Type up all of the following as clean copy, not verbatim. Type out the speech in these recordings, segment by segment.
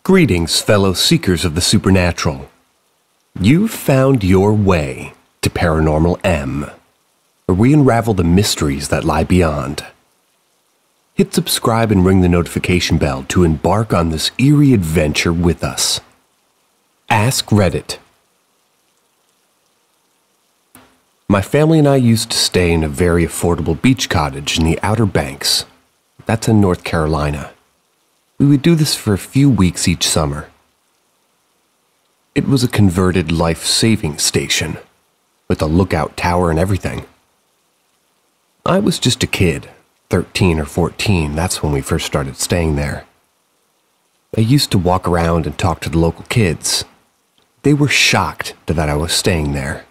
Greetings, fellow seekers of the supernatural. You've found your way to Paranormal M, where we unravel the mysteries that lie beyond. Hit subscribe and ring the notification bell to embark on this eerie adventure with us. Ask Reddit. My family and I used to stay in a very affordable beach cottage in the Outer Banks. That's in North Carolina. We would do this for a few weeks each summer. It was a converted life-saving station, with a lookout tower and everything. I was just a kid, 13 or 14, that's when we first started staying there. I used to walk around and talk to the local kids. They were shocked that I was staying there.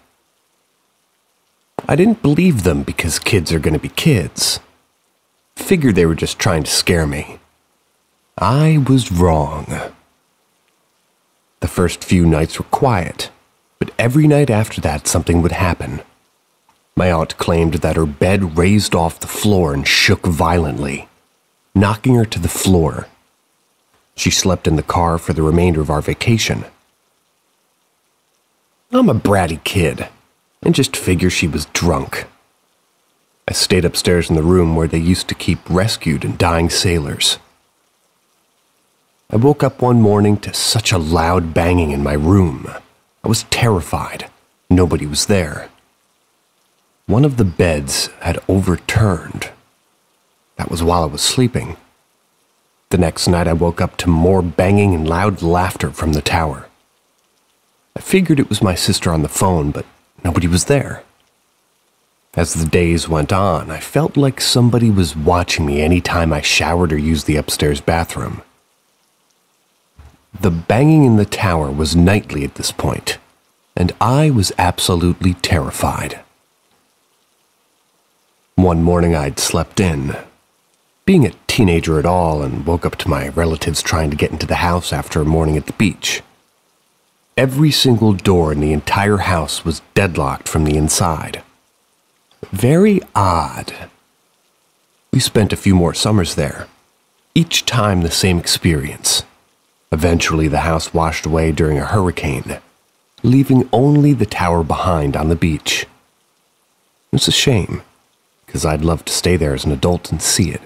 I didn't believe them because kids are going to be kids. Figured they were just trying to scare me. I was wrong. The first few nights were quiet, but every night after that something would happen. My aunt claimed that her bed raised off the floor and shook violently, knocking her to the floor. She slept in the car for the remainder of our vacation. I'm a bratty kid, and just figure she was drunk. I stayed upstairs in the room where they used to keep rescued and dying sailors. I woke up one morning to such a loud banging in my room. I was terrified. Nobody was there. One of the beds had overturned. That was while I was sleeping. The next night I woke up to more banging and loud laughter from the tower. I figured it was my sister on the phone, but nobody was there. As the days went on, I felt like somebody was watching me any time I showered or used the upstairs bathroom. The banging in the tower was nightly at this point, and I was absolutely terrified. One morning I'd slept in, being a teenager at all, and woke up to my relatives trying to get into the house after a morning at the beach. Every single door in the entire house was deadlocked from the inside. Very odd. We spent a few more summers there, each time the same experience. Eventually, the house washed away during a hurricane, leaving only the tower behind on the beach. It's a shame, because I'd love to stay there as an adult and see it.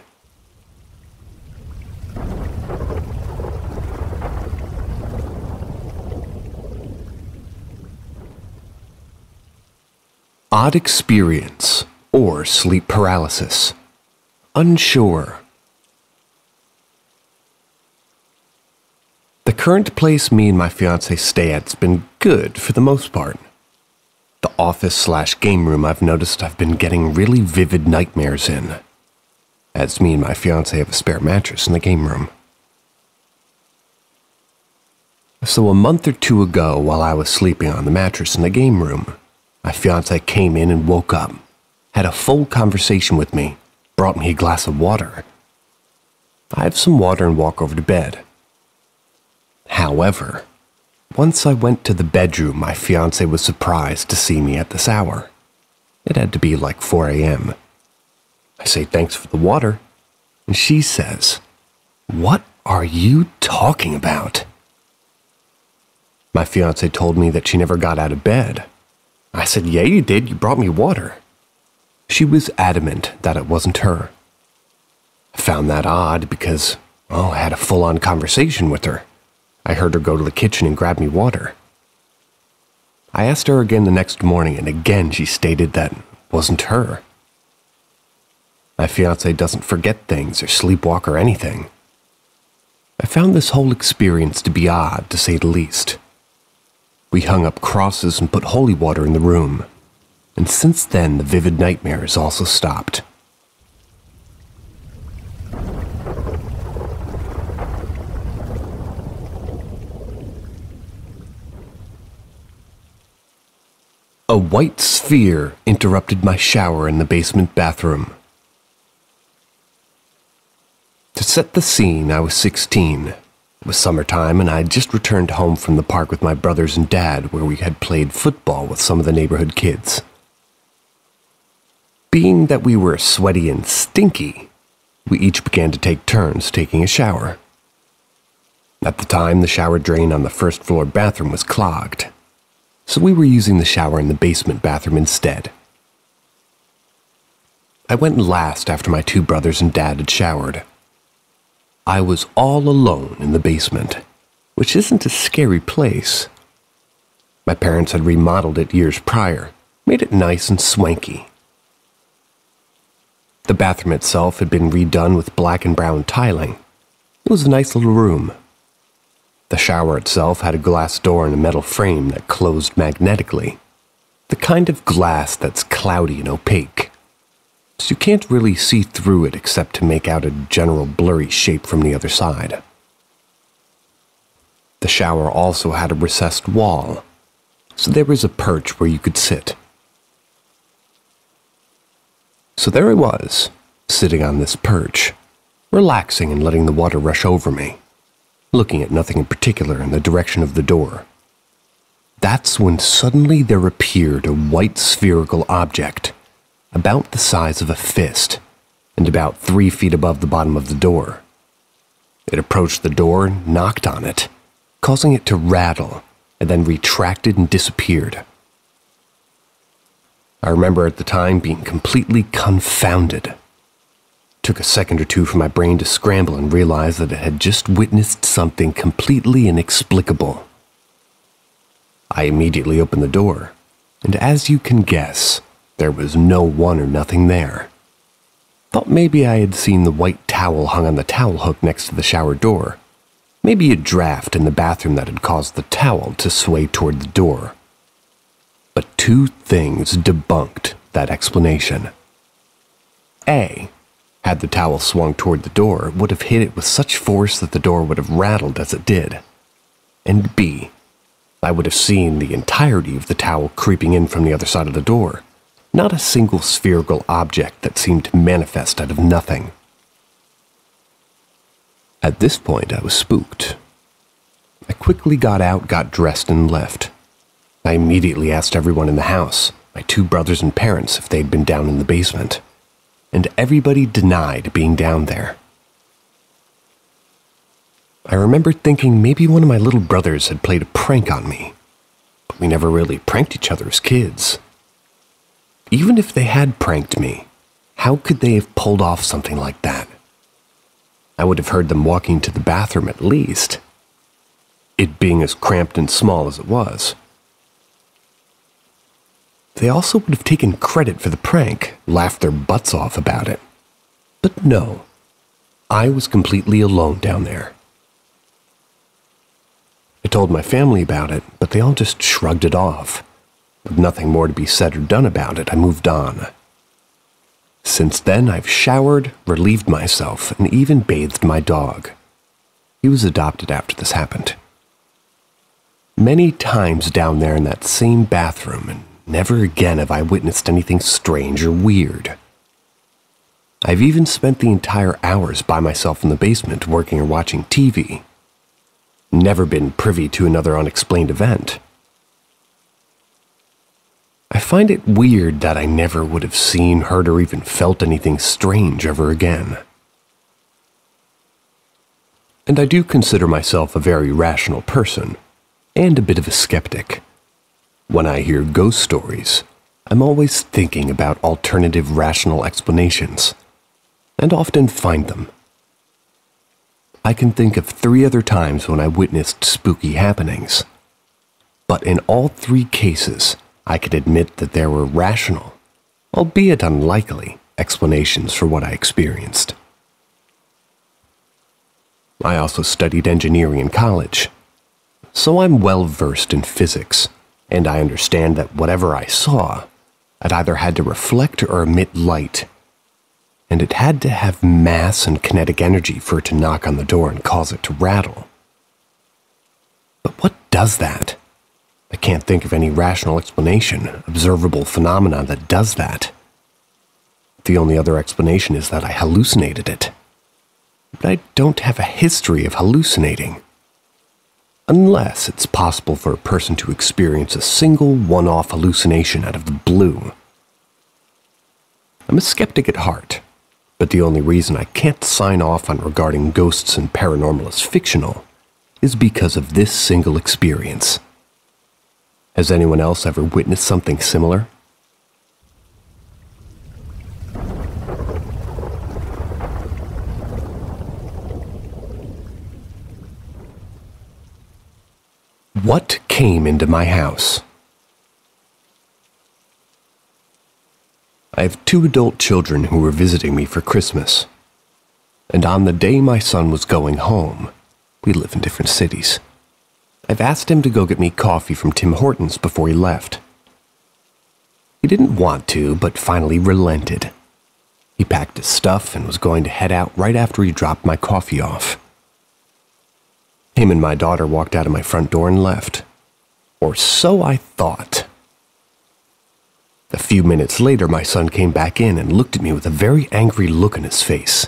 Odd experience or sleep paralysis. Unsure. The current place me and my fiancé stay at's been good for the most part. The office/game room I've noticed I've been getting really vivid nightmares in, as me and my fiancé have a spare mattress in the game room. So a month or two ago, while I was sleeping on the mattress in the game room, my fiancé came in and woke up, had a full conversation with me, brought me a glass of water. I have some water and walk over to bed. However, once I went to the bedroom, my fiancé was surprised to see me at this hour. It had to be like 4 a.m. I say thanks for the water, and she says, "What are you talking about?" My fiancé told me that she never got out of bed. I said, "Yeah, you did. You brought me water." She was adamant that it wasn't her. I found that odd because, I had a full-on conversation with her. I heard her go to the kitchen and grab me water. I asked her again the next morning, and again she stated that it wasn't her. My fiancé doesn't forget things or sleepwalk or anything. I found this whole experience to be odd, to say the least. We hung up crosses and put holy water in the room, and since then the vivid nightmares also stopped. A white sphere interrupted my shower in the basement bathroom. To set the scene, I was 16. It was summertime, and I had just returned home from the park with my brothers and dad, where we had played football with some of the neighborhood kids. Being that we were sweaty and stinky, we each began to take turns taking a shower. At the time, the shower drain on the first floor bathroom was clogged, so we were using the shower in the basement bathroom instead. I went last after my two brothers and dad had showered. I was all alone in the basement, which isn't a scary place. My parents had remodeled it years prior, made it nice and swanky. The bathroom itself had been redone with black and brown tiling. It was a nice little room. The shower itself had a glass door and a metal frame that closed magnetically, the kind of glass that's cloudy and opaque, so you can't really see through it except to make out a general blurry shape from the other side. The shower also had a recessed wall, so there was a perch where you could sit. So there I was, sitting on this perch, relaxing and letting the water rush over me, looking at nothing in particular in the direction of the door. That's when suddenly there appeared a white spherical object, about the size of a fist, and about 3 feet above the bottom of the door. It approached the door and knocked on it, causing it to rattle, and then retracted and disappeared. I remember at the time being completely confounded. It took a second or two for my brain to scramble and realize that it had just witnessed something completely inexplicable. I immediately opened the door, and as you can guess, there was no one or nothing there. Thought maybe I had seen the white towel hung on the towel hook next to the shower door. Maybe a draft in the bathroom that had caused the towel to sway toward the door. But two things debunked that explanation. A, had the towel swung toward the door, it would have hit it with such force that the door would have rattled as it did. And B, I would have seen the entirety of the towel creeping in from the other side of the door, not a single spherical object that seemed to manifest out of nothing. At this point, I was spooked. I quickly got out, got dressed, and left. I immediately asked everyone in the house, my two brothers and parents, if they'd been down in the basement, and everybody denied being down there. I remember thinking maybe one of my little brothers had played a prank on me, but we never really pranked each other as kids. Even if they had pranked me, how could they have pulled off something like that? I would have heard them walking to the bathroom at least, it being as cramped and small as it was. They also would have taken credit for the prank, laughed their butts off about it. But no, I was completely alone down there. I told my family about it, but they all just shrugged it off. With nothing more to be said or done about it, I moved on. Since then, I've showered, relieved myself, and even bathed my dog. He was adopted after this happened. Many times down there in that same bathroom, and never again have I witnessed anything strange or weird. I've even spent the entire hours by myself in the basement working or watching TV. Never been privy to another unexplained event. I find it weird that I never would have seen, heard, or even felt anything strange ever again. And I do consider myself a very rational person, and a bit of a skeptic. When I hear ghost stories, I'm always thinking about alternative rational explanations, and often find them. I can think of 3 other times when I witnessed spooky happenings, but in all 3 cases, I could admit that there were rational, albeit unlikely, explanations for what I experienced. I also studied engineering in college, so I'm well versed in physics, and I understand that whatever I saw, it either had to reflect or emit light, and it had to have mass and kinetic energy for it to knock on the door and cause it to rattle. But what does that? I can't think of any rational explanation, observable phenomenon that does that. The only other explanation is that I hallucinated it. But I don't have a history of hallucinating. Unless it's possible for a person to experience a single one-off hallucination out of the blue. I'm a skeptic at heart, but the only reason I can't sign off on regarding ghosts and paranormal as fictional is because of this single experience. Has anyone else ever witnessed something similar? What came into my house? I have 2 adult children who were visiting me for Christmas. And on the day my son was going home, we live in different cities, I've asked him to go get me coffee from Tim Hortons before he left. He didn't want to, but finally relented. He packed his stuff and was going to head out right after he dropped my coffee off. Him and my daughter walked out of my front door and left. Or so I thought. A few minutes later, my son came back in and looked at me with a very angry look on his face.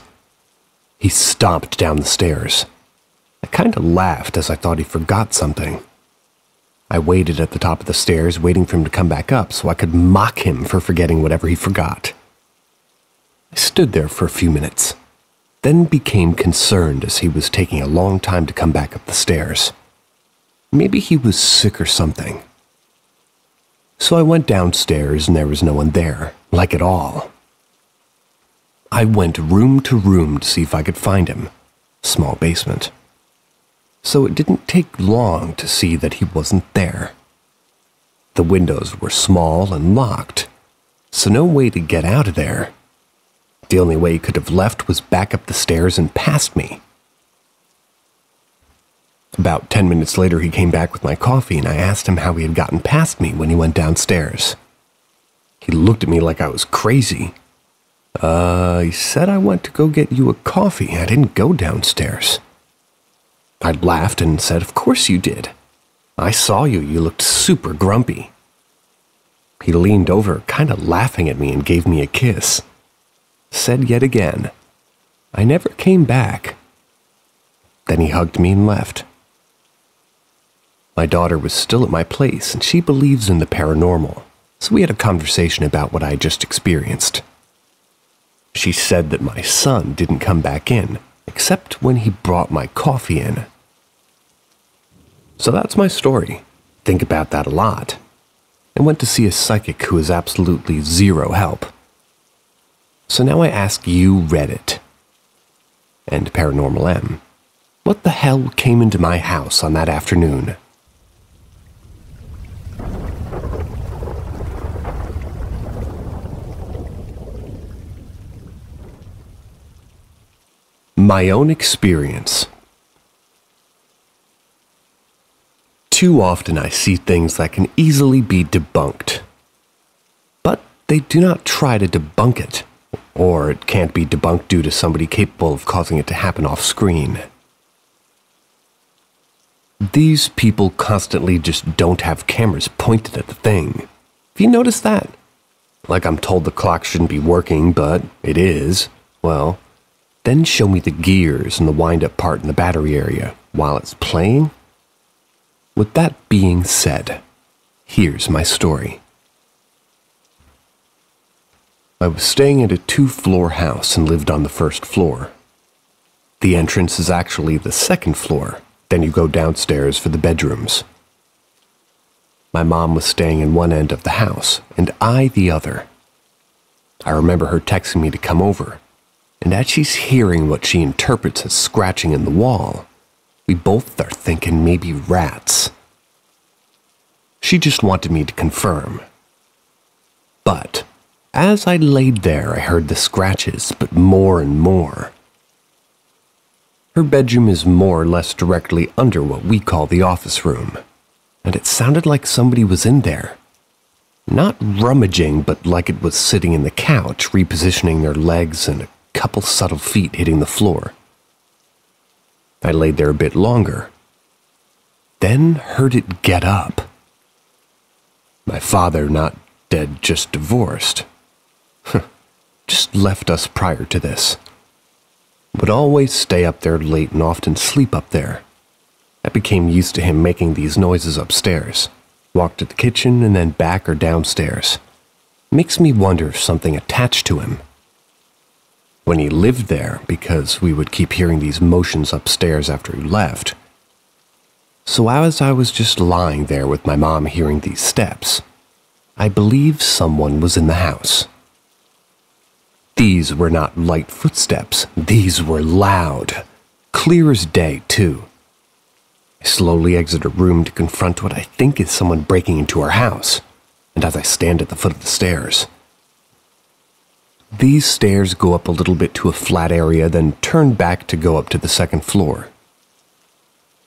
He stomped down the stairs. I kind of laughed as I thought he forgot something. I waited at the top of the stairs, waiting for him to come back up so I could mock him for forgetting whatever he forgot. I stood there for a few minutes, then became concerned as he was taking a long time to come back up the stairs. Maybe he was sick or something. So I went downstairs and there was no one there, like at all. I went room to room to see if I could find him. Small basement. So it didn't take long to see that he wasn't there. The windows were small and locked, so no way to get out of there. The only way he could have left was back up the stairs and past me. About 10 minutes later, he came back with my coffee, and I asked him how he had gotten past me when he went downstairs. He looked at me like I was crazy. He said I went to go get you a coffee. I didn't go downstairs. I laughed and said, of course you did. I saw you. You looked super grumpy. He leaned over, kind of laughing at me, and gave me a kiss. Said yet again, I never came back. Then he hugged me and left. My daughter was still at my place, and she believes in the paranormal, so we had a conversation about what I had just experienced. She said that my son didn't come back in, except when he brought my coffee in. So that's my story. Think about that a lot. I went to see a psychic who is absolutely zero help. So now I ask you, Reddit and Paranormal M, what the hell came into my house on that afternoon? My own experience. Too often I see things that can easily be debunked. But they do not try to debunk it, or it can't be debunked due to somebody capable of causing it to happen off screen. These people constantly just don't have cameras pointed at the thing. Have you noticed that? Like I'm told the clock shouldn't be working, but it is. Well, then show me the gears and the wind-up part in the battery area while it's playing. With that being said, here's my story. I was staying at a 2-floor house and lived on the first floor. The entrance is actually the second floor, then you go downstairs for the bedrooms. My mom was staying in one end of the house, and I the other. I remember her texting me to come over, and as she's hearing what she interprets as scratching in the wall, we both are thinking maybe rats. She just wanted me to confirm. But as I laid there, I heard the scratches, but more and more. Her bedroom is more or less directly under what we call the office room, and it sounded like somebody was in there. Not rummaging, but like it was sitting in the couch, repositioning their legs and a couple subtle feet hitting the floor. I laid there a bit longer, then heard it get up. My father, not dead, just divorced. Just left us prior to this. Would always stay up there late and often sleep up there. I became used to him making these noises upstairs. Walked to the kitchen and then back or downstairs. Makes me wonder if something attached to him. When he lived there, because we would keep hearing these motions upstairs after he left, So as I was just lying there with my mom hearing these steps, I believe someone was in the house. These were not light footsteps. These were loud, clear as day, too. I slowly exit a room to confront what I think is someone breaking into our house, and as I stand at the foot of the stairs. These stairs go up a little bit to a flat area, then turn back to go up to the second floor.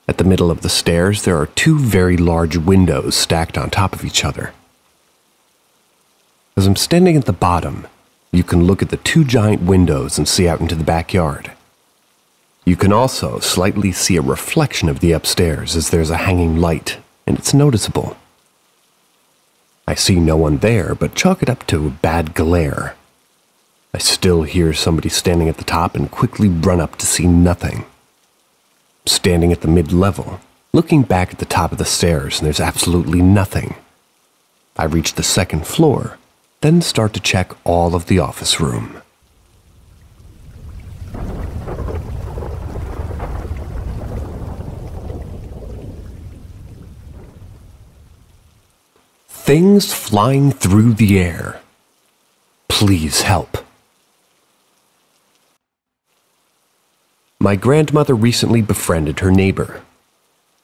At the middle of the stairs, there are two very large windows stacked on top of each other. As I'm standing at the bottom, you can look at the two giant windows and see out into the backyard. You can also slightly see a reflection of the upstairs as there's a hanging light, and it's noticeable. I see no one there, but chalk it up to a bad glare. I still hear somebody standing at the top and quickly run up to see nothing. Standing at the mid-level, looking back at the top of the stairs, and there's absolutely nothing. I reach the second floor, then start to check all of the office room. Things flying through the air. Please help. My grandmother recently befriended her neighbor.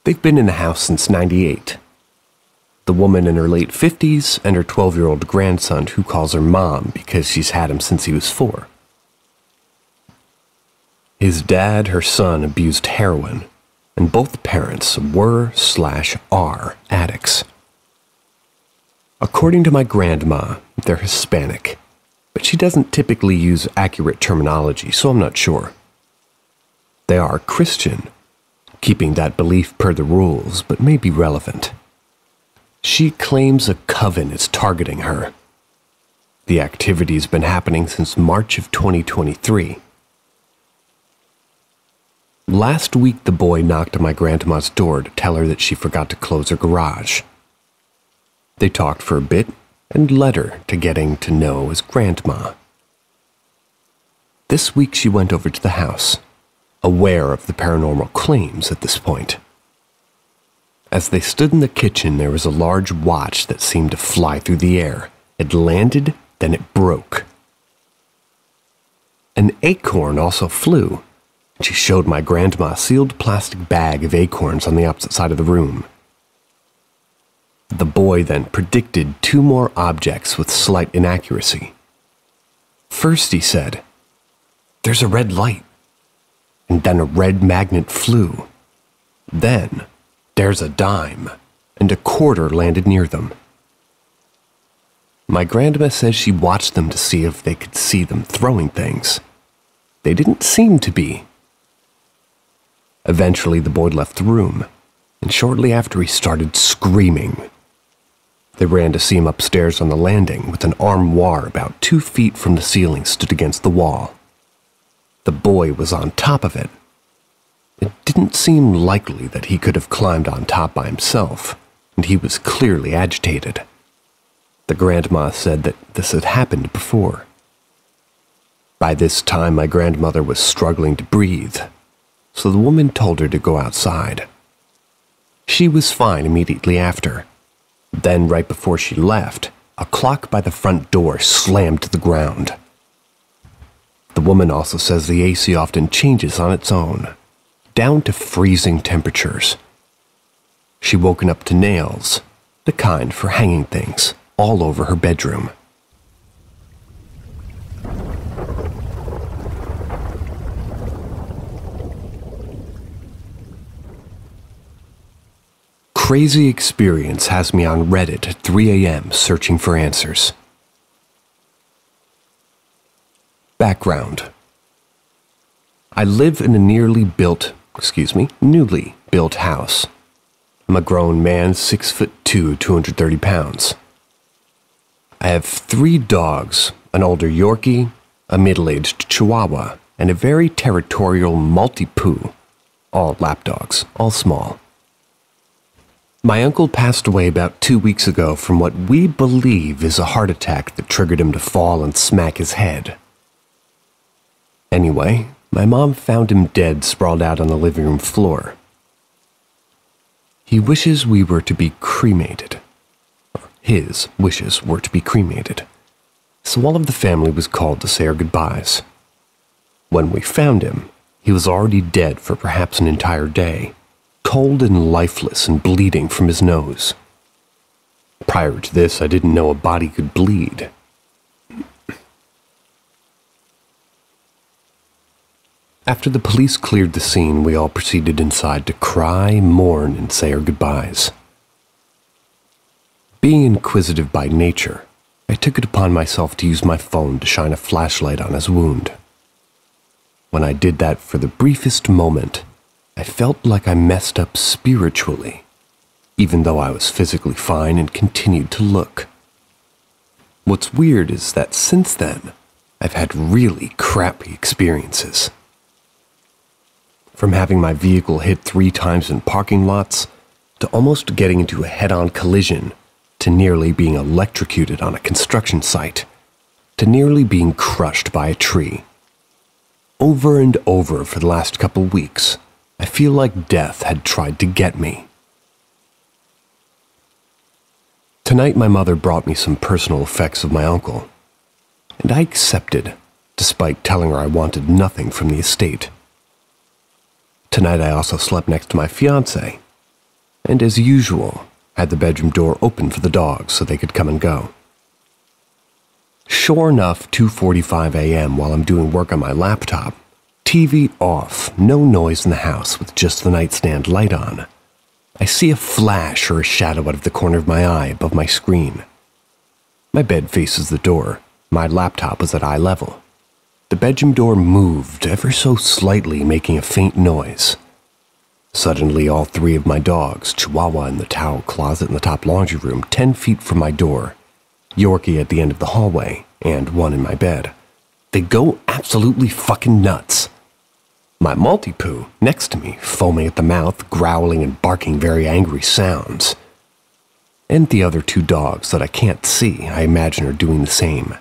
They've been in the house since '98. The woman in her late 50s and her 12-year-old grandson who calls her mom because she's had him since he was 4. His dad, her son, abused heroin, and both parents were/are addicts. According to my grandma, they're Hispanic, but she doesn't typically use accurate terminology, so I'm not sure. They are Christian, keeping that belief per the rules, but may be relevant. She claims a coven is targeting her. The activity's been happening since March of 2023. Last week, the boy knocked on my grandma's door to tell her that she forgot to close her garage. They talked for a bit and led her to getting to know his grandma. This week, she went over to the house, aware of the paranormal claims at this point. As they stood in the kitchen, there was a large watch that seemed to fly through the air. It landed, then it broke. An acorn also flew. She showed my grandma a sealed plastic bag of acorns on the opposite side of the room. The boy then predicted 2 more objects with slight inaccuracy. First, he said, "There's a red light." And then a red magnet flew. Then, there's a dime, and a quarter landed near them. My grandma says she watched them to see if they could see them throwing things. They didn't seem to be. Eventually, the boy left the room, and shortly after he started screaming. They ran to see him upstairs on the landing with an armoire about 2 feet from the ceiling stood against the wall. The boy was on top of it. It didn't seem likely that he could have climbed on top by himself, and he was clearly agitated. The grandma said that this had happened before. By this time, my grandmother was struggling to breathe, so the woman told her to go outside. She was fine immediately after. Then, right before she left, a clock by the front door slammed to the ground. The woman also says the AC often changes on its own, down to freezing temperatures. She woken up to nails, the kind for hanging things, all over her bedroom. Crazy experience has me on Reddit at 3 a.m. searching for answers. Background. I live in a newly built house. I'm a grown man, 6'2", 230 pounds. I have 3 dogs, an older Yorkie, a middle-aged Chihuahua, and a very territorial Maltipoo, all lapdogs, all small. My uncle passed away about 2 weeks ago from what we believe is a heart attack that triggered him to fall and smack his head. Anyway, my mom found him dead sprawled out on the living room floor. He wishes we were to be cremated. His wishes were to be cremated. So all of the family was called to say our goodbyes. When we found him, he was already dead for perhaps an entire day, cold and lifeless and bleeding from his nose. Prior to this, I didn't know a body could bleed. After the police cleared the scene, we all proceeded inside to cry, mourn, and say our goodbyes. Being inquisitive by nature, I took it upon myself to use my phone to shine a flashlight on his wound. When I did that for the briefest moment, I felt like I messed up spiritually, even though I was physically fine and continued to look. What's weird is that since then, I've had really crappy experiences. From having my vehicle hit 3 times in parking lots, to almost getting into a head-on collision, to nearly being electrocuted on a construction site, to nearly being crushed by a tree. Over and over for the last couple weeks, I feel like death had tried to get me. Tonight my mother brought me some personal effects of my uncle, and I accepted, despite telling her I wanted nothing from the estate. Tonight I also slept next to my fiancé, and as usual, had the bedroom door open for the dogs so they could come and go. Sure enough, 2:45 a.m. while I'm doing work on my laptop, TV off, no noise in the house with just the nightstand light on, I see a flash or a shadow out of the corner of my eye above my screen. My bed faces the door. My laptop was at eye level. The bedroom door moved ever so slightly, making a faint noise. Suddenly, all 3 of my dogs, Chihuahua in the towel closet in the top laundry room 10 feet from my door, Yorkie at the end of the hallway, and 1 in my bed, they go absolutely fucking nuts. My Maltipoo next to me, foaming at the mouth, growling and barking very angry sounds. And the other 2 dogs that I can't see, I imagine are doing the same.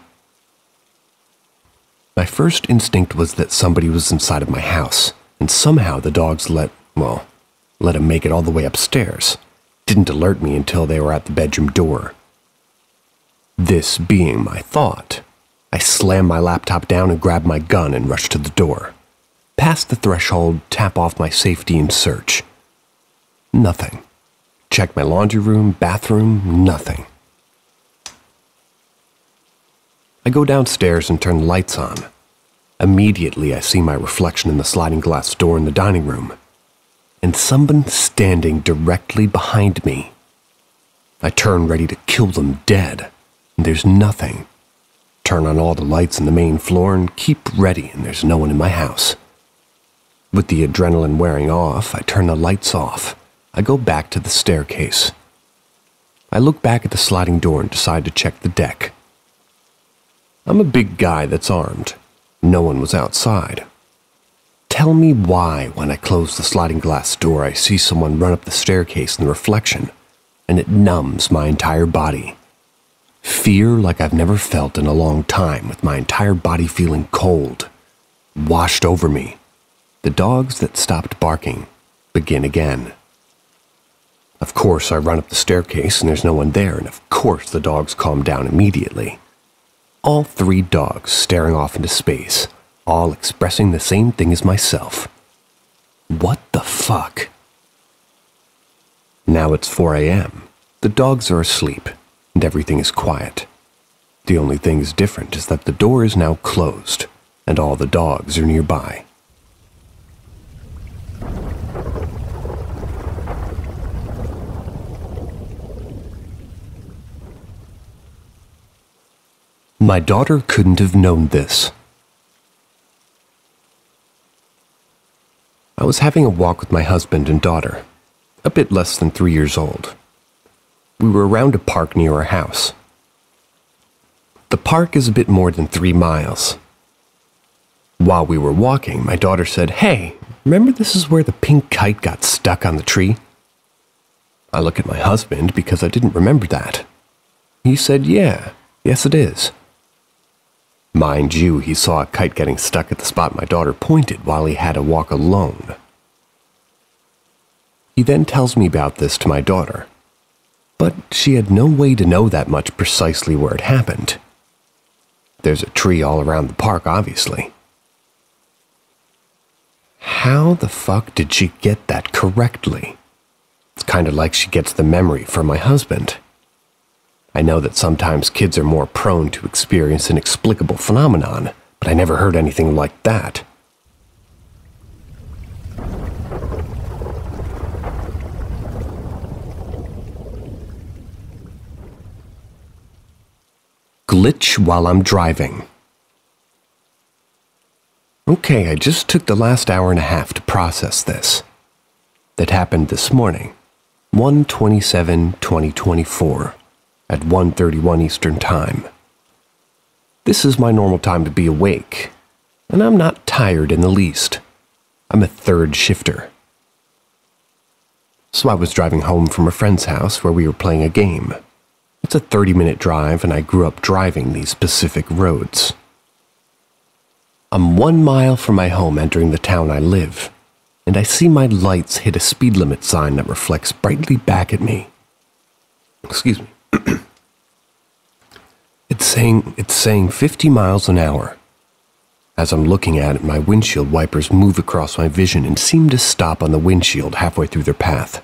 My first instinct was that somebody was inside of my house, and somehow the dogs let him make it all the way upstairs. Didn't alert me until they were at the bedroom door. This being my thought, I slammed my laptop down and grabbed my gun and rushed to the door. Past the threshold, tap off my safety and search. Nothing. Check my laundry room, bathroom, nothing. I go downstairs and turn the lights on. Immediately I see my reflection in the sliding glass door in the dining room, and someone standing directly behind me. I turn ready to kill them dead, and there's nothing. Turn on all the lights in the main floor and keep ready, and there's no one in my house. With the adrenaline wearing off, I turn the lights off. I go back to the staircase. I look back at the sliding door and decide to check the deck. I'm a big guy that's armed. No one was outside. Tell me why, when I close the sliding glass door, I see someone run up the staircase in the reflection, and it numbs my entire body. Fear like I've never felt in a long time, with my entire body feeling cold, washed over me. The dogs that stopped barking begin again. Of course, I run up the staircase and there's no one there, and of course the dogs calm down immediately. All 3 dogs staring off into space, all expressing the same thing as myself. What the fuck? Now it's 4 a.m. The dogs are asleep, and everything is quiet. The only thing is different is that the door is now closed, and all the dogs are nearby. My daughter couldn't have known this. I was having a walk with my husband and daughter, a bit less than 3 years old. We were around a park near our house. The park is a bit more than 3 miles. While we were walking, my daughter said, "Hey, remember this is where the pink kite got stuck on the tree?" I look at my husband because I didn't remember that. He said, yes it is." Mind you, he saw a kite getting stuck at the spot my daughter pointed while he had to walk alone. He then tells me about this to my daughter, but she had no way to know that much precisely where it happened. There's a tree all around the park, obviously. How the fuck did she get that correctly? It's kind of like she gets the memory from my husband. I know that sometimes kids are more prone to experience inexplicable phenomenon, but I never heard anything like that. Glitch while I'm driving. Okay, I just took the last hour and a half to process this. That happened this morning, 1/27/2024, at 1:31 Eastern Time. This is my normal time to be awake, and I'm not tired in the least. I'm a third shifter. So I was driving home from a friend's house where we were playing a game. It's a 30-minute drive, and I grew up driving these specific roads. I'm 1 mile from my home entering the town I live, and I see my lights hit a speed limit sign that reflects brightly back at me. Excuse me. It's saying 50 miles an hour. As I'm looking at it, my windshield wipers move across my vision and seem to stop on the windshield halfway through their path.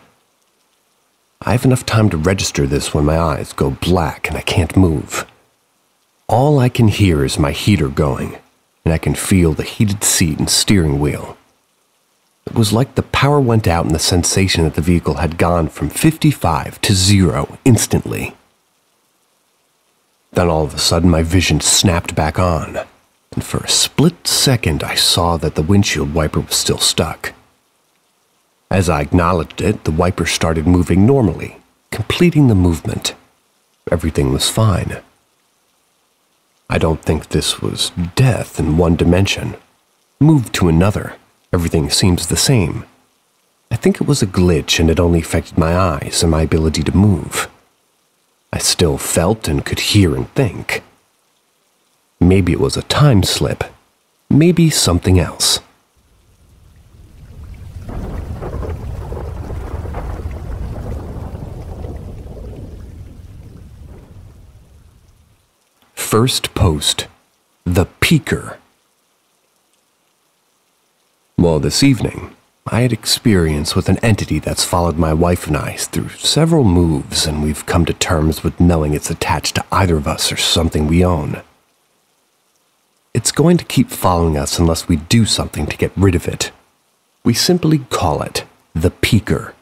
I have enough time to register this when my eyes go black and I can't move. All I can hear is my heater going, and I can feel the heated seat and steering wheel. It was like the power went out and the sensation that the vehicle had gone from 55 to 0 instantly. Then all of a sudden my vision snapped back on, and for a split second I saw that the windshield wiper was still stuck. As I acknowledged it, the wiper started moving normally, completing the movement. Everything was fine. I don't think this was death in one dimension. Moved to another, everything seems the same. I think it was a glitch and it only affected my eyes and my ability to move. I still felt and could hear and think. Maybe it was a time slip. Maybe something else. First post, The Peaker. Well, this evening, I had experience with an entity that's followed my wife and I through several moves, and we've come to terms with knowing it's attached to either of us or something we own. It's going to keep following us unless we do something to get rid of it. We simply call it The Peaker.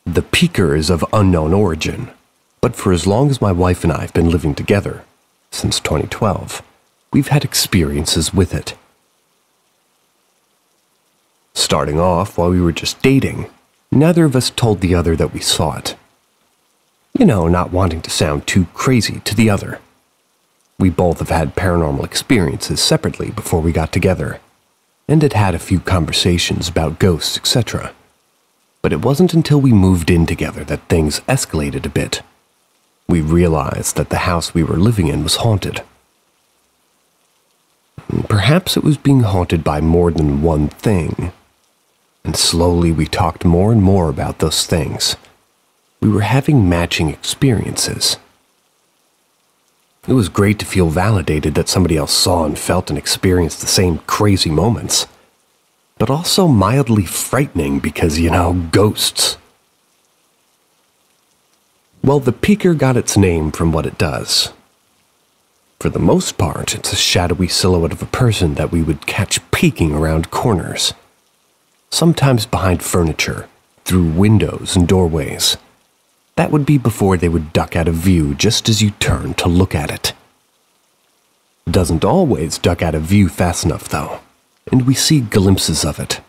The Peaker is of unknown origin, but for as long as my wife and I have been living together, since 2012, we've had experiences with it. Starting off, while we were just dating, neither of us told the other that we saw it. You know, not wanting to sound too crazy to the other. We both have had paranormal experiences separately before we got together, and had had a few conversations about ghosts, etc. But it wasn't until we moved in together that things escalated a bit. We realized that the house we were living in was haunted. Perhaps it was being haunted by more than one thing. And slowly we talked more and more about those things. We were having matching experiences. It was great to feel validated that somebody else saw and felt and experienced the same crazy moments. But also mildly frightening because, ghosts. Well, the Peaker got its name from what it does. For the most part, it's a shadowy silhouette of a person that we would catch peeking around corners. Sometimes behind furniture, through windows and doorways. That would be before they would duck out of view just as you turn to look at it. It doesn't always duck out of view fast enough, though, and we see glimpses of it.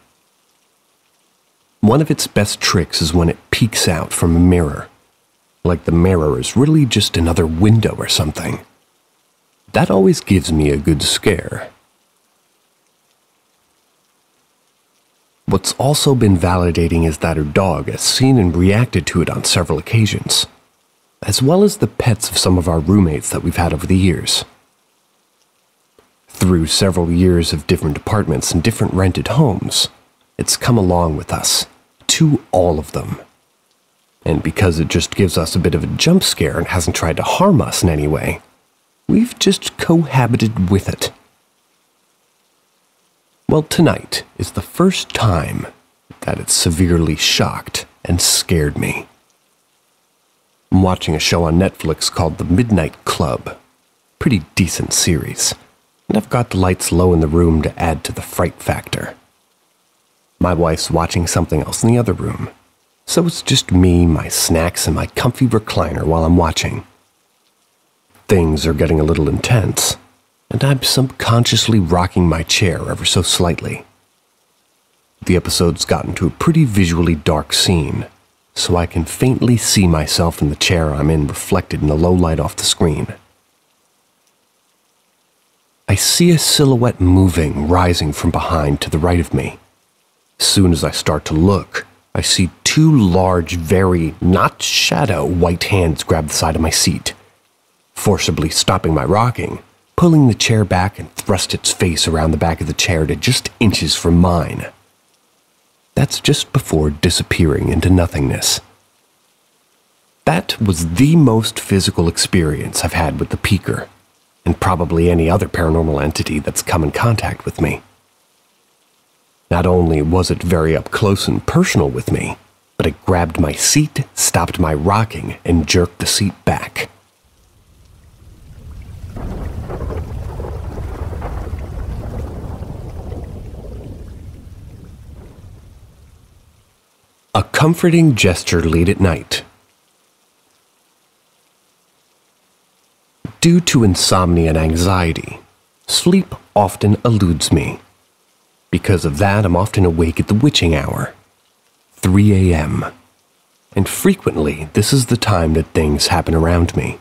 One of its best tricks is when it peeks out from a mirror, like the mirror is really just another window or something. That always gives me a good scare. What's also been validating is that her dog has seen and reacted to it on several occasions, as well as the pets of some of our roommates that we've had over the years. Through several years of different apartments and different rented homes, it's come along with us, to all of them. And because it just gives us a bit of a jump scare and hasn't tried to harm us in any way, we've just cohabited with it. Well, tonight is the first time that it severely shocked and scared me. I'm watching a show on Netflix called The Midnight Club. Pretty decent series, and I've got the lights low in the room to add to the fright factor. My wife's watching something else in the other room, so it's just me, my snacks, and my comfy recliner while I'm watching. Things are getting a little intense, and I'm subconsciously rocking my chair ever so slightly. The episode's gotten to a pretty visually dark scene, so I can faintly see myself in the chair I'm in reflected in the low light off the screen. I see a silhouette moving, rising from behind to the right of me. As soon as I start to look, I see two large, very not shadow, white hands grab the side of my seat, forcibly stopping my rocking, pulling the chair back and thrust its face around the back of the chair to just inches from mine. That's just before disappearing into nothingness. That was the most physical experience I've had with the Peeker, and probably any other paranormal entity that's come in contact with me. Not only was it very up close and personal with me, but it grabbed my seat, stopped my rocking, and jerked the seat back. A comforting gesture late at night. Due to insomnia and anxiety, sleep often eludes me. Because of that, I'm often awake at the witching hour, 3 a.m., and frequently this is the time that things happen around me.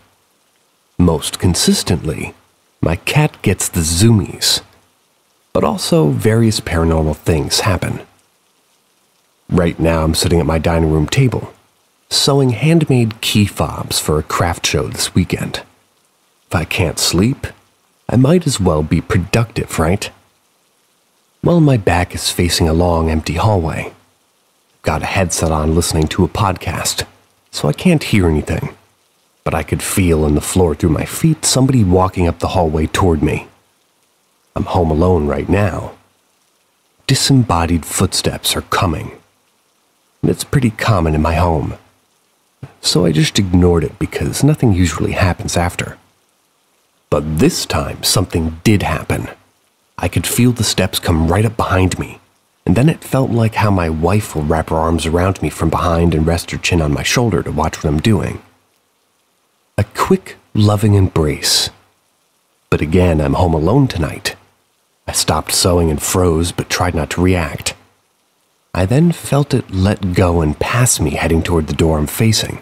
Most consistently, my cat gets the zoomies, but also various paranormal things happen. Right now I'm sitting at my dining room table, sewing handmade key fobs for a craft show this weekend. If I can't sleep, I might as well be productive, right? Well, my back is facing a long, empty hallway. Got a headset on listening to a podcast, so I can't hear anything. But I could feel in the floor through my feet somebody walking up the hallway toward me. I'm home alone right now. Disembodied footsteps are coming. And it's pretty common in my home. So I just ignored it because nothing usually happens after. But this time something did happen. I could feel the steps come right up behind me, and then it felt like how my wife will wrap her arms around me from behind and rest her chin on my shoulder to watch what I'm doing. A quick, loving embrace. But again, I'm home alone tonight. I stopped sewing and froze, but tried not to react. I then felt it let go and pass me heading toward the door I'm facing,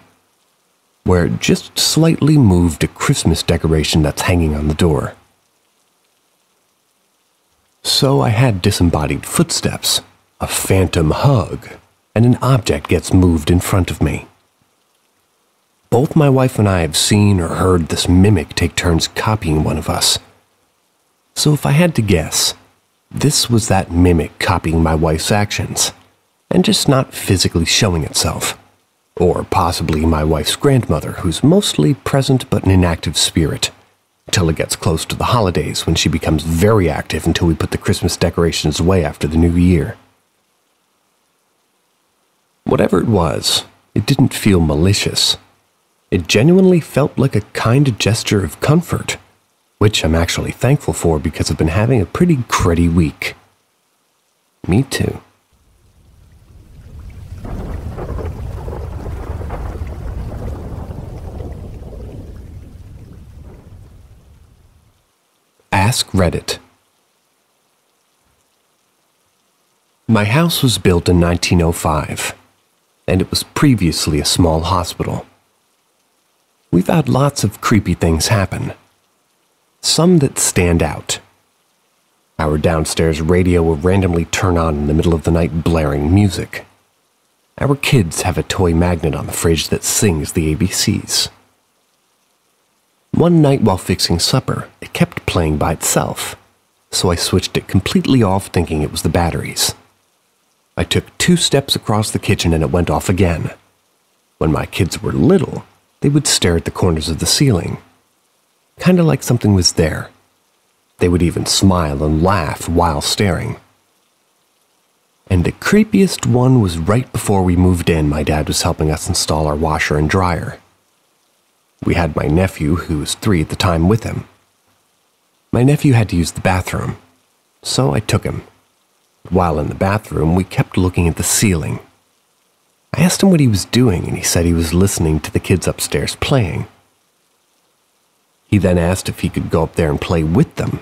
where it just slightly moved a Christmas decoration that's hanging on the door. So I had disembodied footsteps, a phantom hug, and an object gets moved in front of me. Both my wife and I have seen or heard this mimic take turns copying one of us. So if I had to guess, this was that mimic copying my wife's actions, and just not physically showing itself. Or possibly my wife's grandmother, who's mostly present but an inactive spirit, until it gets close to the holidays when she becomes very active until we put the Christmas decorations away after the new year. Whatever it was, it didn't feel malicious. It genuinely felt like a kind gesture of comfort, which I'm actually thankful for because I've been having a pretty cruddy week. Me too. Ask Reddit. My house was built in 1905, and it was previously a small hospital. We've had lots of creepy things happen. Some that stand out. Our downstairs radio will randomly turn on in the middle of the night blaring music. Our kids have a toy magnet on the fridge that sings the ABCs. One night while fixing supper, it kept playing by itself, so I switched it completely off thinking it was the batteries. I took 2 steps across the kitchen and it went off again. When my kids were little, they would stare at the corners of the ceiling, kind of like something was there. They would even smile and laugh while staring. And the creepiest one was right before we moved in. My dad was helping us install our washer and dryer. We had my nephew, who was 3 at the time, with him. My nephew had to use the bathroom, so I took him. While in the bathroom, we kept looking at the ceiling. I asked him what he was doing, and he said he was listening to the kids upstairs playing. He then asked if he could go up there and play with them.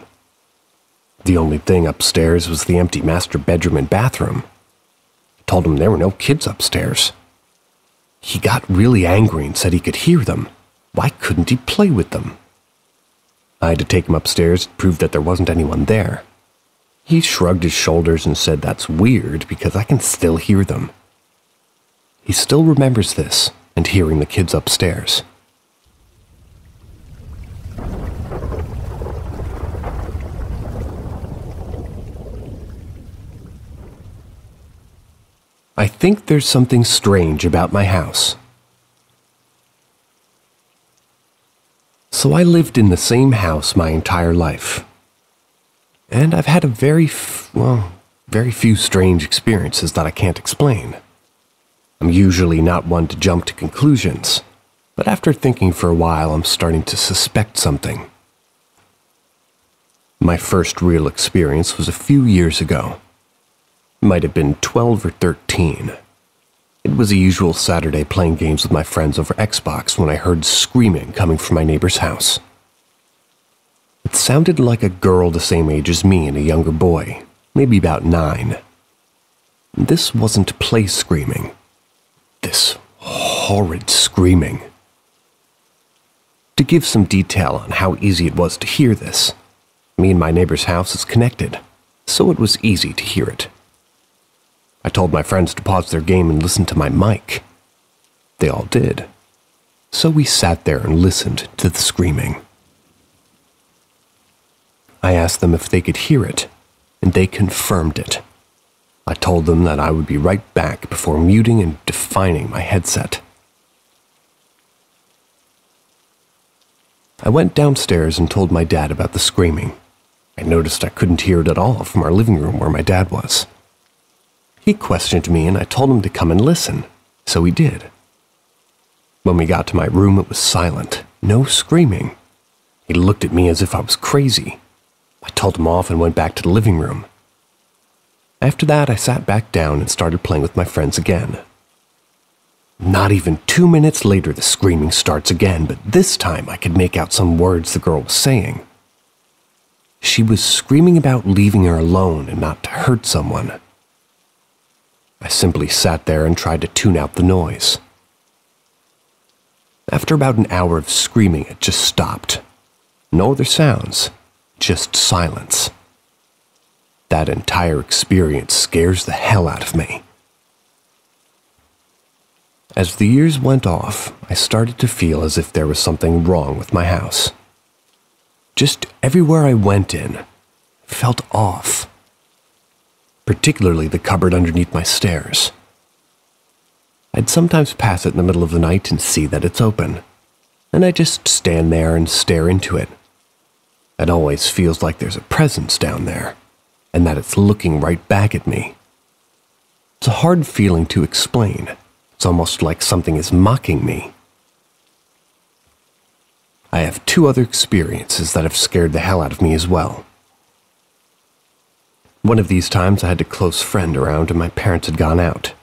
The only thing upstairs was the empty master bedroom and bathroom. I told him there were no kids upstairs. He got really angry and said he could hear them. Why couldn't he play with them? I had to take him upstairs to prove that there wasn't anyone there. He shrugged his shoulders and said that's weird because I can still hear them. He still remembers this and hearing the kids upstairs. I think there's something strange about my house. So I lived in the same house my entire life. And I've had very few strange experiences that I can't explain. I'm usually not one to jump to conclusions, but after thinking for a while, I'm starting to suspect something. My first real experience was a few years ago. Might have been 12 or 13. It was a usual Saturday playing games with my friends over Xbox when I heard screaming coming from my neighbor's house. It sounded like a girl the same age as me and a younger boy, maybe about 9. This wasn't play screaming. This horrid screaming. To give some detail on how easy it was to hear this, me and my neighbor's house is connected, so it was easy to hear it. I told my friends to pause their game and listen to my mic. They all did. So we sat there and listened to the screaming. I asked them if they could hear it, and they confirmed it. I told them that I would be right back before muting and defining my headset. I went downstairs and told my dad about the screaming. I noticed I couldn't hear it at all from our living room where my dad was. He questioned me and I told him to come and listen, so he did. When we got to my room, it was silent, no screaming. He looked at me as if I was crazy. I told him off and went back to the living room. After that, I sat back down and started playing with my friends again. Not even 2 minutes later, the screaming starts again, but this time I could make out some words the girl was saying. She was screaming about leaving her alone and not to hurt someone. I simply sat there and tried to tune out the noise. After about an hour of screaming, it just stopped. No other sounds, just silence. That entire experience scares the hell out of me. As the years went off, I started to feel as if there was something wrong with my house. Just everywhere I went in, felt off. Particularly the cupboard underneath my stairs. I'd sometimes pass it in the middle of the night and see that it's open, and I just stand there and stare into it. It always feels like there's a presence down there, and that it's looking right back at me. It's a hard feeling to explain. It's almost like something is mocking me. I have 2 other experiences that have scared the hell out of me as well. One of these times I had a close friend around and my parents had gone out.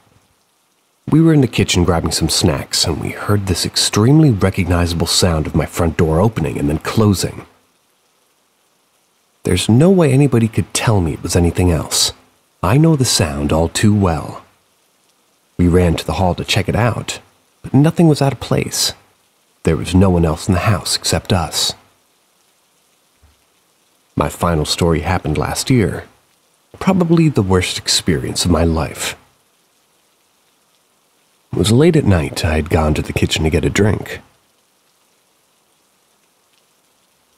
We were in the kitchen grabbing some snacks and we heard this extremely recognizable sound of my front door opening and then closing. There's no way anybody could tell me it was anything else. I know the sound all too well. We ran to the hall to check it out, but nothing was out of place. There was no one else in the house except us. My final story happened last year. Probably the worst experience of my life. It was late at night. I had gone to the kitchen to get a drink.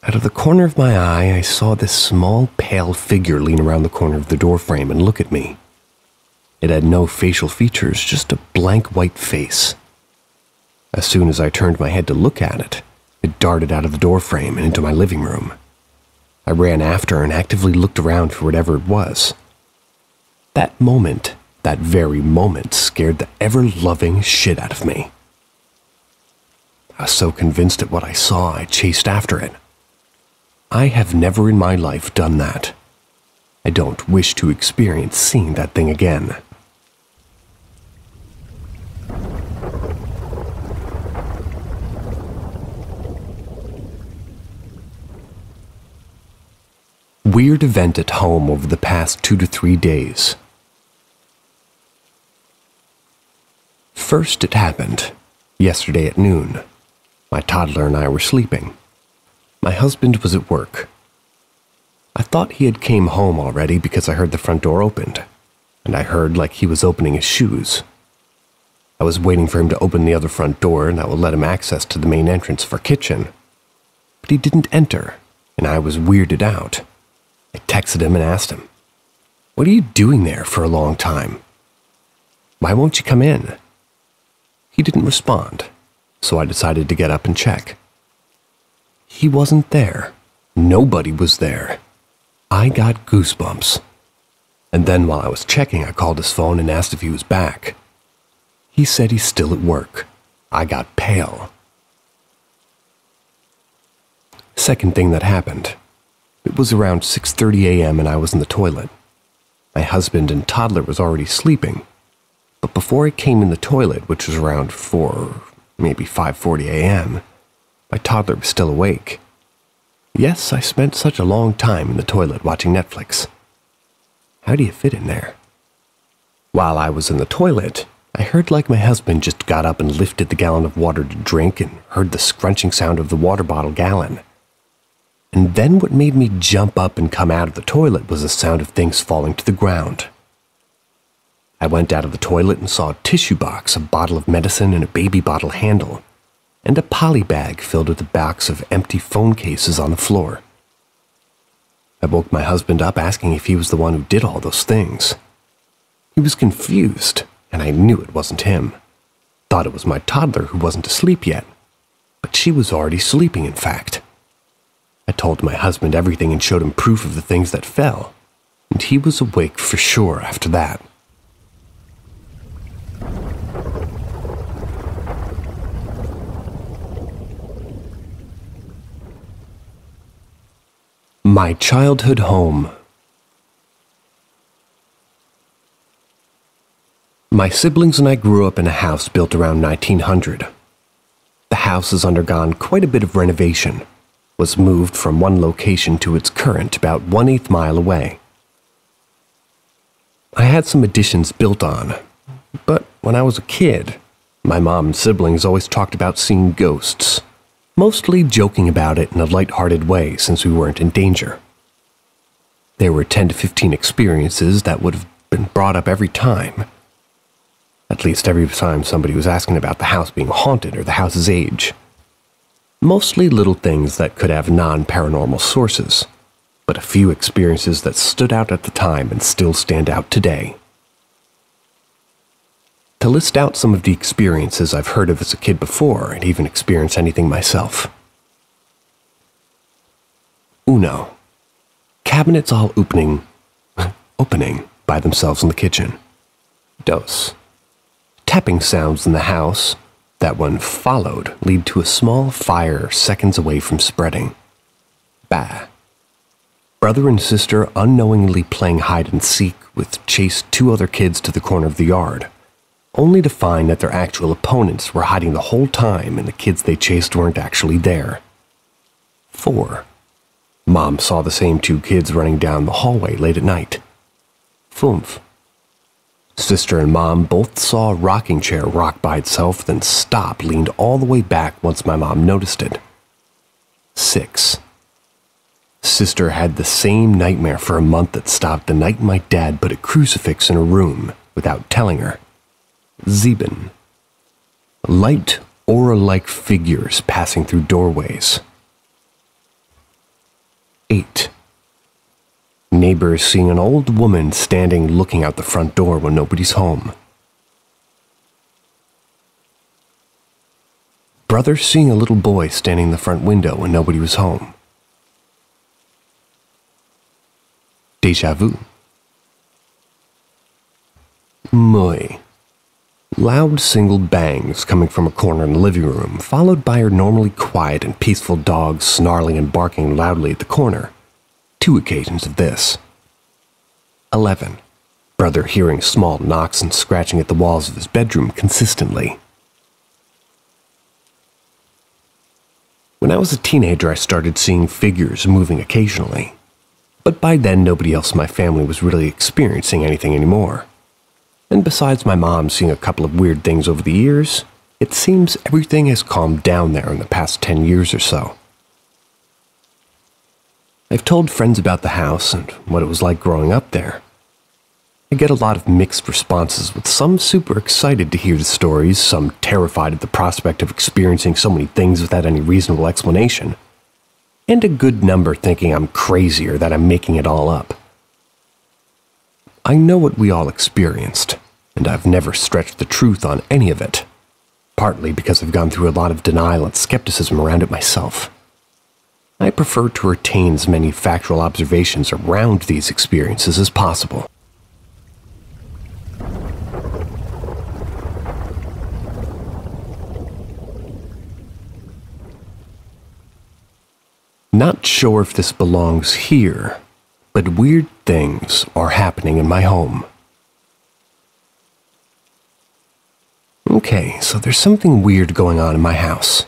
Out of the corner of my eye, I saw this small, pale figure lean around the corner of the doorframe and look at me. It had no facial features, just a blank white face. As soon as I turned my head to look at it, it darted out of the doorframe and into my living room. I ran after and actively looked around for whatever it was. That moment, that very moment, scared the ever-loving shit out of me. I was so convinced at what I saw, I chased after it. I have never in my life done that. I don't wish to experience seeing that thing again. Weird event at home over the past 2 to 3 days. First, it happened yesterday at noon. My toddler and I were sleeping. My husband was at work. I thought he had came home already because I heard the front door opened, and I heard like he was opening his shoes. I was waiting for him to open the other front door and that would let him access to the main entrance of our kitchen. But he didn't enter, and I was weirded out. I texted him and asked him, "What are you doing there for a long time? Why won't you come in?" He didn't respond, so I decided to get up and check. He wasn't there. Nobody was there. I got goosebumps. And then while I was checking, I called his phone and asked if he was back. He said he's still at work. I got pale. Second thing that happened. It was around 6:30 a.m. and I was in the toilet. My husband and toddler was already sleeping. But before I came in the toilet, which was around 4, maybe 5:40 a.m., my toddler was still awake. Yes, I spent such a long time in the toilet watching Netflix. How do you fit in there? While I was in the toilet, I heard like my husband just got up and lifted the gallon of water to drink and heard the scrunching sound of the water bottle gallon. And then what made me jump up and come out of the toilet was the sound of things falling to the ground. I went out of the toilet and saw a tissue box, a bottle of medicine, and a baby bottle handle, and a poly bag filled with a box of empty phone cases on the floor. I woke my husband up asking if he was the one who did all those things. He was confused, and I knew it wasn't him. Thought it was my toddler who wasn't asleep yet, but she was already sleeping, in fact. I told my husband everything and showed him proof of the things that fell, and he was awake for sure after that. My childhood home. My siblings and I grew up in a house built around 1900. The house has undergone quite a bit of renovation, was moved from one location to its current about 1/8 mile away. I had some additions built on, but when I was a kid, my mom and siblings always talked about seeing ghosts, mostly joking about it in a light-hearted way since we weren't in danger. There were 10 to 15 experiences that would have been brought up every time. At least every time somebody was asking about the house being haunted or the house's age. Mostly little things that could have non-paranormal sources, but a few experiences that stood out at the time and still stand out today. To list out some of the experiences I've heard of as a kid before and even experienced anything myself. 1. Cabinets all opening by themselves in the kitchen. 2. Tapping sounds in the house that, when followed, lead to a small fire seconds away from spreading. Bah. Brother and sister unknowingly playing hide and seek with chased 2 other kids to the corner of the yard, only to find that their actual opponents were hiding the whole time and the kids they chased weren't actually there. 4. Mom saw the same 2 kids running down the hallway late at night. 5. Sister and Mom both saw a rocking chair rock by itself, then stop, leaned all the way back once my mom noticed it. 6. Sister had the same nightmare for a month that stopped the night my dad put a crucifix in her room without telling her. 7. Light aura-like figures passing through doorways. 8. Neighbors seeing an old woman standing looking out the front door when nobody's home. Brother seeing a little boy standing in the front window when nobody was home. Déjà vu. Muy. Loud single bangs coming from a corner in the living room, followed by her normally quiet and peaceful dog snarling and barking loudly at the corner. 2 occasions of this. 11. Brother hearing small knocks and scratching at the walls of his bedroom consistently. When I was a teenager, I started seeing figures moving occasionally. But by then, nobody else in my family was really experiencing anything anymore. And besides my mom seeing a couple of weird things over the years, it seems everything has calmed down there in the past 10 years or so. I've told friends about the house and what it was like growing up there. I get a lot of mixed responses, with some super excited to hear the stories, some terrified at the prospect of experiencing so many things without any reasonable explanation, and a good number thinking I'm crazy or that I'm making it all up. I know what we all experienced, and I've never stretched the truth on any of it, partly because I've gone through a lot of denial and skepticism around it myself. I prefer to retain as many factual observations around these experiences as possible. Not sure if this belongs here, but weird things are happening in my home. Okay, so there's something weird going on in my house.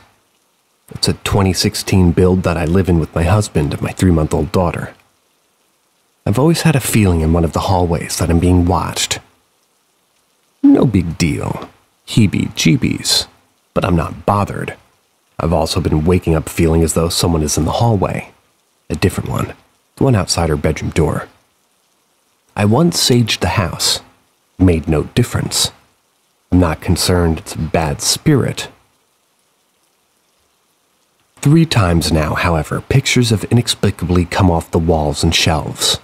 It's a 2016 build that I live in with my husband and my 3-month-old daughter. I've always had a feeling in one of the hallways that I'm being watched. No big deal, heebie-jeebies, but I'm not bothered. I've also been waking up feeling as though someone is in the hallway. A different one, the one outside her bedroom door. I once saged the house. Made no difference. I'm not concerned it's a bad spirit. 3 times now, however, pictures have inexplicably come off the walls and shelves.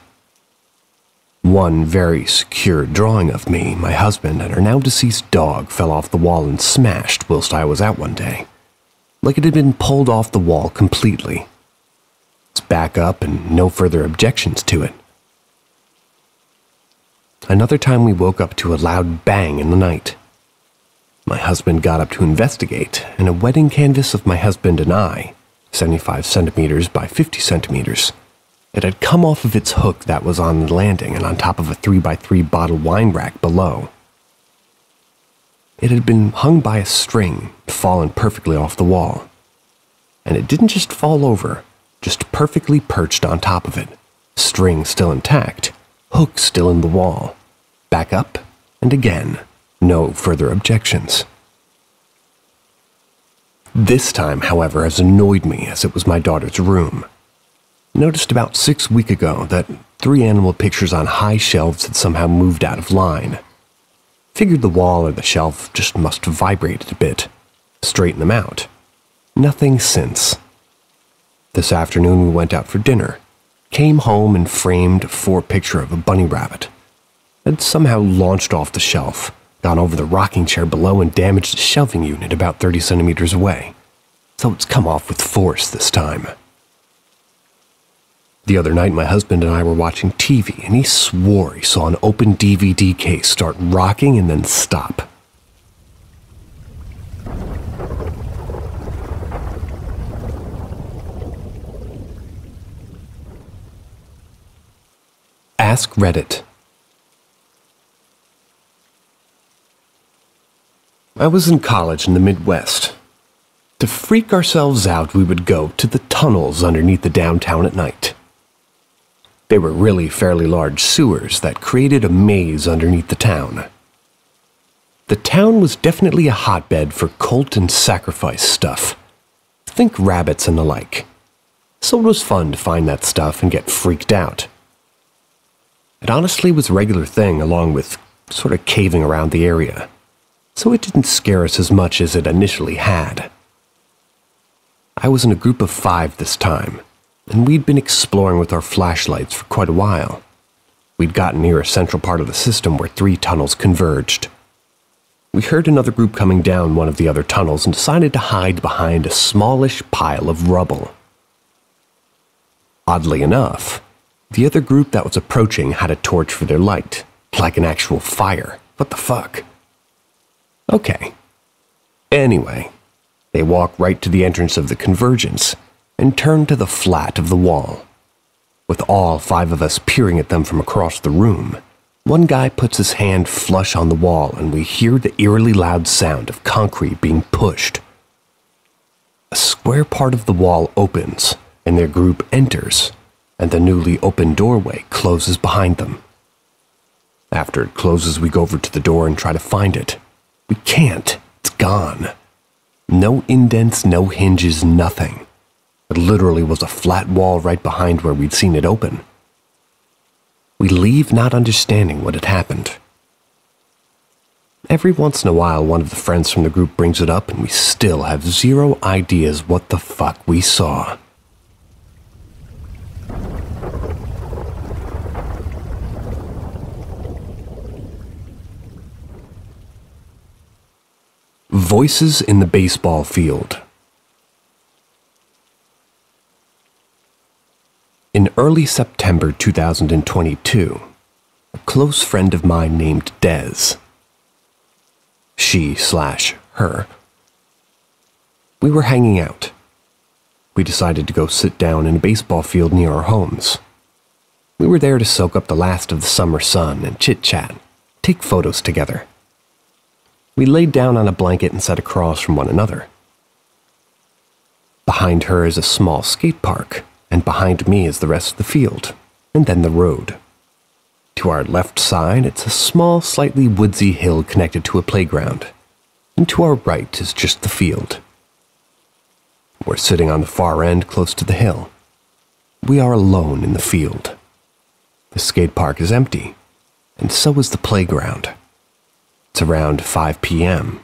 One very secure drawing of me, my husband, and our now deceased dog fell off the wall and smashed whilst I was out one day. Like it had been pulled off the wall completely. It's back up and no further objections to it. Another time we woke up to a loud bang in the night. My husband got up to investigate, and a wedding canvas of my husband and I, 75 centimeters by 50 centimeters, it had come off of its hook that was on the landing and on top of a 3x3 bottle wine rack below. It had been hung by a string, fallen perfectly off the wall. And it didn't just fall over, just perfectly perched on top of it, string still intact, hook still in the wall. Back up, and again, no further objections. This time, however, has annoyed me as it was my daughter's room. Noticed about 6 weeks ago that 3 animal pictures on high shelves had somehow moved out of line. Figured the wall or the shelf just must have vibrated a bit. Straighten them out. Nothing since. This afternoon we went out for dinner. Came home and framed a 4 picture of a bunny rabbit. Had somehow launched off the shelf, gone over the rocking chair below and damaged the shelving unit about 30 centimeters away. So it's come off with force this time. The other night, my husband and I were watching TV, and he swore he saw an open DVD case start rocking and then stop. Ask Reddit. I was in college in the Midwest. To freak ourselves out, we would go to the tunnels underneath the downtown at night. They were really fairly large sewers that created a maze underneath the town. The town was definitely a hotbed for cult and sacrifice stuff. Think rabbits and the like. So it was fun to find that stuff and get freaked out. It honestly was a regular thing along with sort of caving around the area. So it didn't scare us as much as it initially had. I was in a group of 5 this time. and we'd been exploring with our flashlights for quite a while. We'd gotten near a central part of the system where 3 tunnels converged. We heard another group coming down one of the other tunnels and decided to hide behind a smallish pile of rubble. Oddly enough, the other group that was approaching had a torch for their light, like an actual fire. What the fuck? Okay. Anyway, they walk right to the entrance of the convergence and turn to the flat of the wall. With all 5 of us peering at them from across the room, one guy puts his hand flush on the wall and we hear the eerily loud sound of concrete being pushed. A square part of the wall opens and their group enters, and the newly opened doorway closes behind them. After it closes, we go over to the door and try to find it. We can't. It's gone. No indents, no hinges, nothing. It literally was a flat wall right behind where we'd seen it open. We leave not understanding what had happened. Every once in a while, one of the friends from the group brings it up, and we still have zero ideas what the fuck we saw. Voices in the baseball field. In early September 2022, a close friend of mine named Des, she/her, we were hanging out. We decided to go sit down in a baseball field near our homes. We were there to soak up the last of the summer sun and chit-chat, take photos together. We laid down on a blanket and sat across from one another. Behind her is a small skate park, and behind me is the rest of the field, and then the road. To our left side, it's a small, slightly woodsy hill connected to a playground, and to our right is just the field. We're sitting on the far end close to the hill. We are alone in the field. The skate park is empty, and so is the playground. It's around 5 p.m.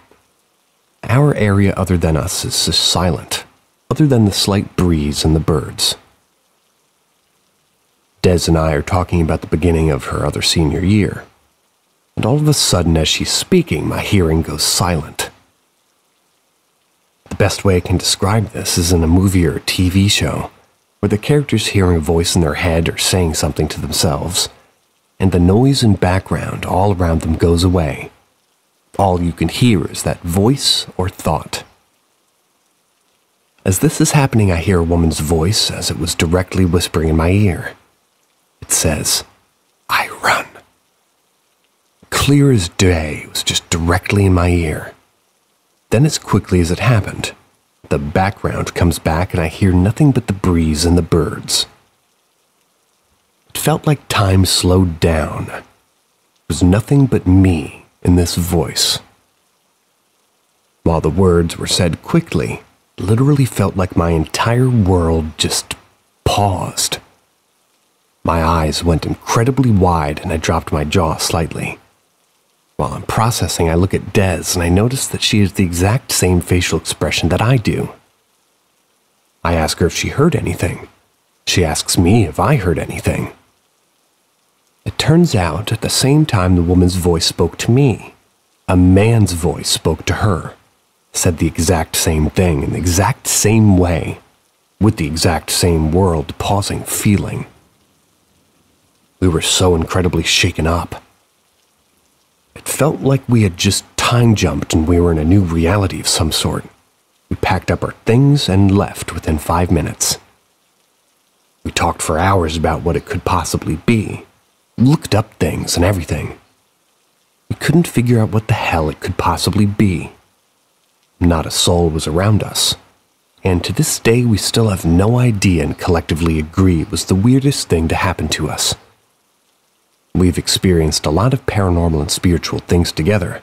Our area other than us is just silent, other than the slight breeze and the birds. Des and I are talking about the beginning of her other senior year, and all of a sudden as she's speaking, my hearing goes silent. The best way I can describe this is in a movie or a TV show, where the character's hearing a voice in their head or saying something to themselves, and the noise and background all around them goes away. All you can hear is that voice or thought. As this is happening, I hear a woman's voice as it was directly whispering in my ear. It says, "I run." Clear as day, it was just directly in my ear. Then as quickly as it happened, the background comes back and I hear nothing but the breeze and the birds. It felt like time slowed down. It was nothing but me in this voice. While the words were said quickly, it literally felt like my entire world just paused. My eyes went incredibly wide and I dropped my jaw slightly. While I'm processing, I look at Des and I notice that she has the exact same facial expression that I do. I ask her if she heard anything. She asks me if I heard anything. It turns out, at the same time the woman's voice spoke to me, a man's voice spoke to her, said the exact same thing in the exact same way, with the exact same world-pausing feeling. We were so incredibly shaken up. It felt like we had just time-jumped and we were in a new reality of some sort. We packed up our things and left within 5 minutes. We talked for hours about what it could possibly be. Looked up things and everything. We couldn't figure out what the hell it could possibly be. Not a soul was around us, and to this day we still have no idea and collectively agree it was the weirdest thing to happen to us. We've experienced a lot of paranormal and spiritual things together,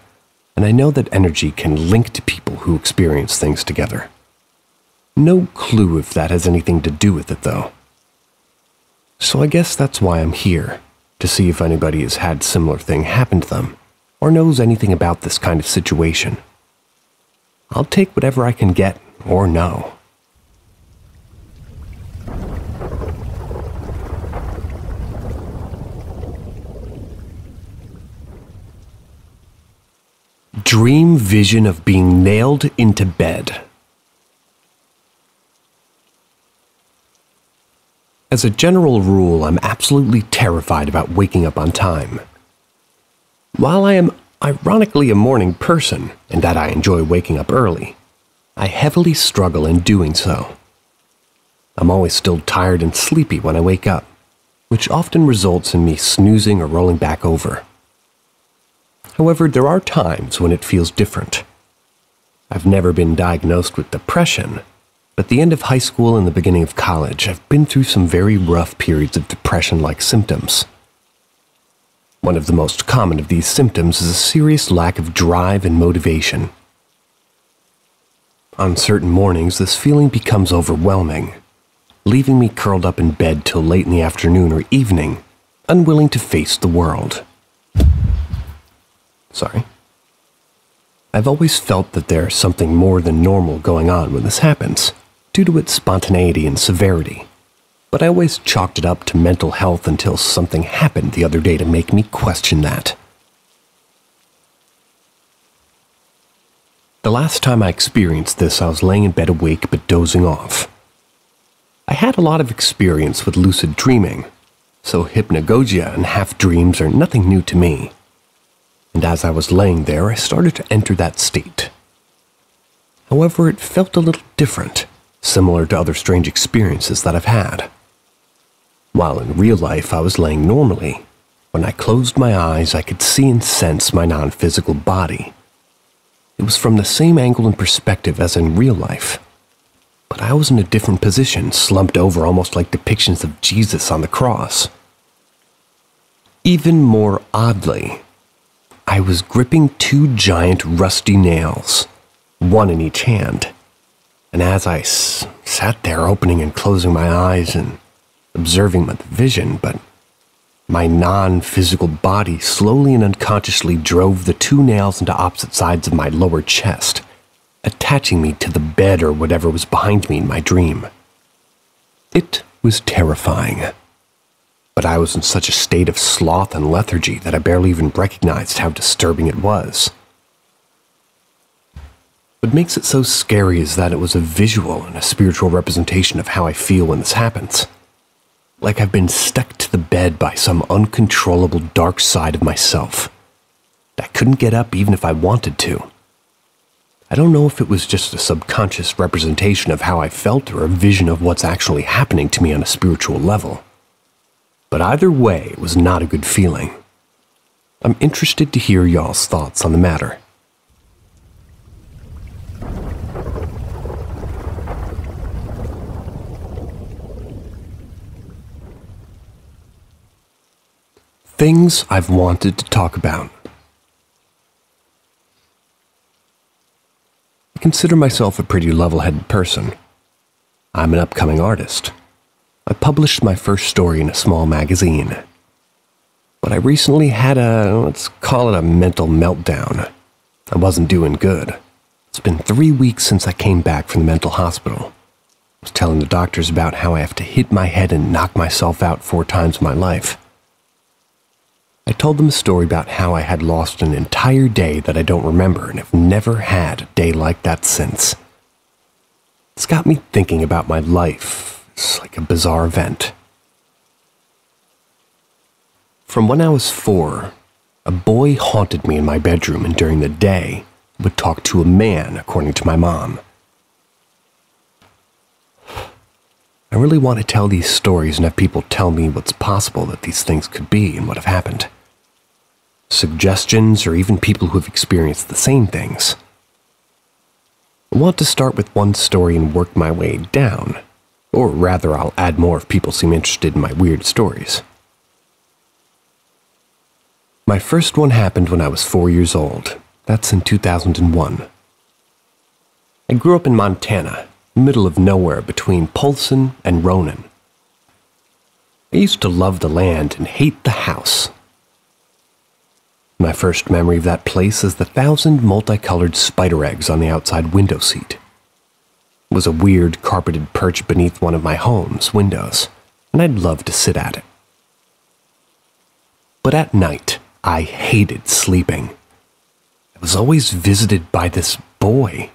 and I know that energy can link to people who experience things together. No clue if that has anything to do with it though. So I guess that's why I'm here. To see if anybody has had similar thing happen to them, or knows anything about this kind of situation. I'll take whatever I can get or know. dream vision of being nailed into bed. As a general rule, I'm absolutely terrified about waking up on time. While I am ironically a morning person, and that I enjoy waking up early, I heavily struggle in doing so. I'm always still tired and sleepy when I wake up, which often results in me snoozing or rolling back over. However, there are times when it feels different. I've never been diagnosed with depression, but at the end of high school and the beginning of college, I've been through some very rough periods of depression-like symptoms. One of the most common of these symptoms is a serious lack of drive and motivation. On certain mornings, this feeling becomes overwhelming, leaving me curled up in bed till late in the afternoon or evening, unwilling to face the world. I've always felt that there's something more than normal going on when this happens, due to its spontaneity and severity, but I always chalked it up to mental health until something happened the other day to make me question that. The last time I experienced this, I was laying in bed awake but dozing off. I had a lot of experience with lucid dreaming, so hypnagogia and half dreams are nothing new to me. And as I was laying there, I started to enter that state. However, it felt a little different, similar to other strange experiences that I've had. While in real life I was laying normally, when I closed my eyes, I could see and sense my non-physical body. It was from the same angle and perspective as in real life, but I was in a different position, slumped over almost like depictions of Jesus on the cross. Even more oddly, I was gripping two giant rusty nails, one in each hand, and as I sat there opening and closing my eyes and observing the vision, but my non-physical body slowly and unconsciously drove the two nails into opposite sides of my lower chest, attaching me to the bed or whatever was behind me in my dream. It was terrifying. But I was in such a state of sloth and lethargy that I barely even recognized how disturbing it was. What makes it so scary is that it was a visual and a spiritual representation of how I feel when this happens. Like I've been stuck to the bed by some uncontrollable dark side of myself. I couldn't get up even if I wanted to. I don't know if it was just a subconscious representation of how I felt or a vision of what's actually happening to me on a spiritual level. But either way, it was not a good feeling. I'm interested to hear y'all's thoughts on the matter. Things I've wanted to talk about. I consider myself a pretty level-headed person. I'm an upcoming artist. I published my first story in a small magazine. But I recently had let's call it a mental meltdown. I wasn't doing good. It's been 3 weeks since I came back from the mental hospital. I was telling the doctors about how I have to hit my head and knock myself out 4 times in my life. I told them a story about how I had lost an entire day that I don't remember and have never had a day like that since. It's got me thinking about my life. It's like a bizarre event. From when I was 4, a boy haunted me in my bedroom and during the day would talk to a man, according to my mom. I really want to tell these stories and have people tell me what's possible that these things could be and what have happened. Suggestions or even people who have experienced the same things. I want to start with one story and work my way down. Or rather, I'll add more if people seem interested in my weird stories. My first one happened when I was 4 years old. That's in 2001. I grew up in Montana, middle of nowhere between Polson and Ronan. I used to love the land and hate the house. My first memory of that place is the 1,000 multicolored spider eggs on the outside window seat. It was a weird carpeted perch beneath one of my home's windows, and I'd love to sit at it. But at night, I hated sleeping. I was always visited by this boy.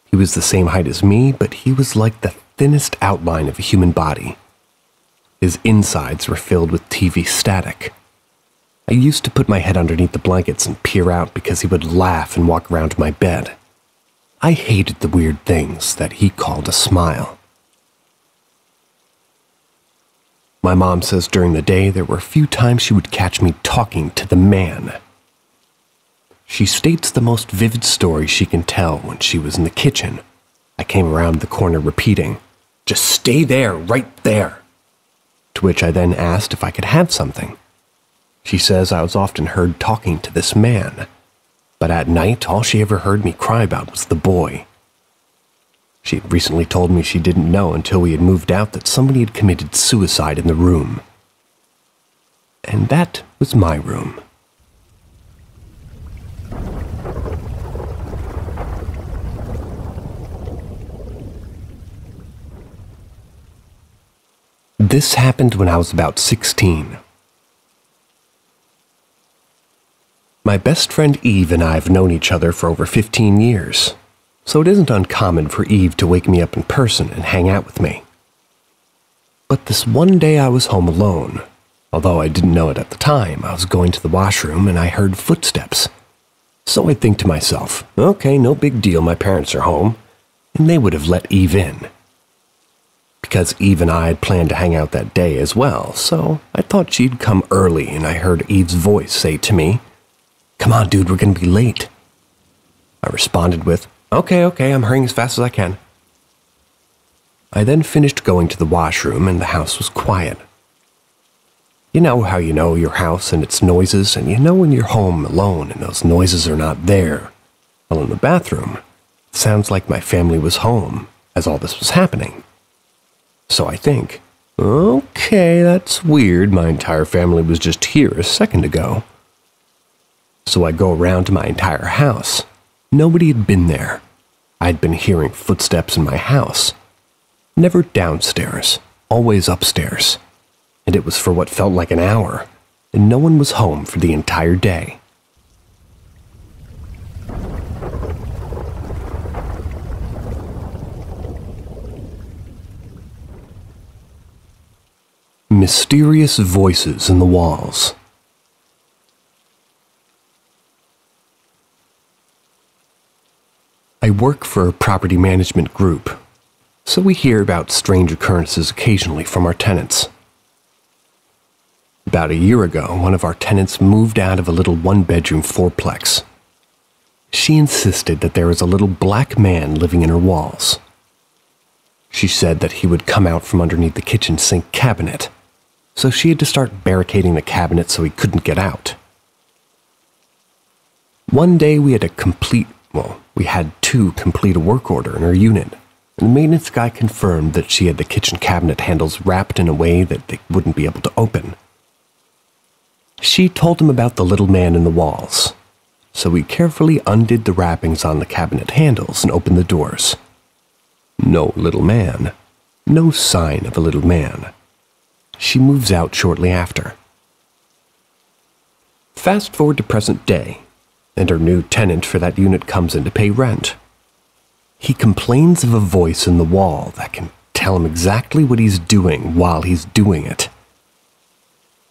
He was the same height as me, but he was like the thinnest outline of a human body. His insides were filled with TV static. I used to put my head underneath the blankets and peer out because he would laugh and walk around my bed. I hated the weird things that he called a smile. My mom says during the day there were a few times she would catch me talking to the man. She states the most vivid story she can tell when she was in the kitchen. I came around the corner repeating, "Just stay there, right there." To which I then asked if I could have something. She says I was often heard talking to this man, but at night all she ever heard me cry about was the boy. She had recently told me she didn't know until we had moved out that somebody had committed suicide in the room. And that was my room. This happened when I was about 16. My best friend Eve and I have known each other for over 15 years, so it isn't uncommon for Eve to wake me up in person and hang out with me. But this one day I was home alone. Although I didn't know it at the time, I was going to the washroom and I heard footsteps. So I think to myself, okay, no big deal, my parents are home, and they would have let Eve in. Because Eve and I had planned to hang out that day as well, so I thought she'd come early and I heard Eve's voice say to me, "Come on, dude, we're gonna be late." I responded with, Okay, I'm hurrying as fast as I can. I then finished going to the washroom and the house was quiet. You know how you know your house and its noises, and you know when you're home alone and those noises are not there. Well, in the bathroom, it sounds like my family was home as all this was happening. So I think, okay, that's weird, my entire family was just here a second ago. So I go around to my entire house. Nobody had been there. I'd been hearing footsteps in my house. Never downstairs, always upstairs. And it was for what felt like an hour, and no one was home for the entire day. Mysterious voices in the walls. I work for a property management group, so we hear about strange occurrences occasionally from our tenants. About a year ago, one of our tenants moved out of a little one-bedroom fourplex. She insisted that there was a little black man living in her walls. She said that he would come out from underneath the kitchen sink cabinet, so she had to start barricading the cabinet so he couldn't get out. One day we had to complete a work order in her unit, and the maintenance guy confirmed that she had the kitchen cabinet handles wrapped in a way that they wouldn't be able to open. She told him about the little man in the walls, so we carefully undid the wrappings on the cabinet handles and opened the doors. No little man. No sign of a little man. She moves out shortly after. Fast forward to present day, and her new tenant for that unit comes in to pay rent. He complains of a voice in the wall that can tell him exactly what he's doing while he's doing it.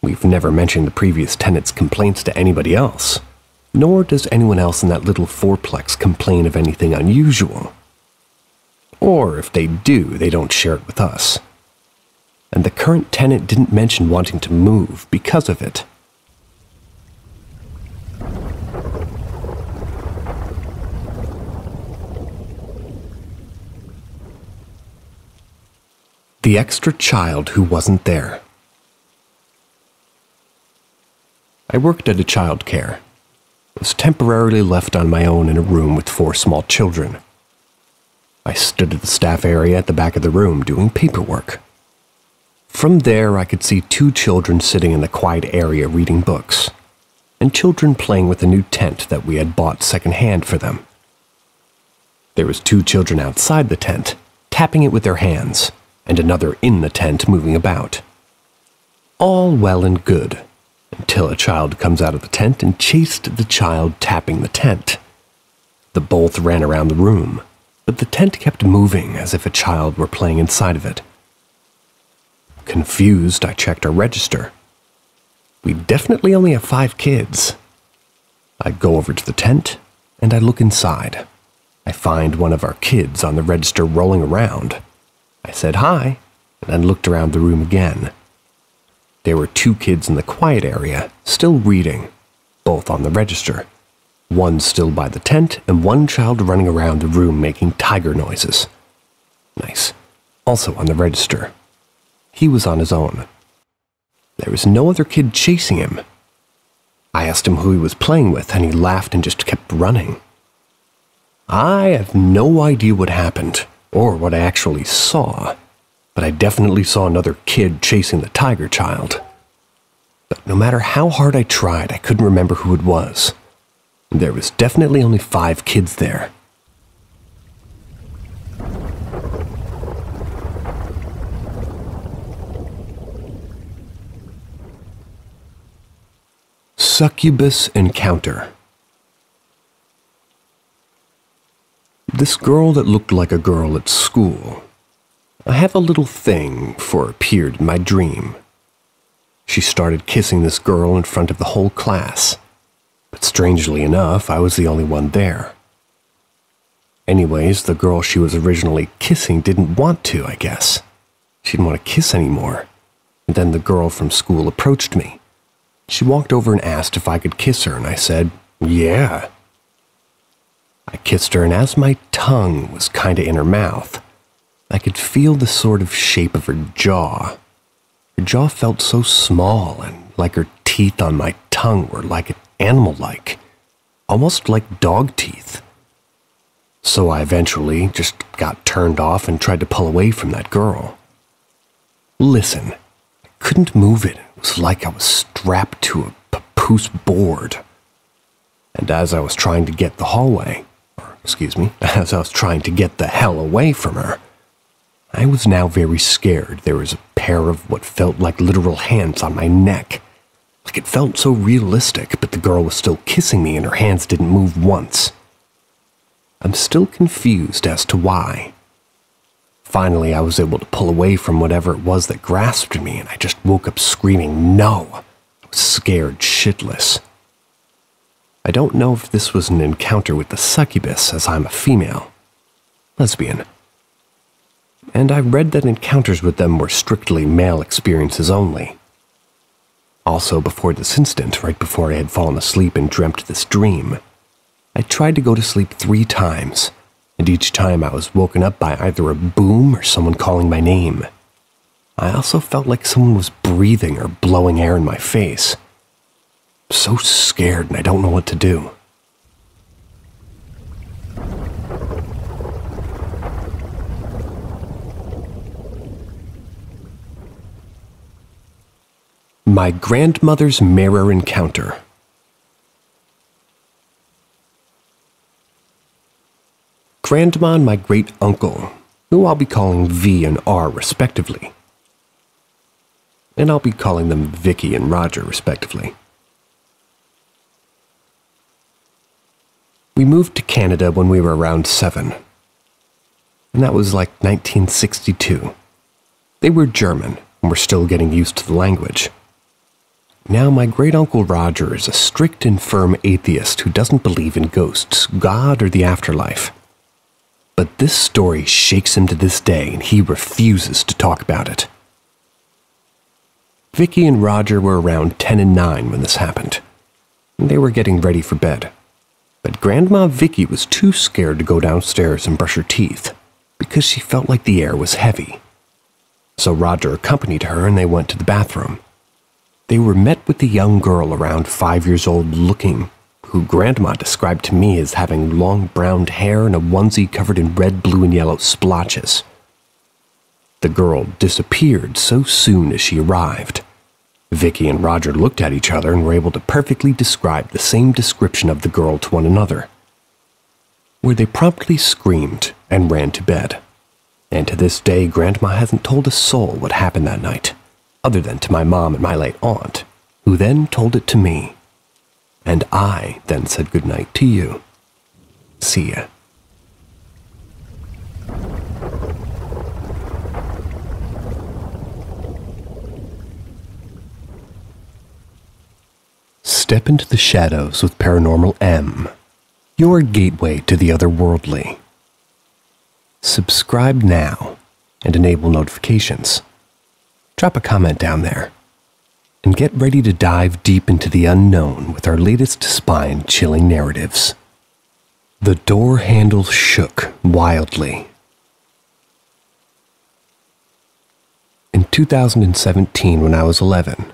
We've never mentioned the previous tenant's complaints to anybody else, nor does anyone else in that little fourplex complain of anything unusual. Or if they do, they don't share it with us. And the current tenant didn't mention wanting to move because of it. The extra child who wasn't there. I worked at a childcare. I was temporarily left on my own in a room with 4 small children. I stood at the staff area at the back of the room doing paperwork. From there, I could see 2 children sitting in the quiet area reading books, and children playing with a new tent that we had bought secondhand for them. There was 2 children outside the tent, tapping it with their hands, and another in the tent moving about. All well and good, until a child comes out of the tent and chased the child tapping the tent. The both ran around the room, but the tent kept moving as if a child were playing inside of it. Confused, I checked our register. We definitely only have 5 kids. I go over to the tent, and I look inside. I find one of our kids on the register rolling around. I said hi, and then looked around the room again. There were 2 kids in the quiet area, still reading, both on the register. One still by the tent, and one child running around the room making tiger noises. Nice. Also on the register. He was on his own. There was no other kid chasing him. I asked him who he was playing with, and he laughed and just kept running. I have no idea what happened, or what I actually saw, but I definitely saw another kid chasing the tiger child. But no matter how hard I tried, I couldn't remember who it was. There was definitely only 5 kids there. Succubus encounter. This girl that looked like a girl at school. I have a little thing for appeared in my dream. She started kissing this girl in front of the whole class. But strangely enough, I was the only one there. Anyways, the girl she was originally kissing didn't want to, I guess. She didn't want to kiss anymore. And then the girl from school approached me. She walked over and asked if I could kiss her, and I said, yeah. I kissed her, and as my tongue was kinda in her mouth, I could feel the sort of shape of her jaw. Her jaw felt so small, and like her teeth on my tongue were like animal-like, almost like dog teeth. So I eventually just got turned off and tried to pull away from that girl. Listen, I couldn't move it. It was like I was strapped to a papoose board. And as I was trying to get the as I was trying to get the hell away from her, I was now very scared. There was a pair of what felt like literal hands on my neck. Like it felt so realistic, but the girl was still kissing me and her hands didn't move once. I'm still confused as to why. Finally, I was able to pull away from whatever it was that grasped me, and I just woke up screaming, no! I was scared shitless. I don't know if this was an encounter with the succubus, as I'm a female. Lesbian. And I read that encounters with them were strictly male experiences only. Also, before this incident, right before I had fallen asleep and dreamt this dream, I tried to go to sleep 3 times, and each time I was woken up by either a boom or someone calling my name. I also felt like someone was breathing or blowing air in my face. I'm so scared and I don't know what to do. My grandmother's mirror encounter. Grandma and my great-uncle, who I'll be calling V and R respectively. And I'll be calling them Vicky and Roger respectively. We moved to Canada when we were around 7. And that was like 1962. They were German and were still getting used to the language. Now my great-uncle Roger is a strict and firm atheist who doesn't believe in ghosts, God, or the afterlife. But this story shakes him to this day and he refuses to talk about it. Vicky and Roger were around 10 and 9 when this happened. They were getting ready for bed. But Grandma Vicky was too scared to go downstairs and brush her teeth because she felt like the air was heavy. So Roger accompanied her and they went to the bathroom. They were met with a young girl around 5 years old looking, who Grandma described to me as having long brown hair and a onesie covered in red, blue, and yellow splotches. The girl disappeared so soon as she arrived. Vicky and Roger looked at each other and were able to perfectly describe the same description of the girl to one another, where they promptly screamed and ran to bed. And to this day, Grandma hasn't told a soul what happened that night, other than to my mom and my late aunt, who then told it to me, and I then said goodnight to you. See ya. Step into the shadows with Paranormal M, your gateway to the otherworldly. Subscribe now and enable notifications. Drop a comment down there. And get ready to dive deep into the unknown with our latest spine-chilling narratives. The door handle shook wildly. In 2017, when I was 11,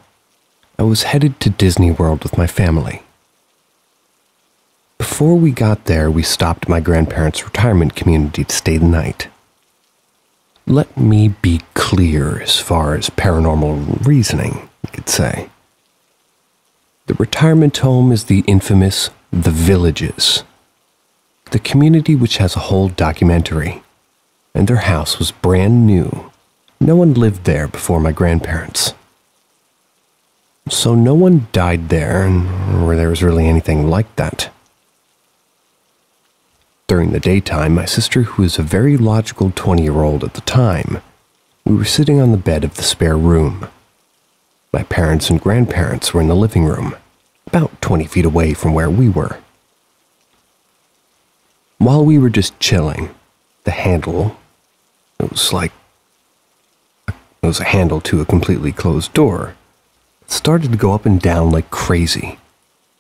I was headed to Disney World with my family. Before we got there, we stopped at my grandparents' retirement community to stay the night. Let me be clear as far as paranormal reasoning, you could say. The retirement home is the infamous The Villages, the community which has a whole documentary, and their house was brand new. No one lived there before my grandparents. So no one died there, or there was really anything like that. During the daytime, my sister, who was a very logical 20-year-old at the time, we were sitting on the bed of the spare room. My parents and grandparents were in the living room, about 20 feet away from where we were. While we were just chilling, the handle, it was a handle to a completely closed door, started to go up and down like crazy,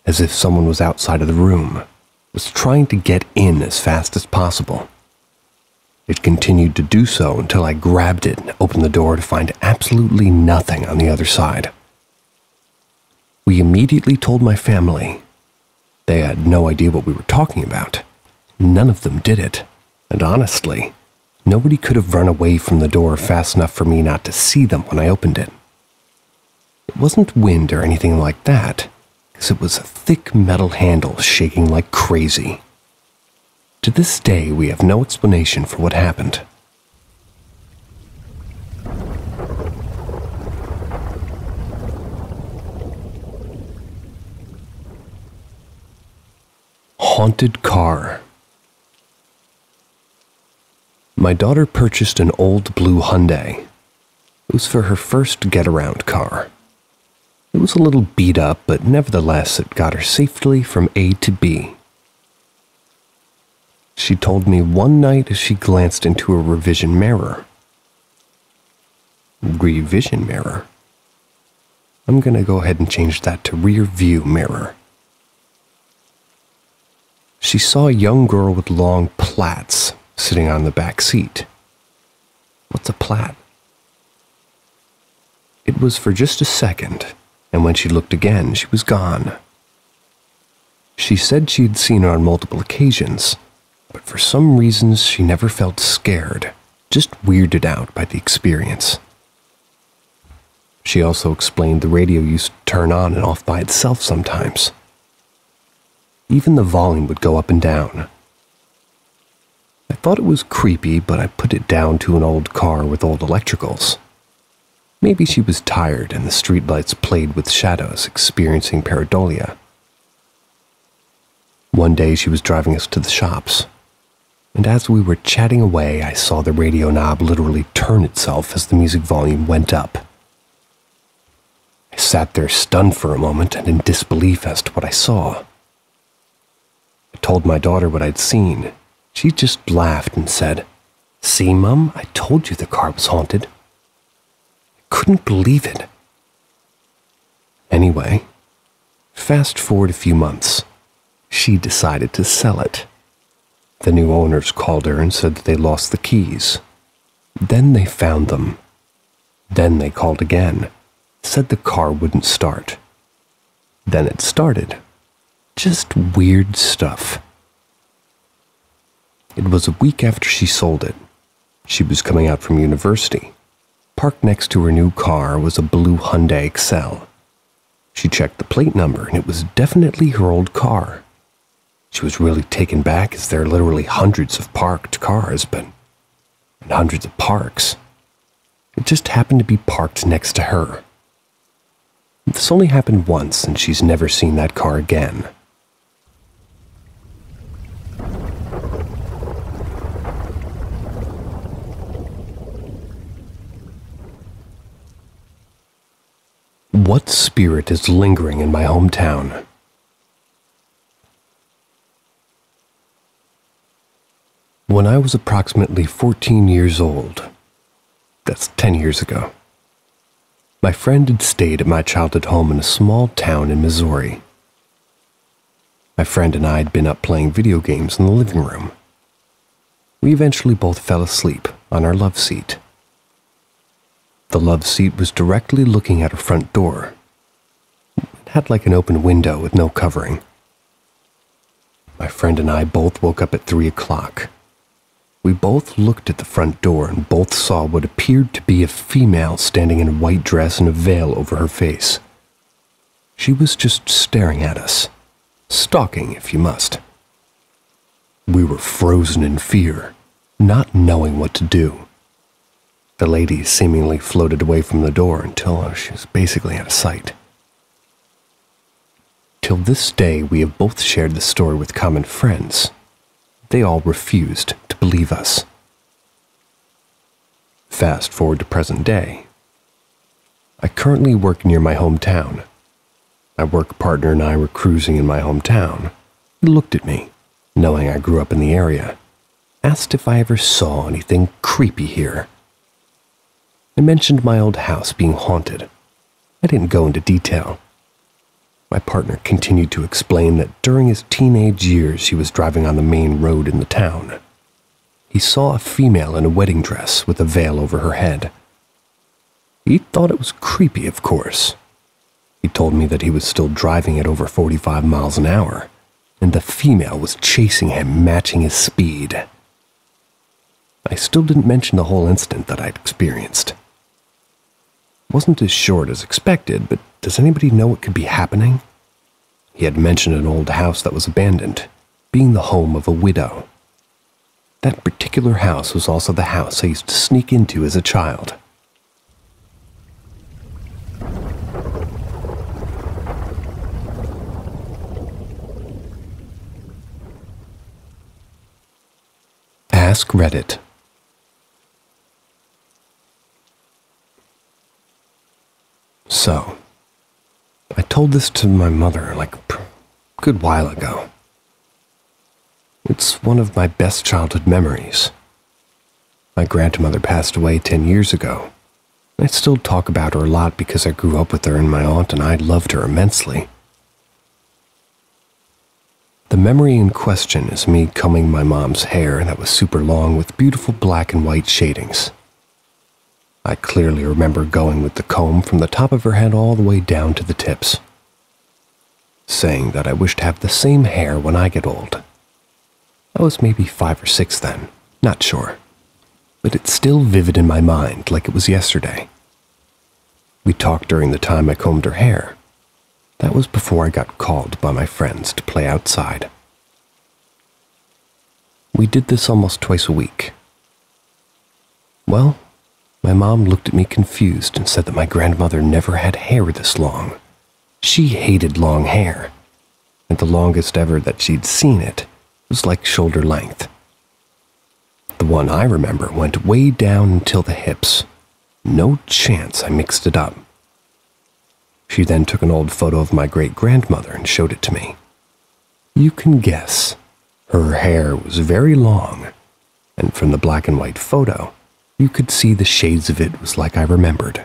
as if someone was outside of the room, was trying to get in as fast as possible. It continued to do so until I grabbed it and opened the door to find absolutely nothing on the other side. We immediately told my family. They had no idea what we were talking about. None of them did it, and honestly, nobody could have run away from the door fast enough for me not to see them when I opened it. It wasn't wind or anything like that, because it was a thick metal handle shaking like crazy. To this day, we have no explanation for what happened. Haunted car. My daughter purchased an old blue Hyundai. It was for her first get-around car. It was a little beat up, but nevertheless it got her safely from A to B. She told me one night as she glanced into a revision mirror. Revision mirror? I'm gonna go ahead and change that to rear view mirror. She saw a young girl with long plaits sitting on the back seat. What's a plait? It was for just a second, and when she looked again, she was gone. She said she'd seen her on multiple occasions, but for some reasons she never felt scared, just weirded out by the experience. She also explained the radio used to turn on and off by itself sometimes. Even the volume would go up and down. I thought it was creepy, but I put it down to an old car with old electricals. Maybe she was tired and the streetlights played with shadows, experiencing pareidolia. One day she was driving us to the shops, and as we were chatting away, I saw the radio knob literally turn itself as the music volume went up. I sat there stunned for a moment and in disbelief as to what I saw. I told my daughter what I'd seen. She just laughed and said, "See, Mum, I told you the car was haunted." I couldn't believe it. Anyway, fast forward a few months. She decided to sell it. The new owners called her and said that they lost the keys. Then they found them. Then they called again, said the car wouldn't start. Then it started. Just weird stuff. It was a week after she sold it. She was coming out from university. Parked next to her new car was a blue Hyundai Excel. She checked the plate number and it was definitely her old car. She was really taken back as there are literally hundreds of parked cars, and hundreds of parks. It just happened to be parked next to her. This only happened once, and she's never seen that car again. What spirit is lingering in my hometown? When I was approximately 14 years old, that's 10 years ago, my friend had stayed at my childhood home in a small town in Missouri. My friend and I had been up playing video games in the living room. We eventually both fell asleep on our love seat. The love seat was directly looking at our front door. It had like an open window with no covering. My friend and I both woke up at 3 o'clock. We both looked at the front door and both saw what appeared to be a female standing in a white dress and a veil over her face. She was just staring at us, stalking if you must. We were frozen in fear, not knowing what to do. The lady seemingly floated away from the door until she was basically out of sight. Till this day, we have both shared the story with common friends. They all refused to believe us. Fast forward to present day. I currently work near my hometown. My work partner and I were cruising in my hometown. He looked at me, knowing I grew up in the area, asked if I ever saw anything creepy here. I mentioned my old house being haunted. I didn't go into detail. My partner continued to explain that during his teenage years he was driving on the main road in the town. He saw a female in a wedding dress with a veil over her head. He thought it was creepy, of course. He told me that he was still driving at over 45 miles an hour, and the female was chasing him, matching his speed. I still didn't mention the whole incident that I'd experienced. It wasn't as short as expected, but does anybody know what could be happening? He had mentioned an old house that was abandoned, being the home of a widow. That particular house was also the house I used to sneak into as a child. Ask Reddit. So, I told this to my mother like a good while ago. It's one of my best childhood memories. My grandmother passed away 10 years ago. I still talk about her a lot because I grew up with her, and my aunt and I loved her immensely. The memory in question is me combing my mom's hair that was super long with beautiful black and white shadings. I clearly remember going with the comb from the top of her head all the way down to the tips, saying that I wished to have the same hair when I get old. I was maybe 5 or 6 then, not sure, but it's still vivid in my mind like it was yesterday. We talked during the time I combed her hair. That was before I got called by my friends to play outside. We did this almost twice a week. Well, my mom looked at me confused and said that my grandmother never had hair this long. She hated long hair, and the longest ever that she'd seen it was like shoulder length. The one I remember went way down until the hips. No chance I mixed it up. She then took an old photo of my great-grandmother and showed it to me. You can guess. Her hair was very long, and from the black and white photo, you could see the shades of it was like I remembered.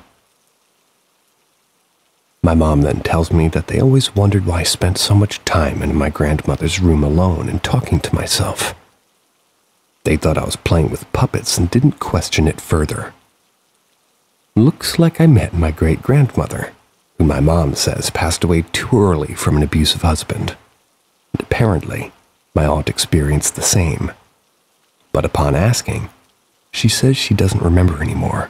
My mom then tells me that they always wondered why I spent so much time in my grandmother's room alone and talking to myself. They thought I was playing with puppets and didn't question it further. Looks like I met my great-grandmother, who my mom says passed away too early from an abusive husband. And apparently, my aunt experienced the same. But upon asking, she says she doesn't remember anymore.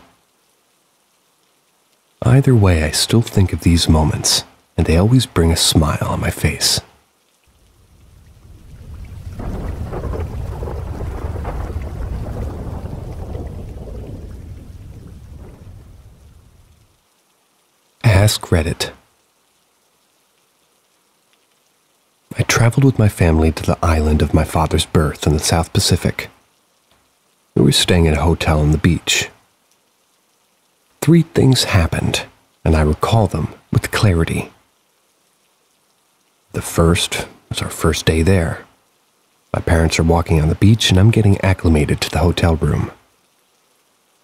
Either way, I still think of these moments, and they always bring a smile on my face. Ask Reddit. traveled with my family to the island of my father's birth in the South Pacific. We were staying at a hotel on the beach. 3 things happened, and I recall them with clarity. The first was our first day there. My parents are walking on the beach, and I'm getting acclimated to the hotel room.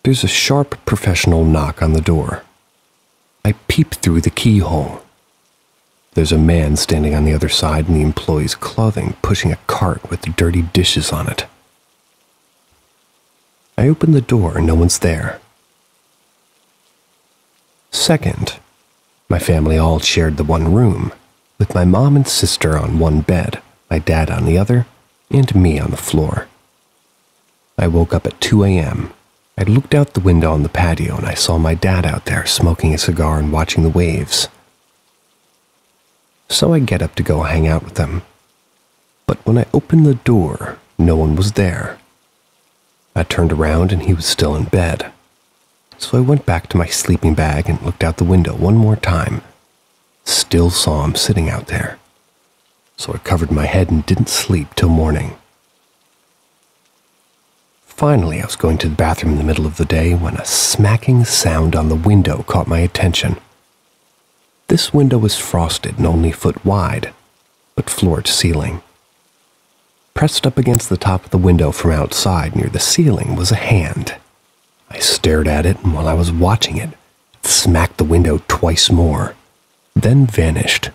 There's a sharp professional knock on the door. I peep through the keyhole. There's a man standing on the other side in the employee's clothing, pushing a cart with dirty dishes on it. I open the door and no one's there. Second, my family all shared the one room, with my mom and sister on one bed, my dad on the other, and me on the floor. I woke up at 2 a.m. I looked out the window on the patio and I saw my dad out there smoking a cigar and watching the waves. So I get up to go hang out with him. But when I opened the door, no one was there. I turned around and he was still in bed. So I went back to my sleeping bag and looked out the window one more time. Still saw him sitting out there. So I covered my head and didn't sleep till morning. Finally, I was going to the bathroom in the middle of the day when a smacking sound on the window caught my attention. This window was frosted and only a foot wide, but floor to ceiling. Pressed up against the top of the window from outside near the ceiling was a hand. I stared at it, and while I was watching it, it smacked the window twice more, then vanished.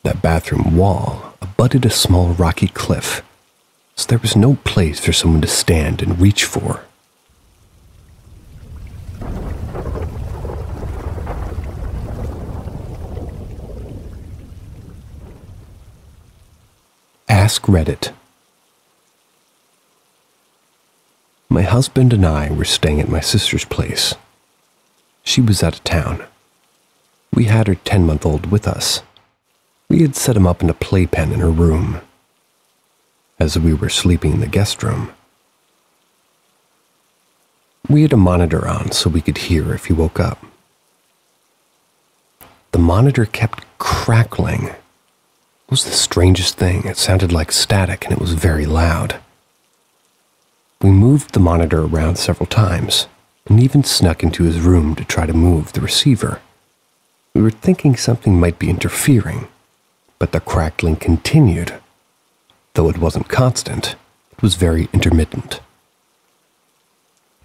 That bathroom wall abutted a small rocky cliff, so there was no place for someone to stand and reach for. Ask Reddit. My husband and I were staying at my sister's place. She was out of town. We had her 10-month-old with us. We had set him up in a playpen in her room, as we were sleeping in the guest room. We had a monitor on so we could hear if he woke up. The monitor kept crackling. It was the strangest thing. It sounded like static and it was very loud. We moved the monitor around several times and even snuck into his room to try to move the receiver. We were thinking something might be interfering, but the crackling continued. Though it wasn't constant, it was very intermittent.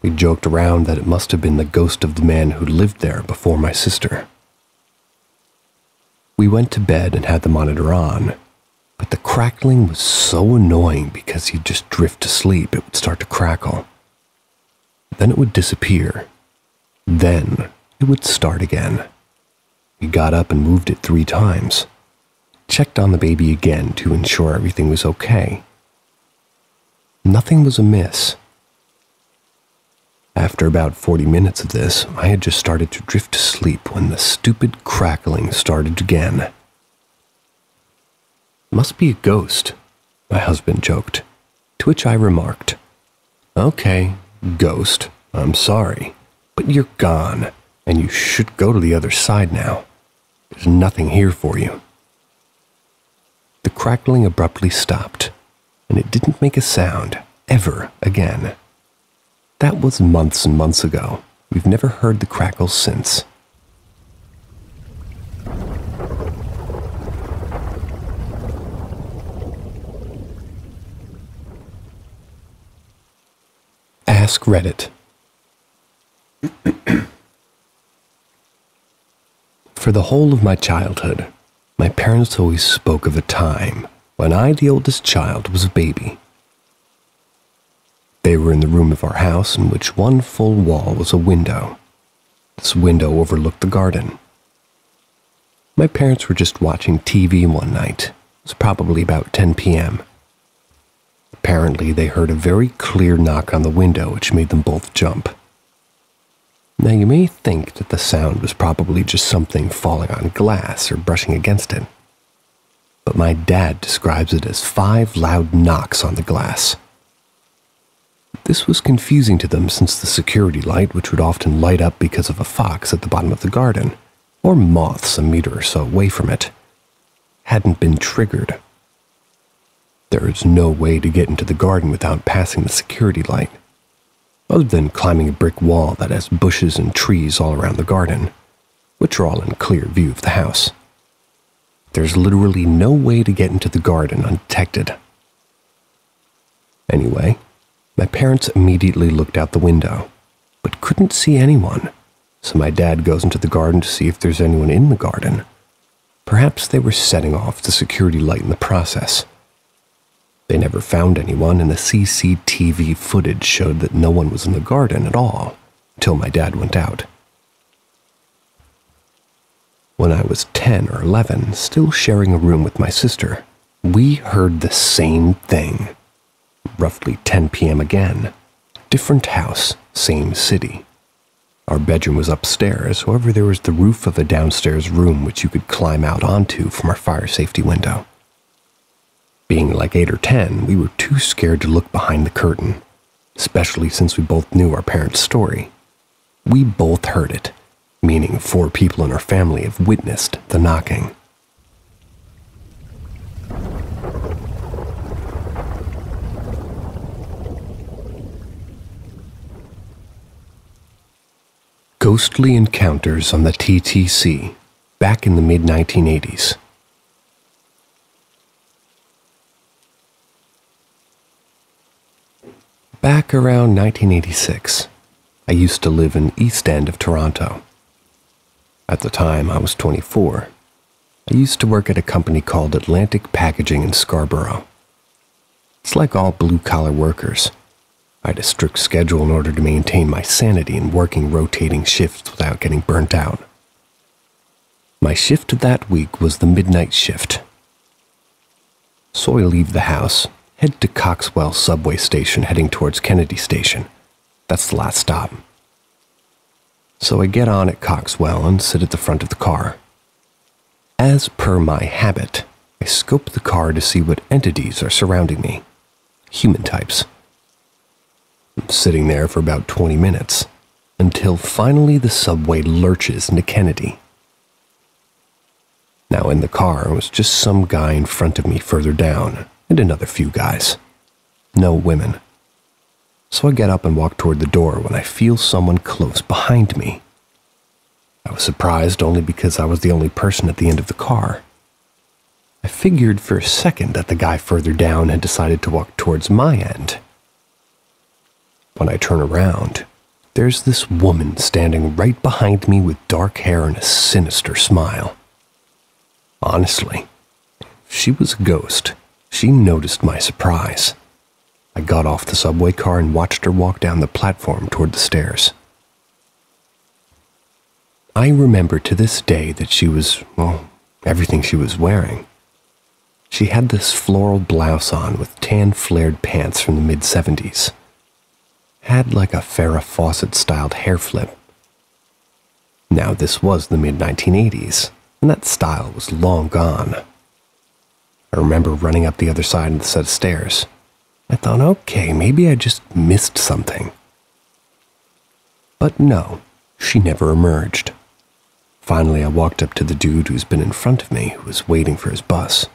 We joked around that it must have been the ghost of the man who lived there before my sister. We went to bed and had the monitor on, but the crackling was so annoying because he'd just drift to sleep, it would start to crackle. Then it would disappear. Then it would start again. We got up and moved it 3 times. Checked on the baby again to ensure everything was okay. Nothing was amiss. After about 40 minutes of this, I had just started to drift to sleep when the stupid crackling started again. "Must be a ghost," my husband joked, to which I remarked, "Okay, ghost, I'm sorry, but you're gone, and you should go to the other side now. There's nothing here for you." The crackling abruptly stopped, and it didn't make a sound ever again. That was months and months ago. We've never heard the crackle since. Ask Reddit. For the whole of my childhood, my parents always spoke of a time when I, the oldest child, was a baby. They were in the room of our house in which one full wall was a window. This window overlooked the garden. My parents were just watching TV one night. It was probably about 10 p.m. Apparently, they heard a very clear knock on the window, which made them both jump. Now, you may think that the sound was probably just something falling on glass or brushing against it. But my dad describes it as 5 loud knocks on the glass. This was confusing to them since the security light, which would often light up because of a fox at the bottom of the garden, or moths a meter or so away from it, hadn't been triggered. There is no way to get into the garden without passing the security light, other than climbing a brick wall that has bushes and trees all around the garden, which are all in clear view of the house. There's literally no way to get into the garden undetected. Anyway, my parents immediately looked out the window, but couldn't see anyone, so my dad goes into the garden to see if there's anyone in the garden. Perhaps they were setting off the security light in the process. They never found anyone, and the CCTV footage showed that no one was in the garden at all until my dad went out. When I was 10 or 11, still sharing a room with my sister, we heard the same thing. Roughly 10 p.m. again. Different house, same city. Our bedroom was upstairs, however there was the roof of a downstairs room which you could climb out onto from our fire safety window. Being like 8 or 10, we were too scared to look behind the curtain, especially since we both knew our parents' story. We both heard it, meaning 4 people in our family have witnessed the knocking. Ghostly encounters on the TTC back in the mid-1980s. Back around 1986, I used to live in East End of Toronto. At the time, I was 24. I used to work at a company called Atlantic Packaging in Scarborough. It's like all blue-collar workers. I had a strict schedule in order to maintain my sanity in working rotating shifts without getting burnt out. My shift that week was the midnight shift. So I leave the house, head to Coxwell subway station heading towards Kennedy Station. That's the last stop. So I get on at Coxwell and sit at the front of the car. As per my habit, I scope the car to see what entities are surrounding me. Human types. I'm sitting there for about 20 minutes, until finally the subway lurches into Kennedy. Now in the car was just some guy in front of me further down, and another few guys. No women. So I get up and walk toward the door when I feel someone close behind me. I was surprised only because I was the only person at the end of the car. I figured for a second that the guy further down had decided to walk towards my end. When I turn around, there's this woman standing right behind me with dark hair and a sinister smile. Honestly, if she was a ghost, she noticed my surprise. I got off the subway car and watched her walk down the platform toward the stairs. I remember to this day that she was, well, everything she was wearing. She had this floral blouse on with tan flared pants from the mid-70s. Had like a Farrah Fawcett-styled hair flip. Now this was the mid-1980s, and that style was long gone. I remember running up the other side of the set of stairs. I thought, okay, maybe I just missed something. But no, she never emerged. Finally, I walked up to the dude who's been in front of me, who was waiting for his bus.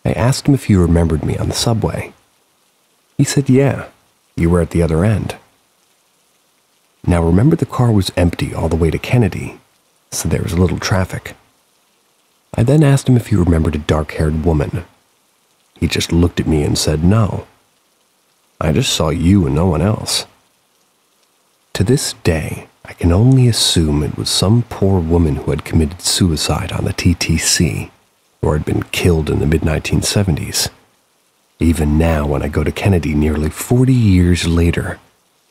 I asked him if he remembered me on the subway. He said, yeah, you were at the other end. Now remember, the car was empty all the way to Kennedy, so there was little traffic. I then asked him if he remembered a dark-haired woman. He just looked at me and said no. I just saw you and no one else. To this day, I can only assume it was some poor woman who had committed suicide on the TTC, or had been killed in the mid-1970s. Even now, when I go to Kennedy nearly 40 years later,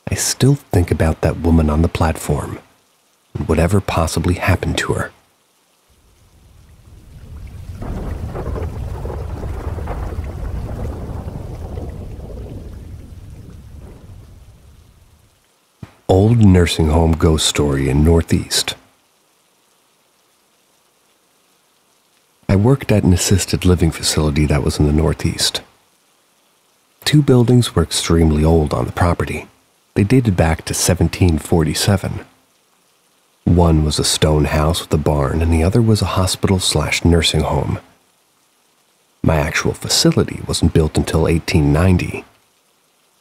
I still think about that woman on the platform, and whatever possibly happened to her. Old nursing home ghost story in Northeast. I worked at an assisted living facility that was in the Northeast. 2 buildings were extremely old on the property. They dated back to 1747. One was a stone house with a barn, and the other was a hospital/nursing home My actual facility wasn't built until 1890.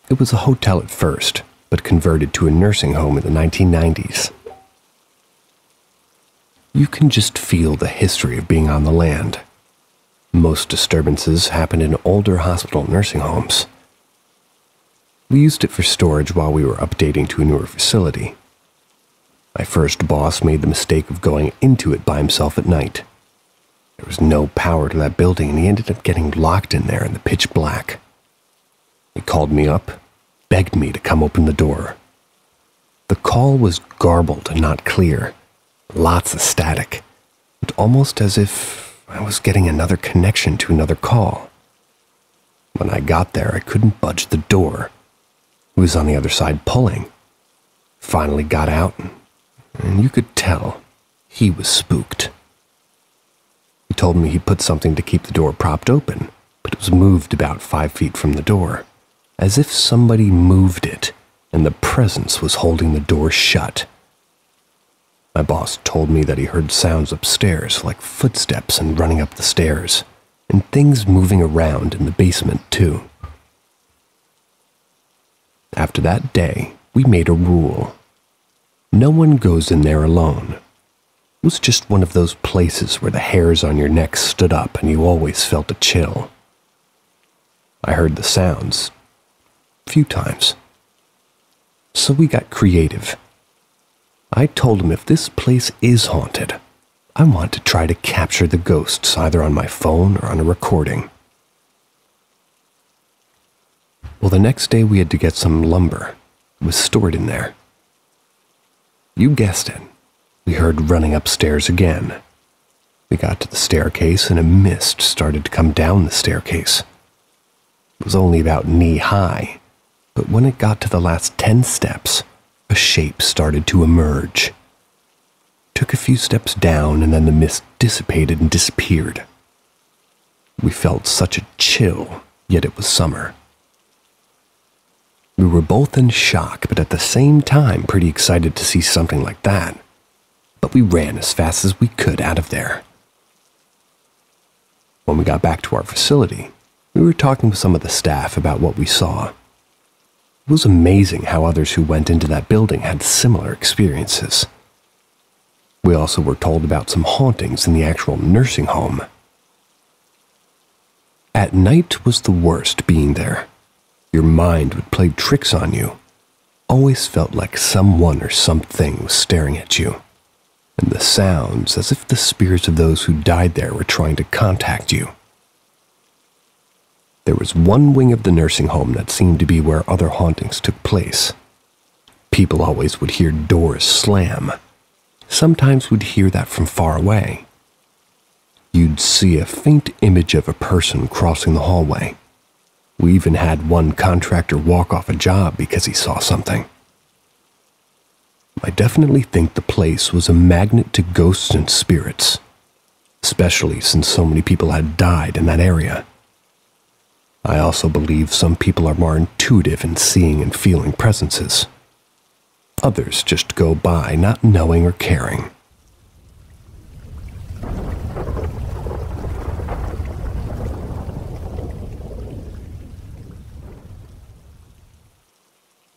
It was a hotel at first, but converted to a nursing home in the 1990s. You can just feel the history of being on the land. Most disturbances happen in older hospital nursing homes. We used it for storage while we were updating to a newer facility. My first boss made the mistake of going into it by himself at night. There was no power to that building, and he ended up getting locked in there in the pitch black. He called me up, begged me to come open the door. The call was garbled and not clear, lots of static, and almost as if I was getting another connection to another call. When I got there, I couldn't budge the door. He was on the other side pulling. Finally got out, and you could tell he was spooked. He told me he put something to keep the door propped open, but it was moved about 5 feet from the door, as if somebody moved it, and the presence was holding the door shut. My boss told me that he heard sounds upstairs, like footsteps and running up the stairs, and things moving around in the basement too. After that day, we made a rule. No one goes in there alone. It was just one of those places where the hairs on your neck stood up and you always felt a chill. I heard the sounds a few times. So we got creative. I told him if this place is haunted, I want to try to capture the ghosts either on my phone or on a recording. Well, the next day we had to get some lumber. It was stored in there. You guessed it. We heard running upstairs again. We got to the staircase and a mist started to come down the staircase. It was only about knee-high, but when it got to the last 10 steps, a shape started to emerge. Took a few steps down and then the mist dissipated and disappeared. We felt such a chill, yet it was summer. We were both in shock, but at the same time pretty excited to see something like that. But we ran as fast as we could out of there. When we got back to our facility, we were talking with some of the staff about what we saw. It was amazing how others who went into that building had similar experiences. We also were told about some hauntings in the actual nursing home. At night was the worst being there. Your mind would play tricks on you. Always felt like someone or something was staring at you. And the sounds as if the spirits of those who died there were trying to contact you. There was one wing of the nursing home that seemed to be where other hauntings took place. People always would hear doors slam. Sometimes we'd hear that from far away. You'd see a faint image of a person crossing the hallway. We even had one contractor walk off a job because he saw something. I definitely think the place was a magnet to ghosts and spirits, especially since so many people had died in that area. I also believe some people are more intuitive in seeing and feeling presences. Others just go by not knowing or caring.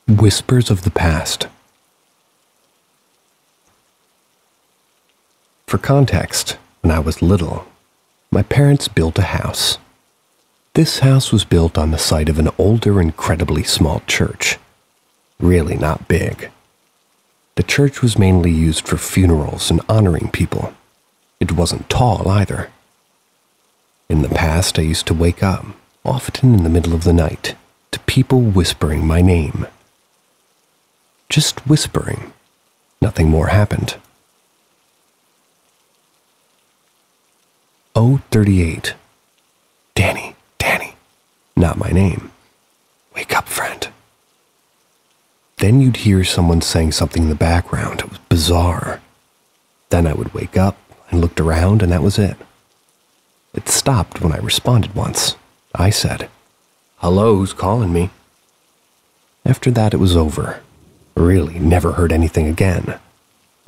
Whispers of the past. For context, when I was little, my parents built a house. This house was built on the site of an older, incredibly small church. Really not big. The church was mainly used for funerals and honoring people. It wasn't tall either. In the past, I used to wake up, often in the middle of the night, to people whispering my name. Just whispering. Nothing more happened. 038. Danny. Not my name. Wake up, friend. Then you'd hear someone saying something in the background. It was bizarre. Then I would wake up and looked around and that was it. It stopped when I responded once. I said, "Hello, who's calling me?" After that it was over. Really never heard anything again.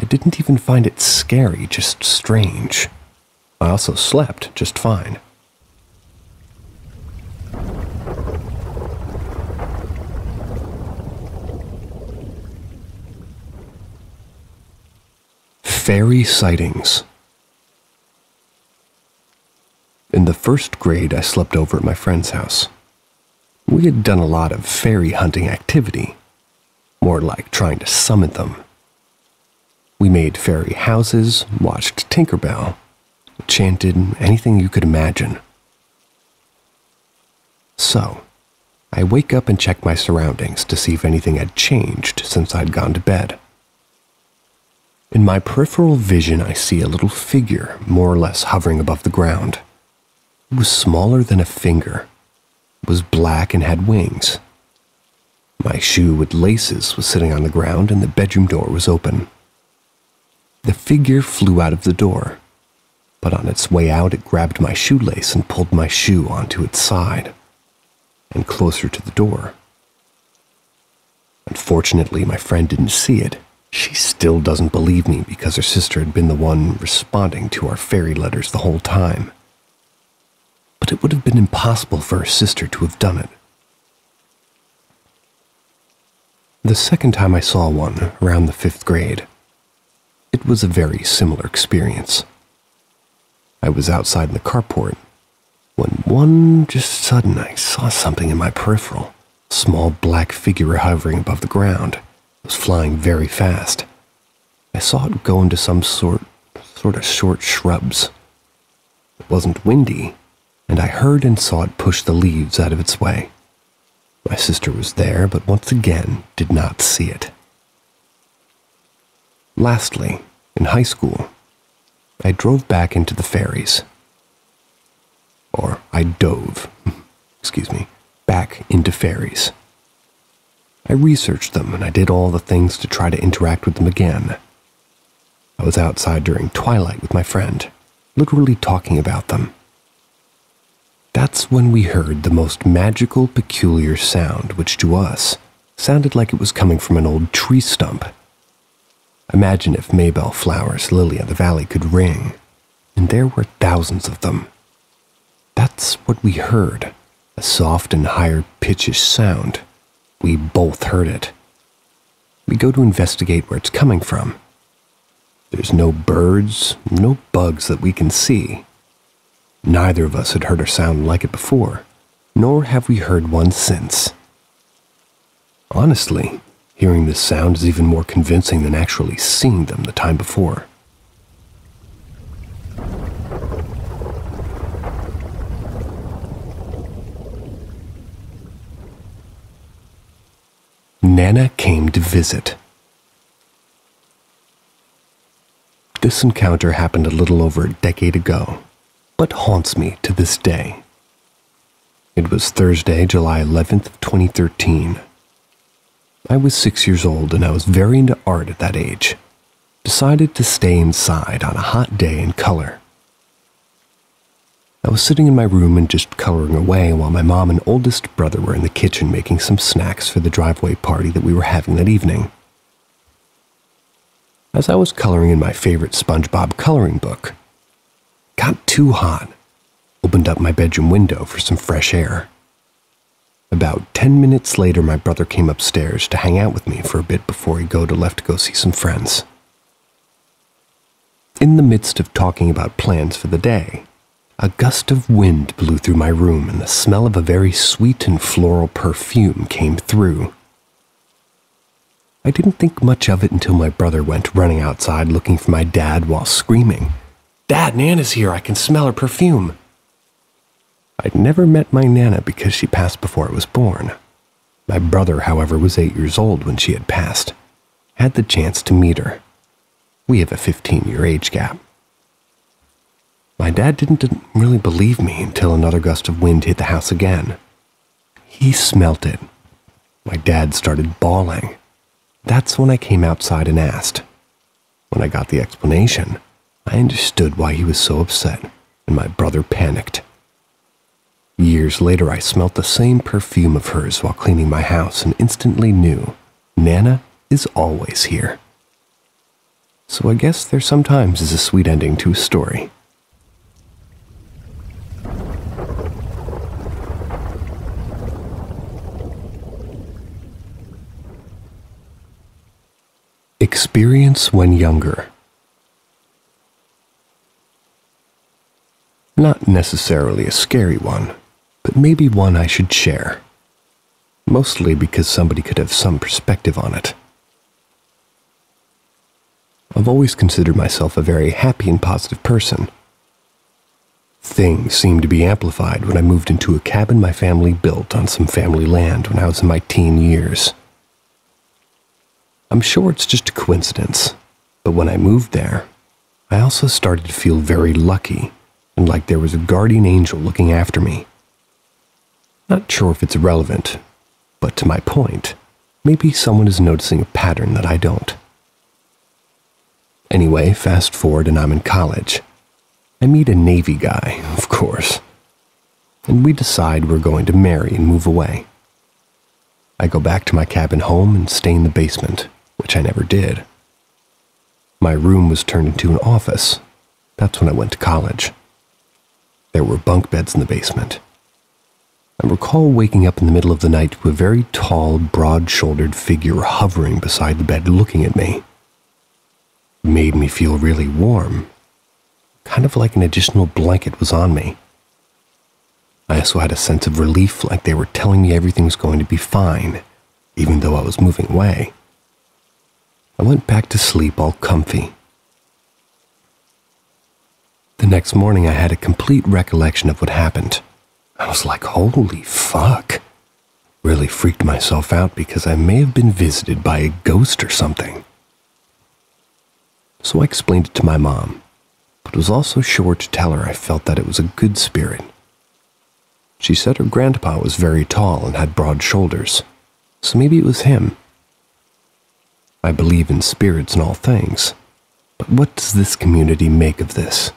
I didn't even find it scary, just strange. I also slept just fine. Fairy sightings. In the first grade, I slept over at my friend's house. We had done a lot of fairy hunting activity, more like trying to summon them. We made fairy houses, watched Tinkerbell, chanted anything you could imagine. So, I wake up and check my surroundings to see if anything had changed since I'd gone to bed. In my peripheral vision, I see a little figure more or less hovering above the ground. It was smaller than a finger. It was black and had wings. My shoe with laces was sitting on the ground and the bedroom door was open. The figure flew out of the door, but on its way out it grabbed my shoelace and pulled my shoe onto its side and closer to the door. Unfortunately, my friend didn't see it. She still doesn't believe me because her sister had been the one responding to our fairy letters the whole time. But it would have been impossible for her sister to have done it. The second time I saw one, around the 5th grade, it was a very similar experience. I was outside in the carport when just sudden I saw something in my peripheral. A small black figure hovering above the ground. It was flying very fast. I saw it go into some sort of short shrubs. It wasn't windy, and I heard and saw it push the leaves out of its way. My sister was there, but once again did not see it. Lastly, in high school, I drove back into the fairies. Or I dove, back into fairies. I researched them and I did all the things to try to interact with them again. I was outside during twilight with my friend, literally talking about them. That's when we heard the most magical, peculiar sound, which to us sounded like it was coming from an old tree stump. Imagine if Maybell Flowers' lily of the valley could ring, and there were thousands of them. That's what we heard, a soft and higher-pitched sound. We both heard it. We go to investigate where it's coming from. There's no birds, no bugs that we can see. Neither of us had heard a sound like it before, nor have we heard one since. Honestly, hearing this sound is even more convincing than actually seeing them the time before. Nana came to visit. This encounter happened a little over a decade ago, but haunts me to this day. It was Thursday, July 11th, 2013. I was 6 years old and I was very into art at that age. Decided to stay inside on a hot day and color. I was sitting in my room and just coloring away while my mom and oldest brother were in the kitchen making some snacks for the driveway party that we were having that evening. As I was coloring in my favorite SpongeBob coloring book, it got too hot. Opened up my bedroom window for some fresh air. About 10 minutes later, my brother came upstairs to hang out with me for a bit before he left to go see some friends. In the midst of talking about plans for the day, a gust of wind blew through my room and the smell of a very sweet and floral perfume came through. I didn't think much of it until my brother went running outside looking for my dad while screaming, "Dad, Nana's here, I can smell her perfume." I'd never met my Nana because she passed before I was born. My brother, however, was 8 years old when she had passed. Had the chance to meet her. We have a 15-year age gap. My dad didn't really believe me until another gust of wind hit the house again. He smelt it. My dad started bawling. That's when I came outside and asked. When I got the explanation, I understood why he was so upset, and my brother panicked. Years later, I smelt the same perfume of hers while cleaning my house and instantly knew Nana is always here. So I guess there sometimes is a sweet ending to a story. Experience when younger. Not necessarily a scary one, but maybe one I should share. Mostly because somebody could have some perspective on it. I've always considered myself a very happy and positive person. Things seemed to be amplified when I moved into a cabin my family built on some family land when I was in my teen years. I'm sure it's just a coincidence, but when I moved there, I also started to feel very lucky and like there was a guardian angel looking after me. Not sure if it's relevant, but to my point, maybe someone is noticing a pattern that I don't. Anyway, fast forward and I'm in college. I meet a Navy guy, of course, and we decide we're going to marry and move away. I go back to my cabin home and stay in the basement, which I never did. My room was turned into an office. That's when I went to college. There were bunk beds in the basement. I recall waking up in the middle of the night to a very tall, broad-shouldered figure hovering beside the bed looking at me. It made me feel really warm, kind of like an additional blanket was on me. I also had a sense of relief, like they were telling me everything was going to be fine, even though I was moving away. I went back to sleep all comfy. The next morning I had a complete recollection of what happened. I was like, holy fuck. Really freaked myself out because I may have been visited by a ghost or something. So I explained it to my mom, but was also sure to tell her I felt that it was a good spirit. She said her grandpa was very tall and had broad shoulders, so maybe it was him. I believe in spirits and all things, but what does this community make of this?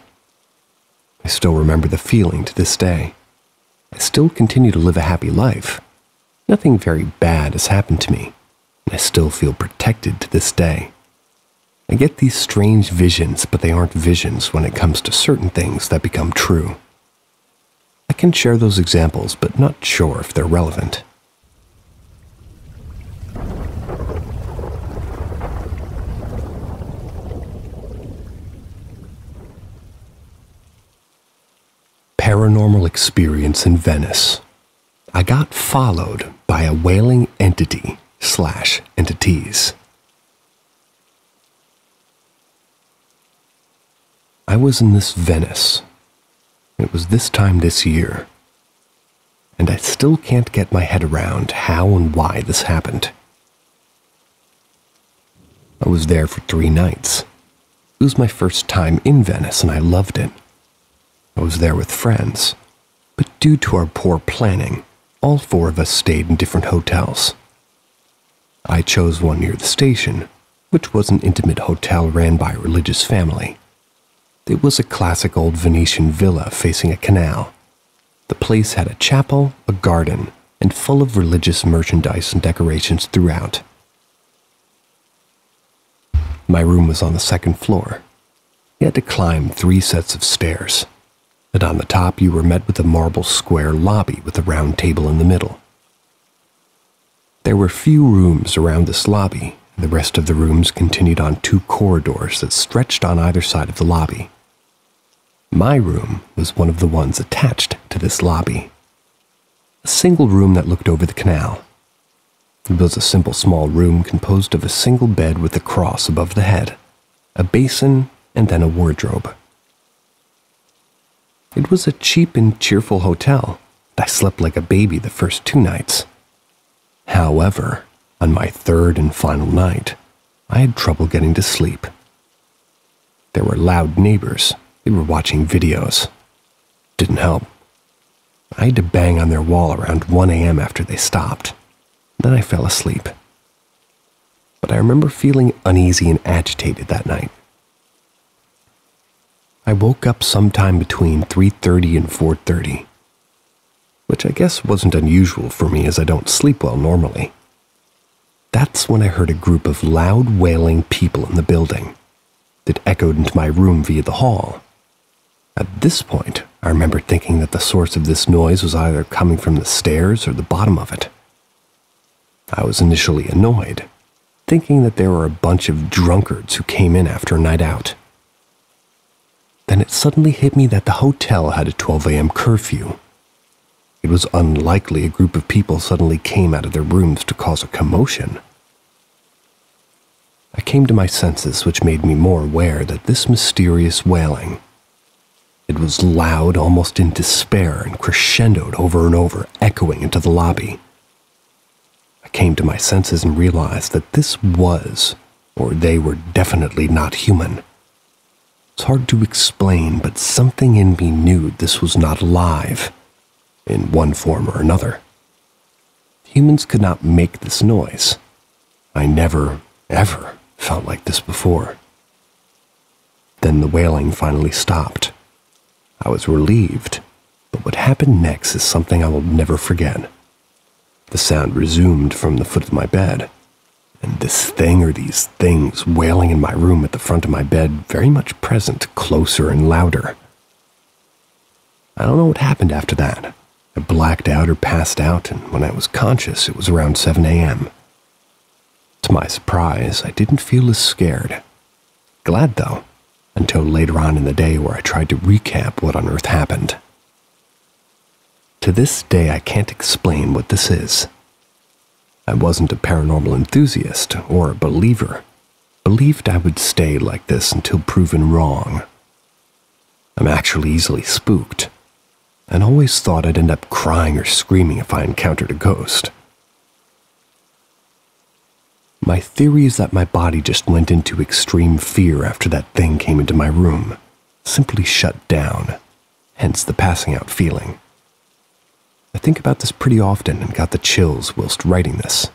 I still remember the feeling to this day. I still continue to live a happy life. Nothing very bad has happened to me, and I still feel protected to this day. I get these strange visions, but they aren't visions when it comes to certain things that become true. I can share those examples, but not sure if they're relevant. Paranormal experience in Venice. I got followed by a wailing entity/entities. I was in this Venice. It was this time this year, and I still can't get my head around how and why this happened. I was there for 3 nights. It was my first time in Venice, and I loved it. I was there with friends, but due to our poor planning, all 4 of us stayed in different hotels. I chose one near the station, which was an intimate hotel ran by a religious family. It was a classic old Venetian villa facing a canal. The place had a chapel, a garden, and full of religious merchandise and decorations throughout. My room was on the 2nd floor. You had to climb 3 sets of stairs, and on the top you were met with a marble square lobby with a round table in the middle. There were few rooms around this lobby, and the rest of the rooms continued on 2 corridors that stretched on either side of the lobby. My room was one of the ones attached to this lobby. A single room that looked over the canal. It was a simple small room composed of a single bed with a cross above the head, a basin, and then a wardrobe. It was a cheap and cheerful hotel. I slept like a baby the first 2 nights. However, on my 3rd and final night, I had trouble getting to sleep. There were loud neighbors. They were watching videos. Didn't help. I had to bang on their wall around 1 a.m. after they stopped. Then I fell asleep. But I remember feeling uneasy and agitated that night. I woke up sometime between 3:30 and 4:30, which I guess wasn't unusual for me as I don't sleep well normally. That's when I heard a group of loud wailing people in the building that echoed into my room via the hall. At this point, I remember thinking that the source of this noise was either coming from the stairs or the bottom of it. I was initially annoyed, thinking that there were a bunch of drunkards who came in after a night out. Then it suddenly hit me that the hotel had a 12 a.m. curfew. It was unlikely a group of people suddenly came out of their rooms to cause a commotion. I came to my senses, which made me more aware that this mysterious wailing, it was loud almost in despair and crescendoed over and over, echoing into the lobby. I came to my senses and realized that this was, or they were definitely not human. It's hard to explain, but something in me knew this was not alive, in one form or another. Humans could not make this noise. I never, ever felt like this before. Then the wailing finally stopped. I was relieved, but what happened next is something I will never forget. The sound resumed from the foot of my bed, and this thing or these things wailing in my room at the front of my bed, very much present, closer and louder. I don't know what happened after that. I blacked out or passed out, and when I was conscious, it was around 7 a.m. To my surprise, I didn't feel as scared. Glad, though, until later on in the day where I tried to recap what on earth happened. To this day, I can't explain what this is. I wasn't a paranormal enthusiast or a believer. Believed I would stay like this until proven wrong. I'm actually easily spooked, and always thought I'd end up crying or screaming if I encountered a ghost. My theory is that my body just went into extreme fear after that thing came into my room, simply shut down, hence the passing out feeling. I think about this pretty often and got the chills whilst writing this.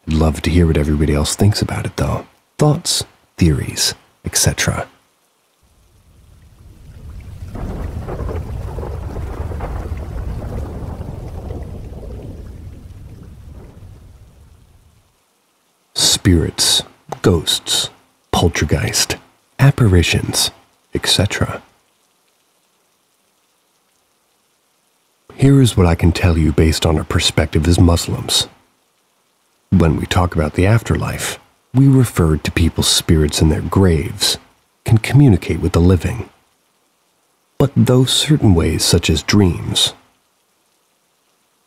I'd love to hear what everybody else thinks about it, though. Thoughts, theories, etc. Spirits, ghosts, poltergeist, apparitions, etc. Here is what I can tell you based on our perspective as Muslims. When we talk about the afterlife, we refer to people's spirits in their graves, can communicate with the living. But those certain ways such as dreams.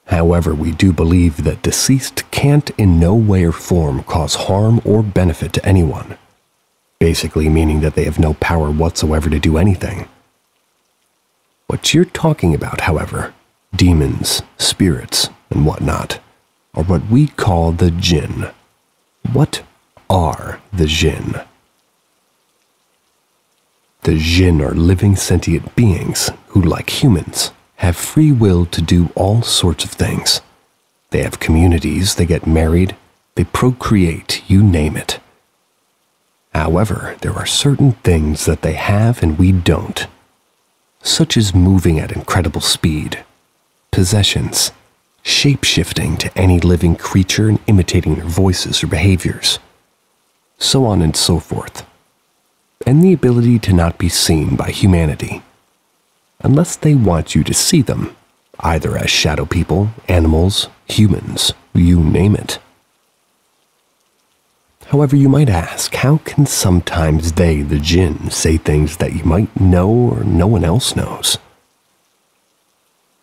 However, we do believe that deceased can't in no way or form cause harm or benefit to anyone, basically meaning that they have no power whatsoever to do anything. What you're talking about, however, demons, spirits, and whatnot, are what we call the jinn. What are the jinn? The jinn are living sentient beings who, like humans, have free will to do all sorts of things. They have communities, they get married, they procreate, you name it. However, there are certain things that they have and we don't, such as moving at incredible speed, possessions, shape-shifting to any living creature and imitating their voices or behaviors, so on and so forth, and the ability to not be seen by humanity, unless they want you to see them, either as shadow people, animals, humans, you name it. However, you might ask, how can sometimes they, the jinn, say things that you might know or no one else knows?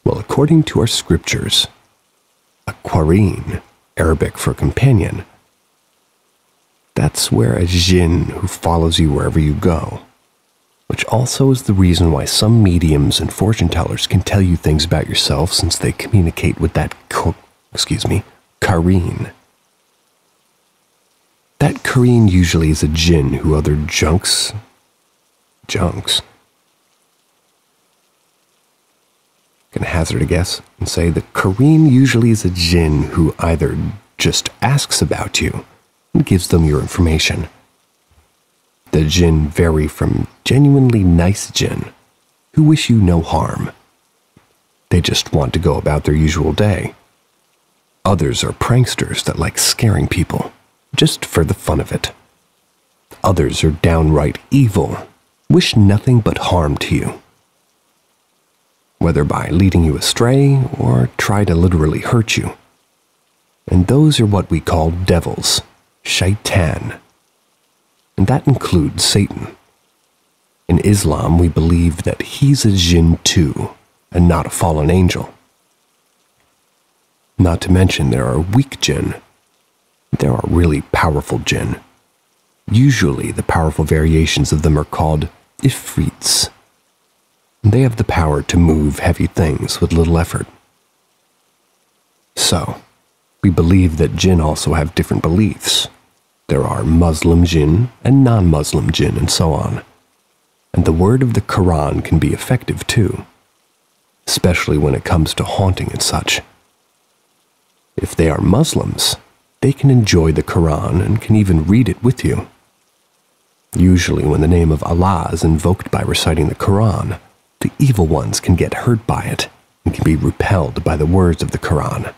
Well, according to our scriptures, a qareen, Arabic for companion, that's where a jinn who follows you wherever you go, which also is the reason why some mediums and fortune tellers can tell you things about yourself since they communicate with that qareen. That qareen usually is a jinn who other junks. Gonna hazard a guess and say the qareen usually is a jinn who either just asks about you and gives them your information. The jinn vary from genuinely nice jinn who wish you no harm. They just want to go about their usual day. Others are pranksters that like scaring people, just for the fun of it. Others are downright evil, wish nothing but harm to you, whether by leading you astray or try to literally hurt you. And those are what we call devils, shaitan, and that includes Satan. In Islam, we believe that he's a jinn too, and not a fallen angel. Not to mention there are weak jinn. There are really powerful jinn. Usually the powerful variations of them are called ifrits. They have the power to move heavy things with little effort. So, we believe that jinn also have different beliefs. There are Muslim jinn and non-Muslim jinn and so on. And the word of the Quran can be effective too, especially when it comes to haunting and such. If they are Muslims, they can enjoy the Quran and can even read it with you. Usually when the name of Allah is invoked by reciting the Quran, the evil ones can get hurt by it and can be repelled by the words of the Quran.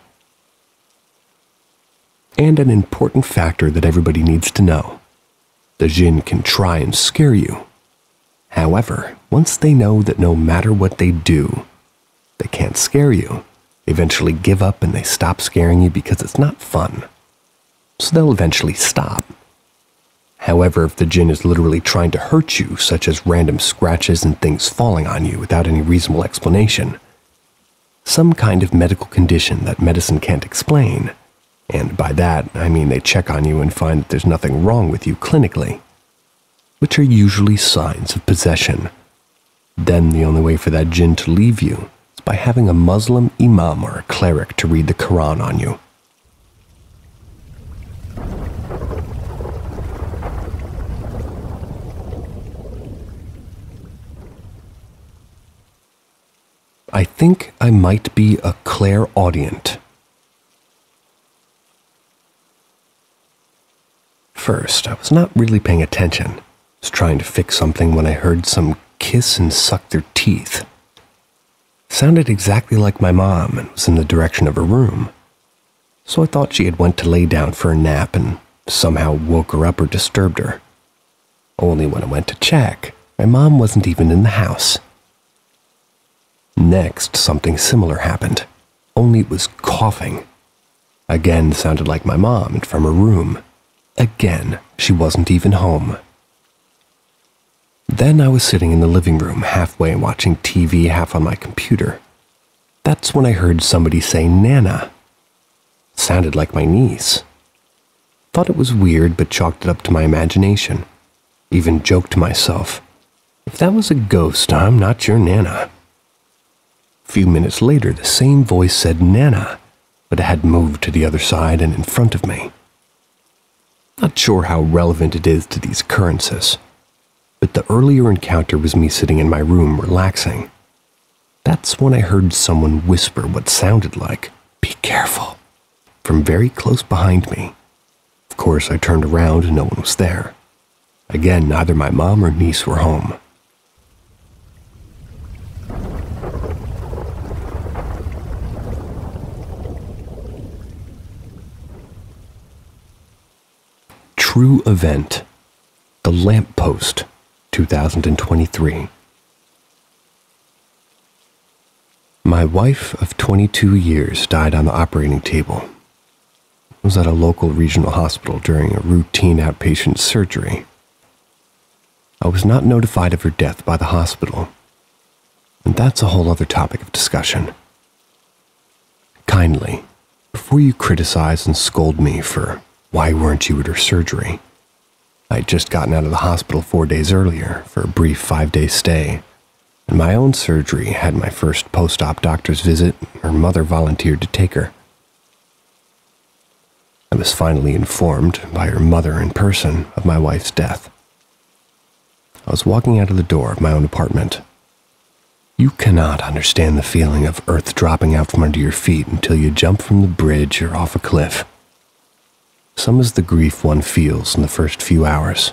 And an important factor that everybody needs to know: the jinn can try and scare you. However, once they know that no matter what they do, they can't scare you, they eventually give up and they stop scaring you because it's not fun. So they'll eventually stop. However, if the jinn is literally trying to hurt you, such as random scratches and things falling on you without any reasonable explanation, some kind of medical condition that medicine can't explain, and by that I mean they check on you and find that there's nothing wrong with you clinically, which are usually signs of possession, then the only way for that jinn to leave you is by having a Muslim imam or a cleric to read the Quran on you. I think I might be a clairaudient. First, I was not really paying attention. I was trying to fix something when I heard some kiss and suck their teeth. It sounded exactly like my mom and was in the direction of her room. So I thought she had went to lay down for a nap and somehow woke her up or disturbed her. Only when I went to check, my mom wasn't even in the house. Next, something similar happened, only it was coughing. Again sounded like my mom and from her room. Again, she wasn't even home. Then I was sitting in the living room, halfway watching TV, half on my computer. That's when I heard somebody say Nana. Sounded like my niece. Thought it was weird, but chalked it up to my imagination. Even joked to myself, if that was a ghost, I'm not your Nana. A few minutes later, the same voice said Nana, but it had moved to the other side and in front of me. Not sure how relevant it is to these occurrences, but the earlier encounter was me sitting in my room relaxing. That's when I heard someone whisper what sounded like, "Be careful," from very close behind me. Of course, I turned around and no one was there. Again, neither my mom or niece were home. True event. The Lamp Post, 2023. My wife of 22 years died on the operating table. I was at a local regional hospital during a routine outpatient surgery. I was not notified of her death by the hospital, and that's a whole other topic of discussion. Kindly, before you criticize and scold me for why weren't you at her surgery, I had just gotten out of the hospital 4 days earlier for a brief 5-day stay, and my own surgery had my first post-op doctor's visit. Her mother volunteered to take her. I was finally informed by her mother in person of my wife's death. I was walking out of the door of my own apartment. You cannot understand the feeling of earth dropping out from under your feet until you jump from the bridge or off a cliff. Some is the grief one feels in the first few hours.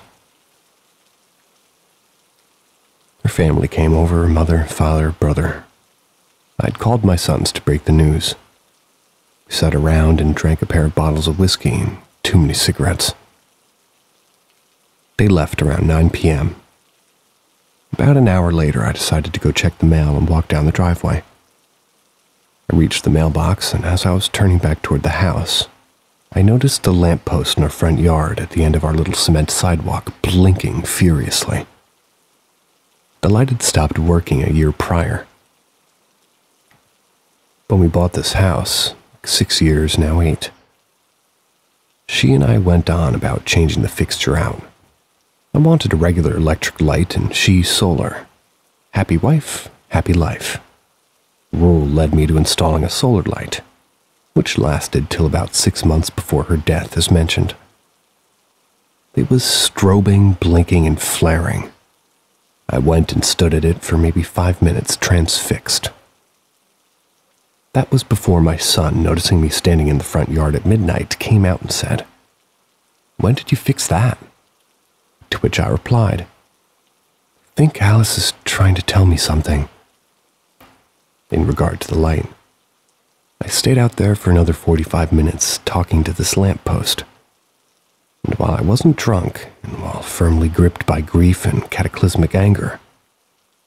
Her family came over, her mother, father, brother. I had called my sons to break the news. We sat around and drank a pair of bottles of whiskey and too many cigarettes. They left around 9 p.m. About an hour later, I decided to go check the mail and walk down the driveway. I reached the mailbox, and as I was turning back toward the house, I noticed the lamppost in our front yard at the end of our little cement sidewalk blinking furiously. The light had stopped working a year prior. When we bought this house, 6 years, now 8, she and I went on about changing the fixture out. I wanted a regular electric light and she solar. Happy wife, happy life. Rule led me to installing a solar light, which lasted till about 6 months before her death, as mentioned. It was strobing, blinking, and flaring. I went and stood at it for maybe 5 minutes, transfixed. That was before my son, noticing me standing in the front yard at midnight, came out and said, "When did you fix that?" To which I replied, "I think Alice is trying to tell me something." In regard to the light, I stayed out there for another 45 minutes talking to this lamppost. And while I wasn't drunk, and while firmly gripped by grief and cataclysmic anger,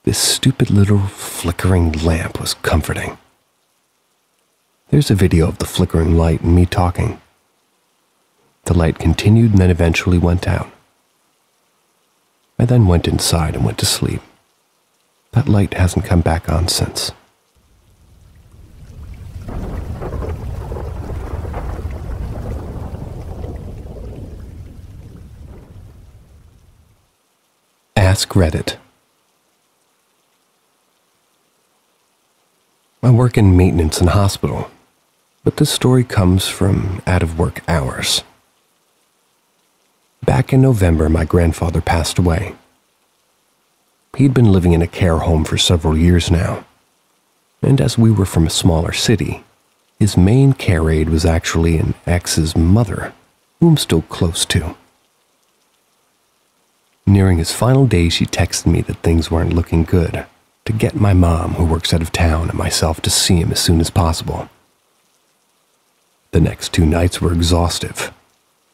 this stupid little flickering lamp was comforting. There's a video of the flickering light and me talking. The light continued and then eventually went out. I then went inside and went to sleep. That light hasn't come back on since. Ask Reddit. I work in maintenance and hospital, but this story comes from out-of-work hours. Back in November, my grandfather passed away. He'd been living in a care home for several years now, and as we were from a smaller city, his main care aide was actually an ex's mother, who I'm still close to. Nearing his final days, she texted me that things weren't looking good, to get my mom, who works out of town, and myself to see him as soon as possible. The next 2 nights were exhaustive.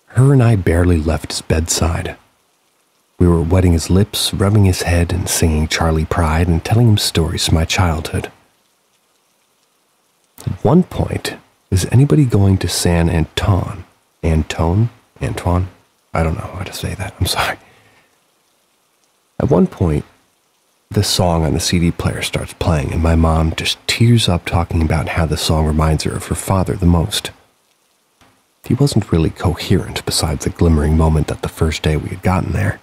Her and I barely left his bedside. We were wetting his lips, rubbing his head, and singing Charlie Pride and telling him stories from my childhood. At one point, is anybody going to San Anton? Antoine? I don't know how to say that, I'm sorry. At one point, the song on the CD player starts playing and my mom just tears up talking about how the song reminds her of her father the most. He wasn't really coherent besides a glimmering moment that the first day we had gotten there.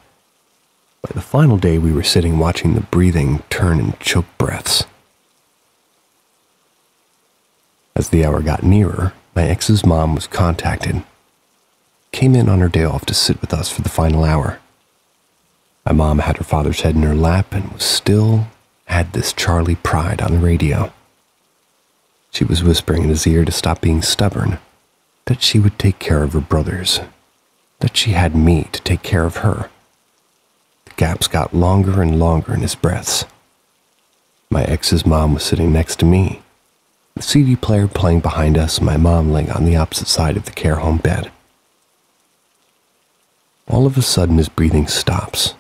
By the final day, we were sitting watching the breathing turn and choke breaths. As the hour got nearer, my ex's mom was contacted. Came in on her day off to sit with us for the final hour. My mom had her father's head in her lap and was still had this Charlie Pride on the radio. She was whispering in his ear to stop being stubborn, that she would take care of her brothers, that she had me to take care of her. The gaps got longer and longer in his breaths. My ex's mom was sitting next to me, the CD player playing behind us, and my mom laying on the opposite side of the care home bed. All of a sudden, his breathing stops.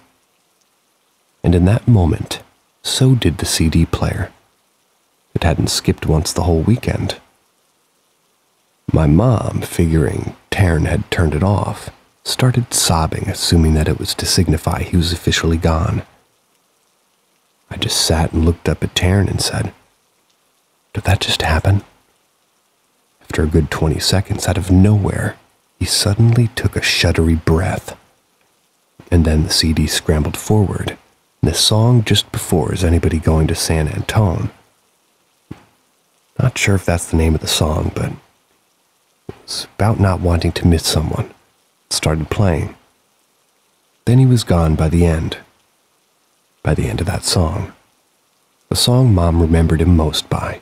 And in that moment, so did the CD player. It hadn't skipped once the whole weekend. My mom, figuring Taryn had turned it off, started sobbing, assuming that it was to signify he was officially gone. I just sat and looked up at Taryn and said, "Did that just happen?" After a good 20 seconds, out of nowhere, he suddenly took a shuddery breath. And then the CD scrambled forward. The song just before is Anybody Going to San Anton. Not sure if that's the name of the song, but it was about not wanting to miss someone. It started playing. Then he was gone by the end. By the end of that song. The song Mom remembered him most by.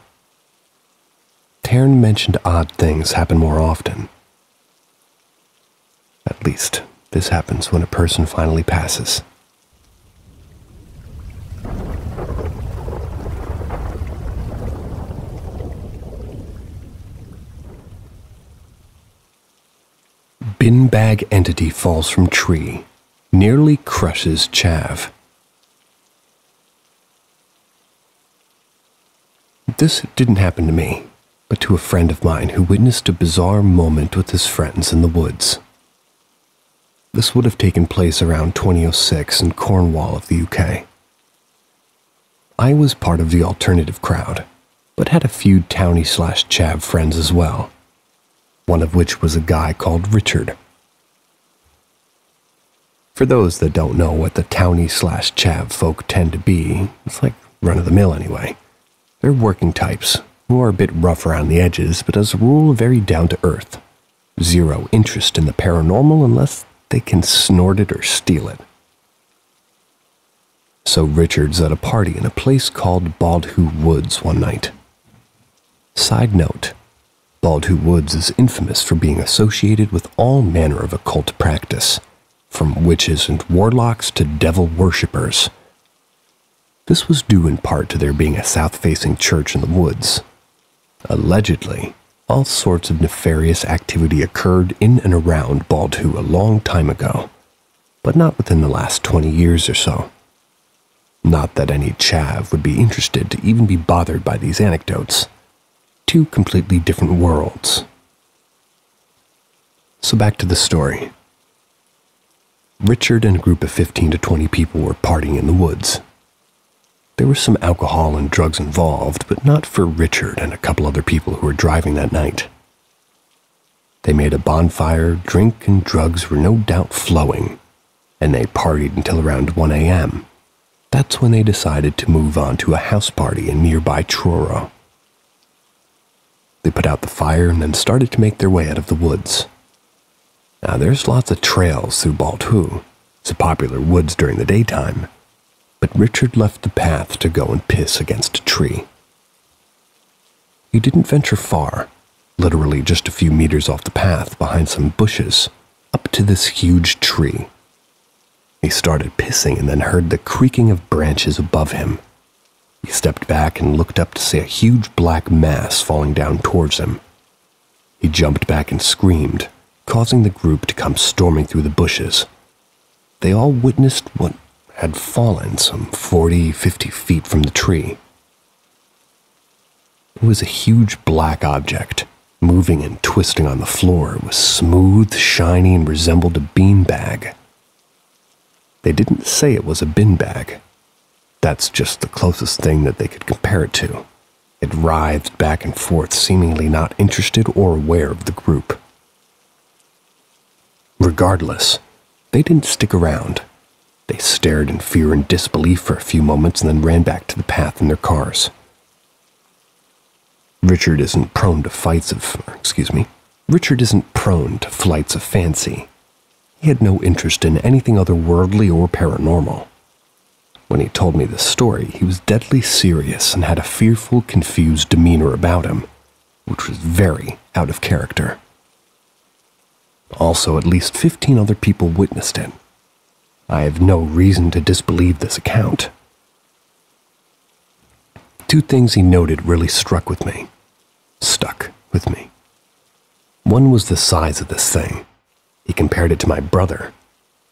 Taryn mentioned odd things happen more often. At least, this happens when a person finally passes. Bin bag entity falls from tree, nearly crushes chav. This didn't happen to me, but to a friend of mine who witnessed a bizarre moment with his friends in the woods. This would have taken place around 2006 in Cornwall of the UK. I was part of the alternative crowd, but had a few townie/chav friends as well, one of which was a guy called Richard. For those that don't know what the townie/chav folk tend to be, it's like run-of-the-mill anyway. They're working types who are a bit rough around the edges, but as a rule very down-to-earth. Zero interest in the paranormal unless they can snort it or steal it. So Richard's at a party in a place called Baldhu Woods one night. Side note, Baldhu Woods is infamous for being associated with all manner of occult practice, from witches and warlocks to devil worshippers. This was due in part to there being a south-facing church in the woods. Allegedly, all sorts of nefarious activity occurred in and around Baldhu a long time ago, but not within the last 20 years or so. Not that any chav would be interested to even be bothered by these anecdotes. Two completely different worlds. So back to the story. Richard and a group of 15 to 20 people were partying in the woods. There was some alcohol and drugs involved, but not for Richard and a couple other people who were driving that night. They made a bonfire, drink and drugs were no doubt flowing, and they partied until around 1 a.m. That's when they decided to move on to a house party in nearby Truro. They put out the fire and then started to make their way out of the woods. Now there's lots of trails through Baldhu. It's a popular woods during the daytime, but Richard left the path to go and piss against a tree. He didn't venture far, literally just a few meters off the path behind some bushes, up to this huge tree. He started pissing and then heard the creaking of branches above him. He stepped back and looked up to see a huge black mass falling down towards him. He jumped back and screamed, causing the group to come storming through the bushes. They all witnessed what had fallen some 40-50 feet from the tree. It was a huge black object, moving and twisting on the floor. It was smooth, shiny, and resembled a beanbag. They didn't say it was a bin bag. That's just the closest thing that they could compare it to. It writhed back and forth, seemingly not interested or aware of the group. Regardless, they didn't stick around. They stared in fear and disbelief for a few moments and then ran back to the path in their cars. Richard isn't prone to flights of fancy. He had no interest in anything otherworldly or paranormal. When he told me this story, he was deadly serious and had a fearful, confused demeanor about him, which was very out of character. Also, at least 15 other people witnessed it. I have no reason to disbelieve this account. Two things he noted really stuck with me. One was the size of this thing. He compared it to my brother.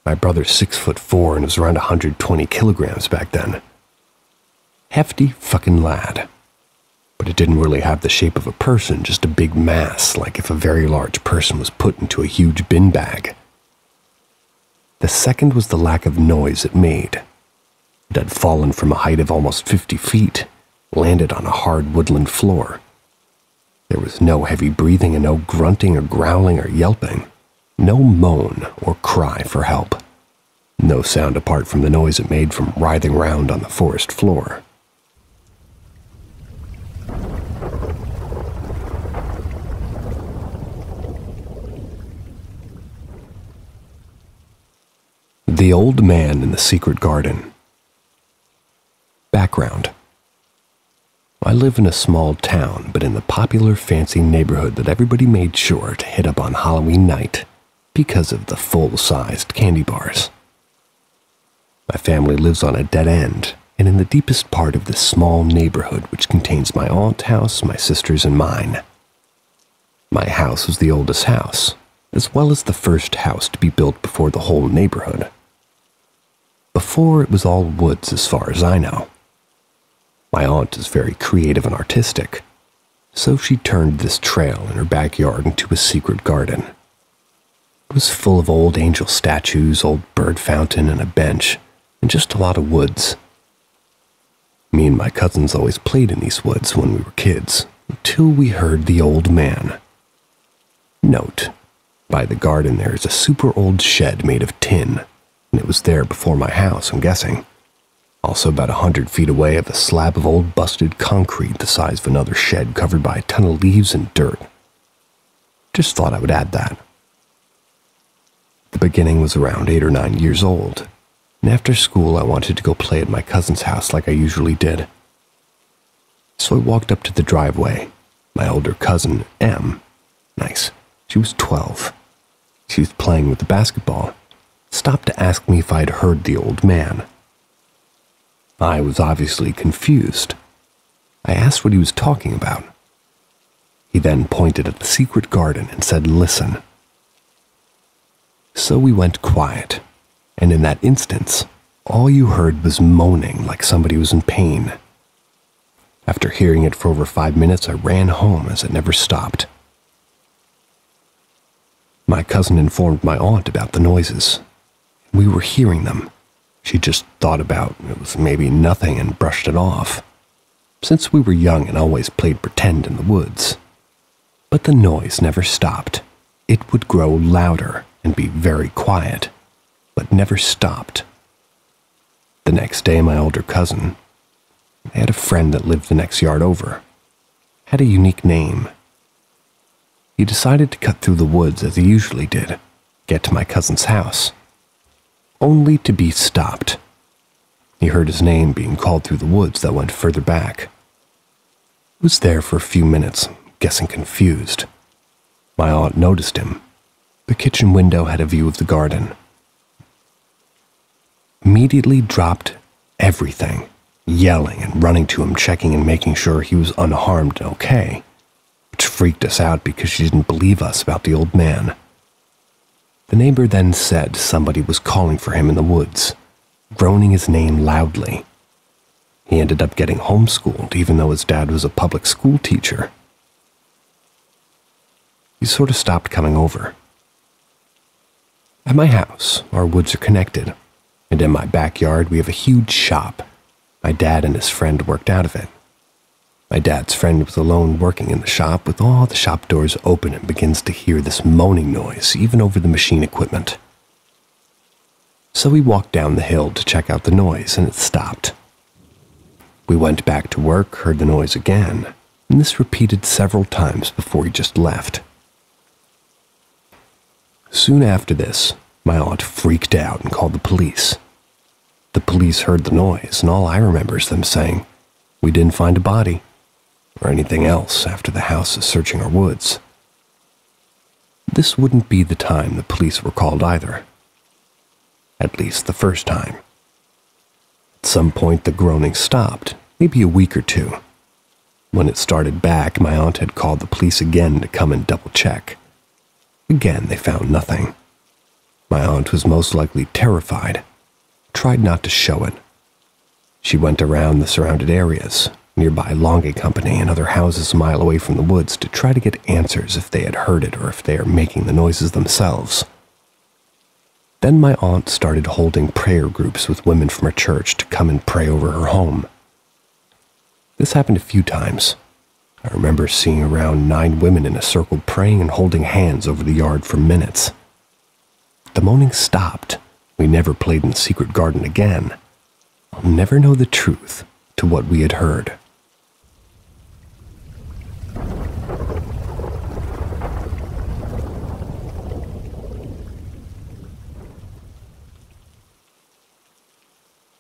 My brother's 6'4" and was around 120 kilograms back then. Hefty fucking lad. But it didn't really have the shape of a person, just a big mass, like if a very large person was put into a huge bin bag. The second was the lack of noise it made. It had fallen from a height of almost 50 feet, landed on a hard woodland floor. There was no heavy breathing and no grunting or growling or yelping. No moan or cry for help. No sound apart from the noise it made from writhing around on the forest floor. The Old Man in the Secret Garden. Background. I live in a small town, but in the popular fancy neighborhood that everybody made sure to hit up on Halloween night because of the full-sized candy bars. My family lives on a dead end, and in the deepest part of this small neighborhood which contains my aunt's house, my sister's, and mine. My house was the oldest house, as well as the first house to be built before the whole neighborhood. Before, it was all woods as far as I know. My aunt is very creative and artistic, so she turned this trail in her backyard into a secret garden. It was full of old angel statues, old bird fountain, and a bench, and just a lot of woods. Me and my cousins always played in these woods when we were kids, until we heard the old man. Note, by the garden there is a super old shed made of tin, and it was there before my house, I'm guessing. Also about 100 feet away of a slab of old busted concrete the size of another shed covered by a ton of leaves and dirt. Just thought I would add that. The beginning was around 8 or 9 years old, and after school I wanted to go play at my cousin's house like I usually did. So I walked up to the driveway. My older cousin, Em, nice, she was 12. She was playing with the basketball, stopped to ask me if I'd heard the old man. I was obviously confused. I asked what he was talking about. He then pointed at the secret garden and said, "Listen." So we went quiet, and in that instance, all you heard was moaning like somebody was in pain. After hearing it for over 5 minutes, I ran home as it never stopped. My cousin informed my aunt about the noises. We were hearing them. She just thought about it was maybe nothing and brushed it off, since we were young and always played pretend in the woods. But the noise never stopped. It would grow louder and be very quiet, but never stopped. The next day, my older cousin, they had a friend that lived the next yard over, had a unique name. He decided to cut through the woods as he usually did, get to my cousin's house, only to be stopped. He heard his name being called through the woods that went further back. He was there for a few minutes, guessing confused. My aunt noticed him. The kitchen window had a view of the garden. Immediately dropped everything, yelling and running to him, checking and making sure he was unharmed and okay, which freaked us out because she didn't believe us about the old man. The neighbor then said somebody was calling for him in the woods, groaning his name loudly. He ended up getting homeschooled even though his dad was a public school teacher. He sort of stopped coming over. At my house, our woods are connected, and in my backyard we have a huge shop. My dad and his friend worked out of it. My dad's friend was alone working in the shop with all the shop doors open and begins to hear this moaning noise even over the machine equipment. So we walked down the hill to check out the noise, and it stopped. We went back to work, heard the noise again, and this repeated several times before he just left. Soon after this, my aunt freaked out and called the police. The police heard the noise, and all I remember is them saying, "We didn't find a body," or anything else after the house is searching our woods. This wouldn't be the time the police were called either. At least the first time. At some point the groaning stopped, maybe a week or two. When it started back, my aunt had called the police again to come and double check. Again, they found nothing. My aunt was most likely terrified, tried not to show it. She went around the surrounded areas, nearby logging company and other houses a mile away from the woods to try to get answers if they had heard it or if they are making the noises themselves. Then my aunt started holding prayer groups with women from her church to come and pray over her home. This happened a few times. I remember seeing around 9 women in a circle praying and holding hands over the yard for minutes. The moaning stopped. We never played in the secret garden again. I'll never know the truth to what we had heard.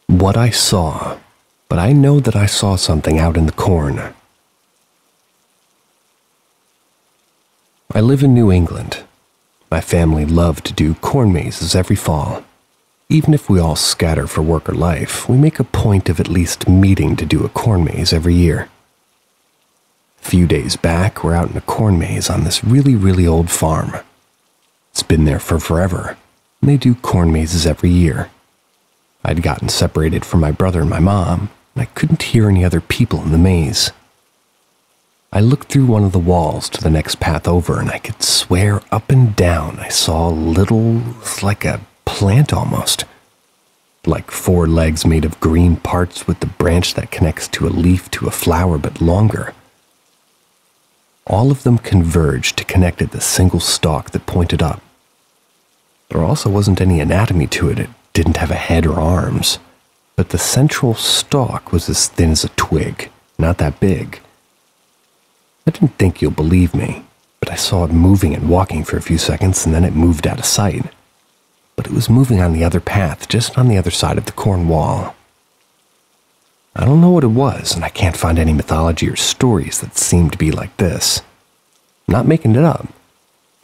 What I saw, but I know that I saw something out in the corn. I live in New England. My family loved to do corn mazes every fall. Even if we all scatter for work or life, we make a point of at least meeting to do a corn maze every year. A few days back, we're out in a corn maze on this really old farm. It's been there for forever, and they do corn mazes every year. I'd gotten separated from my brother and my mom, and I couldn't hear any other people in the maze. I looked through one of the walls to the next path over, and I could swear up and down I saw a little, like a plant almost. like 4 legs made of green parts with the branch that connects to a leaf to a flower but longer. All of them converged to connect at the single stalk that pointed up. There also wasn't any anatomy to it. It didn't have a head or arms, but the central stalk was as thin as a twig, not that big. I didn't think you'll believe me, but I saw it moving and walking for a few seconds, and then it moved out of sight. But it was moving on the other path, just on the other side of the corn wall. I don't know what it was, and I can't find any mythology or stories that seem to be like this. I'm not making it up.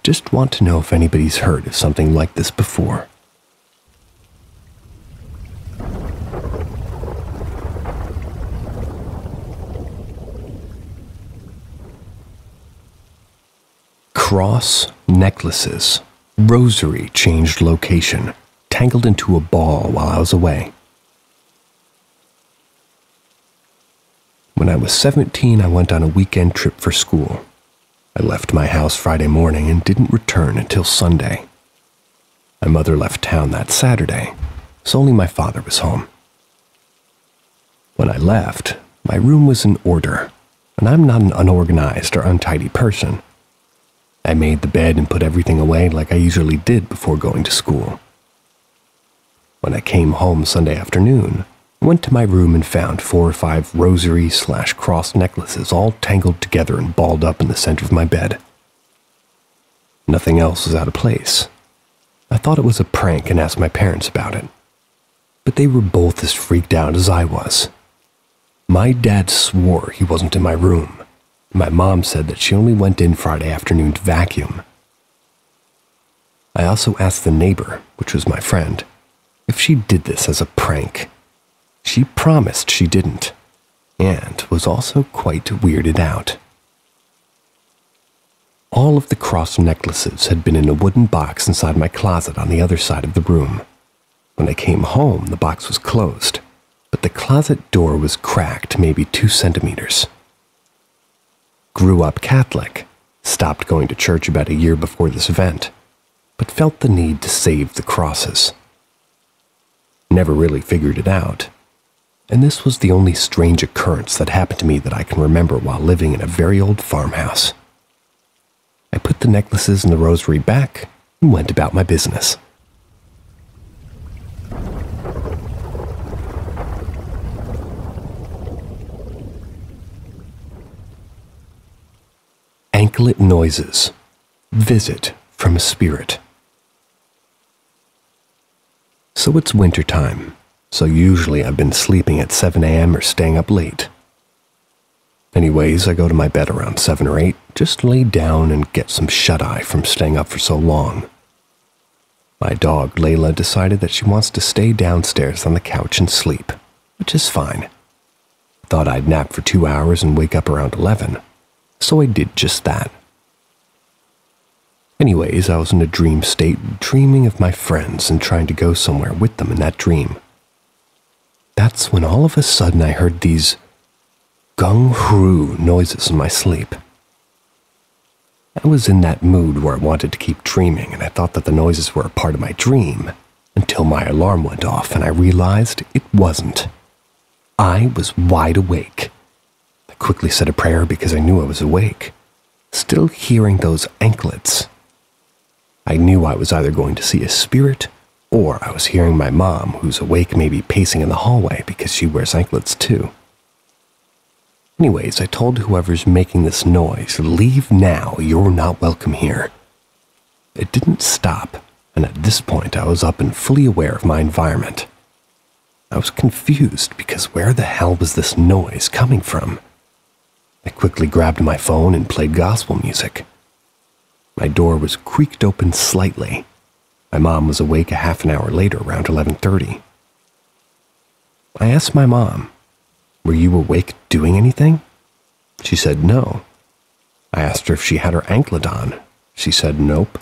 Just want to know if anybody's heard of something like this before. Cross necklaces. Rosary changed location, tangled into a ball while I was away. When I was 17, I went on a weekend trip for school. I left my house Friday morning and didn't return until Sunday. My mother left town that Saturday, so only my father was home. When I left, my room was in order, and I'm not an unorganized or untidy person. I made the bed and put everything away like I usually did before going to school. When I came home Sunday afternoon, I went to my room and found 4 or 5 rosary/cross necklaces all tangled together and balled up in the center of my bed. Nothing else was out of place. I thought it was a prank and asked my parents about it, but they were both as freaked out as I was. My dad swore he wasn't in my room. My mom said that she only went in Friday afternoon to vacuum. I also asked the neighbor, which was my friend, if she did this as a prank. She promised she didn't, and was also quite weirded out. All of the cross necklaces had been in a wooden box inside my closet on the other side of the room. When I came home, the box was closed, but the closet door was cracked maybe 2 centimeters. Grew up Catholic, stopped going to church about a year before this event, but felt the need to save the crosses. Never really figured it out. And this was the only strange occurrence that happened to me that I can remember while living in a very old farmhouse. I put the necklaces and the rosary back and went about my business. Anklet noises. Visit from a spirit. So it's wintertime. So usually I've been sleeping at 7 a.m. or staying up late. Anyways, I go to my bed around 7 or 8, just lay down and get some shut-eye from staying up for so long. My dog, Layla, decided that she wants to stay downstairs on the couch and sleep, which is fine. Thought I'd nap for 2 hours and wake up around 11, so I did just that. Anyways, I was in a dream state, dreaming of my friends and trying to go somewhere with them in that dream. That's when all of a sudden I heard these gung-hru noises in my sleep. I was in that mood where I wanted to keep dreaming, and I thought that the noises were a part of my dream, until my alarm went off and I realized it wasn't. I was wide awake. I quickly said a prayer because I knew I was awake, still hearing those anklets. I knew I was either going to see a spirit or I was hearing my mom, who's awake, maybe pacing in the hallway because she wears anklets too. Anyways, I told whoever's making this noise, leave now, you're not welcome here. It didn't stop, and at this point I was up and fully aware of my environment. I was confused because where the hell was this noise coming from? I quickly grabbed my phone and played gospel music. My door was creaked open slightly. My mom was awake a half an hour later, around 11:30. I asked my mom, "Were you awake doing anything?" She said no. I asked her if she had her anklet on. She said nope.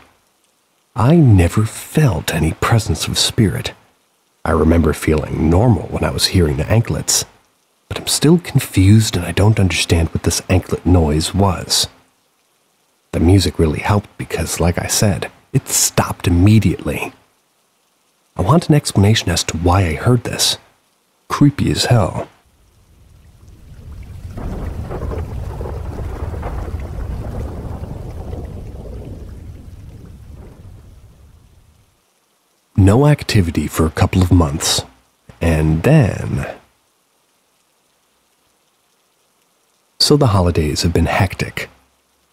I never felt any presence of spirit. I remember feeling normal when I was hearing the anklets, but I'm still confused and I don't understand what this anklet noise was. The music really helped because, like I said, it stopped immediately. I want an explanation as to why I heard this. Creepy as hell. No activity for a couple of months, and then... So the holidays have been hectic,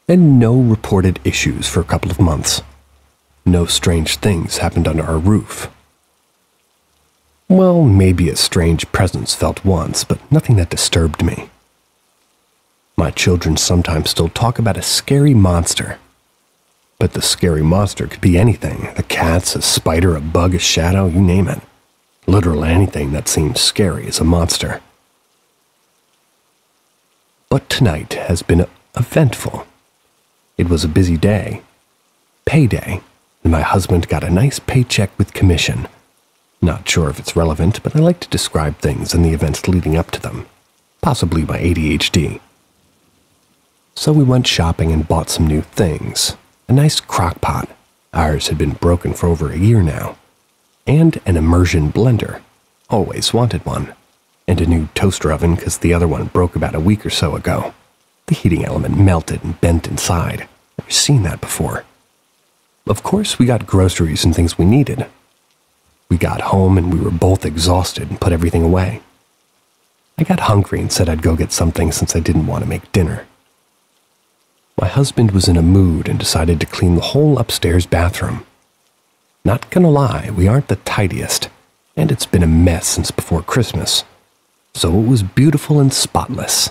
and no reported issues for a couple of months. No strange things happened under our roof. Well, maybe a strange presence felt once, but nothing that disturbed me. My children sometimes still talk about a scary monster. But the scary monster could be anything. A cat, a spider, a bug, a shadow, you name it. Literally anything that seems scary is a monster. But tonight has been eventful. It was a busy day. Payday, and my husband got a nice paycheck with commission. Not sure if it's relevant, but I like to describe things and the events leading up to them. Possibly my ADHD. So we went shopping and bought some new things. A nice crock pot, ours had been broken for over a year now, and an immersion blender, always wanted one, and a new toaster oven because the other one broke about a week or so ago. The heating element melted and bent inside. Never seen that before. Of course, we got groceries and things we needed. We got home and we were both exhausted and put everything away. I got hungry and said I'd go get something since I didn't want to make dinner. My husband was in a mood and decided to clean the whole upstairs bathroom. Not gonna lie, we aren't the tidiest, and it's been a mess since before Christmas, so it was beautiful and spotless.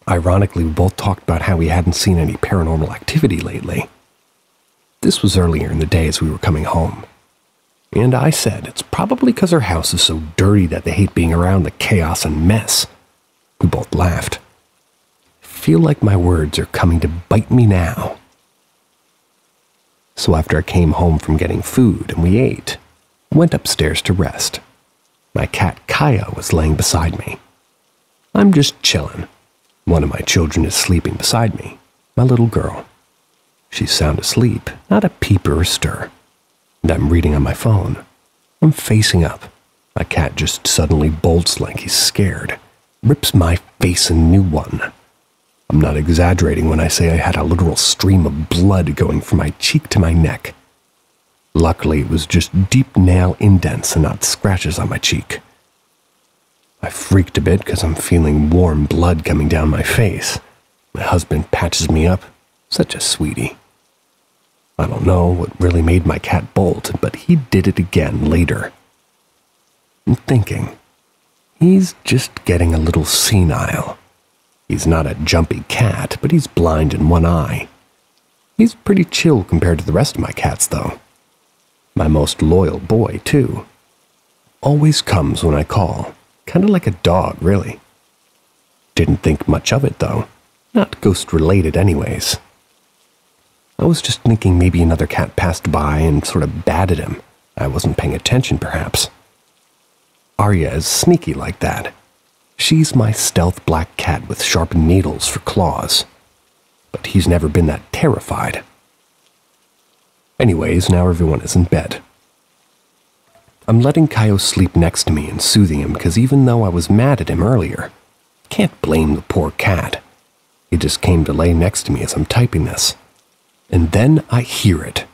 Ironically, we both talked about how we hadn't seen any paranormal activity lately. This was earlier in the day as we were coming home, and I said it's probably because our house is so dirty that they hate being around the chaos and mess. We both laughed. Feel like my words are coming to bite me now. So after I came home from getting food and we ate, I went upstairs to rest. My cat Kaya was laying beside me. I'm just chilling. One of my children is sleeping beside me, my little girl. She's sound asleep, not a peep or a stir. And I'm reading on my phone. I'm facing up. My cat just suddenly bolts like he's scared, rips my face a new one. I'm not exaggerating when I say I had a literal stream of blood going from my cheek to my neck. Luckily, it was just deep nail indents and not scratches on my cheek. I freaked a bit because I'm feeling warm blood coming down my face. My husband patches me up. Such a sweetie. I don't know what really made my cat bolt, but he did it again later. I'm thinking, he's just getting a little senile. He's not a jumpy cat, but he's blind in one eye. He's pretty chill compared to the rest of my cats, though. My most loyal boy, too. Always comes when I call. Kind of like a dog, really. Didn't think much of it, though. Not ghost-related anyways. I was just thinking maybe another cat passed by and sort of batted him. I wasn't paying attention, perhaps. Arya is sneaky like that. She's my stealth black cat with sharpened needles for claws. But he's never been that terrified. Anyways, now everyone is in bed. I'm letting Kaio sleep next to me and soothing him because even though I was mad at him earlier, I can't blame the poor cat. He just came to lay next to me as I'm typing this. And then I hear it.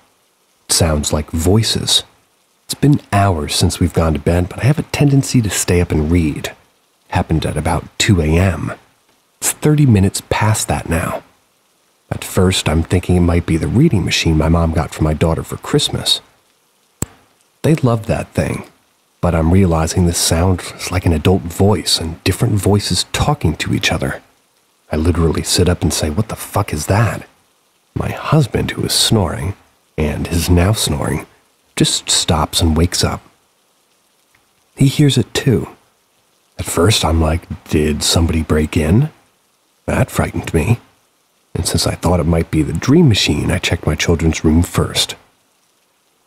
It sounds like voices. It's been hours since we've gone to bed, but I have a tendency to stay up and read. Happened at about 2 a.m. It's 30 minutes past that now. At first, I'm thinking it might be the reading machine my mom got for my daughter for Christmas. They love that thing, but I'm realizing this sound is like an adult voice and different voices talking to each other. I literally sit up and say, "What the fuck is that?" My husband, who is snoring, and is now snoring, just stops and wakes up. He hears it too. At first, I'm like, did somebody break in? That frightened me. And since I thought it might be the dream machine, I checked my children's room first.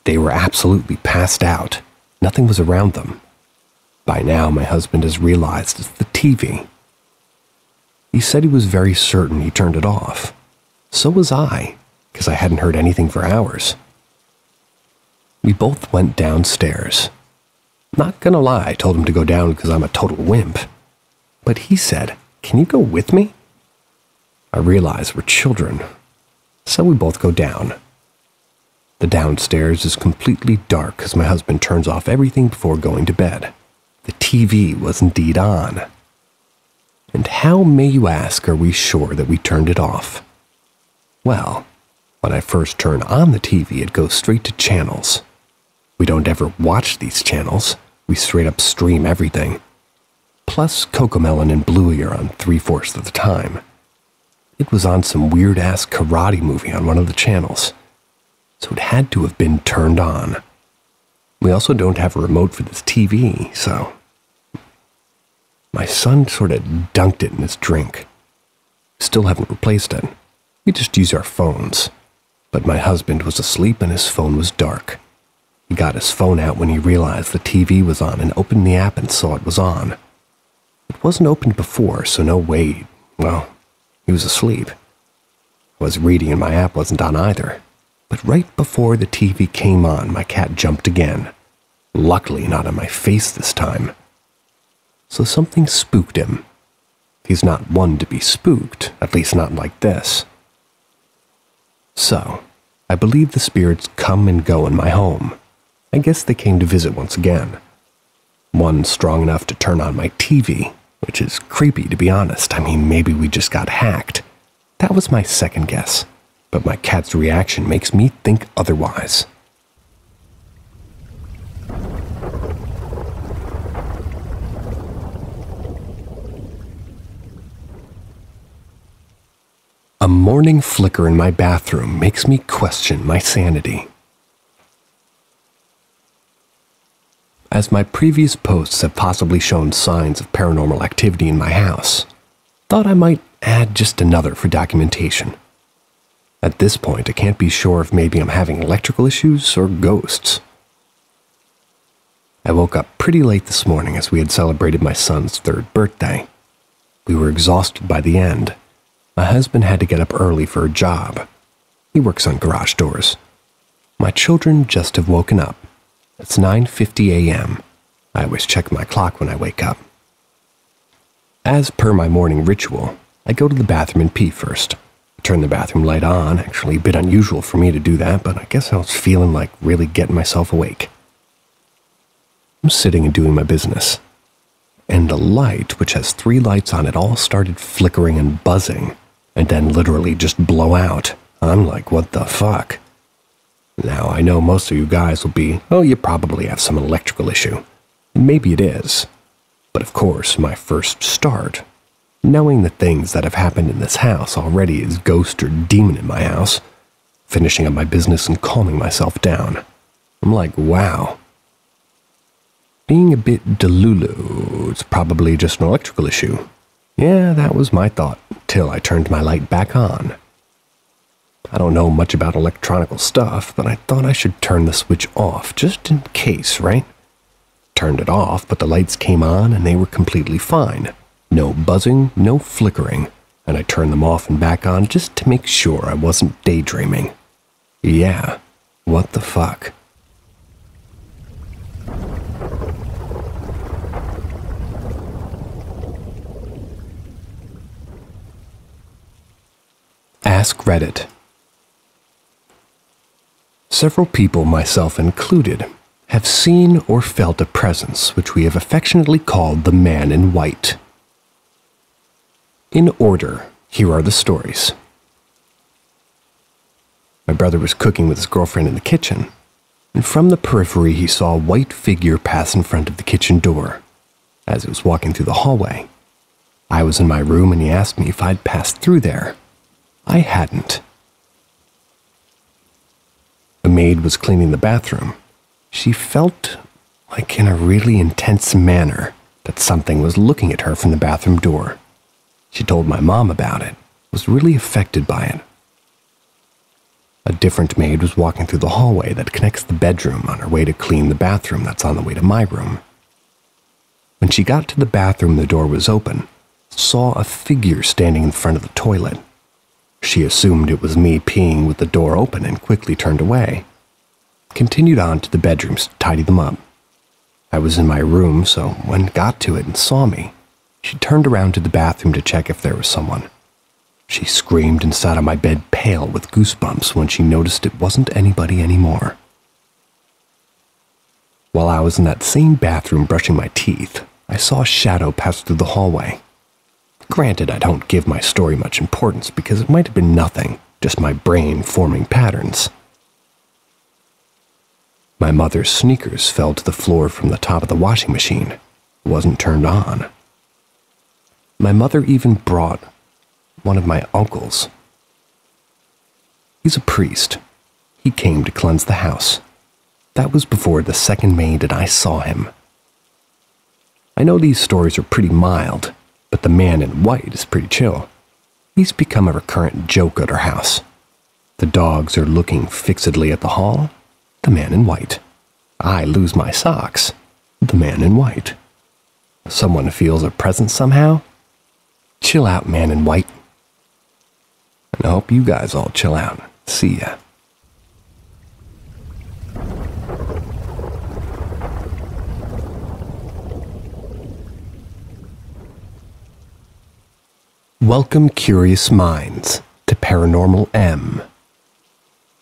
They were absolutely passed out. Nothing was around them. By now, my husband has realized it's the TV. He said he was very certain he turned it off. So was I, because I hadn't heard anything for hours. We both went downstairs. Not gonna lie, I told him to go down because I'm a total wimp. But he said, "Can you go with me?" I realize we're children, so we both go down. The downstairs is completely dark as my husband turns off everything before going to bed. The TV was indeed on. And how, may you ask, are we sure that we turned it off? Well, when I first turn on the TV, it goes straight to channels. We don't ever watch these channels. We straight up stream everything. Plus, Cocomelon and Bluey are on 3/4 of the time. It was on some weird-ass karate movie on one of the channels, so it had to have been turned on. We also don't have a remote for this TV, so... My son sort of dunked it in his drink. Still haven't replaced it. We just use our phones. But my husband was asleep and his phone was dark. He got his phone out when he realized the TV was on and opened the app and saw it was on. It wasn't opened before, so no way. Well, he was asleep. I was reading and my app wasn't on either. But right before the TV came on, my cat jumped again. Luckily not on my face this time. So something spooked him. He's not one to be spooked, at least not like this. So, I believe the spirits come and go in my home. I guess they came to visit once again. One strong enough to turn on my TV, which is creepy to be honest. I mean, maybe we just got hacked. That was my second guess, but my cat's reaction makes me think otherwise. A morning flicker in my bathroom makes me question my sanity. As my previous posts have possibly shown signs of paranormal activity in my house, thought I might add just another for documentation. At this point, I can't be sure if maybe I'm having electrical issues or ghosts. I woke up pretty late this morning as we had celebrated my son's 3rd birthday. We were exhausted by the end. My husband had to get up early for a job. He works on garage doors. My children just have woken up. It's 9:50 a.m. I always check my clock when I wake up. As per my morning ritual, I go to the bathroom and pee first. I turn the bathroom light on, actually a bit unusual for me to do that, but I guess I was feeling like really getting myself awake. I'm sitting and doing my business, and the light, which has 3 lights on it, all started flickering and buzzing, and then literally just blow out. I'm like, what the fuck? Now, I know most of you guys will be, oh, you probably have some electrical issue. Maybe it is. But of course, my first start, knowing the things that have happened in this house already is ghost or demon in my house, finishing up my business and calming myself down. I'm like, wow. Being a bit delulu, it's probably just an electrical issue. Yeah, that was my thought, till I turned my light back on. I don't know much about electronical stuff, but I thought I should turn the switch off, just in case, right? Turned it off, but the lights came on and they were completely fine. No buzzing, no flickering, and I turned them off and back on just to make sure I wasn't daydreaming. Yeah, what the fuck? Ask Reddit. Several people, myself included, have seen or felt a presence which we have affectionately called the Man in White. In order, here are the stories. My brother was cooking with his girlfriend in the kitchen, and from the periphery he saw a white figure pass in front of the kitchen door as it was walking through the hallway. I was in my room and he asked me if I'd passed through there. I hadn't. The maid was cleaning the bathroom. She felt like in a really intense manner that something was looking at her from the bathroom door. She told my mom about it, was really affected by it. A different maid was walking through the hallway that connects the bedroom on her way to clean the bathroom that's on the way to my room. When she got to the bathroom, the door was open, saw a figure standing in front of the toilet. She assumed it was me peeing with the door open and quickly turned away. continued on to the bedrooms to tidy them up. I was in my room, so when it got to it and saw me, she turned around to the bathroom to check if there was someone. She screamed and sat on my bed pale with goosebumps when she noticed it wasn't anybody anymore. While I was in that same bathroom brushing my teeth, I saw a shadow pass through the hallway. Granted, I don't give my story much importance because it might have been nothing, just my brain forming patterns. My mother's sneakers fell to the floor from the top of the washing machine. It wasn't turned on. My mother even brought one of my uncles. He's a priest. He came to cleanse the house. That was before the second maid and I saw him. I know these stories are pretty mild, but the man in white is pretty chill. He's become a recurrent joke at our house. The dogs are looking fixedly at the hall. The man in white. I lose my socks. The man in white. Someone feels a presence somehow. Chill out, man in white. And I hope you guys all chill out. See ya. Welcome, curious minds, to Paranormal M.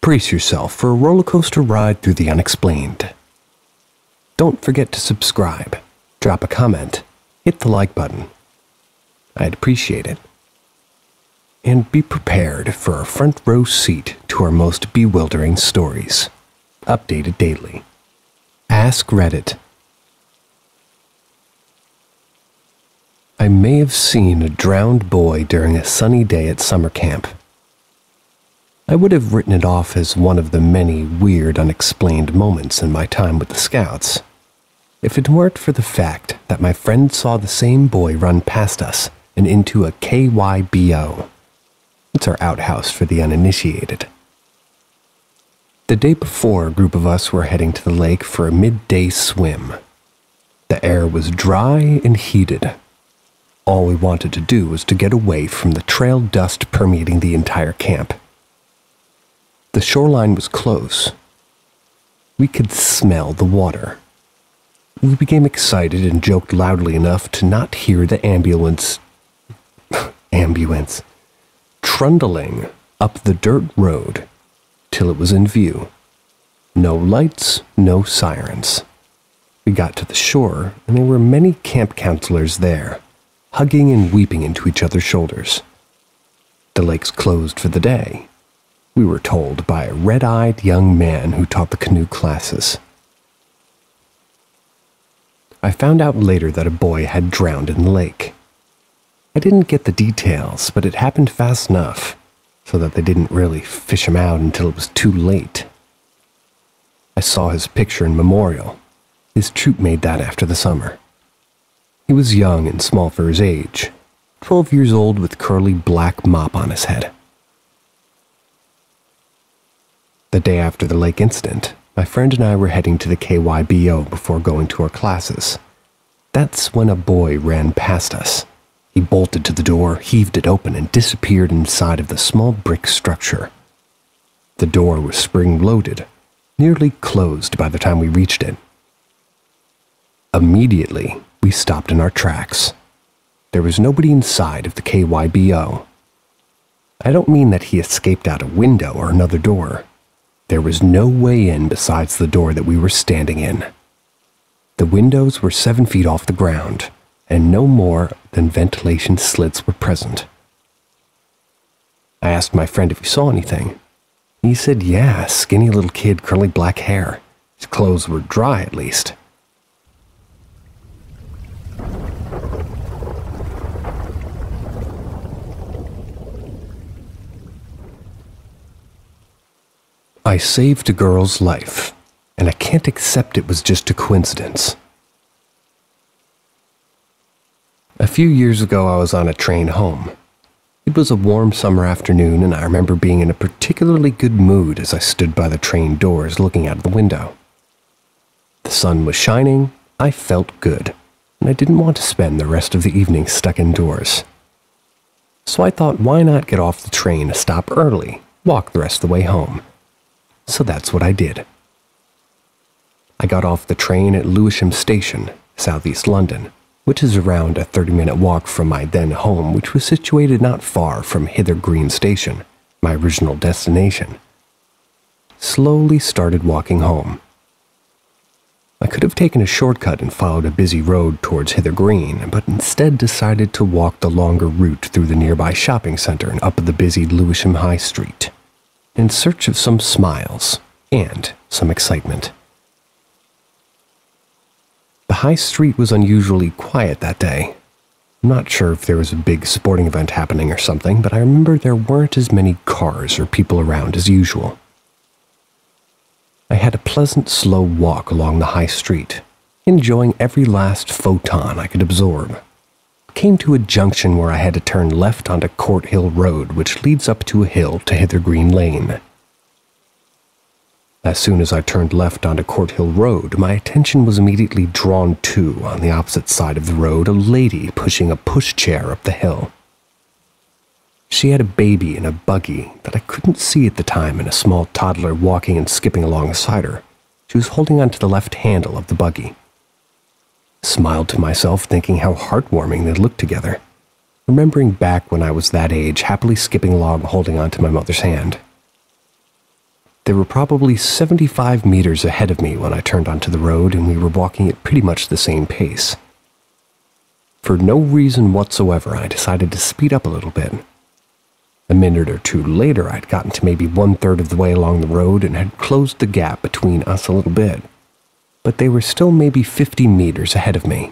Brace yourself for a roller coaster ride through the unexplained. Don't forget to subscribe, drop a comment, hit the like button. I'd appreciate it. And be prepared for a front row seat to our most bewildering stories. Updated daily. Ask Reddit. I may have seen a drowned boy during a sunny day at summer camp. I would have written it off as one of the many weird, unexplained moments in my time with the Scouts, if it weren't for the fact that my friend saw the same boy run past us and into a KYBO. It's our outhouse for the uninitiated. The day before, a group of us were heading to the lake for a midday swim. The air was dry and heated. All we wanted to do was to get away from the trail dust permeating the entire camp. The shoreline was close. We could smell the water. We became excited and joked loudly enough to not hear the ambulance trundling up the dirt road till it was in view. No lights, no sirens. We got to the shore, and there were many camp counselors there, hugging and weeping into each other's shoulders. The lake's closed for the day, we were told by a red-eyed young man who taught the canoe classes. I found out later that a boy had drowned in the lake. I didn't get the details, but it happened fast enough so that they didn't really fish him out until it was too late. I saw his picture in memorial. His troop made that after the summer. He was young and small for his age, 12 years old with curly black mop on his head. The day after the lake incident, my friend and I were heading to the KYBO before going to our classes. That's when a boy ran past us. He bolted to the door, heaved it open, and disappeared inside of the small brick structure. The door was spring-loaded, nearly closed by the time we reached it. Immediately, we stopped in our tracks. There was nobody inside of the KYBO. I don't mean that he escaped out a window or another door. There was no way in besides the door that we were standing in. The windows were 7 feet off the ground, and no more than ventilation slits were present. I asked my friend if he saw anything. He said, yeah, skinny little kid, curly black hair. His clothes were dry, at least. I saved a girl's life, and I can't accept it was just a coincidence. A few years ago, I was on a train home. It was a warm summer afternoon, and I remember being in a particularly good mood as I stood by the train doors looking out of the window. The sun was shining, I felt good, and I didn't want to spend the rest of the evening stuck indoors. So I thought, why not get off the train a stop early, walk the rest of the way home? So that's what I did. I got off the train at Lewisham Station, southeast London, which is around a 30-minute walk from my then home, which was situated not far from Hither Green Station, my original destination. Slowly started walking home. I could have taken a shortcut and followed a busy road towards Hither Green, but instead decided to walk the longer route through the nearby shopping center and up the busy Lewisham High Street, in search of some smiles and some excitement. The high street was unusually quiet that day. I'm not sure if there was a big sporting event happening or something, but I remember there weren't as many cars or people around as usual. I had a pleasant, slow walk along the high street, enjoying every last photon I could absorb. Came to a junction where I had to turn left onto Court Hill Road, which leads up to a hill to Hither Green Lane. As soon as I turned left onto Court Hill Road, my attention was immediately drawn to, on the opposite side of the road, a lady pushing a pushchair up the hill. She had a baby in a buggy that I couldn't see at the time and a small toddler walking and skipping alongside her. She was holding onto the left handle of the buggy. I smiled to myself, thinking how heartwarming they looked together, remembering back when I was that age, happily skipping along holding onto my mother's hand. They were probably 75 meters ahead of me when I turned onto the road, and we were walking at pretty much the same pace. For no reason whatsoever, I decided to speed up a little bit. A minute or two later, I'd gotten to maybe 1/3 of the way along the road and had closed the gap between us a little bit, but they were still maybe 50 meters ahead of me.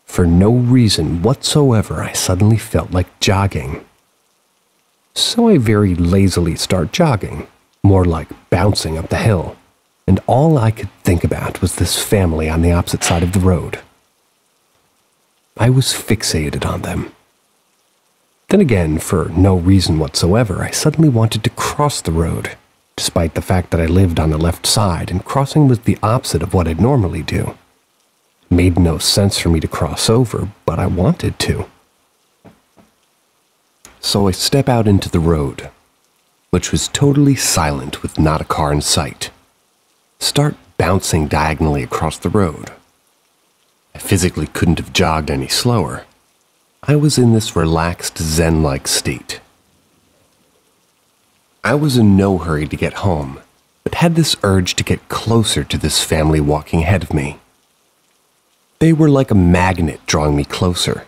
For no reason whatsoever, I suddenly felt like jogging. So I very lazily start jogging, more like bouncing up the hill, and all I could think about was this family on the opposite side of the road. I was fixated on them. Then again, for no reason whatsoever, I suddenly wanted to cross the road, despite the fact that I lived on the left side and crossing was the opposite of what I'd normally do. It made no sense for me to cross over, but I wanted to. So I step out into the road, which was totally silent with not a car in sight. Start bouncing diagonally across the road. I physically couldn't have jogged any slower. I was in this relaxed, zen-like state. I was in no hurry to get home, but had this urge to get closer to this family walking ahead of me. They were like a magnet drawing me closer.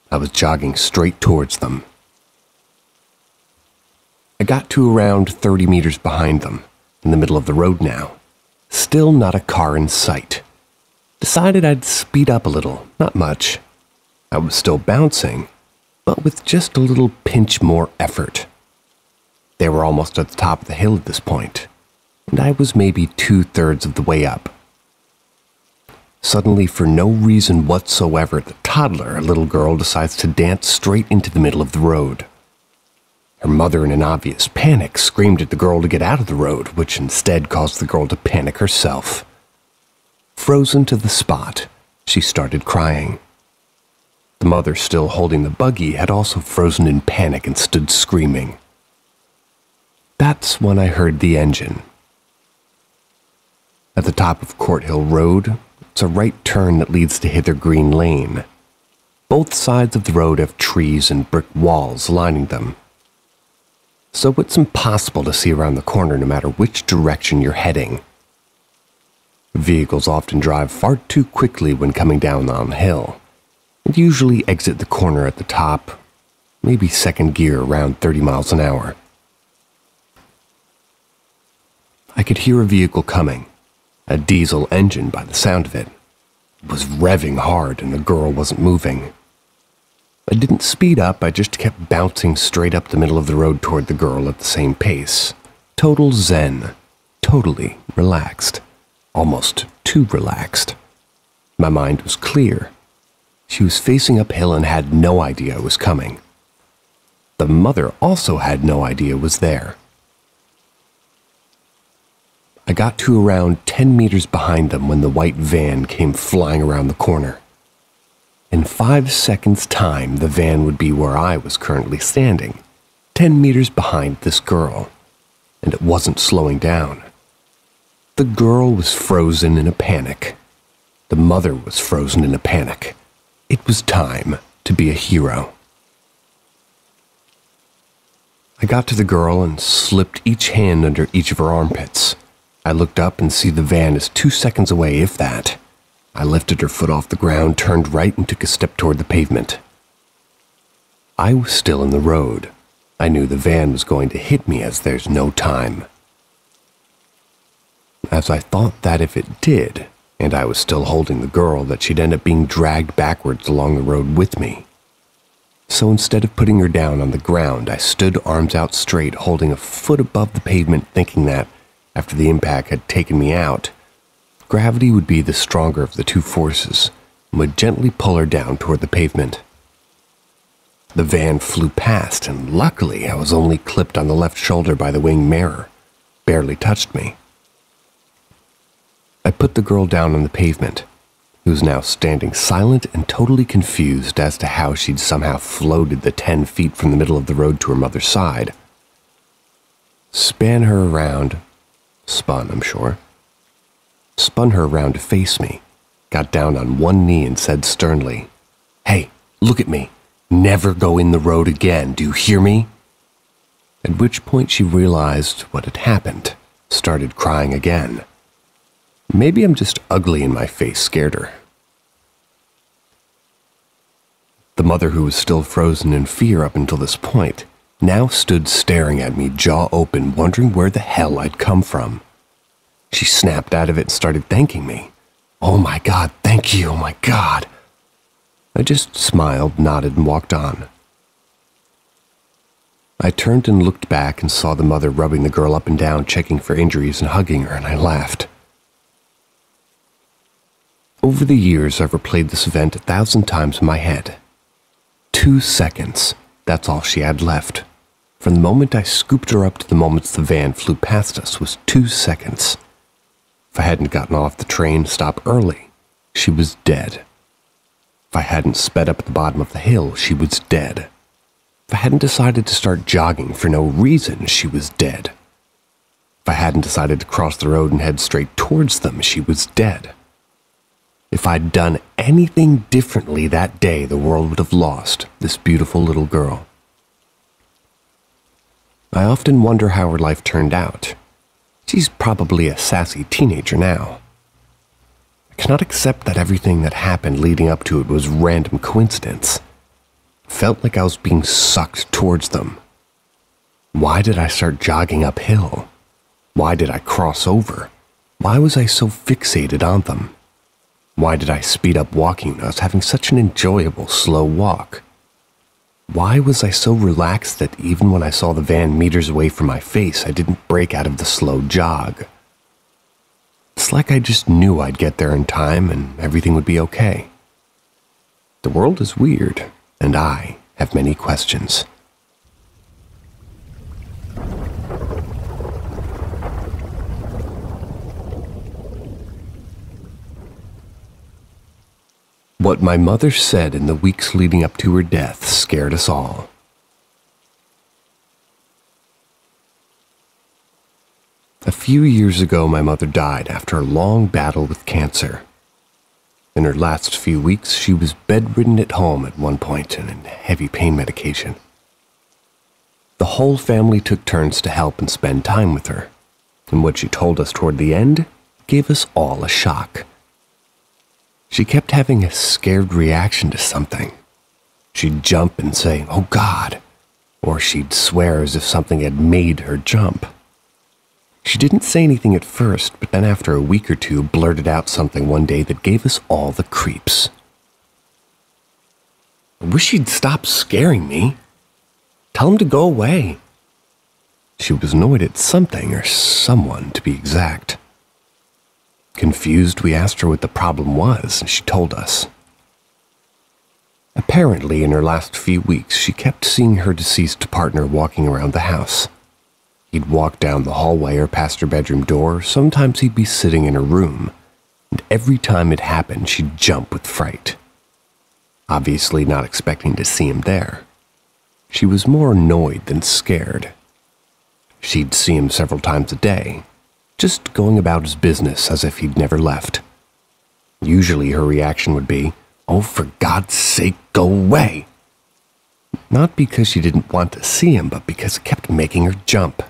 I was jogging straight towards them. I got to around 30 meters behind them, in the middle of the road now. Still not a car in sight. Decided I'd speed up a little, not much. I was still bouncing, but with just a little pinch more effort. They were almost at the top of the hill at this point, and I was maybe 2/3 of the way up. Suddenly, for no reason whatsoever, the toddler, a little girl, decides to dance straight into the middle of the road. Her mother, in an obvious panic, screamed at the girl to get out of the road, which instead caused the girl to panic herself. Frozen to the spot, she started crying. The mother, still holding the buggy, had also frozen in panic and stood screaming. That's when I heard the engine. At the top of Court Hill Road, it's a right turn that leads to Hither Green Lane. Both sides of the road have trees and brick walls lining them, so it's impossible to see around the corner no matter which direction you're heading. Vehicles often drive far too quickly when coming down on the hill, and usually exit the corner at the top, maybe second gear around 30 miles an hour. I could hear a vehicle coming, a diesel engine by the sound of it. It was revving hard and the girl wasn't moving. I didn't speed up, I just kept bouncing straight up the middle of the road toward the girl at the same pace. Total zen, totally relaxed, almost too relaxed. My mind was clear. She was facing uphill and had no idea I was coming. The mother also had no idea I was there. I got to around 10 meters behind them when the white van came flying around the corner. In 5 seconds' time, the van would be where I was currently standing, 10 meters behind this girl, and it wasn't slowing down. The girl was frozen in a panic. The mother was frozen in a panic. It was time to be a hero. I got to the girl and slipped each hand under each of her armpits. I looked up and see the van is 2 seconds away, if that. I lifted her foot off the ground, turned right, and took a step toward the pavement. I was still in the road. I knew the van was going to hit me, as there's no time. As I thought that if it did, and I was still holding the girl, that she'd end up being dragged backwards along the road with me. So instead of putting her down on the ground, I stood arms out straight, holding a foot above the pavement, thinking that, after the impact had taken me out, gravity would be the stronger of the two forces and would gently pull her down toward the pavement. The van flew past, and luckily I was only clipped on the left shoulder by the wing mirror. Barely touched me. I put the girl down on the pavement, who was now standing silent and totally confused as to how she'd somehow floated the 10 feet from the middle of the road to her mother's side. Spun her around to face me, got down on one knee and said sternly, "Hey, look at me. Never go in the road again, do you hear me?" At which point she realized what had happened, started crying again. Maybe I'm just ugly and my face scared her. The mother, who was still frozen in fear up until this point, now stood staring at me, jaw open, wondering where the hell I'd come from. She snapped out of it and started thanking me. "Oh my God, thank you, oh my God." I just smiled, nodded, and walked on. I turned and looked back and saw the mother rubbing the girl up and down, checking for injuries and hugging her, and I laughed. Over the years, I've replayed this event 1,000 times in my head. 2 seconds, that's all she had left. From the moment I scooped her up to the moment the van flew past us was 2 seconds. If I hadn't gotten off the train to stop early, she was dead. If I hadn't sped up at the bottom of the hill, she was dead. If I hadn't decided to start jogging for no reason, she was dead. If I hadn't decided to cross the road and head straight towards them, she was dead. If I'd done anything differently that day, the world would have lost this beautiful little girl. I often wonder how her life turned out. She's probably a sassy teenager now. I cannot accept that everything that happened leading up to it was random coincidence. It felt like I was being sucked towards them. Why did I start jogging uphill? Why did I cross over? Why was I so fixated on them? Why did I speed up walking when I was having such an enjoyable slow walk? Why was I so relaxed that even when I saw the van meters away from my face, I didn't break out of the slow jog? It's like I just knew I'd get there in time and everything would be okay. The world is weird, and I have many questions. What my mother said in the weeks leading up to her death scared us all. A few years ago, my mother died after a long battle with cancer. In her last few weeks, she was bedridden at home at one point and in heavy pain medication. The whole family took turns to help and spend time with her, and what she told us toward the end gave us all a shock. She kept having a scared reaction to something. She'd jump and say, "Oh God," or she'd swear as if something had made her jump. She didn't say anything at first, but then after a week or two blurted out something one day that gave us all the creeps. "I wish she'd stop scaring me. Tell him to go away." She was annoyed at something or someone, to be exact. Confused, we asked her what the problem was, and she told us. Apparently, in her last few weeks, she kept seeing her deceased partner walking around the house. He'd walk down the hallway or past her bedroom door. Sometimes he'd be sitting in her room, and every time it happened, she'd jump with fright. Obviously not expecting to see him there. She was more annoyed than scared. She'd see him several times a day. just going about his business as if he'd never left. Usually her reaction would be, "Oh, for God's sake, go away!" Not because she didn't want to see him, but because it kept making her jump.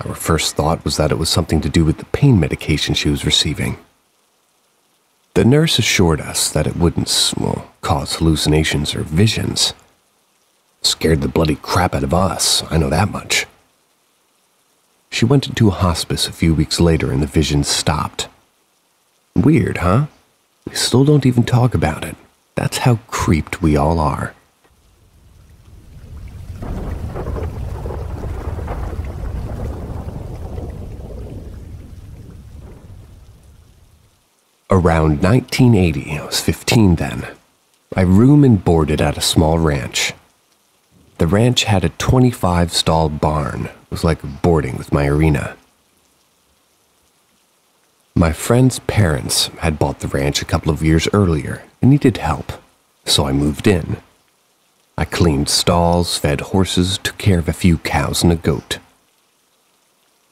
Our first thought was that it was something to do with the pain medication she was receiving. The nurse assured us that it wouldn't, cause hallucinations or visions. Scared the bloody crap out of us, I know that much. She went into a hospice a few weeks later and the visions stopped. Weird, huh? We still don't even talk about it. That's how creeped we all are. Around 1980, I was 15 then. I room and boarded at a small ranch. The ranch had a 25-stall barn. It was like boarding with my arena. My friend's parents had bought the ranch a couple of years earlier and needed help, so I moved in. I cleaned stalls, fed horses, took care of a few cows and a goat.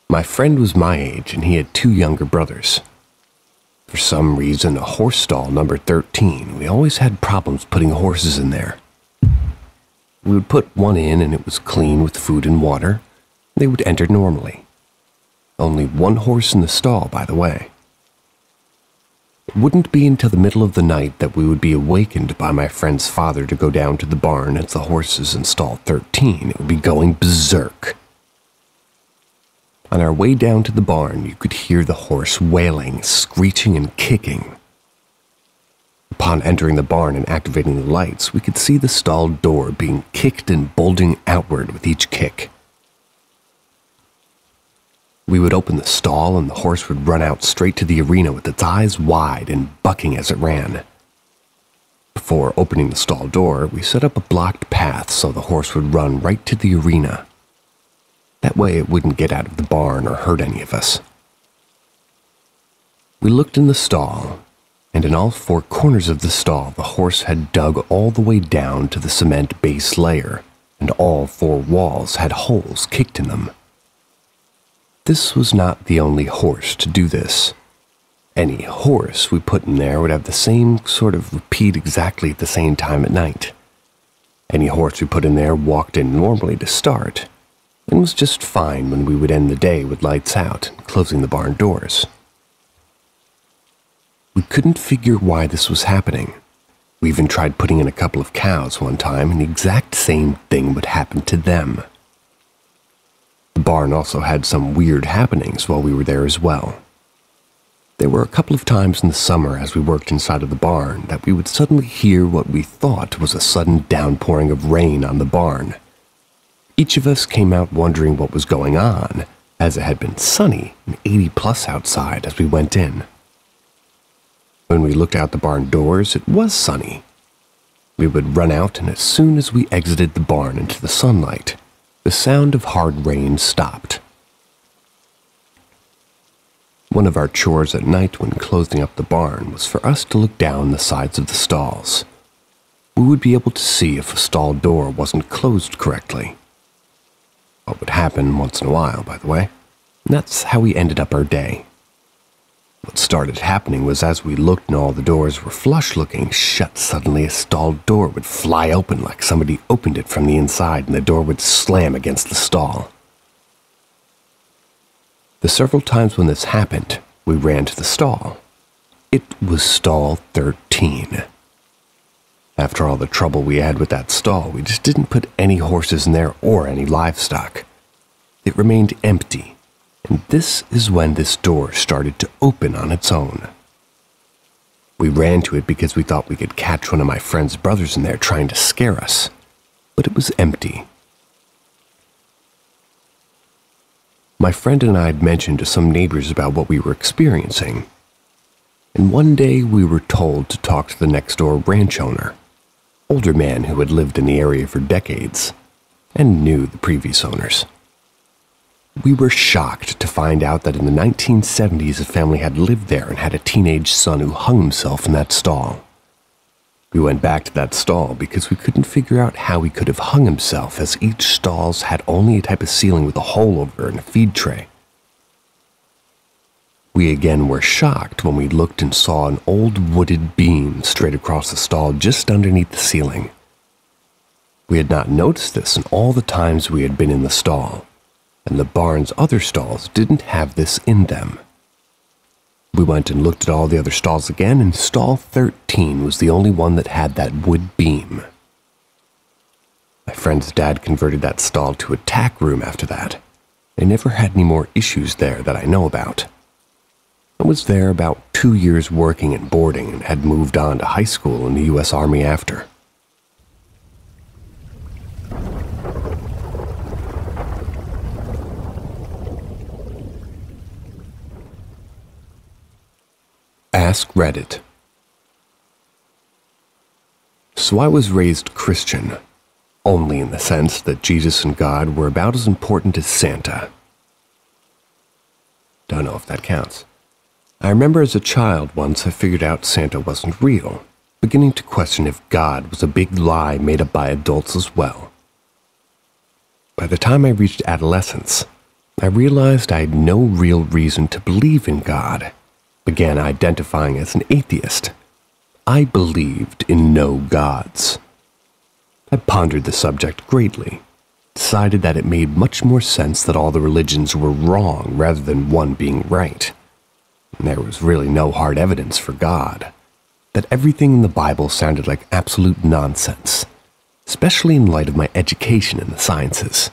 My friend was my age and he had 2 younger brothers. For some reason, a horse stall number 13, we always had problems putting horses in there. We would put one in and it was clean with food and water. They would enter normally. Only one horse in the stall, by the way. It wouldn't be until the middle of the night that we would be awakened by my friend's father to go down to the barn as the horses in stall 13. It would be going berserk. On our way down to the barn, you could hear the horse wailing, screeching, and kicking. Upon entering the barn and activating the lights, we could see the stall door being kicked and bulging outward with each kick. We would open the stall and the horse would run out straight to the arena with its eyes wide and bucking as it ran. Before opening the stall door, we set up a blocked path so the horse would run right to the arena. That way it wouldn't get out of the barn or hurt any of us. We looked in the stall, and in all 4 corners of the stall, the horse had dug all the way down to the cement base layer, and all 4 walls had holes kicked in them. This was not the only horse to do this. Any horse we put in there would have the same sort of repeat exactly at the same time at night. Any horse we put in there walked in normally to start, and was just fine when we would end the day with lights out and closing the barn doors. We couldn't figure why this was happening. We even tried putting in a couple of cows one time, and the exact same thing would happen to them. The barn also had some weird happenings while we were there as well. There were a couple of times in the summer as we worked inside of the barn that we would suddenly hear what we thought was a sudden downpouring of rain on the barn. Each of us came out wondering what was going on, as it had been sunny and 80+ outside as we went in. When we looked out the barn doors, it was sunny. We would run out, and as soon as we exited the barn into the sunlight, the sound of hard rain stopped. One of our chores at night when closing up the barn was for us to look down the sides of the stalls. We would be able to see if a stall door wasn't closed correctly. What would happen once in a while, by the way. And that's how we ended up our day. What started happening was as we looked and all the doors were flush-looking shut, suddenly a stall door would fly open like somebody opened it from the inside and the door would slam against the stall. The several times when this happened, we ran to the stall. It was stall 13. After all the trouble we had with that stall, we just didn't put any horses in there or any livestock. It remained empty, and this is when this door started to open on its own. We ran to it because we thought we could catch one of my friend's brothers in there trying to scare us, but it was empty. My friend and I had mentioned to some neighbors about what we were experiencing, and one day we were told to talk to the next-door ranch owner, older man who had lived in the area for decades and knew the previous owners. We were shocked to find out that in the 1970s a family had lived there and had a teenage son who hung himself in that stall. We went back to that stall because we couldn't figure out how he could have hung himself, as each stalls had only a type of ceiling with a hole over it and a feed tray. We again were shocked when we looked and saw an old wooded beam straight across the stall just underneath the ceiling. We had not noticed this in all the times we had been in the stall, and the barn's other stalls didn't have this in them. We went and looked at all the other stalls again, and stall 13 was the only one that had that wood beam. My friend's dad converted that stall to a tack room after that. They never had any more issues there that I know about. I was there about 2 years working and boarding and had moved on to high school in the U.S. Army after. Ask Reddit. So I was raised Christian, only in the sense that Jesus and God were about as important as Santa. Don't know if that counts. I remember as a child once I figured out Santa wasn't real, beginning to question if God was a big lie made up by adults as well. By the time I reached adolescence, I realized I had no real reason to believe in God, began identifying as an atheist. I believed in no gods. I pondered the subject greatly, decided that it made much more sense that all the religions were wrong rather than one being right. And there was really no hard evidence for God, that everything in the Bible sounded like absolute nonsense, especially in light of my education in the sciences.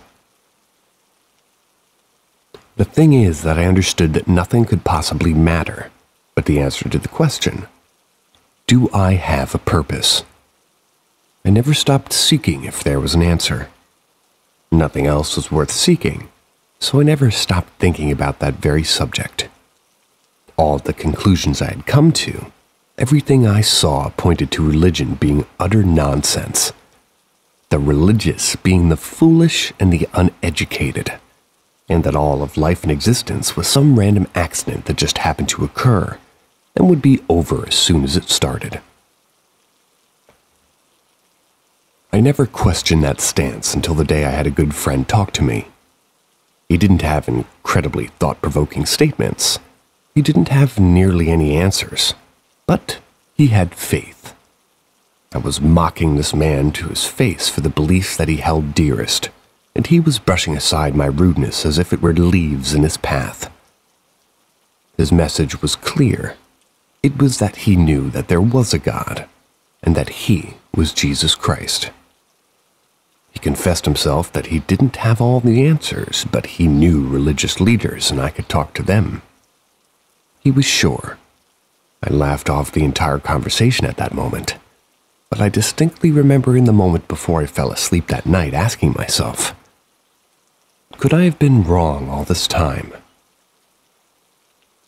The thing is that I understood that nothing could possibly matter but the answer to the question, do I have a purpose? I never stopped seeking if there was an answer. Nothing else was worth seeking, so I never stopped thinking about that very subject. All the conclusions I had come to, everything I saw pointed to religion being utter nonsense. The religious being the foolish and the uneducated, and that all of life and existence was some random accident that just happened to occur and would be over as soon as it started. I never questioned that stance until the day I had a good friend talk to me. He didn't have incredibly thought-provoking statements. He didn't have nearly any answers, but he had faith. I was mocking this man to his face for the beliefs that he held dearest, and he was brushing aside my rudeness as if it were leaves in his path. His message was clear. It was that he knew that there was a God, and that he was Jesus Christ. He confessed himself that he didn't have all the answers, but he knew religious leaders and I could talk to them. He was sure. I laughed off the entire conversation at that moment, but I distinctly remember in the moment before I fell asleep that night asking myself, could I have been wrong all this time?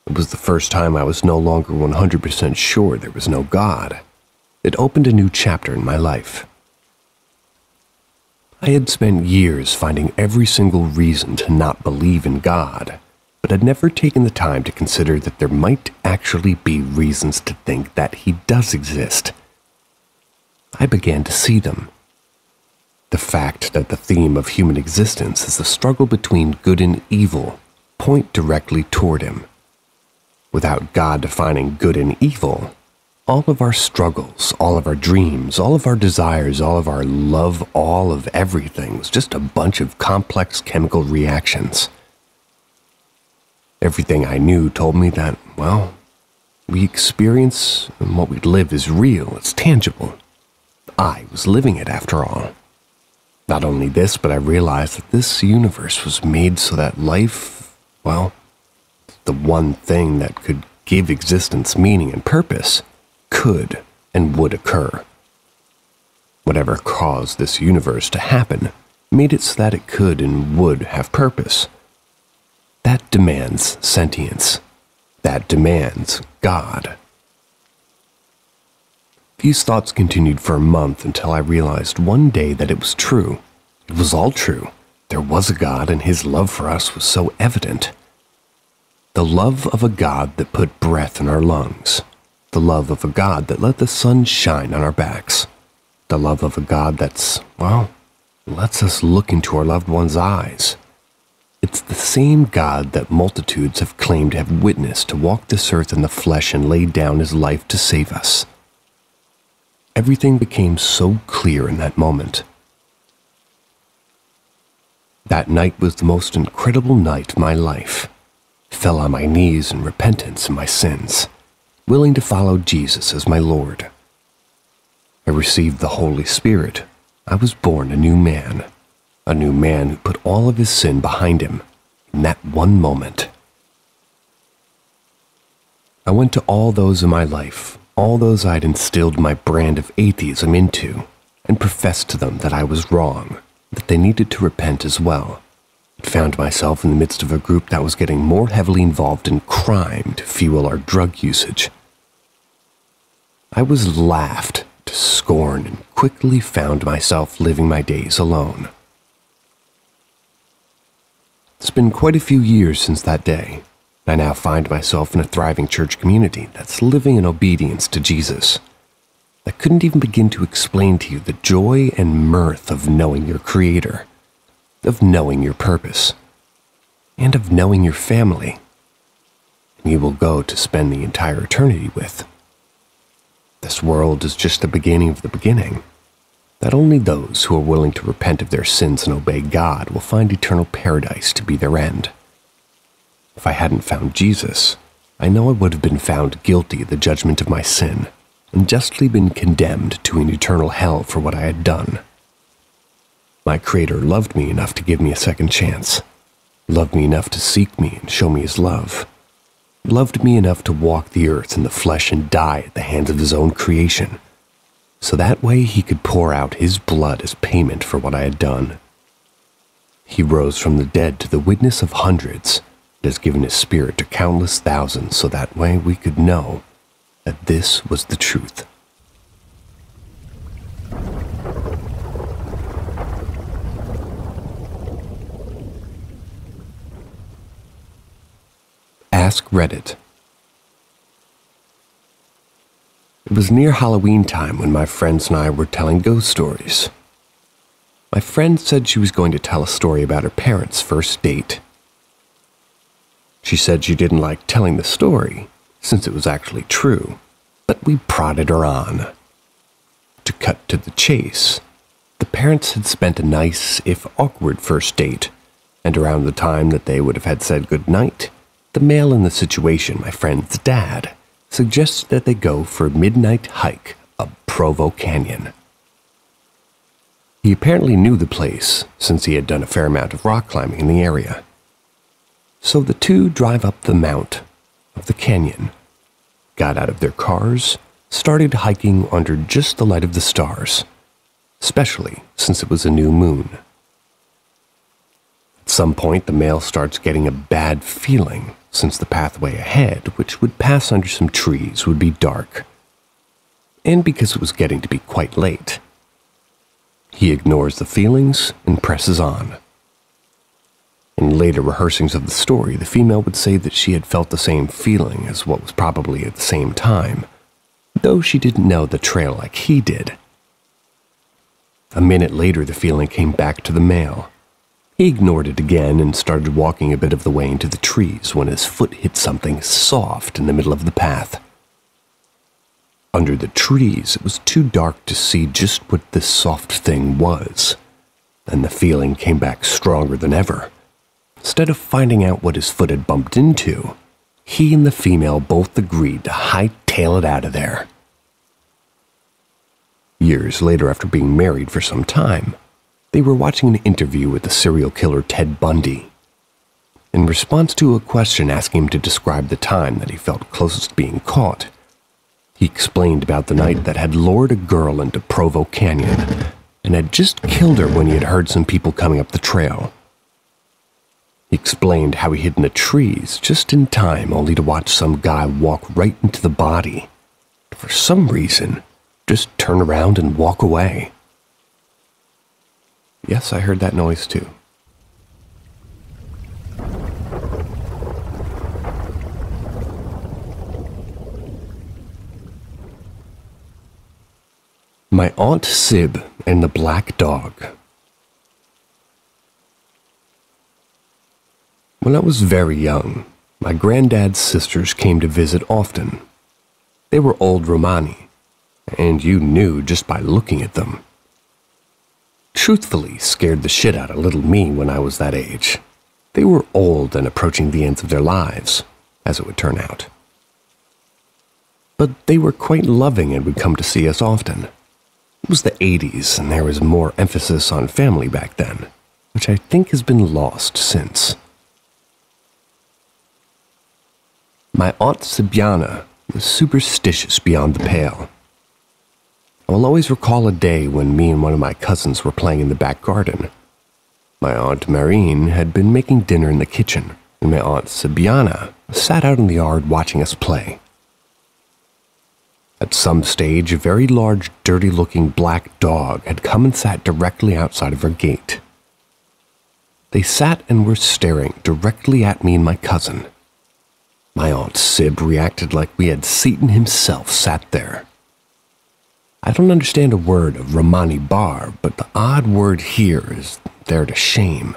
It was the first time I was no longer 100% sure there was no God. It opened a new chapter in my life. I had spent years finding every single reason to not believe in God, but had never taken the time to consider that there might actually be reasons to think that he does exist. I began to see them. The fact that the theme of human existence is the struggle between good and evil point directly toward him. Without God defining good and evil, all of our struggles, all of our dreams, all of our desires, all of our love, all of everything was just a bunch of complex chemical reactions. Everything I knew told me that, well, we experience and what we live is real, it's tangible. I was living it after all. Not only this, but I realized that this universe was made so that life, well, the one thing that could give existence meaning and purpose, could and would occur. Whatever caused this universe to happen made it so that it could and would have purpose. That demands sentience. That demands God. These thoughts continued for a month until I realized one day that it was true. It was all true. There was a God, and his love for us was so evident. The love of a God that put breath in our lungs. The love of a God that let the sun shine on our backs. The love of a God that's, well, lets us look into our loved ones' eyes. It's the same God that multitudes have claimed to have witnessed to walk this earth in the flesh and laid down his life to save us. Everything became so clear in that moment. That night was the most incredible night of my life. I fell on my knees in repentance of my sins, willing to follow Jesus as my Lord. I received the Holy Spirit. I was born a new man who put all of his sin behind him in that one moment. I went to all those in my life, all those I'd instilled my brand of atheism into, and professed to them that I was wrong, that they needed to repent as well. I found myself in the midst of a group that was getting more heavily involved in crime to fuel our drug usage. I was laughed to scorn and quickly found myself living my days alone. It's been quite a few years since that day. I now find myself in a thriving church community that's living in obedience to Jesus. I couldn't even begin to explain to you the joy and mirth of knowing your Creator, of knowing your purpose, and of knowing your family, and you will go to spend the entire eternity with. This world is just the beginning of the beginning, that only those who are willing to repent of their sins and obey God will find eternal paradise to be their end. If I hadn't found Jesus, I know I would have been found guilty of the judgment of my sin and justly been condemned to an eternal hell for what I had done. My Creator loved me enough to give me a second chance, loved me enough to seek me and show me his love, loved me enough to walk the earth in the flesh and die at the hands of his own creation, so that way he could pour out his blood as payment for what I had done. He rose from the dead to the witness of hundreds and has given his Spirit to countless thousands so that way we could know that this was the truth. Ask Reddit. It was near Halloween time when my friends and I were telling ghost stories. My friend said she was going to tell a story about her parents' first date. She said she didn't like telling the story, since it was actually true, but we prodded her on. To cut to the chase, the parents had spent a nice, if awkward, first date, and around the time that they would have had said goodnight, the male in the situation, my friend's dad, suggested that they go for a midnight hike up Provo Canyon. He apparently knew the place, since he had done a fair amount of rock climbing in the area. So the two drive up the mount of the canyon, got out of their cars, started hiking under just the light of the stars, especially since it was a new moon. At some point, the male starts getting a bad feeling, since the pathway ahead, which would pass under some trees, would be dark, and because it was getting to be quite late. He ignores the feelings and presses on. In later rehearsings of the story, the female would say that she had felt the same feeling as what was probably at the same time, though she didn't know the trail like he did. A minute later, the feeling came back to the male. He ignored it again and started walking a bit of the way into the trees when his foot hit something soft in the middle of the path. Under the trees, it was too dark to see just what this soft thing was, and the feeling came back stronger than ever. Instead of finding out what his foot had bumped into, he and the female both agreed to hightail it out of there. Years later, after being married for some time, they were watching an interview with the serial killer Ted Bundy. In response to a question asking him to describe the time that he felt closest to being caught, he explained about the night that had lured a girl into Provo Canyon and had just killed her when he had heard some people coming up the trail. He explained how he hid in the trees just in time only to watch some guy walk right into the body. For some reason, just turn around and walk away. Yes, I heard that noise too. My Aunt Sib and the Black Dog. When I was very young, my granddad's sisters came to visit often. They were old Romani, and you knew just by looking at them. Truthfully, scared the shit out of little me when I was that age. They were old and approaching the ends of their lives, as it would turn out. But they were quite loving and would come to see us often. It was the 80s, and there was more emphasis on family back then, which I think has been lost since. My Aunt Sibiana was superstitious beyond the pale. I will always recall a day when me and one of my cousins were playing in the back garden. My Aunt Marine had been making dinner in the kitchen, and my Aunt Sibiana sat out in the yard watching us play. At some stage, a very large, dirty-looking black dog had come and sat directly outside of our gate. They sat and were staring directly at me and my cousin. My Aunt Sib reacted like we had Satan himself sat there. I don't understand a word of Romani Bar, but the odd word here is there to shame.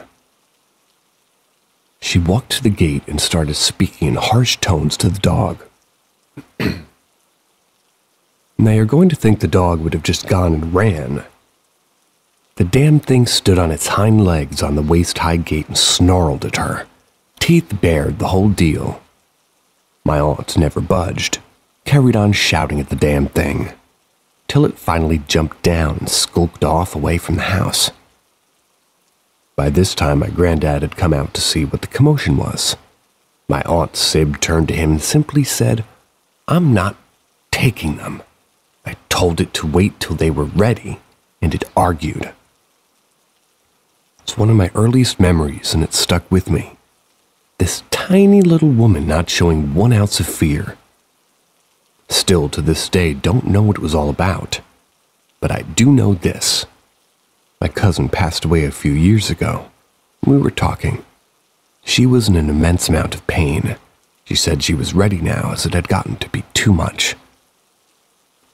She walked to the gate and started speaking in harsh tones to the dog. Now you're going to think the dog would have just gone and ran. The damn thing stood on its hind legs on the waist-high gate and snarled at her, teeth bared, the whole deal. My aunt never budged, carried on shouting at the damn thing, till it finally jumped down and skulked off away from the house. By this time, my granddad had come out to see what the commotion was. My Aunt Sib turned to him and simply said, "I'm not taking them. I told it to wait till they were ready, and it argued." It's one of my earliest memories, and it stuck with me. This tiny little woman not showing 1 ounce of fear. Still, to this day, don't know what it was all about. But I do know this. My cousin passed away a few years ago. We were talking. She was in an immense amount of pain. She said she was ready now, as it had gotten to be too much.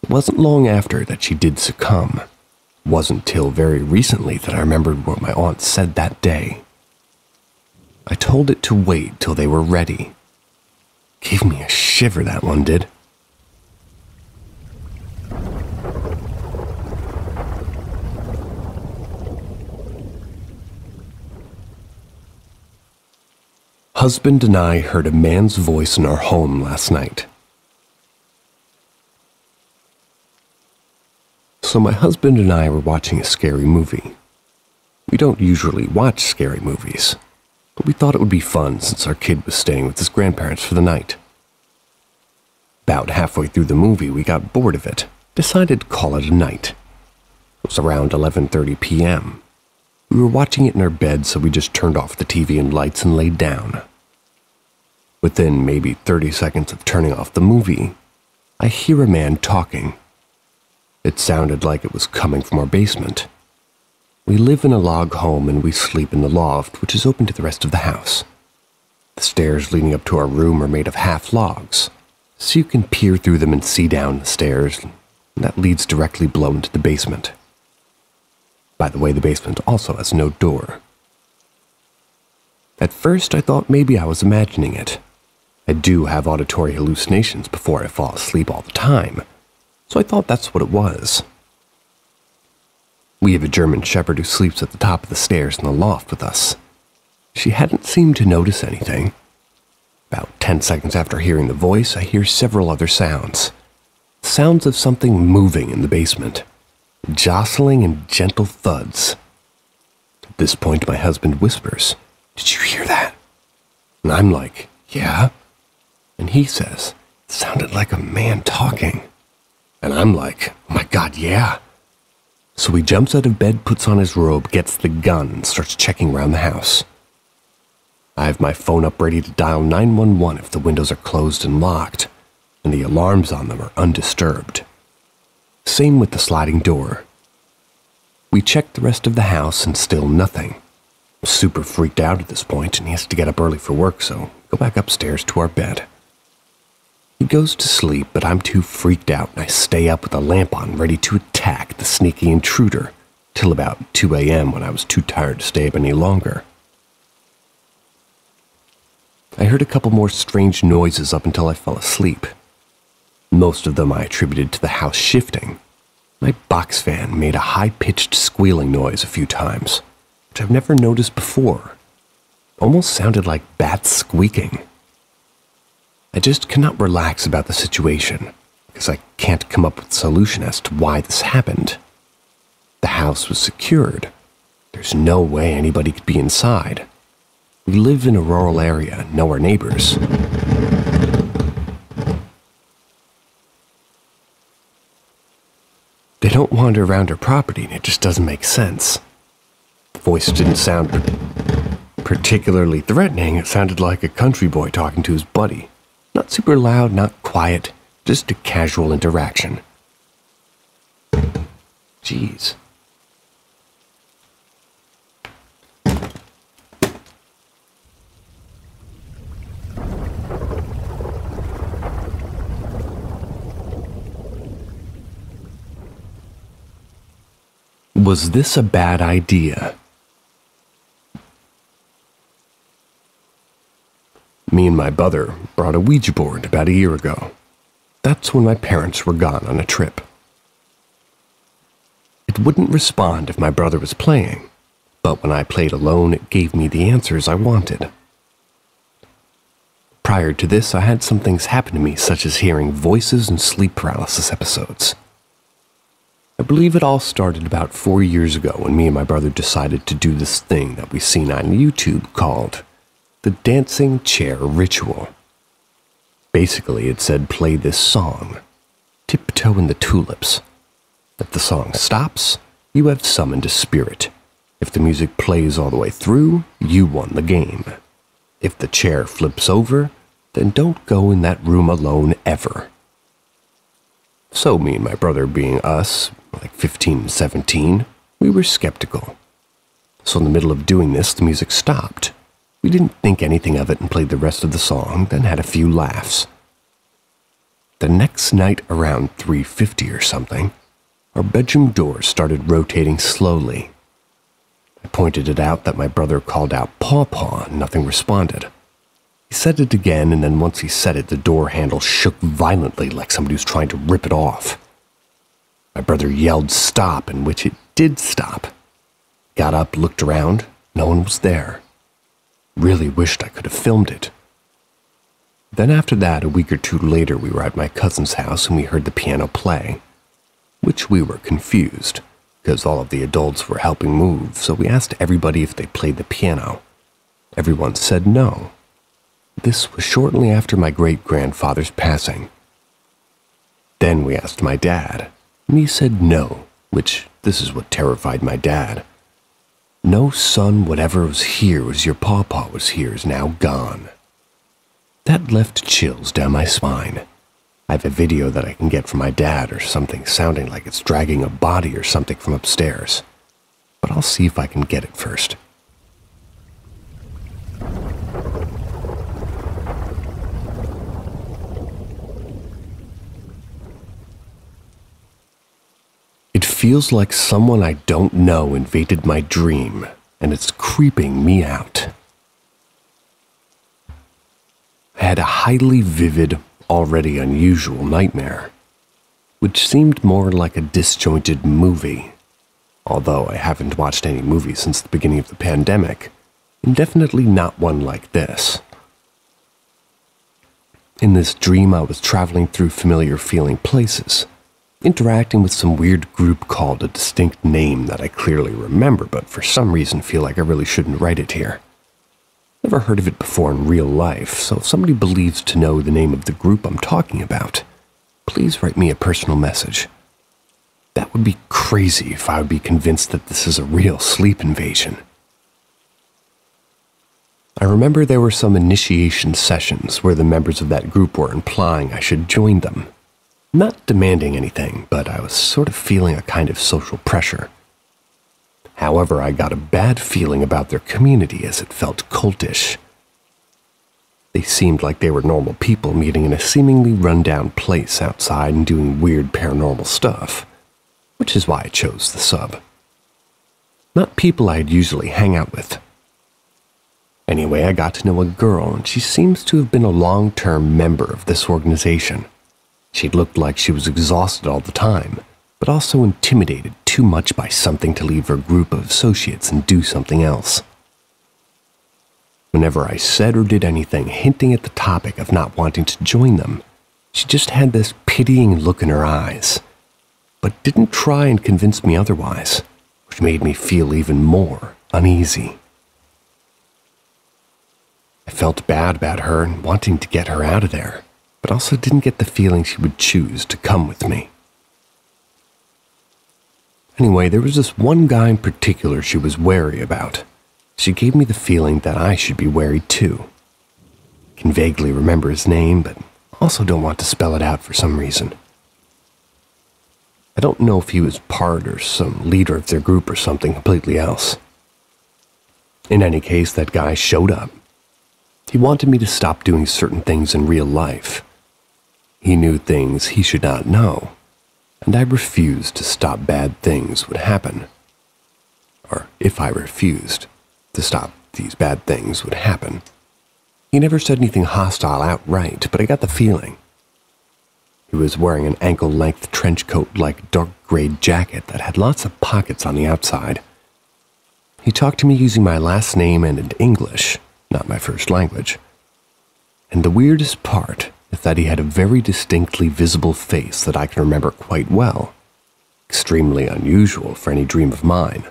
It wasn't long after that she did succumb. It wasn't till very recently that I remembered what my aunt said that day. I told it to wait till they were ready. Gave me a shiver, that one did. Husband and I heard a man's voice in our home last night. So my husband and I were watching a scary movie. We don't usually watch scary movies, but we thought it would be fun since our kid was staying with his grandparents for the night. About halfway through the movie, we got bored of it, decided to call it a night. It was around 11:30 p.m. We were watching it in our bed, so we just turned off the TV and lights and laid down. Within maybe 30 seconds of turning off the movie, I hear a man talking. It sounded like it was coming from our basement. We live in a log home and we sleep in the loft, which is open to the rest of the house. The stairs leading up to our room are made of half logs, so you can peer through them and see down the stairs, and that leads directly below into the basement. By the way, the basement also has no door. At first, I thought maybe I was imagining it. I do have auditory hallucinations before I fall asleep all the time, so I thought that's what it was. We have a German Shepherd who sleeps at the top of the stairs in the loft with us. She hadn't seemed to notice anything. About 10 seconds after hearing the voice, I hear several other sounds. Sounds of something moving in the basement. Jostling and gentle thuds. At this point, my husband whispers, "Did you hear that?" And I'm like, "Yeah." And he says, "It sounded like a man talking." And I'm like, "Oh my God, yeah." So he jumps out of bed, puts on his robe, gets the gun, and starts checking around the house. I have my phone up ready to dial 911 if the windows are closed and locked, and the alarms on them are undisturbed. Same with the sliding door. We checked the rest of the house and still nothing. I'm super freaked out at this point, and he has to get up early for work, so go back upstairs to our bed. He goes to sleep, but I'm too freaked out, and I stay up with a lamp on, ready to attack the sneaky intruder, till about 2 a.m. when I was too tired to stay up any longer. I heard a couple more strange noises up until I fell asleep. Most of them I attributed to the house shifting. My box fan made a high-pitched squealing noise a few times, which I've never noticed before. Almost sounded like bats squeaking. I just cannot relax about the situation, because I can't come up with a solution as to why this happened. The house was secured. There's no way anybody could be inside. We live in a rural area and know our neighbors. They don't wander around our property, and it just doesn't make sense. The voice didn't sound particularly threatening. It sounded like a country boy talking to his buddy. Not super loud, not quiet, just a casual interaction. Jeez. Was this a bad idea? Me and my brother brought a Ouija board about a year ago. That's when my parents were gone on a trip. It wouldn't respond if my brother was playing, but when I played alone, it gave me the answers I wanted. Prior to this, I had some things happen to me, such as hearing voices and sleep paralysis episodes. I believe it all started about 4 years ago when me and my brother decided to do this thing that we've seen on YouTube called the Dancing Chair Ritual. Basically, it said play this song, Tiptoe in the Tulips. If the song stops, you have summoned a spirit. If the music plays all the way through, you won the game. If the chair flips over, then don't go in that room alone ever. So me and my brother, being us, like 15 and 17, we were skeptical. So in the middle of doing this, the music stopped. We didn't think anything of it and played the rest of the song, then had a few laughs. The next night around 3:50 or something, our bedroom door started rotating slowly. I pointed it out that my brother called out "Paw Paw" and nothing responded. He said it again, and then once he said it, the door handle shook violently like somebody was trying to rip it off. My brother yelled "Stop," in which it did stop. Got up, looked around, no one was there. Really wished I could have filmed it. Then after that, a week or two later, we were at my cousin's house and we heard the piano play, which we were confused, because all of the adults were helping move, so we asked everybody if they played the piano. Everyone said no. This was shortly after my great-grandfather's passing. Then we asked my dad, and he said no, which this is what terrified my dad. No son, whatever was here as your pawpaw was here, is now gone. That left chills down my spine. I have a video that I can get from my dad or something sounding like it's dragging a body or something from upstairs, but I'll see if I can get it first. It feels like someone I don't know invaded my dream, and it's creeping me out. I had a highly vivid, already unusual nightmare, which seemed more like a disjointed movie. Although I haven't watched any movies since the beginning of the pandemic, and definitely not one like this. In this dream, I was traveling through familiar-feeling places, interacting with some weird group called a distinct name that I clearly remember, but for some reason feel like I really shouldn't write it here. Never heard of it before in real life, so if somebody believes to know the name of the group I'm talking about, please write me a personal message. That would be crazy if I would be convinced that this is a real sleep invasion. I remember there were some initiation sessions where the members of that group were implying I should join them. Not demanding anything, but I was sort of feeling a kind of social pressure. However, I got a bad feeling about their community as it felt cultish. They seemed like they were normal people meeting in a seemingly run-down place outside and doing weird paranormal stuff, which is why I chose the sub. Not people I'd usually hang out with. Anyway, I got to know a girl, and she seems to have been a long-term member of this organization. She looked like she was exhausted all the time, but also intimidated too much by something to leave her group of associates and do something else. Whenever I said or did anything hinting at the topic of not wanting to join them, she just had this pitying look in her eyes, but didn't try and convince me otherwise, which made me feel even more uneasy. I felt bad about her and wanting to get her out of there, but also didn't get the feeling she would choose to come with me. Anyway, there was this one guy in particular she was wary about. She gave me the feeling that I should be wary too. I can vaguely remember his name, but also don't want to spell it out for some reason. I don't know if he was part or some leader of their group or something completely else. In any case, that guy showed up. He wanted me to stop doing certain things in real life. He knew things he should not know, and I refused to stop bad things would happen. Or if I refused to stop these bad things would happen. He never said anything hostile outright, but I got the feeling. He was wearing an ankle-length trench coat-like dark gray jacket that had lots of pockets on the outside. He talked to me using my last name and in English, not my first language. And the weirdest part is that he had a very distinctly visible face that I can remember quite well. Extremely unusual for any dream of mine.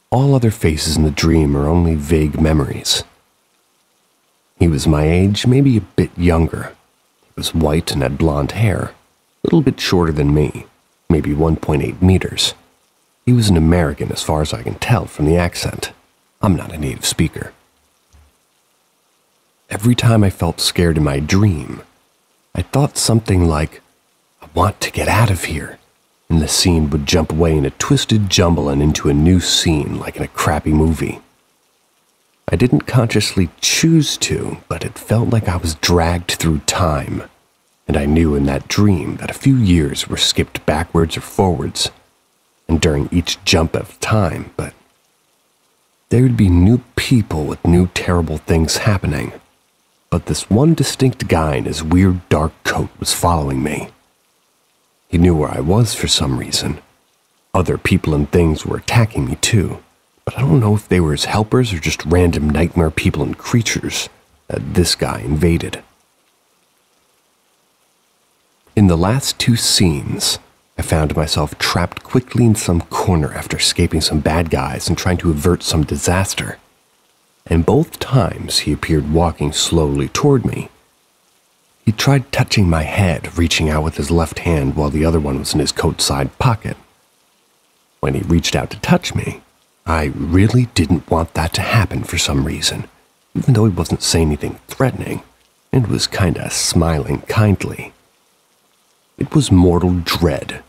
All other faces in the dream are only vague memories. He was my age, maybe a bit younger. He was white and had blonde hair, a little bit shorter than me, maybe 1.8 meters. He was an American as far as I can tell from the accent. I'm not a native speaker. Every time I felt scared in my dream, I thought something like, "I want to get out of here," and the scene would jump away in a twisted jumble and into a new scene like in a crappy movie. I didn't consciously choose to, but it felt like I was dragged through time, and I knew in that dream that a few years were skipped backwards or forwards, and during each jump of time, but there would be new people with new terrible things happening. But this one distinct guy in his weird dark coat was following me. He knew where I was for some reason. Other people and things were attacking me too, but I don't know if they were his helpers or just random nightmare people and creatures that this guy invaded. In the last two scenes, I found myself trapped quickly in some corner after escaping some bad guys and trying to avert some disaster. And both times he appeared walking slowly toward me. He tried touching my head, reaching out with his left hand while the other one was in his coat side pocket. When he reached out to touch me, I really didn't want that to happen for some reason, even though he wasn't saying anything threatening and was kinda smiling kindly. It was mortal dread.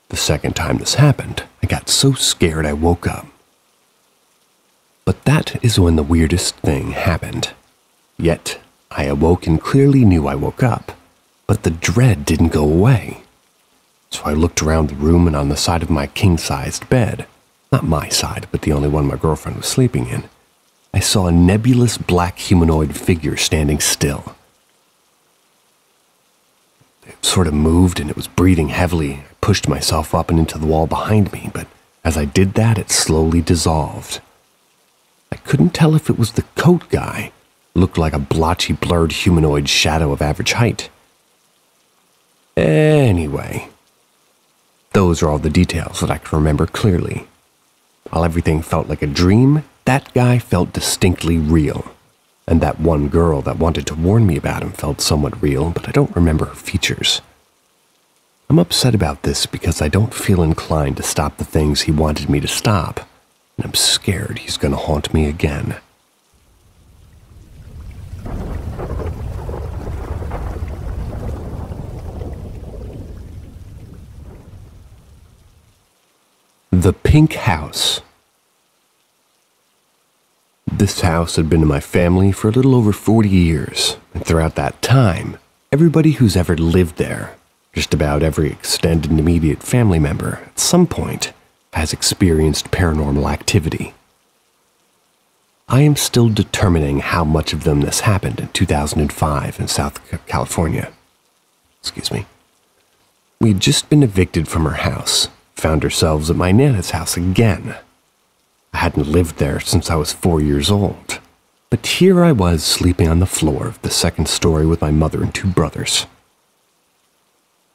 The second time this happened, I got so scared I woke up. But that is when the weirdest thing happened. Yet, I awoke and clearly knew I woke up, but the dread didn't go away. So I looked around the room and on the side of my king-sized bed, not my side, but the only one my girlfriend was sleeping in, I saw a nebulous black humanoid figure standing still. It sort of moved and it was breathing heavily. I pushed myself up and into the wall behind me, but as I did that, it slowly dissolved. I couldn't tell if it was the coat guy. It looked like a blotchy, blurred humanoid shadow of average height. Anyway, those are all the details that I can remember clearly. While everything felt like a dream, that guy felt distinctly real. And that one girl that wanted to warn me about him felt somewhat real, but I don't remember her features. I'm upset about this because I don't feel inclined to stop the things he wanted me to stop, and I'm scared he's going to haunt me again. The Pink House. This house had been in my family for a little over 40 years, and throughout that time, everybody who's ever lived there, just about every extended and immediate family member, at some point, has experienced paranormal activity. I am still determining how much of them this happened in 2005 in South California. Excuse me. We had just been evicted from our house, found ourselves at my Nana's house again. I hadn't lived there since I was 4 years old, but here I was sleeping on the floor of the second story with my mother and 2 brothers.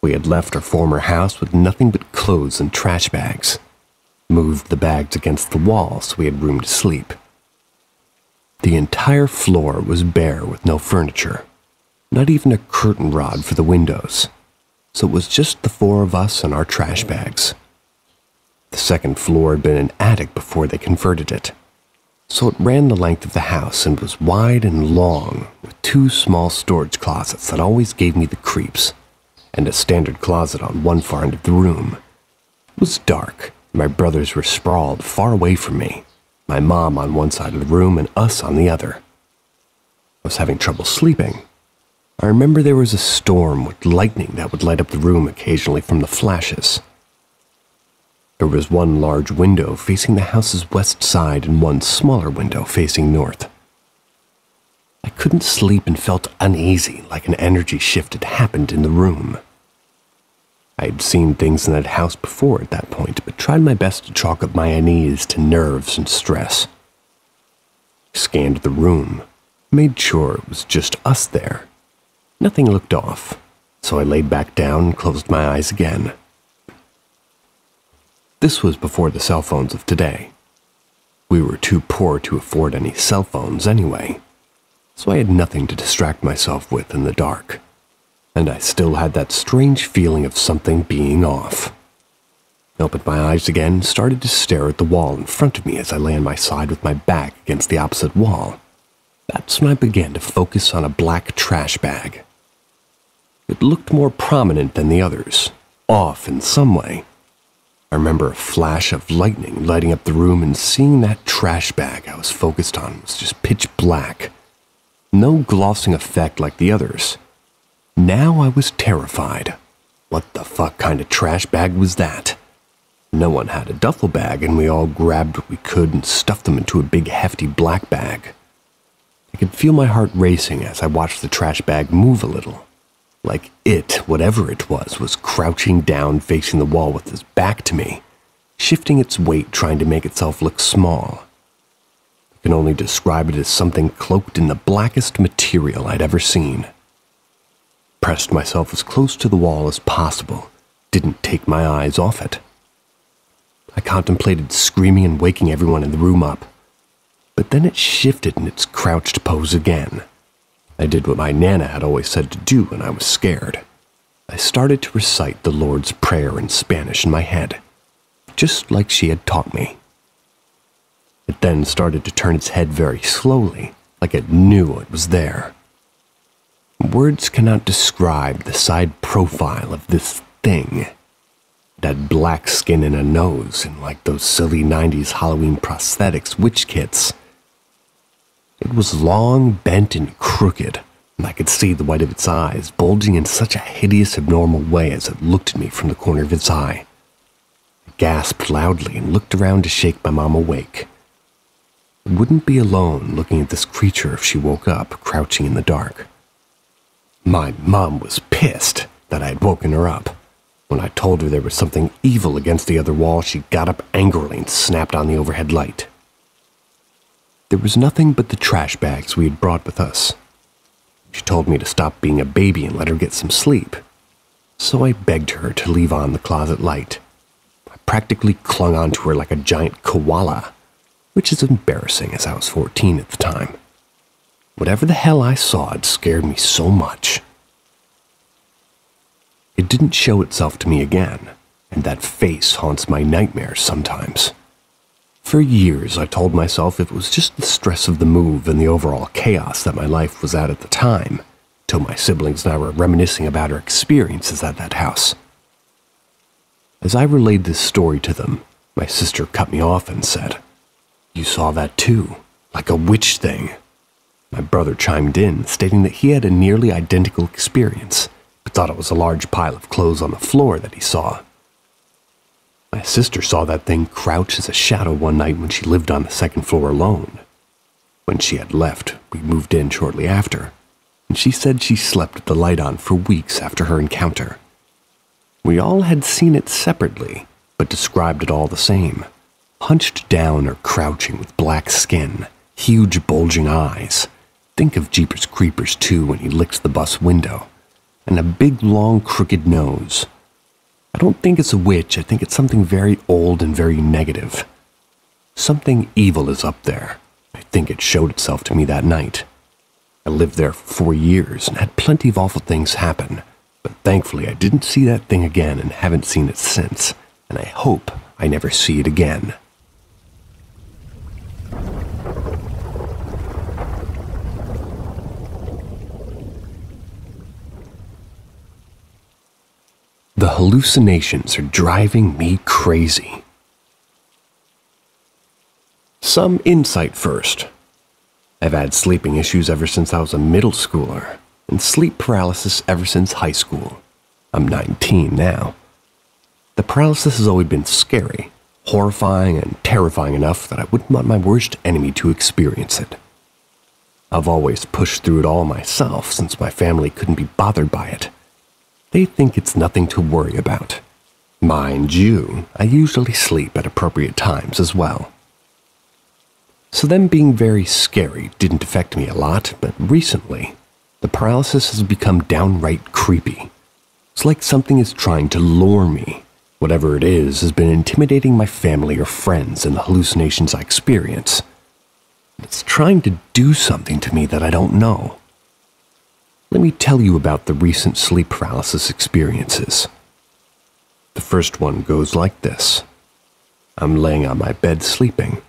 We had left our former house with nothing but clothes and trash bags, moved the bags against the wall so we had room to sleep. The entire floor was bare with no furniture, not even a curtain rod for the windows, so it was just the 4 of us and our trash bags. The second floor had been an attic before they converted it, so it ran the length of the house and was wide and long, with 2 small storage closets that always gave me the creeps, and a standard closet on one far end of the room. It was dark, and my brothers were sprawled far away from me, my mom on one side of the room and us on the other. I was having trouble sleeping. I remember there was a storm with lightning that would light up the room occasionally from the flashes. There was one large window facing the house's west side and one smaller window facing north. I couldn't sleep and felt uneasy, like an energy shift had happened in the room. I had seen things in that house before at that point, but tried my best to chalk up my unease to nerves and stress. I scanned the room, made sure it was just us there. Nothing looked off, so I laid back down and closed my eyes again. This was before the cell phones of today. We were too poor to afford any cell phones anyway, so I had nothing to distract myself with in the dark. And I still had that strange feeling of something being off. I opened my eyes again and started to stare at the wall in front of me as I lay on my side with my back against the opposite wall. That's when I began to focus on a black trash bag. It looked more prominent than the others, off in some way. I remember a flash of lightning lighting up the room and seeing that trash bag I was focused on was just pitch black. No glossing effect like the others. Now I was terrified. What the fuck kind of trash bag was that? No one had a duffel bag, and we all grabbed what we could and stuffed them into a big hefty black bag. I could feel my heart racing as I watched the trash bag move a little. Like it, whatever it was crouching down facing the wall with its back to me, shifting its weight trying to make itself look small. I can only describe it as something cloaked in the blackest material I'd ever seen. Pressed myself as close to the wall as possible, didn't take my eyes off it. I contemplated screaming and waking everyone in the room up, but then it shifted in its crouched pose again. I did what my Nana had always said to do when I was scared. I started to recite the Lord's Prayer in Spanish in my head, just like she had taught me. It then started to turn its head very slowly, like it knew it was there. Words cannot describe the side profile of this thing. It had black skin and a nose, and like those silly 90s Halloween prosthetics witch kits. It was long, bent, and crooked, and I could see the white of its eyes bulging in such a hideous, abnormal way as it looked at me from the corner of its eye. I gasped loudly and looked around to shake my mom awake. I wouldn't be alone looking at this creature if she woke up, crouching in the dark. My mom was pissed that I had woken her up. When I told her there was something evil against the other wall, she got up angrily and snapped on the overhead light. There was nothing but the trash bags we had brought with us. She told me to stop being a baby and let her get some sleep, so I begged her to leave on the closet light. I practically clung onto her like a giant koala, which is embarrassing as I was 14 at the time. Whatever the hell I saw had scared me so much. It didn't show itself to me again, and that face haunts my nightmares sometimes. For years, I told myself it was just the stress of the move and the overall chaos that my life was at the time, till my siblings and I were reminiscing about our experiences at that house. As I relayed this story to them, my sister cut me off and said, "You saw that too, like a witch thing." My brother chimed in, stating that he had a nearly identical experience, but thought it was a large pile of clothes on the floor that he saw. My sister saw that thing crouch as a shadow one night when she lived on the second floor alone. When she had left, we moved in shortly after, and she said she slept with the light on for weeks after her encounter. We all had seen it separately, but described it all the same. Hunched down or crouching with black skin, huge bulging eyes. Think of Jeepers Creepers 2 when he licks the bus window. And a big, long, crooked nose. I don't think it's a witch, I think it's something very old and very negative. Something evil is up there. I think it showed itself to me that night. I lived there for 4 years and had plenty of awful things happen, but thankfully I didn't see that thing again and haven't seen it since, and I hope I never see it again. The hallucinations are driving me crazy. Some insight first. I've had sleeping issues ever since I was a middle schooler, and sleep paralysis ever since high school. I'm 19 now. The paralysis has always been scary, horrifying, and terrifying enough that I wouldn't want my worst enemy to experience it. I've always pushed through it all myself since my family couldn't be bothered by it. They think it's nothing to worry about. Mind you, I usually sleep at appropriate times as well. So them being very scary didn't affect me a lot, but recently, the paralysis has become downright creepy. It's like something is trying to lure me. Whatever it is has been intimidating my family or friends in the hallucinations I experience. It's trying to do something to me that I don't know. Let me tell you about the recent sleep paralysis experiences. The first one goes like this. I'm laying on my bed sleeping.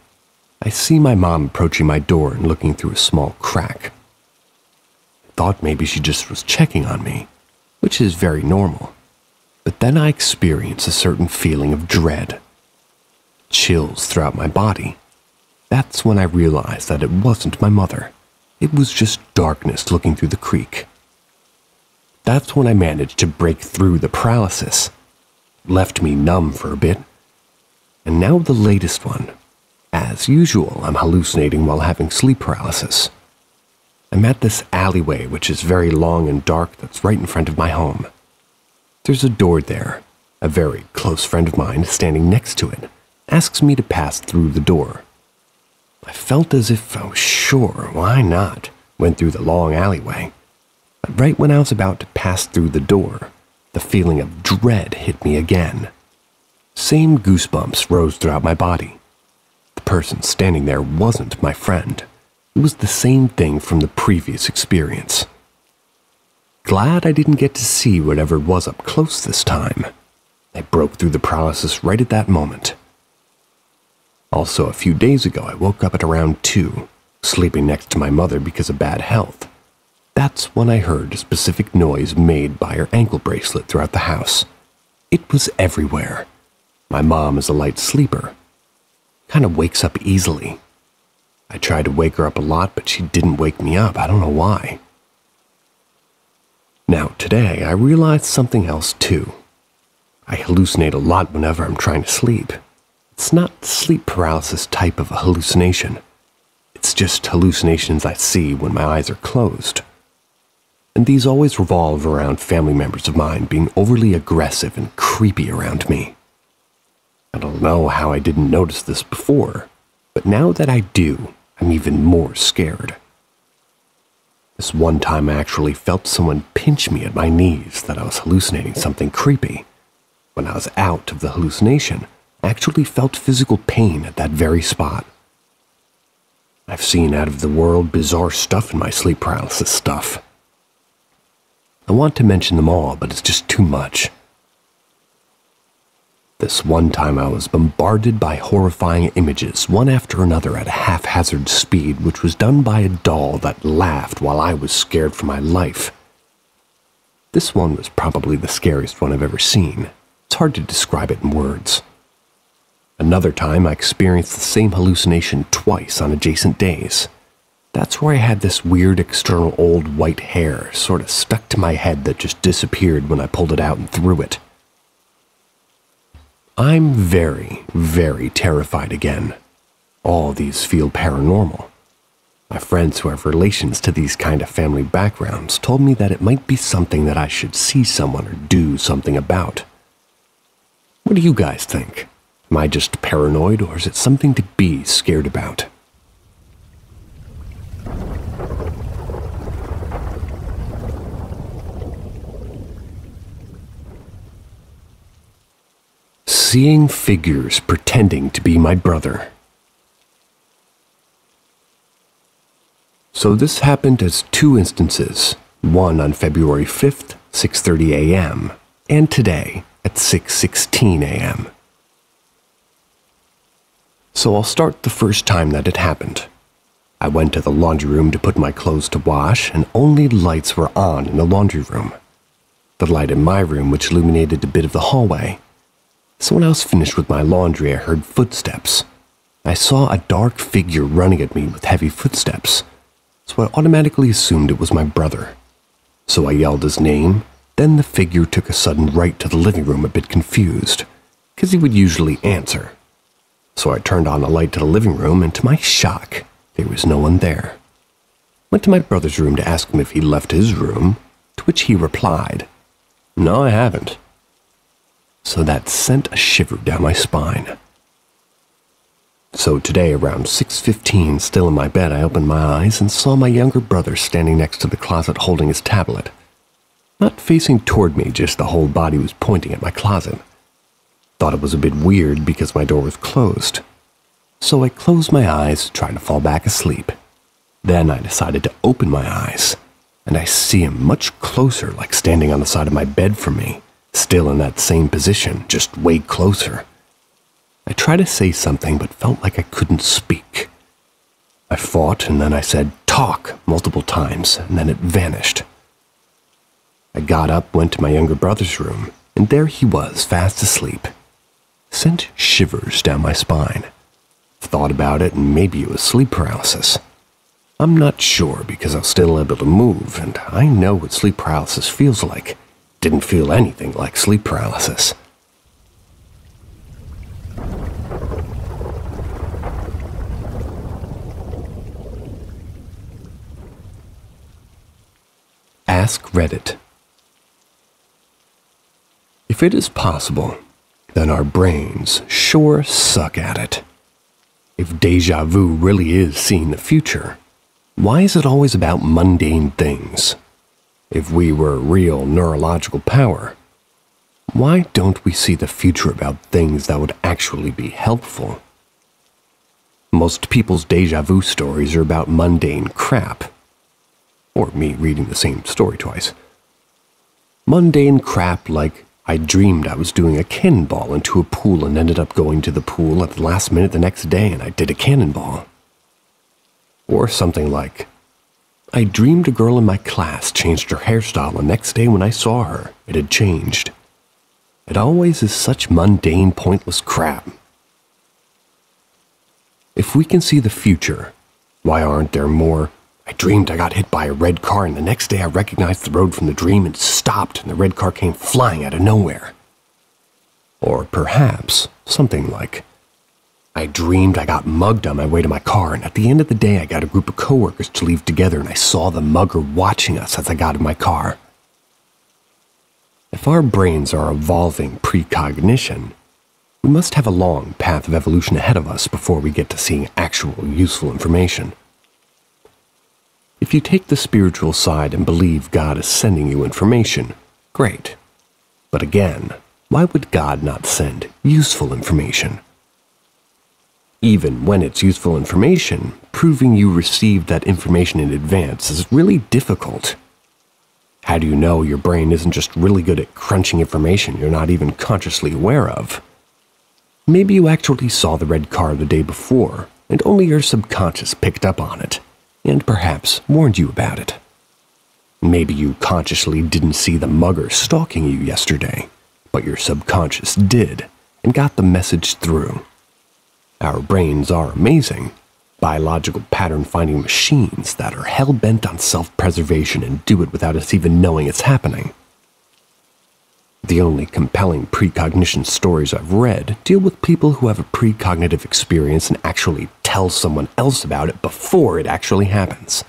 I see my mom approaching my door and looking through a small crack. I thought maybe she just was checking on me, which is very normal. But then I experience a certain feeling of dread. Chills throughout my body. That's when I realized that it wasn't my mother. It was just darkness looking through the creek. That's when I managed to break through the paralysis. Left me numb for a bit. And now the latest one. As usual, I'm hallucinating while having sleep paralysis. I'm at this alleyway which is very long and dark that's right in front of my home. There's a door there. A very close friend of mine is standing next to it, asks me to pass through the door. I felt as if I was sure, why not? Went through the long alleyway. But right when I was about to pass through the door, the feeling of dread hit me again. Same goosebumps rose throughout my body. The person standing there wasn't my friend. It was the same thing from the previous experience. Glad I didn't get to see whatever was up close this time. I broke through the paralysis right at that moment. Also, a few days ago, I woke up at around 2, sleeping next to my mother because of bad health. That's when I heard a specific noise made by her ankle bracelet throughout the house. It was everywhere. My mom is a light sleeper. Kind of wakes up easily. I tried to wake her up a lot, but she didn't wake me up. I don't know why. Now, today, I realized something else too. I hallucinate a lot whenever I'm trying to sleep. It's not the sleep paralysis type of a hallucination. It's just hallucinations I see when my eyes are closed. And these always revolve around family members of mine being overly aggressive and creepy around me. I don't know how I didn't notice this before, but now that I do, I'm even more scared. This one time I actually felt someone pinch me at my knees that I was hallucinating something creepy. When I was out of the hallucination, I actually felt physical pain at that very spot. I've seen out of the world bizarre stuff in my sleep paralysis stuff. I want to mention them all, but it's just too much. This one time I was bombarded by horrifying images, one after another at a haphazard speed, which was done by a doll that laughed while I was scared for my life. This one was probably the scariest one I've ever seen. It's hard to describe it in words. Another time I experienced the same hallucination twice on adjacent days. That's where I had this weird external old white hair sort of stuck to my head that just disappeared when I pulled it out and threw it. I'm very, very terrified again. All these feel paranormal. My friends who have relations to these kind of family backgrounds told me that it might be something that I should see someone or do something about. What do you guys think? Am I just paranoid, or is it something to be scared about? Seeing figures pretending to be my brother. So this happened as two instances, one on February 5th, 6:30 a.m., and today at 6:16 a.m. So I'll start the first time that it happened. I went to the laundry room to put my clothes to wash, and only lights were on in the laundry room. The light in my room, which illuminated a bit of the hallway. So when I was finished with my laundry, I heard footsteps. I saw a dark figure running at me with heavy footsteps, so I automatically assumed it was my brother. So I yelled his name, then the figure took a sudden right to the living room a bit confused, because he would usually answer. So I turned on the light to the living room, and to my shock, there was no one there. Went to my brother's room to ask him if he left his room, to which he replied, "No, I haven't." So that sent a shiver down my spine. So today, around 6:15, still in my bed, I opened my eyes and saw my younger brother standing next to the closet holding his tablet. Not facing toward me, just the whole body was pointing at my closet. Thought it was a bit weird because my door was closed. So I closed my eyes, trying to fall back asleep. Then I decided to open my eyes, and I see him much closer, like standing on the side of my bed from me. Still in that same position, just way closer. I tried to say something, but felt like I couldn't speak. I fought, and then I said, "Talk," multiple times, and then it vanished. I got up, went to my younger brother's room, and there he was, fast asleep. Sent shivers down my spine. Thought about it, and maybe it was sleep paralysis. I'm not sure because I was still able to move, and I know what sleep paralysis feels like. Didn't feel anything like sleep paralysis. Ask Reddit. If it is possible, then our brains sure suck at it. If déjà vu really is seeing the future, why is it always about mundane things? If we were real neurological power, why don't we see the future about things that would actually be helpful? Most people's déjà vu stories are about mundane crap. Or me reading the same story twice. Mundane crap like, I dreamed I was doing a cannonball into a pool and ended up going to the pool at the last minute the next day and I did a cannonball. Or something like, I dreamed a girl in my class changed her hairstyle the next day when I saw her. It had changed. It always is such mundane, pointless crap. If we can see the future, why aren't there more, I dreamed I got hit by a red car and the next day I recognized the road from the dream and stopped and the red car came flying out of nowhere? Or perhaps something like, I dreamed I got mugged on my way to my car, and at the end of the day I got a group of coworkers to leave together and I saw the mugger watching us as I got in my car. If our brains are evolving precognition, we must have a long path of evolution ahead of us before we get to seeing actual useful information. If you take the spiritual side and believe God is sending you information, great. But again, why would God not send useful information? Even when it's useful information, proving you received that information in advance is really difficult. How do you know your brain isn't just really good at crunching information you're not even consciously aware of? Maybe you actually saw the red car the day before, and only your subconscious picked up on it, and perhaps warned you about it. Maybe you consciously didn't see the mugger stalking you yesterday, but your subconscious did, and got the message through. Our brains are amazing, biological pattern-finding machines that are hell-bent on self-preservation and do it without us even knowing it's happening. The only compelling precognition stories I've read deal with people who have a precognitive experience and actually tell someone else about it before it actually happens.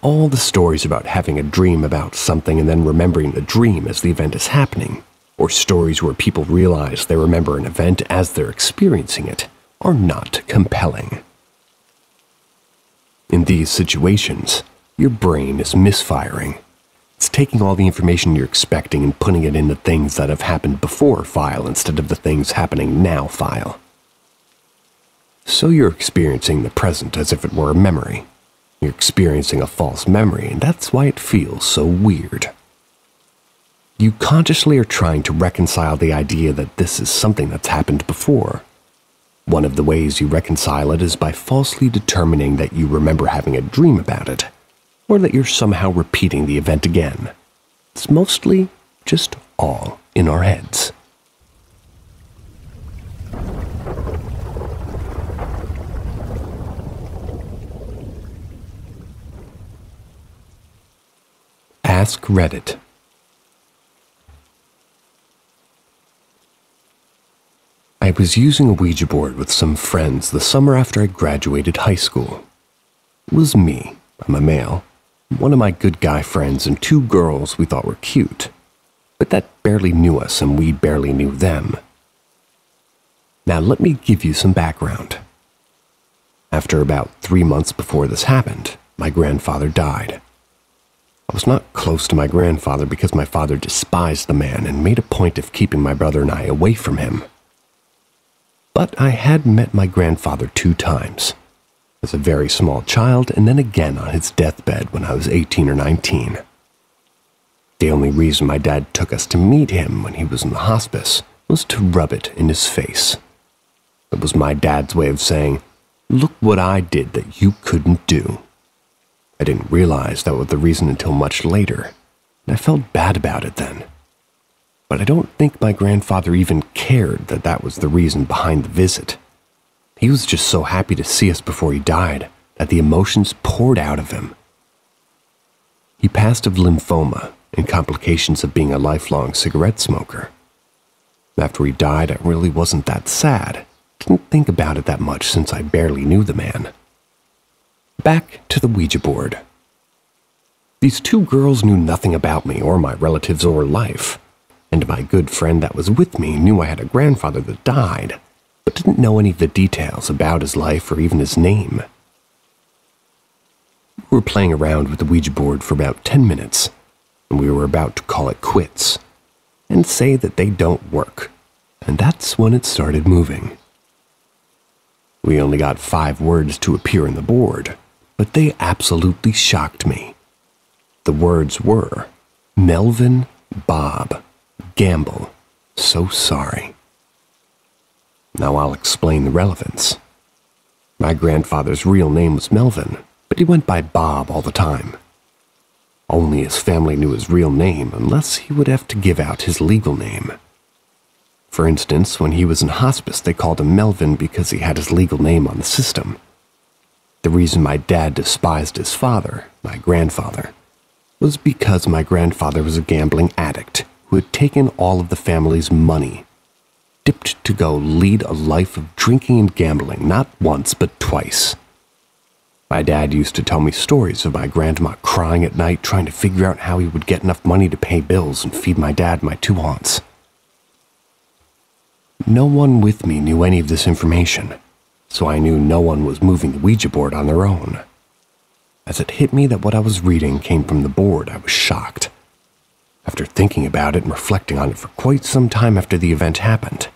All the stories about having a dream about something and then remembering the dream as the event is happening, or stories where people realize they remember an event as they're experiencing it, are not compelling. In these situations, your brain is misfiring. It's taking all the information you're expecting and putting it in the things that have happened before file instead of the things happening now file. So you're experiencing the present as if it were a memory. You're experiencing a false memory, and that's why it feels so weird. You consciously are trying to reconcile the idea that this is something that's happened before. One of the ways you reconcile it is by falsely determining that you remember having a dream about it, or that you're somehow repeating the event again. It's mostly just all in our heads. Ask Reddit. I was using a Ouija board with some friends the summer after I graduated high school. It was me, I'm a male, one of my good guy friends, and two girls we thought were cute, but that barely knew us and we barely knew them. Now let me give you some background. After about 3 months before this happened, my grandfather died. I was not close to my grandfather because my father despised the man and made a point of keeping my brother and I away from him. But I had met my grandfather 2 times, as a very small child and then again on his deathbed when I was 18 or 19. The only reason my dad took us to meet him when he was in the hospice was to rub it in his face. It was my dad's way of saying, "Look what I did that you couldn't do." I didn't realize that was the reason until much later, and I felt bad about it then. But I don't think my grandfather even cared that that was the reason behind the visit. He was just so happy to see us before he died that the emotions poured out of him. He passed of lymphoma and complications of being a lifelong cigarette smoker. After he died, I really wasn't that sad. Didn't think about it that much since I barely knew the man. Back to the Ouija board. These 2 girls knew nothing about me or my relatives or life, and my good friend that was with me knew I had a grandfather that died, but didn't know any of the details about his life or even his name. We were playing around with the Ouija board for about 10 minutes, and we were about to call it quits and say that they don't work, and that's when it started moving. We only got 5 words to appear on the board, but they absolutely shocked me. The words were, "Melvin, Bob, Gamble, so sorry." Now I'll explain the relevance. My grandfather's real name was Melvin, but he went by Bob all the time. Only his family knew his real name unless he would have to give out his legal name. For instance, when he was in hospice, they called him Melvin because he had his legal name on the system. The reason my dad despised his father, my grandfather, was because my grandfather was a gambling addict who had taken all of the family's money, dipped to go lead a life of drinking and gambling not once but twice. My dad used to tell me stories of my grandma crying at night trying to figure out how he would get enough money to pay bills and feed my dad and my 2 aunts. No one with me knew any of this information, so I knew no one was moving the Ouija board on their own. As it hit me that what I was reading came from the board, I was shocked. After thinking about it and reflecting on it for quite some time after the event happened,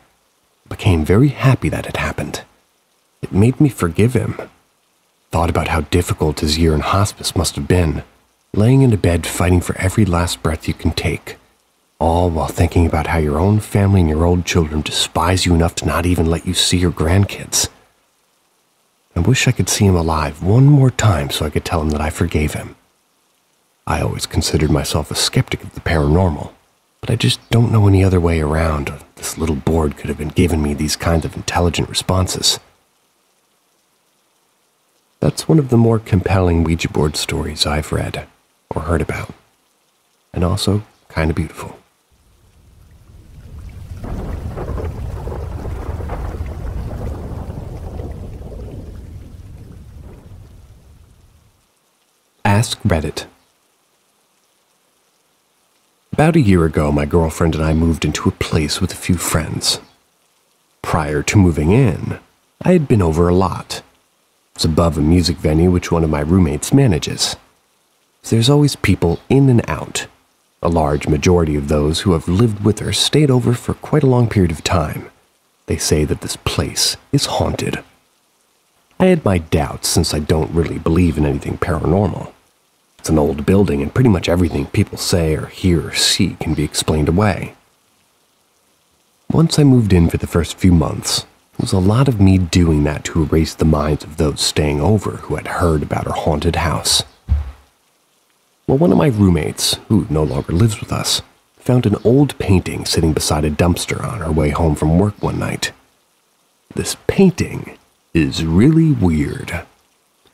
I became very happy that it happened. It made me forgive him. Thought about how difficult his year in hospice must have been, laying in a bed fighting for every last breath you can take, all while thinking about how your own family and your old children despise you enough to not even let you see your grandkids. I wish I could see him alive one more time so I could tell him that I forgave him. I always considered myself a skeptic of the paranormal, but I just don't know any other way around. This little board could have been giving me these kinds of intelligent responses. That's one of the more compelling Ouija board stories I've read or heard about, and also kind of beautiful. Ask Reddit. About a year ago, my girlfriend and I moved into a place with a few friends. Prior to moving in, I had been over a lot. It's above a music venue which one of my roommates manages. There's always people in and out. A large majority of those who have lived with her stayed over for quite a long period of time. They say that this place is haunted. I had my doubts since I don't really believe in anything paranormal. It's an old building and pretty much everything people say or hear or see can be explained away. Once I moved in for the first few months, it was a lot of me doing that to erase the minds of those staying over who had heard about our haunted house. Well, one of my roommates, who no longer lives with us, found an old painting sitting beside a dumpster on our way home from work one night. This painting is really weird.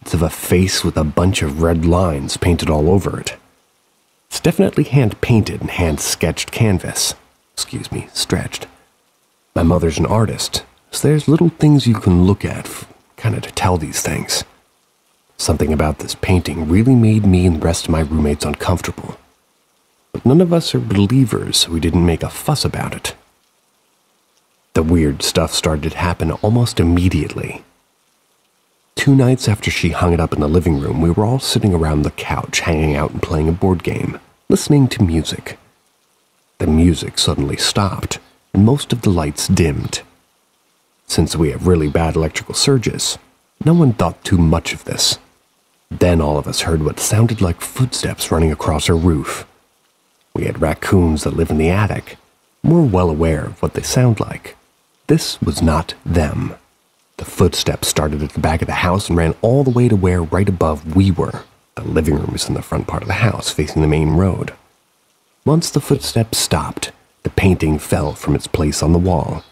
It's of a face with a bunch of red lines painted all over it. It's definitely hand-painted and hand-sketched canvas. Stretched. My mother's an artist, so there's little things you can look at kind of to tell these things. Something about this painting really made me and the rest of my roommates uncomfortable. But none of us are believers, so we didn't make a fuss about it. The weird stuff started to happen almost immediately. 2 nights after she hung it up in the living room, we were all sitting around the couch, hanging out and playing a board game, listening to music. The music suddenly stopped, and most of the lights dimmed. Since we have really bad electrical surges, no one thought too much of this. Then all of us heard what sounded like footsteps running across our roof. We had raccoons that live in the attic, and we're well aware of what they sound like. This was not them. The footsteps started at the back of the house and ran all the way to where right above we were. The living room is in the front part of the house, facing the main road. Once the footsteps stopped, the painting fell from its place on the wall.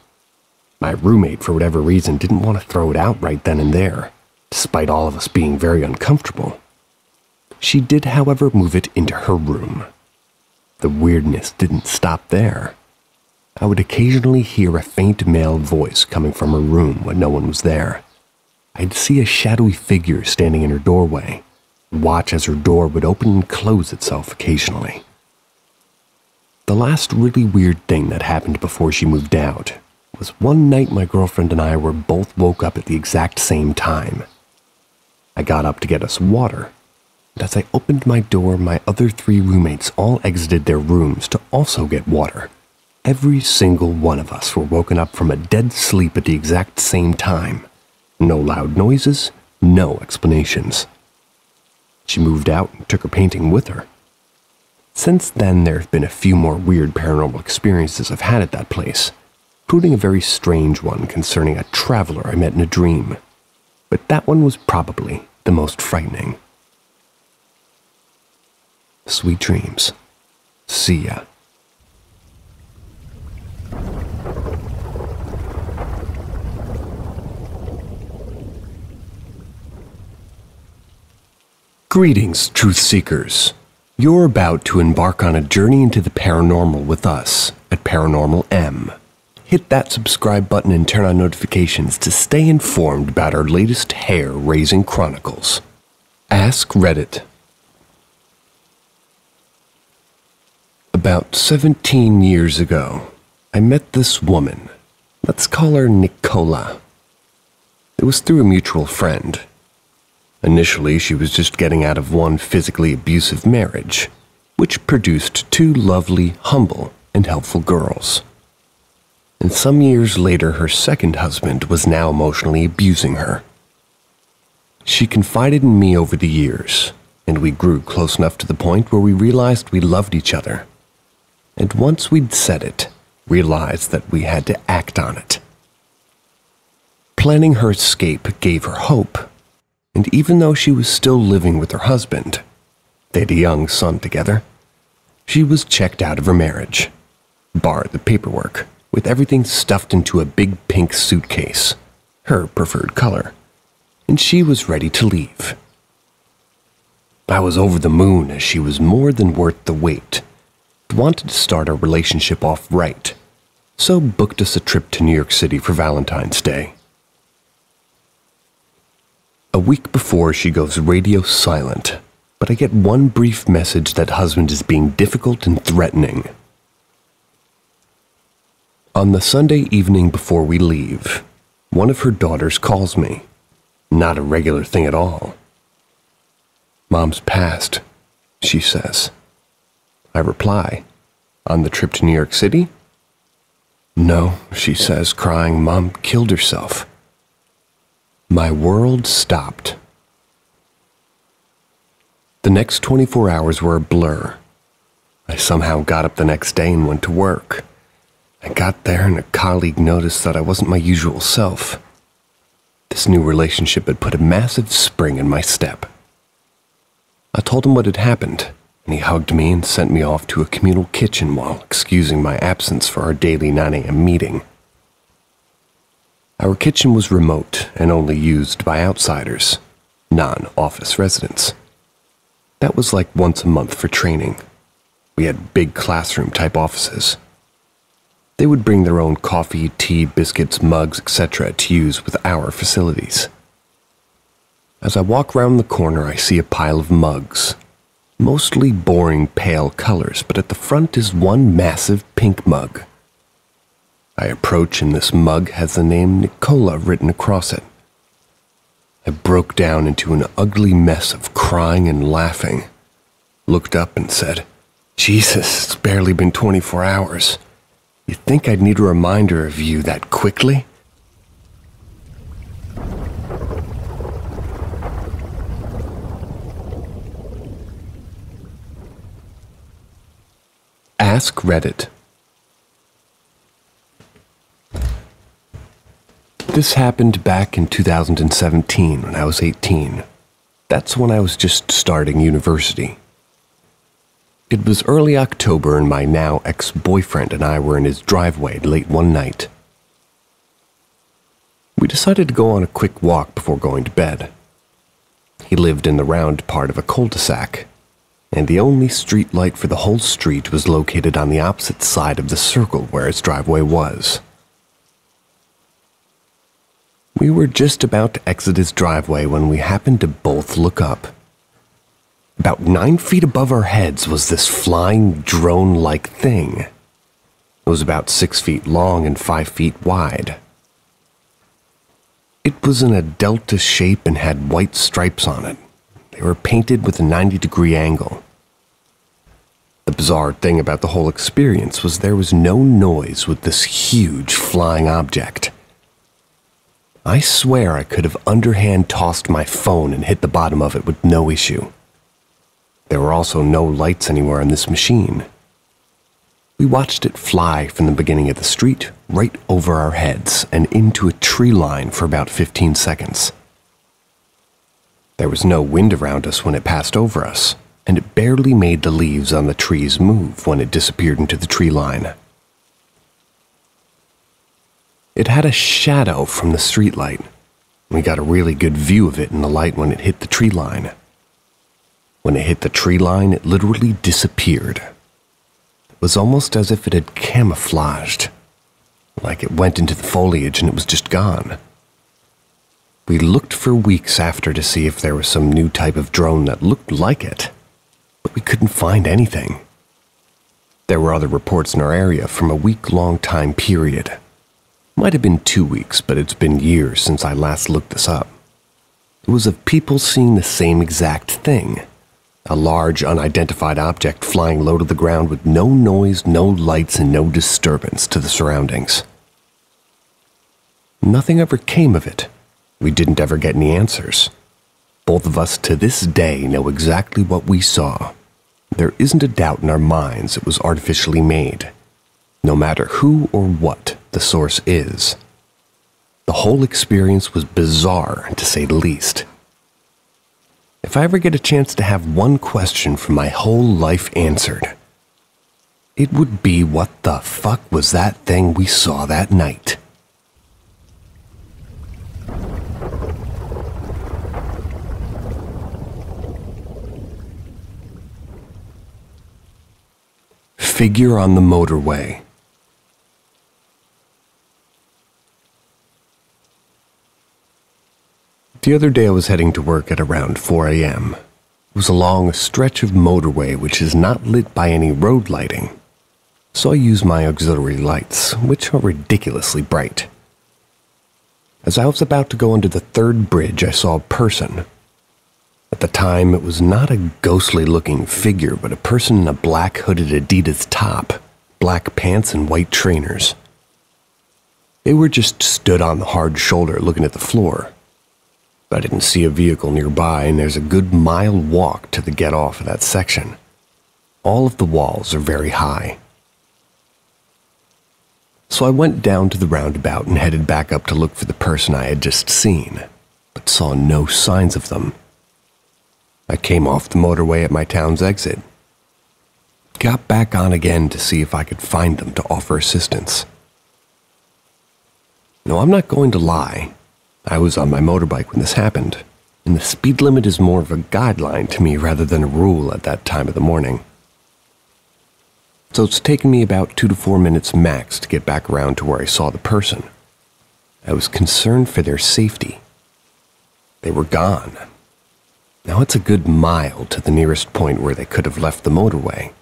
My roommate, for whatever reason, didn't want to throw it out right then and there, despite all of us being very uncomfortable. She did, however, move it into her room. The weirdness didn't stop there. I would occasionally hear a faint male voice coming from her room when no one was there. I'd see a shadowy figure standing in her doorway, and watch as her door would open and close itself occasionally. The last really weird thing that happened before she moved out was one night my girlfriend and I were both woke up at the exact same time. I got up to get us water, and as I opened my door, my other 3 roommates all exited their rooms to also get water. Every single one of us were woken up from a dead sleep at the exact same time. No loud noises, no explanations. She moved out and took her painting with her. Since then, there have been a few more weird paranormal experiences I've had at that place, including a very strange one concerning a traveler I met in a dream. But that one was probably the most frightening. Sweet dreams. See ya. Greetings, truth seekers. You're about to embark on a journey into the paranormal with us at Paranormal M. Hit that subscribe button and turn on notifications to stay informed about our latest hair-raising chronicles. Ask Reddit. About 17 years ago, I met this woman. Let's call her Nicola. It was through a mutual friend. Initially, she was just getting out of one physically abusive marriage, which produced 2 lovely, humble, and helpful girls. And some years later, her second husband was now emotionally abusing her. She confided in me over the years, and we grew close enough to the point where we realized we loved each other. And once we'd said it, realized that we had to act on it. Planning her escape gave her hope. And even though she was still living with her husband, they had a young son together, she was checked out of her marriage, bar the paperwork, with everything stuffed into a big pink suitcase, her preferred color, and she was ready to leave. I was over the moon as she was more than worth the wait, wanted to start our relationship off right, so booked us a trip to New York City for Valentine's Day. A week before, she goes radio silent, but but I get one brief message that husband is being difficult and threatening. On the Sunday evening before we leave, one of her daughters calls me. Not a regular thing at all. "Mom's passed," she says. I reply, "On the trip to New York City?" "No," she says, crying, "Mom killed herself." My world stopped. The next 24 hours were a blur. I somehow got up the next day and went to work. I got there and a colleague noticed that I wasn't my usual self. This new relationship had put a massive spring in my step. I told him what had happened, and he hugged me and sent me off to a communal kitchen while excusing my absence for our daily 9 a.m. meeting. Our kitchen was remote and only used by outsiders, non-office residents. That was like once a month for training. We had big classroom-type offices. They would bring their own coffee, tea, biscuits, mugs, etc. to use with our facilities. As I walk round the corner, I see a pile of mugs, mostly boring pale colors, but at the front is one massive pink mug. I approach and this mug has the name Nicola written across it. I broke down into an ugly mess of crying and laughing, looked up and said, "Jesus, it's barely been 24 hours. You'd think I'd need a reminder of you that quickly?" Ask Reddit. This happened back in 2017 when I was 18. That's when I was just starting university. It was early October and my now ex-boyfriend and I were in his driveway late one night. We decided to go on a quick walk before going to bed. He lived in the round part of a cul-de-sac, and the only street light for the whole street was located on the opposite side of the circle where his driveway was. We were just about to exit his driveway when we happened to both look up. About 9 feet above our heads was this flying drone-like thing. It was about 6 feet long and 5 feet wide. It was in a delta shape and had white stripes on it. They were painted with a 90-degree angle. The bizarre thing about the whole experience was there was no noise with this huge flying object. I swear I could have underhand tossed my phone and hit the bottom of it with no issue. There were also no lights anywhere on this machine. We watched it fly from the beginning of the street right over our heads and into a tree line for about 15 seconds. There was no wind around us when it passed over us, and it barely made the leaves on the trees move when it disappeared into the tree line. It had a shadow from the streetlight. We got a really good view of it in the light when it hit the tree line. When it hit the tree line, it literally disappeared. It was almost as if it had camouflaged, like it went into the foliage and it was just gone. We looked for weeks after to see if there was some new type of drone that looked like it, but we couldn't find anything. There were other reports in our area from a week-long time period. Might have been 2 weeks, but it's been years since I last looked this up. It was of people seeing the same exact thing. A large, unidentified object flying low to the ground with no noise, no lights, and no disturbance to the surroundings. Nothing ever came of it. We didn't ever get any answers. Both of us to this day know exactly what we saw. There isn't a doubt in our minds it was artificially made, no matter who or what the source is. The whole experience was bizarre, to say the least. If I ever get a chance to have one question from my whole life answered, it would be what the fuck was that thing we saw that night? Figure on the motorway. The other day I was heading to work at around 4 a.m. was along a stretch of motorway which is not lit by any road lighting, so I use my auxiliary lights, which are ridiculously bright. As I was about to go under the third bridge, I saw a person. At the time, it was not a ghostly-looking figure, but a person in a black hooded Adidas top, black pants, and white trainers. They were just stood on the hard shoulder looking at the floor. I didn't see a vehicle nearby, and there's a good mile walk to the get-off of that section. All of the walls are very high. So I went down to the roundabout and headed back up to look for the person I had just seen, but saw no signs of them. I came off the motorway at my town's exit. Got back on again to see if I could find them to offer assistance. No, I'm not going to lie. I was on my motorbike when this happened, and the speed limit is more of a guideline to me rather than a rule at that time of the morning. So it's taken me about 2 to 4 minutes max to get back around to where I saw the person. I was concerned for their safety. They were gone. Now it's a good mile to the nearest point where they could have left the motorway.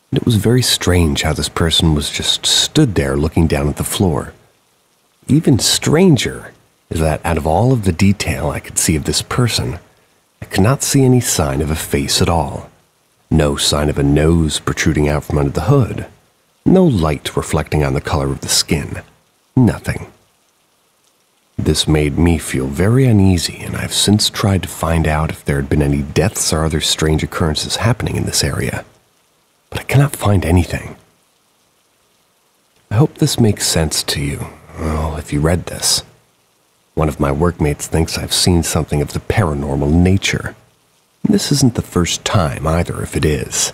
And it was very strange how this person was just stood there looking down at the floor. Even stranger is that out of all of the detail I could see of this person, I could not see any sign of a face at all. No sign of a nose protruding out from under the hood. No light reflecting on the color of the skin. Nothing. This made me feel very uneasy, and I've since tried to find out if there had been any deaths or other strange occurrences happening in this area, but I cannot find anything. I hope this makes sense to you, well, if you read this. One of my workmates thinks I've seen something of the paranormal nature. This isn't the first time either, if it is.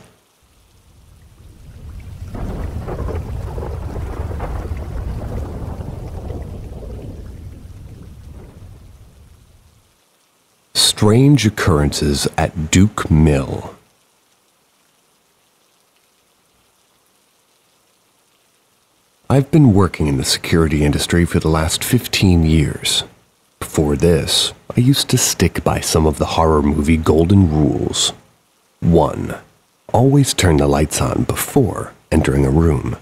Strange occurrences at Duke Mill. I've been working in the security industry for the last 15 years. Before this, I used to stick by some of the horror movie golden rules. 1. Always turn the lights on before entering a room.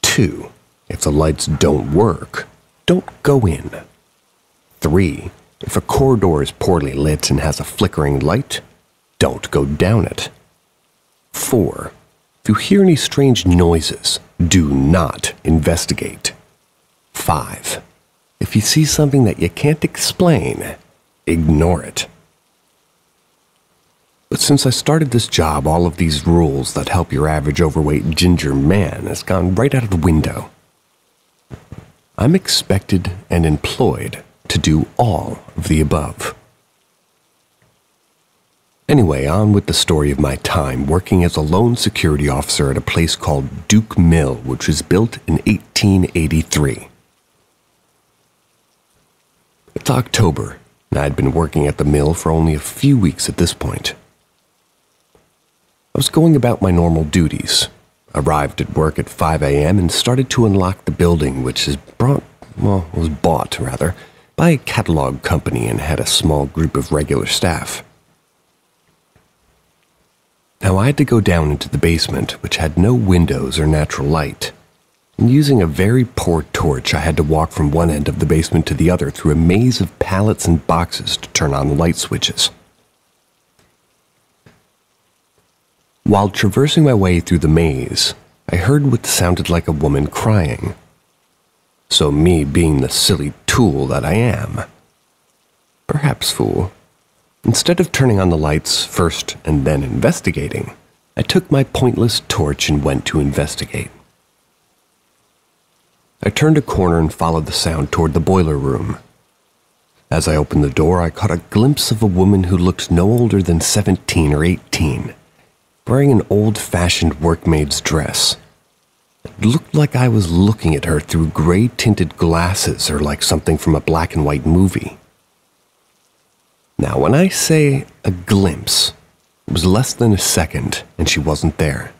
2. If the lights don't work, don't go in. 3. If a corridor is poorly lit and has a flickering light, don't go down it. 4. If you hear any strange noises, do not investigate. 5. If you see something that you can't explain, ignore it. But since I started this job, all of these rules that help your average overweight ginger man has gone right out of the window. I'm expected and employed to do all of the above. Anyway, on with the story of my time working as a lone security officer at a place called Duke Mill, which was built in 1883. It's October, and I'd been working at the mill for only a few weeks at this point. I was going about my normal duties, arrived at work at 5 a.m. and started to unlock the building, which was bought by a catalog company and had a small group of regular staff. Now I had to go down into the basement, which had no windows or natural light. And using a very poor torch, I had to walk from one end of the basement to the other through a maze of pallets and boxes to turn on the light switches. While traversing my way through the maze, I heard what sounded like a woman crying. So me being the silly tool that I am, perhaps fool, instead of turning on the lights first and then investigating, I took my pointless torch and went to investigate. I turned a corner and followed the sound toward the boiler room. As I opened the door, I caught a glimpse of a woman who looked no older than 17 or 18, wearing an old-fashioned workmaid's dress. It looked like I was looking at her through gray-tinted glasses or like something from a black-and-white movie. Now, when I say a glimpse, it was less than a second, and she wasn't there.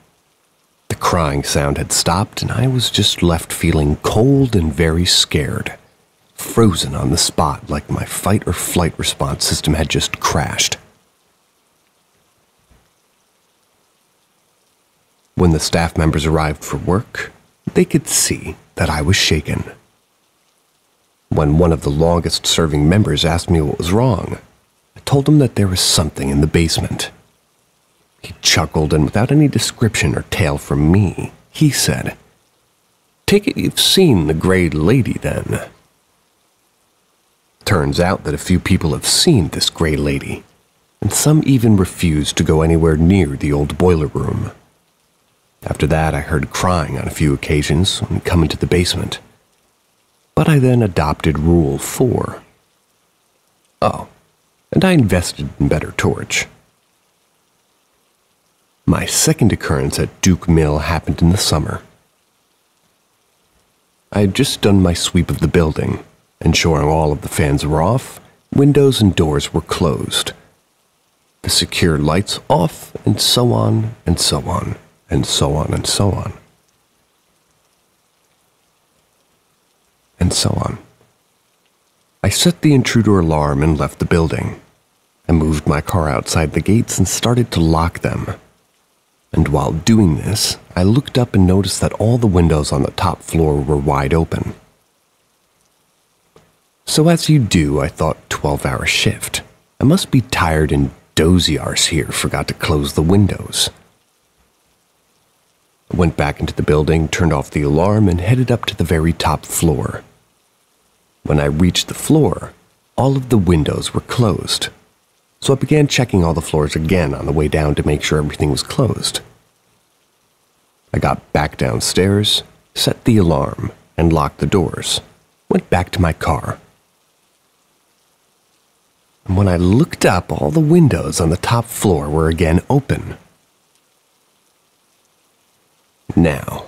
The crying sound had stopped, and I was just left feeling cold and very scared, frozen on the spot like my fight-or-flight response system had just crashed. When the staff members arrived for work, they could see that I was shaken. When one of the longest-serving members asked me what was wrong, I told him that there was something in the basement. He chuckled, and without any description or tale from me, he said, "Take it you've seen the Gray Lady, then." Turns out that a few people have seen this Gray Lady, and some even refused to go anywhere near the old boiler room. After that, I heard crying on a few occasions when coming to the basement. But I then adopted Rule 4. Oh, and I invested in better torch. My second occurrence at Duke Mill happened in the summer. I had just done my sweep of the building, ensuring all of the fans were off, windows and doors were closed, the secure lights off, and so on, and so on, and so on, and so on. And so on. I set the intruder alarm and left the building. I moved my car outside the gates and started to lock them. And while doing this, I looked up and noticed that all the windows on the top floor were wide open. So as you do, I thought 12-hour shift. I must be tired and dozy arse here forgot to close the windows. I went back into the building, turned off the alarm, and headed up to the very top floor. When I reached the floor, all of the windows were closed. So I began checking all the floors again on the way down to make sure everything was closed. I got back downstairs, set the alarm, and locked the doors. Went back to my car. And when I looked up, all the windows on the top floor were again open. Now,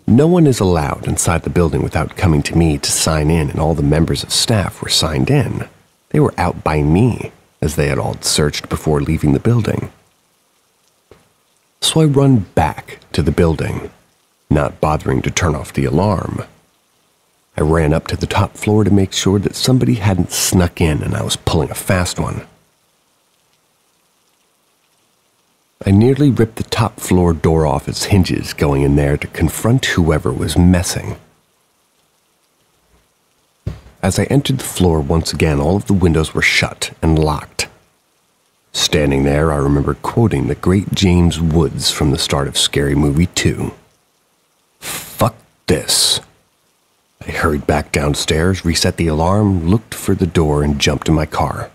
no one is allowed inside the building without coming to me to sign in, and all the members of staff were signed in. They were out by me, as they had all searched before leaving the building. So I run back to the building, not bothering to turn off the alarm. I ran up to the top floor to make sure that somebody hadn't snuck in and I was pulling a fast one. I nearly ripped the top floor door off its hinges going in there to confront whoever was messing. As I entered the floor once again, all of the windows were shut and locked. Standing there, I remember quoting the great James Woods from the start of Scary Movie 2. "Fuck this." I hurried back downstairs, reset the alarm, looked for the door, and jumped in my car.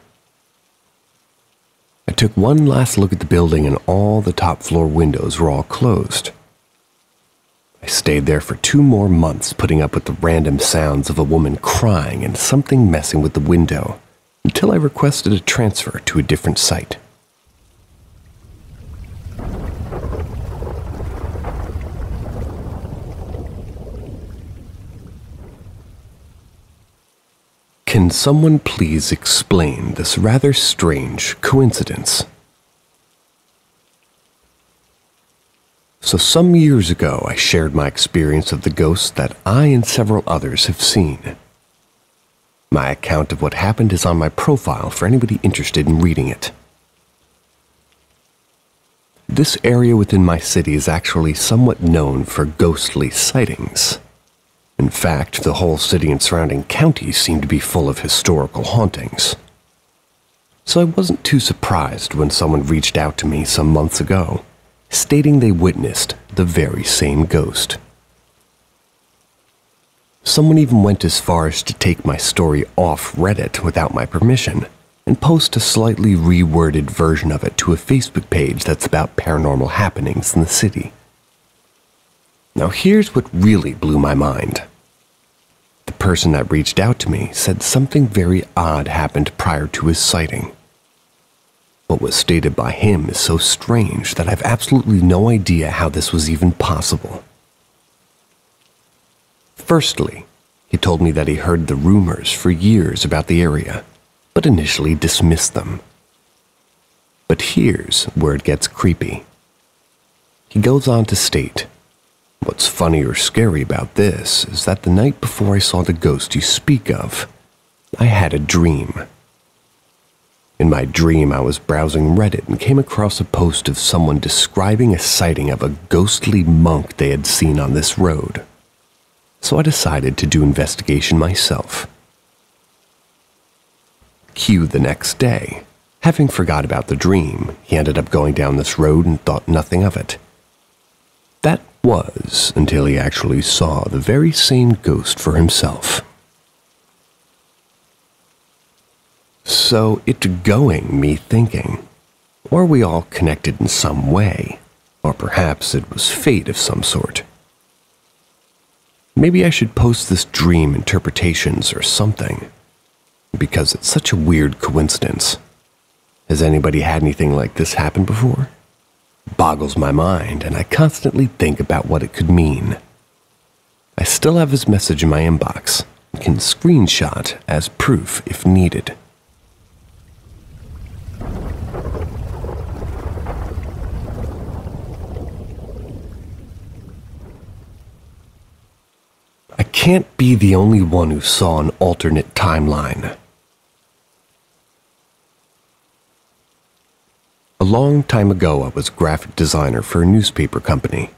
I took one last look at the building, and all the top floor windows were all closed. I stayed there for 2 more months, putting up with the random sounds of a woman crying and something messing with the window, until I requested a transfer to a different site. Can someone please explain this rather strange coincidence? So some years ago, I shared my experience of the ghost that I and several others have seen. My account of what happened is on my profile for anybody interested in reading it. This area within my city is actually somewhat known for ghostly sightings. In fact, the whole city and surrounding counties seem to be full of historical hauntings. So I wasn't too surprised when someone reached out to me some months ago, stating they witnessed the very same ghost. Someone even went as far as to take my story off Reddit without my permission and post a slightly reworded version of it to a Facebook page that's about paranormal happenings in the city. Now here's what really blew my mind. The person that reached out to me said something very odd happened prior to his sighting. What was stated by him is so strange that I've absolutely no idea how this was even possible. Firstly, he told me that he heard the rumors for years about the area, but initially dismissed them. But here's where it gets creepy. He goes on to state, "What's funny or scary about this is that the night before I saw the ghost you speak of, I had a dream. In my dream, I was browsing Reddit and came across a post of someone describing a sighting of a ghostly monk they had seen on this road. So I decided to do investigation myself. Cue the next day. Having forgot about the dream, he ended up going down this road and thought nothing of it. That was until he actually saw the very same ghost for himself. So it going me thinking, were we all connected in some way, or perhaps it was fate of some sort? Maybe I should post this dream interpretations or something, because it's such a weird coincidence. Has anybody had anything like this happen before? Boggles my mind, and I constantly think about what it could mean. I still have his message in my inbox and can screenshot as proof if needed. I can't be the only one who saw an alternate timeline. A long time ago, I was graphic designer for a newspaper company.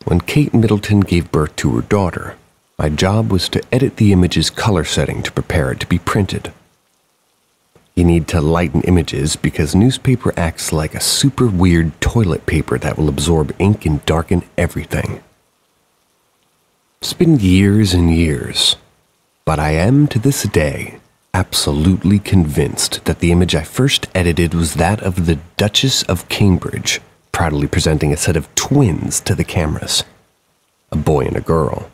When Kate Middleton gave birth to her daughter, my job was to edit the image's color setting to prepare it to be printed. You need to lighten images because newspaper acts like a super weird toilet paper that will absorb ink and darken everything. It's been years and years, but I am to this day absolutely convinced that the image I first edited was that of the Duchess of Cambridge, proudly presenting a set of twins to the cameras, a boy and a girl.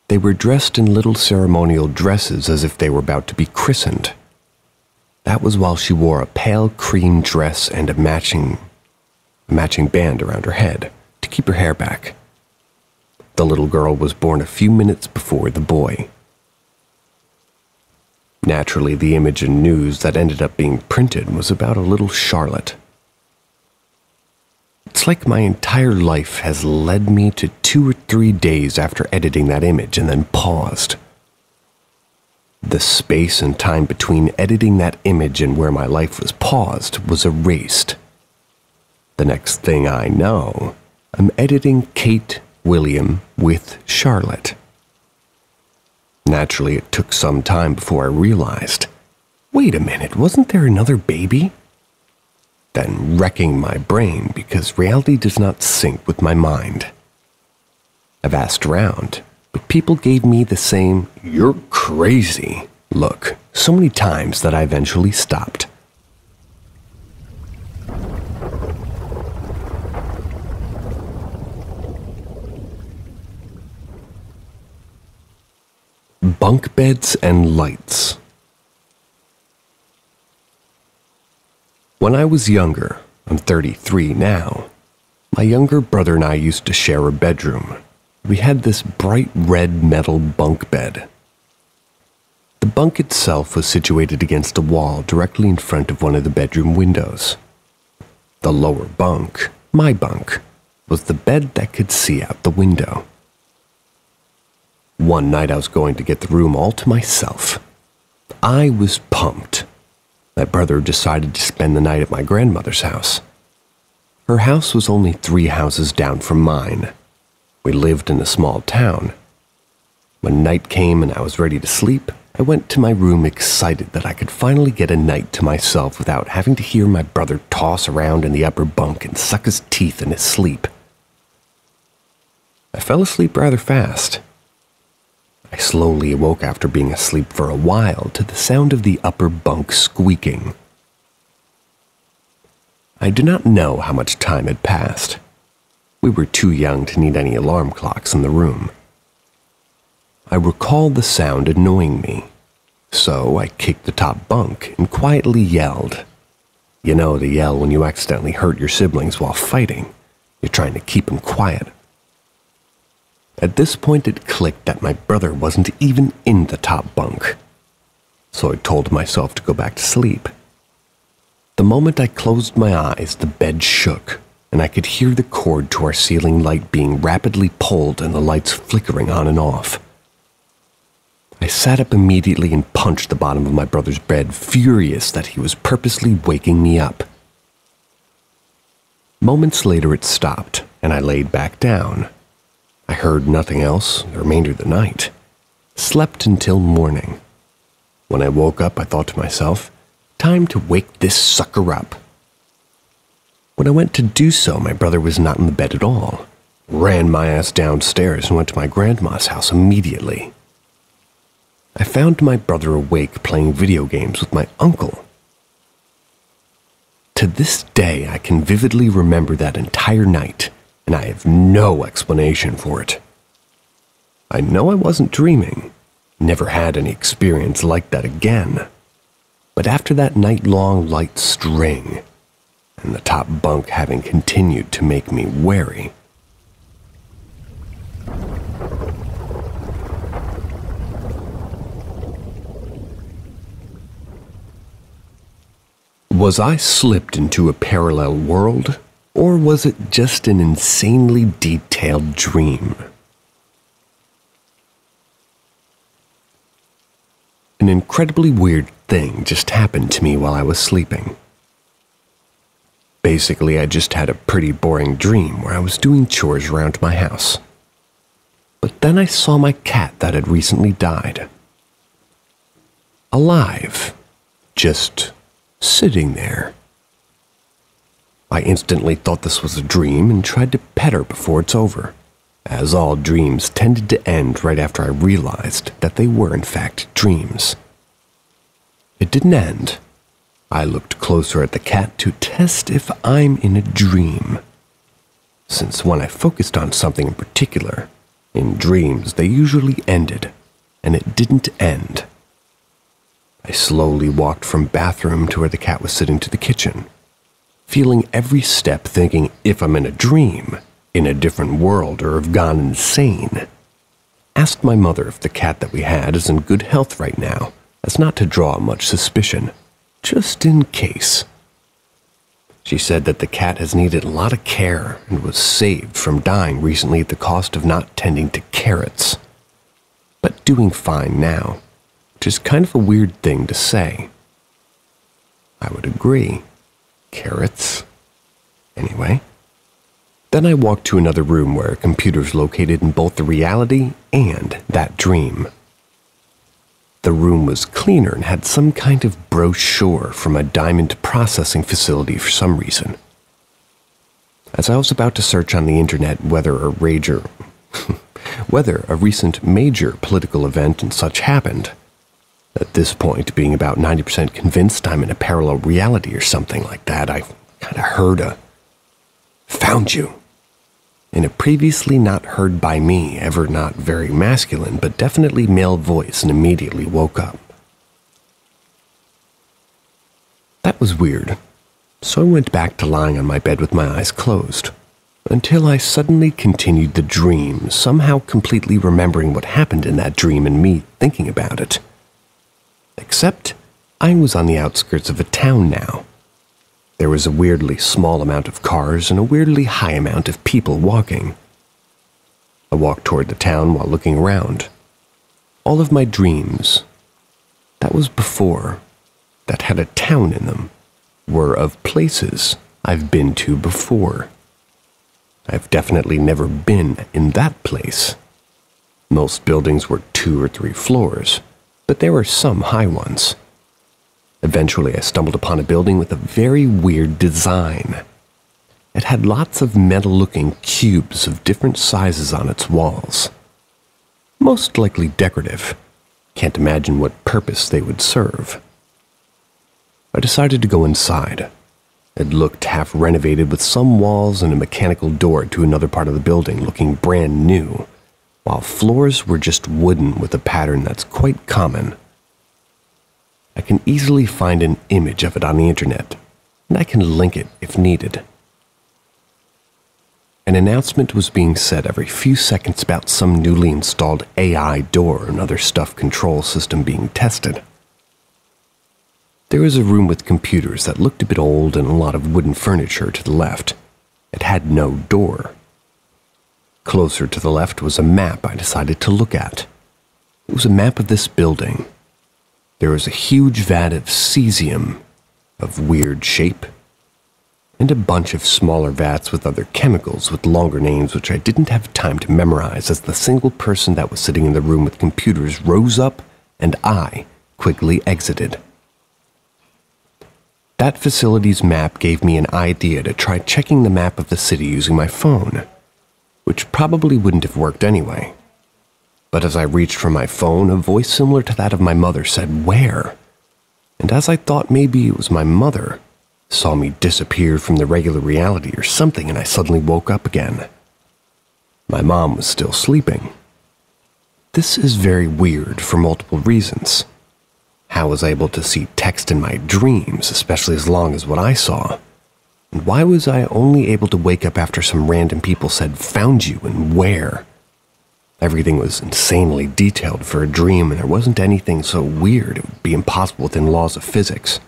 They were dressed in little ceremonial dresses as if they were about to be christened. That was while she wore a pale cream dress and a matching band around her head to keep her hair back. The little girl was born a few minutes before the boy. Naturally, the image and news that ended up being printed was about a little Charlotte. It's like my entire life has led me to 2 or 3 days after editing that image and then paused. The space and time between editing that image and where my life was paused was erased. The next thing I know, I'm editing Kate William with Charlotte. Naturally, it took some time before I realized, wait a minute, wasn't there another baby? Then wrecking my brain because reality does not sync with my mind. I've asked around, but people gave me the same, "You're crazy" look so many times that I eventually stopped. Bunk beds and lights. When I was younger, I'm 33 now, my younger brother and I used to share a bedroom. We had this bright red metal bunk bed. The bunk itself was situated against a wall directly in front of one of the bedroom windows. The lower bunk, my bunk, was the bed that could see out the window. One night I was going to get the room all to myself. I was pumped. My brother decided to spend the night at my grandmother's house. Her house was only 3 houses down from mine. We lived in a small town. When night came and I was ready to sleep, I went to my room excited that I could finally get a night to myself without having to hear my brother toss around in the upper bunk and suck his teeth in his sleep. I fell asleep rather fast. I slowly awoke after being asleep for a while to the sound of the upper bunk squeaking. I do not know how much time had passed. We were too young to need any alarm clocks in the room. I recalled the sound annoying me, so I kicked the top bunk and quietly yelled. You know the yell when you accidentally hurt your siblings while fighting. You're trying to keep them quiet. At this point it clicked that my brother wasn't even in the top bunk, so I told myself to go back to sleep. The moment I closed my eyes, the bed shook, and I could hear the cord to our ceiling light being rapidly pulled and the lights flickering on and off. I I sat up immediately and punched the bottom of my brother's bed, furious that he was purposely waking me up. Moments later it stopped, and I laid back down. I heard nothing else the remainder of the night. Slept until morning. When I woke up, I thought to myself, time to wake this sucker up. When I went to do so, my brother was not in the bed at all. Ran my ass downstairs and went to my grandma's house immediately. I found my brother awake playing video games with my uncle. To this day, I can vividly remember that entire night, and I have no explanation for it. I know I wasn't dreaming, never had any experience like that again, but after that night-long light string, and the top bunk having continued to make me wary, was I slipped into a parallel world, or was it just an insanely detailed dream? An incredibly weird thing just happened to me while I was sleeping. Basically, I just had a pretty boring dream where I was doing chores around my house. But then I saw my cat that had recently died. Alive. Just sitting there. I instantly thought this was a dream and tried to pet her before it's over, as all dreams tended to end right after I realized that they were in fact dreams. It didn't end. I looked closer at the cat to test if I'm in a dream, since when I focused on something in particular, in dreams they usually ended, and it didn't end. I slowly walked from bathroom to where the cat was sitting to the kitchen, feeling every step thinking if I'm in a dream, in a different world, or have gone insane. Asked my mother if the cat that we had is in good health right now, as not to draw much suspicion, just in case. She said that the cat has needed a lot of care and was saved from dying recently at the cost of not tending to carrots, but doing fine now. Which is kind of a weird thing to say. I would agree. Carrots. Anyway. Then I walked to another room where a computer's located in both the reality and that dream. The room was cleaner and had some kind of brochure from a diamond processing facility for some reason. As I was about to search on the internet whether a recent major political event and such happened, at this point, being about 90% convinced I'm in a parallel reality or something like that, I kind of heard a "found you" in a previously not heard by me, ever not very masculine, but definitely male voice, and immediately woke up. That was weird, so I went back to lying on my bed with my eyes closed, until I suddenly continued the dream, somehow completely remembering what happened in that dream and me thinking about it. Except, I was on the outskirts of a town now. There was a weirdly small amount of cars and a weirdly high amount of people walking. I walked toward the town while looking around. All of my dreams, that was before, that had a town in them, were of places I've been to before. I've definitely never been in that place. Most buildings were 2 or 3 floors, but there were some high ones. Eventually, I stumbled upon a building with a very weird design. It had lots of metal-looking cubes of different sizes on its walls. Most likely decorative. Can't imagine what purpose they would serve. I decided to go inside. It looked half renovated with some walls and a mechanical door to another part of the building looking brand new, while floors were just wooden with a pattern that's quite common. I can easily find an image of it on the internet, and I can link it if needed. An announcement was being said every few seconds about some newly installed AI door and other stuff control system being tested. There was a room with computers that looked a bit old and a lot of wooden furniture to the left. It had no door. Closer to the left was a map I decided to look at. It was a map of this building. There was a huge vat of cesium of weird shape, and a bunch of smaller vats with other chemicals with longer names which I didn't have time to memorize as the single person that was sitting in the room with computers rose up and I quickly exited. That facility's map gave me an idea to try checking the map of the city using my phone, which probably wouldn't have worked anyway. But as I reached for my phone, a voice similar to that of my mother said, "Where?" And as I thought maybe it was my mother, saw me disappear from the regular reality or something, and I suddenly woke up again. My mom was still sleeping. This is very weird for multiple reasons. How was I able to see text in my dreams, especially as long as what I saw? And why was I only able to wake up after some random people said, "Found you," and where? Everything was insanely detailed for a dream, and there wasn't anything so weird it would be impossible within laws of physics.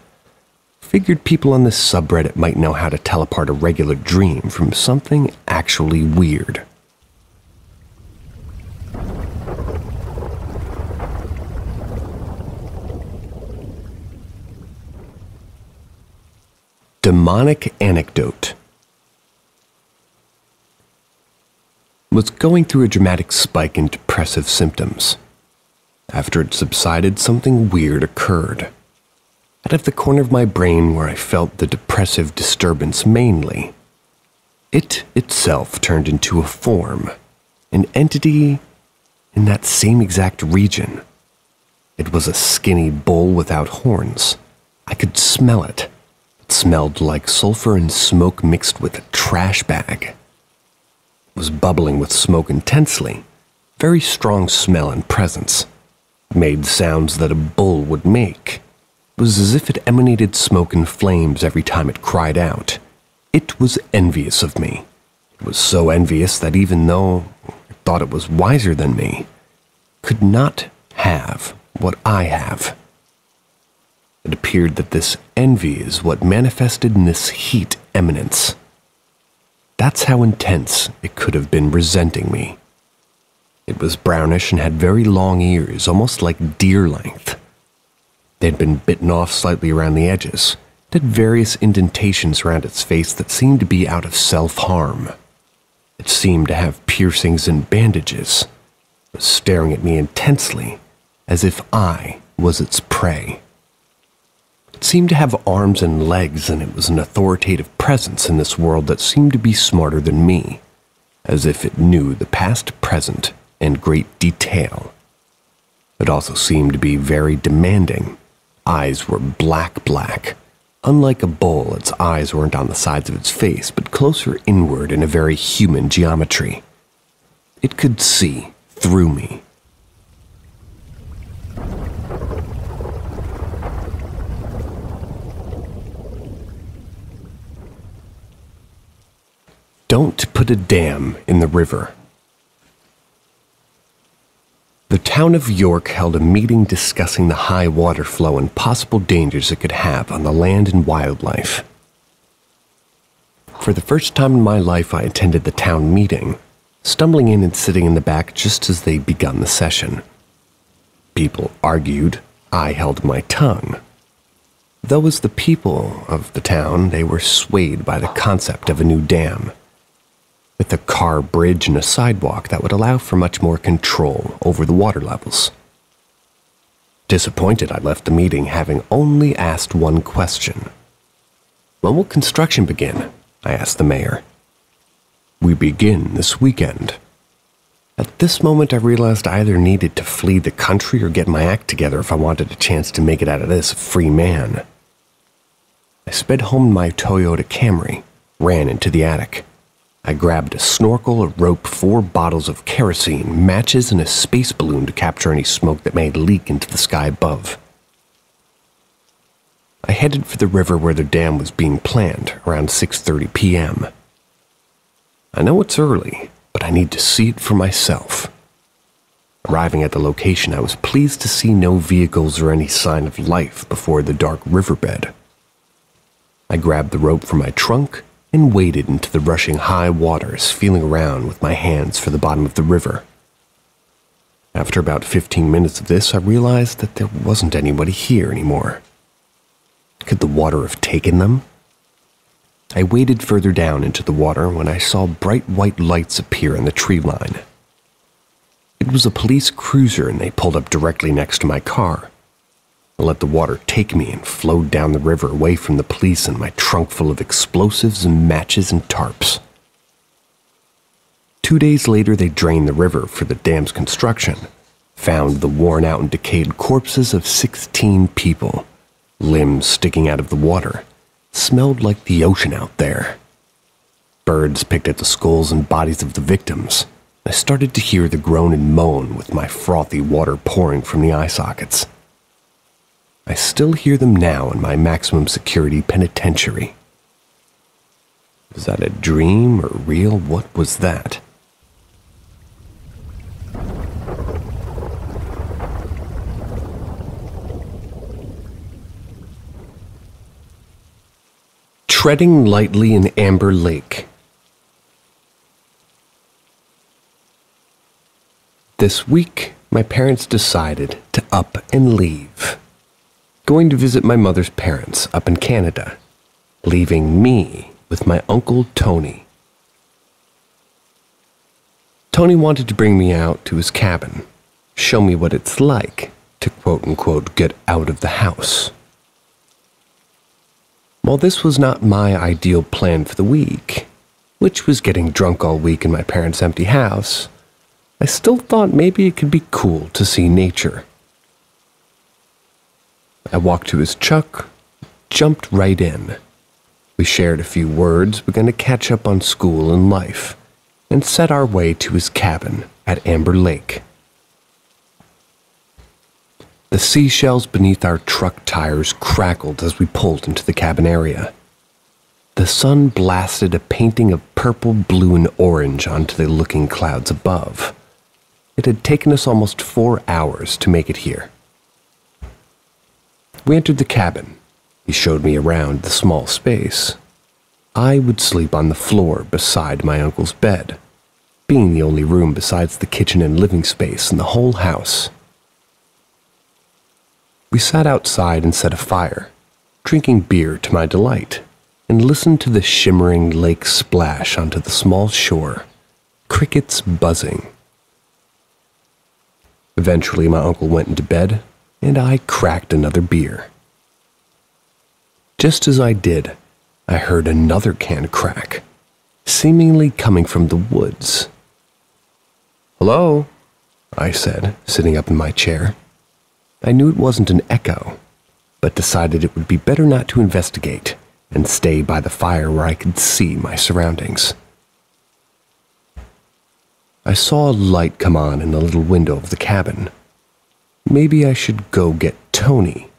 Figured people on this subreddit might know how to tell apart a regular dream from something actually weird. Demonic anecdote. Was going through a dramatic spike in depressive symptoms. After it subsided, something weird occurred. Out of the corner of my brain where I felt the depressive disturbance mainly, it itself turned into a form, an entity in that same exact region. It was a skinny bull without horns. I could smell it. It smelled like sulfur and smoke mixed with a trash bag. It was bubbling with smoke intensely, very strong smell and presence. It made sounds that a bull would make. It was as if it emanated smoke and flames every time it cried out. It was envious of me. It was so envious that even though it thought it was wiser than me, could not have what I have. It appeared that this envy is what manifested in this heat eminence. That's how intense it could have been resenting me. It was brownish and had very long ears, almost like deer length. They had been bitten off slightly around the edges. It had various indentations around its face that seemed to be out of self-harm. It seemed to have piercings and bandages. It was staring at me intensely, as if I was its prey. It seemed to have arms and legs, and it was an authoritative presence in this world that seemed to be smarter than me, as if it knew the past, present, and great detail. It also seemed to be very demanding. Eyes were black. Unlike a bull, its eyes weren't on the sides of its face, but closer inward in a very human geometry. It could see through me. Don't put a dam in the river. The town of York held a meeting discussing the high water flow and possible dangers it could have on the land and wildlife. For the first time in my life, I attended the town meeting, stumbling in and sitting in the back just as they begun the session. People argued, I held my tongue. Though as the people of the town, they were swayed by the concept of a new dam, with a car bridge and a sidewalk that would allow for much more control over the water levels. Disappointed, I left the meeting having only asked one question. When will construction begin? I asked the mayor. We begin this weekend. At this moment, I realized I either needed to flee the country or get my act together if I wanted a chance to make it out of this a free man. I sped home in my Toyota Camry, ran into the attic. I grabbed a snorkel, a rope, 4 bottles of kerosene, matches, and a space balloon to capture any smoke that may leak into the sky above. I headed for the river where the dam was being planned around 6:30 p.m. I know it's early, but I need to see it for myself. Arriving at the location, I was pleased to see no vehicles or any sign of life before the dark riverbed. I grabbed the rope from my trunk and waded into the rushing high waters, feeling around with my hands for the bottom of the river. After about 15 minutes of this, I realized that there wasn't anybody here anymore. Could the water have taken them? I waded further down into the water when I saw bright white lights appear in the tree line. It was a police cruiser and they pulled up directly next to my car. I let the water take me and flowed down the river away from the police and my trunk full of explosives and matches and tarps. 2 days later, they drained the river for the dam's construction, found the worn out and decayed corpses of 16 people, limbs sticking out of the water. Smelled like the ocean out there. Birds picked at the skulls and bodies of the victims. I started to hear the groan and moan with my frothy water pouring from the eye sockets. I still hear them now in my maximum security penitentiary. Was that a dream or real? What was that? Treading lightly in Amber Lake. This week, my parents decided to up and leave. Going to visit my mother's parents up in Canada, leaving me with my Uncle Tony. Tony wanted to bring me out to his cabin, show me what it's like to quote-unquote get out of the house. While this was not my ideal plan for the week, which was getting drunk all week in my parents' empty house, I still thought maybe it could be cool to see nature. I walked to his truck, jumped right in. We shared a few words, began to catch up on school and life, and set our way to his cabin at Amber Lake. The seashells beneath our truck tires crackled as we pulled into the cabin area. The sun blasted a painting of purple, blue, and orange onto the looking clouds above. It had taken us almost 4 hours to make it here. We entered the cabin. He showed me around the small space. I would sleep on the floor beside my uncle's bed, being the only room besides the kitchen and living space in the whole house. We sat outside and set a fire, drinking beer to my delight, and listened to the shimmering lake splash onto the small shore, crickets buzzing. Eventually, my uncle went into bed, and I cracked another beer. Just as I did, I heard another can crack, seemingly coming from the woods. "Hello?" I said, sitting up in my chair. I knew it wasn't an echo, but decided it would be better not to investigate and stay by the fire where I could see my surroundings. I saw a light come on in the little window of the cabin. Maybe I should go get Tony.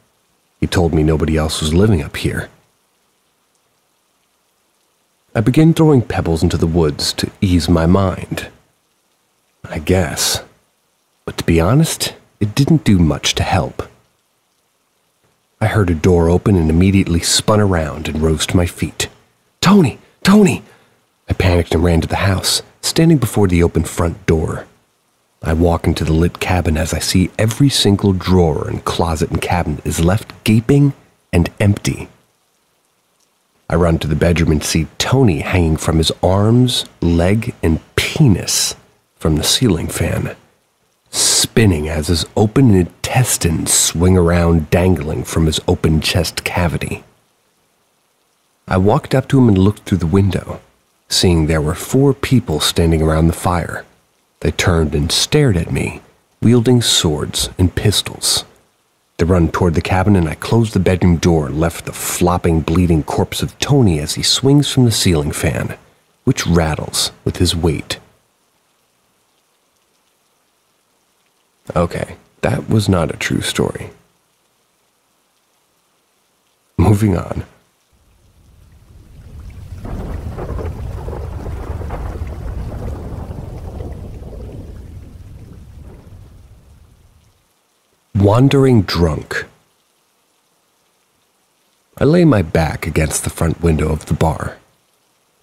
He told me nobody else was living up here. I began throwing pebbles into the woods to ease my mind. I guess. But to be honest, it didn't do much to help. I heard a door open and immediately spun around and rose to my feet. "Tony! Tony!" I panicked and ran to the house, standing before the open front door. I walk into the lit cabin as I see every single drawer and closet and cabinet is left gaping and empty. I run to the bedroom and see Tony hanging from his arms, leg, and penis from the ceiling fan, spinning as his open intestines swing around dangling from his open chest cavity. I walked up to him and looked through the window, seeing there were 4 people standing around the fire. They turned and stared at me, wielding swords and pistols. They run toward the cabin and I closed the bedroom door and left the flopping, bleeding corpse of Tony as he swings from the ceiling fan, which rattles with his weight. Okay, that was not a true story. Moving on. Wandering drunk. I lay my back against the front window of the bar.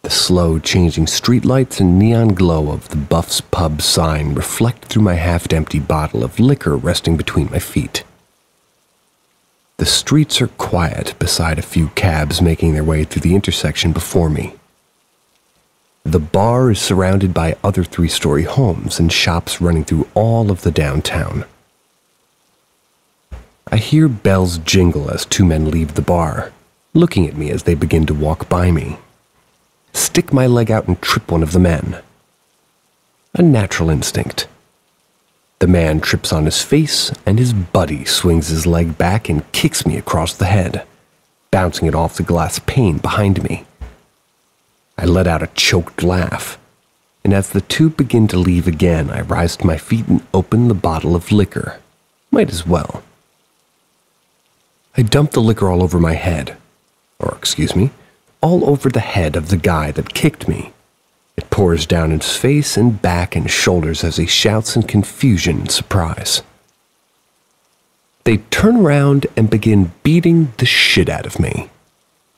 The slow changing streetlights and neon glow of the Buff's Pub sign reflect through my half-empty bottle of liquor resting between my feet. The streets are quiet beside a few cabs making their way through the intersection before me. The bar is surrounded by other three-story homes and shops running through all of the downtown. I hear bells jingle as two men leave the bar, looking at me as they begin to walk by me. Stick my leg out and trip one of the men. A natural instinct. The man trips on his face, and his buddy swings his leg back and kicks me across the head, bouncing it off the glass pane behind me. I let out a choked laugh, and as the two begin to leave again, I rise to my feet and open the bottle of liquor. Might as well. I dump the liquor all over my head, all over the head of the guy that kicked me. It pours down his face and back and shoulders as he shouts in confusion and surprise. They turn around and begin beating the shit out of me.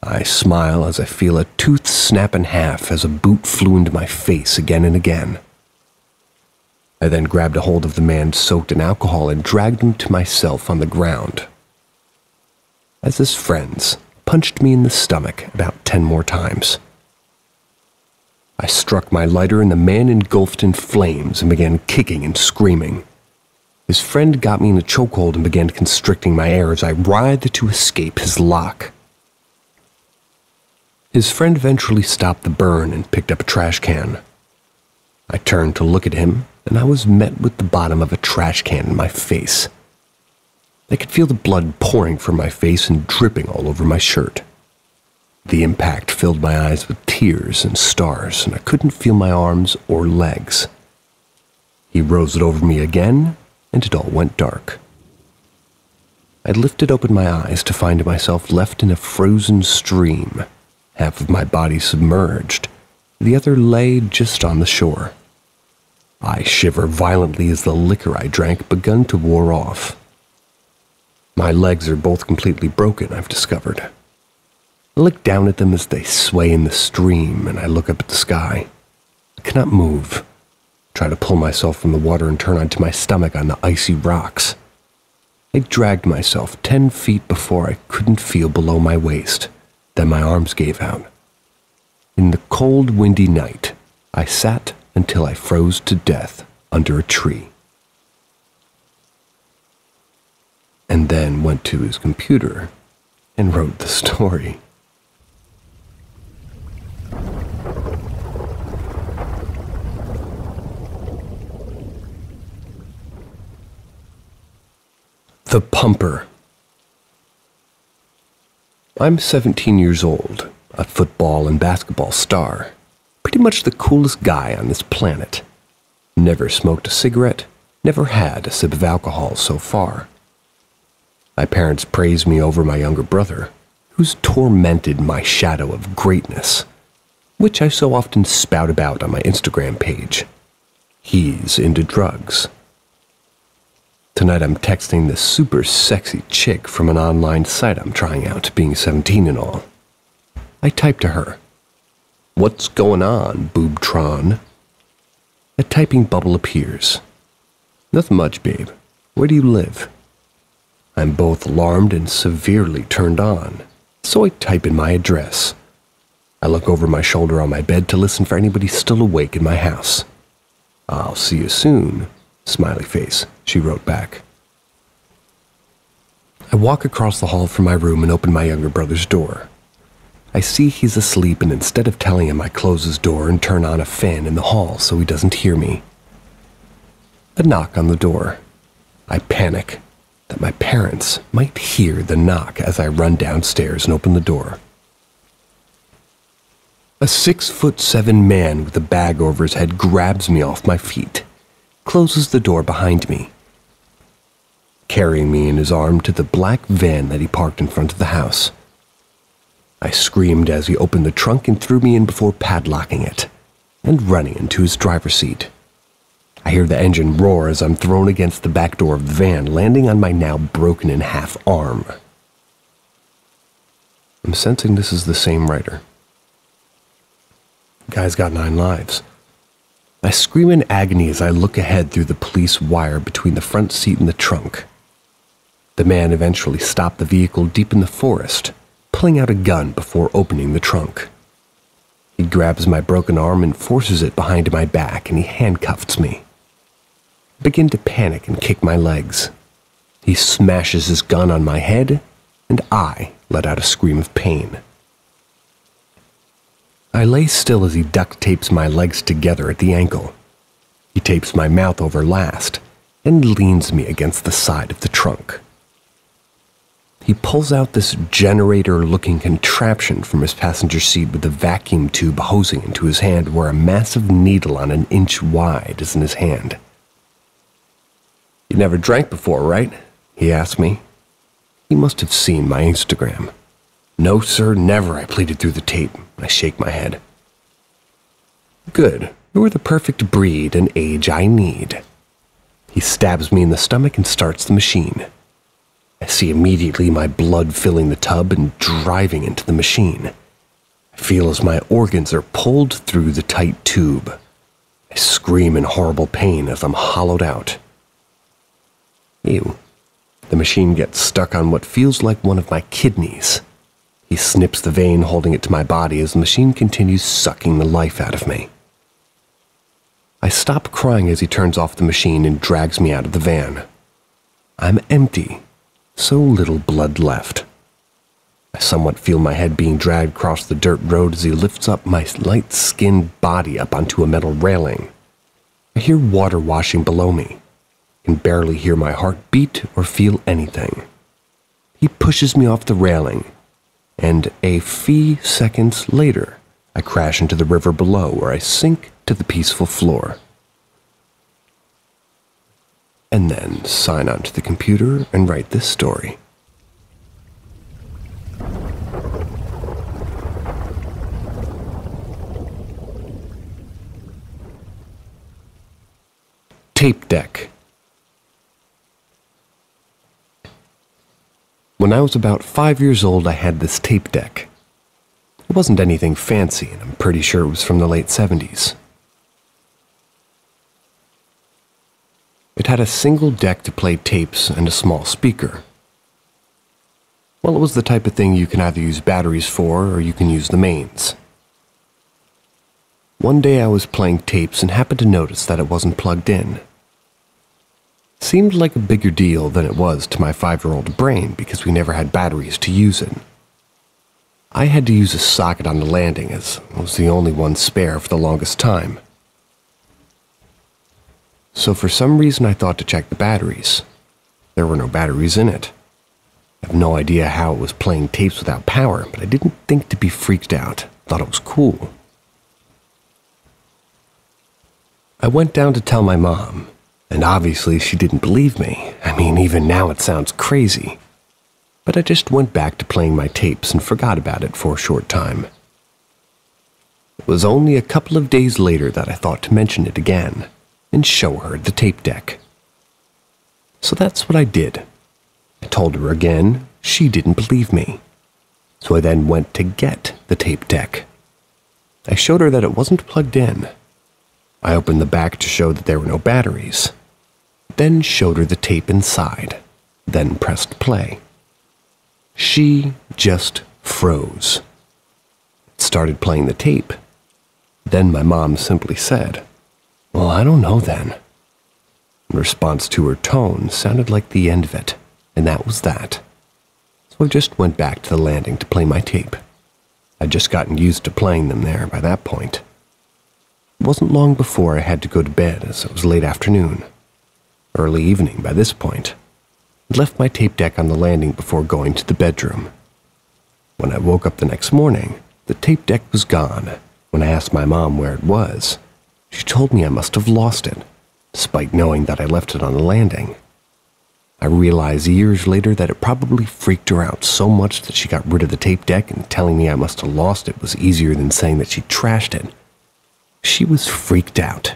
I smile as I feel a tooth snap in half as a boot flew into my face again and again. I then grabbed a hold of the man soaked in alcohol and dragged him to myself on the ground. As his friends punched me in the stomach about 10 more times. I struck my lighter and the man engulfed in flames and began kicking and screaming. His friend got me in a chokehold and began constricting my air as I writhed to escape his lock. His friend eventually stopped the burn and picked up a trash can. I turned to look at him, and I was met with the bottom of a trash can in my face. I could feel the blood pouring from my face and dripping all over my shirt. The impact filled my eyes with tears and stars, and I couldn't feel my arms or legs. He rose it over me again, and it all went dark. I lifted open my eyes to find myself left in a frozen stream, half of my body submerged, the other lay just on the shore. I shiver violently as the liquor I drank begun to wear off. My legs are both completely broken, I've discovered. I look down at them as they sway in the stream, and I look up at the sky. I cannot move. I try to pull myself from the water and turn onto my stomach on the icy rocks. I dragged myself 10 feet before I couldn't feel below my waist. Then my arms gave out. In the cold, windy night, I sat until I froze to death under a tree. And then went to his computer and wrote the story. The Pumper. I'm 17 years old, a football and basketball star, pretty much the coolest guy on this planet. Never smoked a cigarette, never had a sip of alcohol so far. My parents praise me over my younger brother, who's tormented my shadow of greatness, which I so often spout about on my Instagram page. He's into drugs. Tonight I'm texting this super sexy chick from an online site I'm trying out, being 17 and all. I type to her, "What's going on, Boobtron?" A typing bubble appears. "Nothing much, babe. Where do you live?" I'm both alarmed and severely turned on, so I type in my address. I look over my shoulder on my bed to listen for anybody still awake in my house. "I'll see you soon," smiley face, she wrote back. I walk across the hall from my room and open my younger brother's door. I see he's asleep, and instead of telling him, I close his door and turn on a fan in the hall so he doesn't hear me. A knock on the door. I panic that my parents might hear the knock as I run downstairs and open the door. A 6'7" man with a bag over his head grabs me off my feet, closes the door behind me, carrying me in his arm to the black van that he parked in front of the house. I screamed as he opened the trunk and threw me in before padlocking it and running into his driver's seat. I hear the engine roar as I'm thrown against the back door of the van, landing on my now broken in half arm. I'm sensing this is the same writer. Guy's got 9 lives. I scream in agony as I look ahead through the police wire between the front seat and the trunk. The man eventually stopped the vehicle deep in the forest, pulling out a gun before opening the trunk. He grabs my broken arm and forces it behind my back, and he handcuffs me. I begin to panic and kick my legs. He smashes his gun on my head, and I let out a scream of pain. I lay still as he duct tapes my legs together at the ankle. He tapes my mouth over last and leans me against the side of the trunk. He pulls out this generator-looking contraption from his passenger seat with a vacuum tube hosing into his hand where a massive needle on an inch wide is in his hand. "You never drank before, right?" he asked me. He must have seen my Instagram. "No, sir, never," I pleaded through the tape. I shake my head. "Good. You're the perfect breed and age I need." He stabs me in the stomach and starts the machine. I see immediately my blood filling the tub and driving into the machine. I feel as my organs are pulled through the tight tube. I scream in horrible pain as I'm hollowed out. Ew. The machine gets stuck on what feels like one of my kidneys. He snips the vein holding it to my body as the machine continues sucking the life out of me. I stop crying as he turns off the machine and drags me out of the van. I'm empty. So little blood left. I somewhat feel my head being dragged across the dirt road as he lifts up my light-skinned body up onto a metal railing. I hear water washing below me. I can barely hear my heart beat or feel anything. He pushes me off the railing, and a few seconds later, I crash into the river below where I sink to the peaceful floor. And then sign onto the computer and write this story. Tape deck. When I was about 5 years old, I had this tape deck. It wasn't anything fancy, and I'm pretty sure it was from the late 70s. It had a single deck to play tapes and a small speaker. Well, it was the type of thing you can either use batteries for or you can use the mains. One day I was playing tapes and happened to notice that it wasn't plugged in. It seemed like a bigger deal than it was to my 5-year-old brain because we never had batteries to use it. I had to use a socket on the landing as it was the only one spare for the longest time. So for some reason I thought to check the batteries. There were no batteries in it. I have no idea how it was playing tapes without power, but I didn't think to be freaked out. Thought it was cool. I went down to tell my mom, and obviously she didn't believe me. I mean, even now it sounds crazy. But I just went back to playing my tapes and forgot about it for a short time. It was only a couple of days later that I thought to mention it again and show her the tape deck. So that's what I did. I told her again. She didn't believe me. So I then went to get the tape deck. I showed her that it wasn't plugged in. I opened the back to show that there were no batteries. Then showed her the tape inside. Then pressed play. She just froze. It started playing the tape. Then my mom simply said, "Well, I don't know then." In response to her tone sounded like the end of it, and that was that. So I just went back to the landing to play my tape. I'd just gotten used to playing them there by that point. It wasn't long before I had to go to bed as it was late afternoon. Early evening by this point. I left my tape deck on the landing before going to the bedroom. When I woke up the next morning, the tape deck was gone. When I asked my mom where it was, she told me I must have lost it, despite knowing that I left it on the landing. I realized years later that it probably freaked her out so much that she got rid of the tape deck, and telling me I must have lost it was easier than saying that she trashed it. She was freaked out.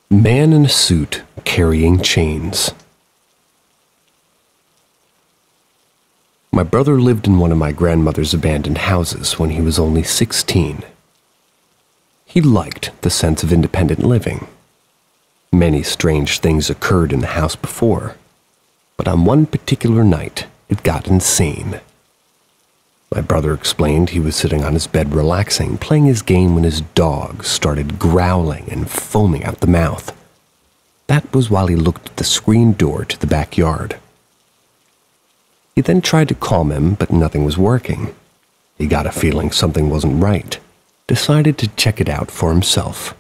Man in a suit carrying chains. My brother lived in one of my grandmother's abandoned houses when he was only 16. He liked the sense of independent living. Many strange things occurred in the house before, but on one particular night, it got insane. My brother explained he was sitting on his bed relaxing, playing his game when his dog started growling and foaming out the mouth. That was while he looked at the screen door to the backyard. He then tried to calm him, but nothing was working. He got a feeling something wasn't right, decided to check it out for himself.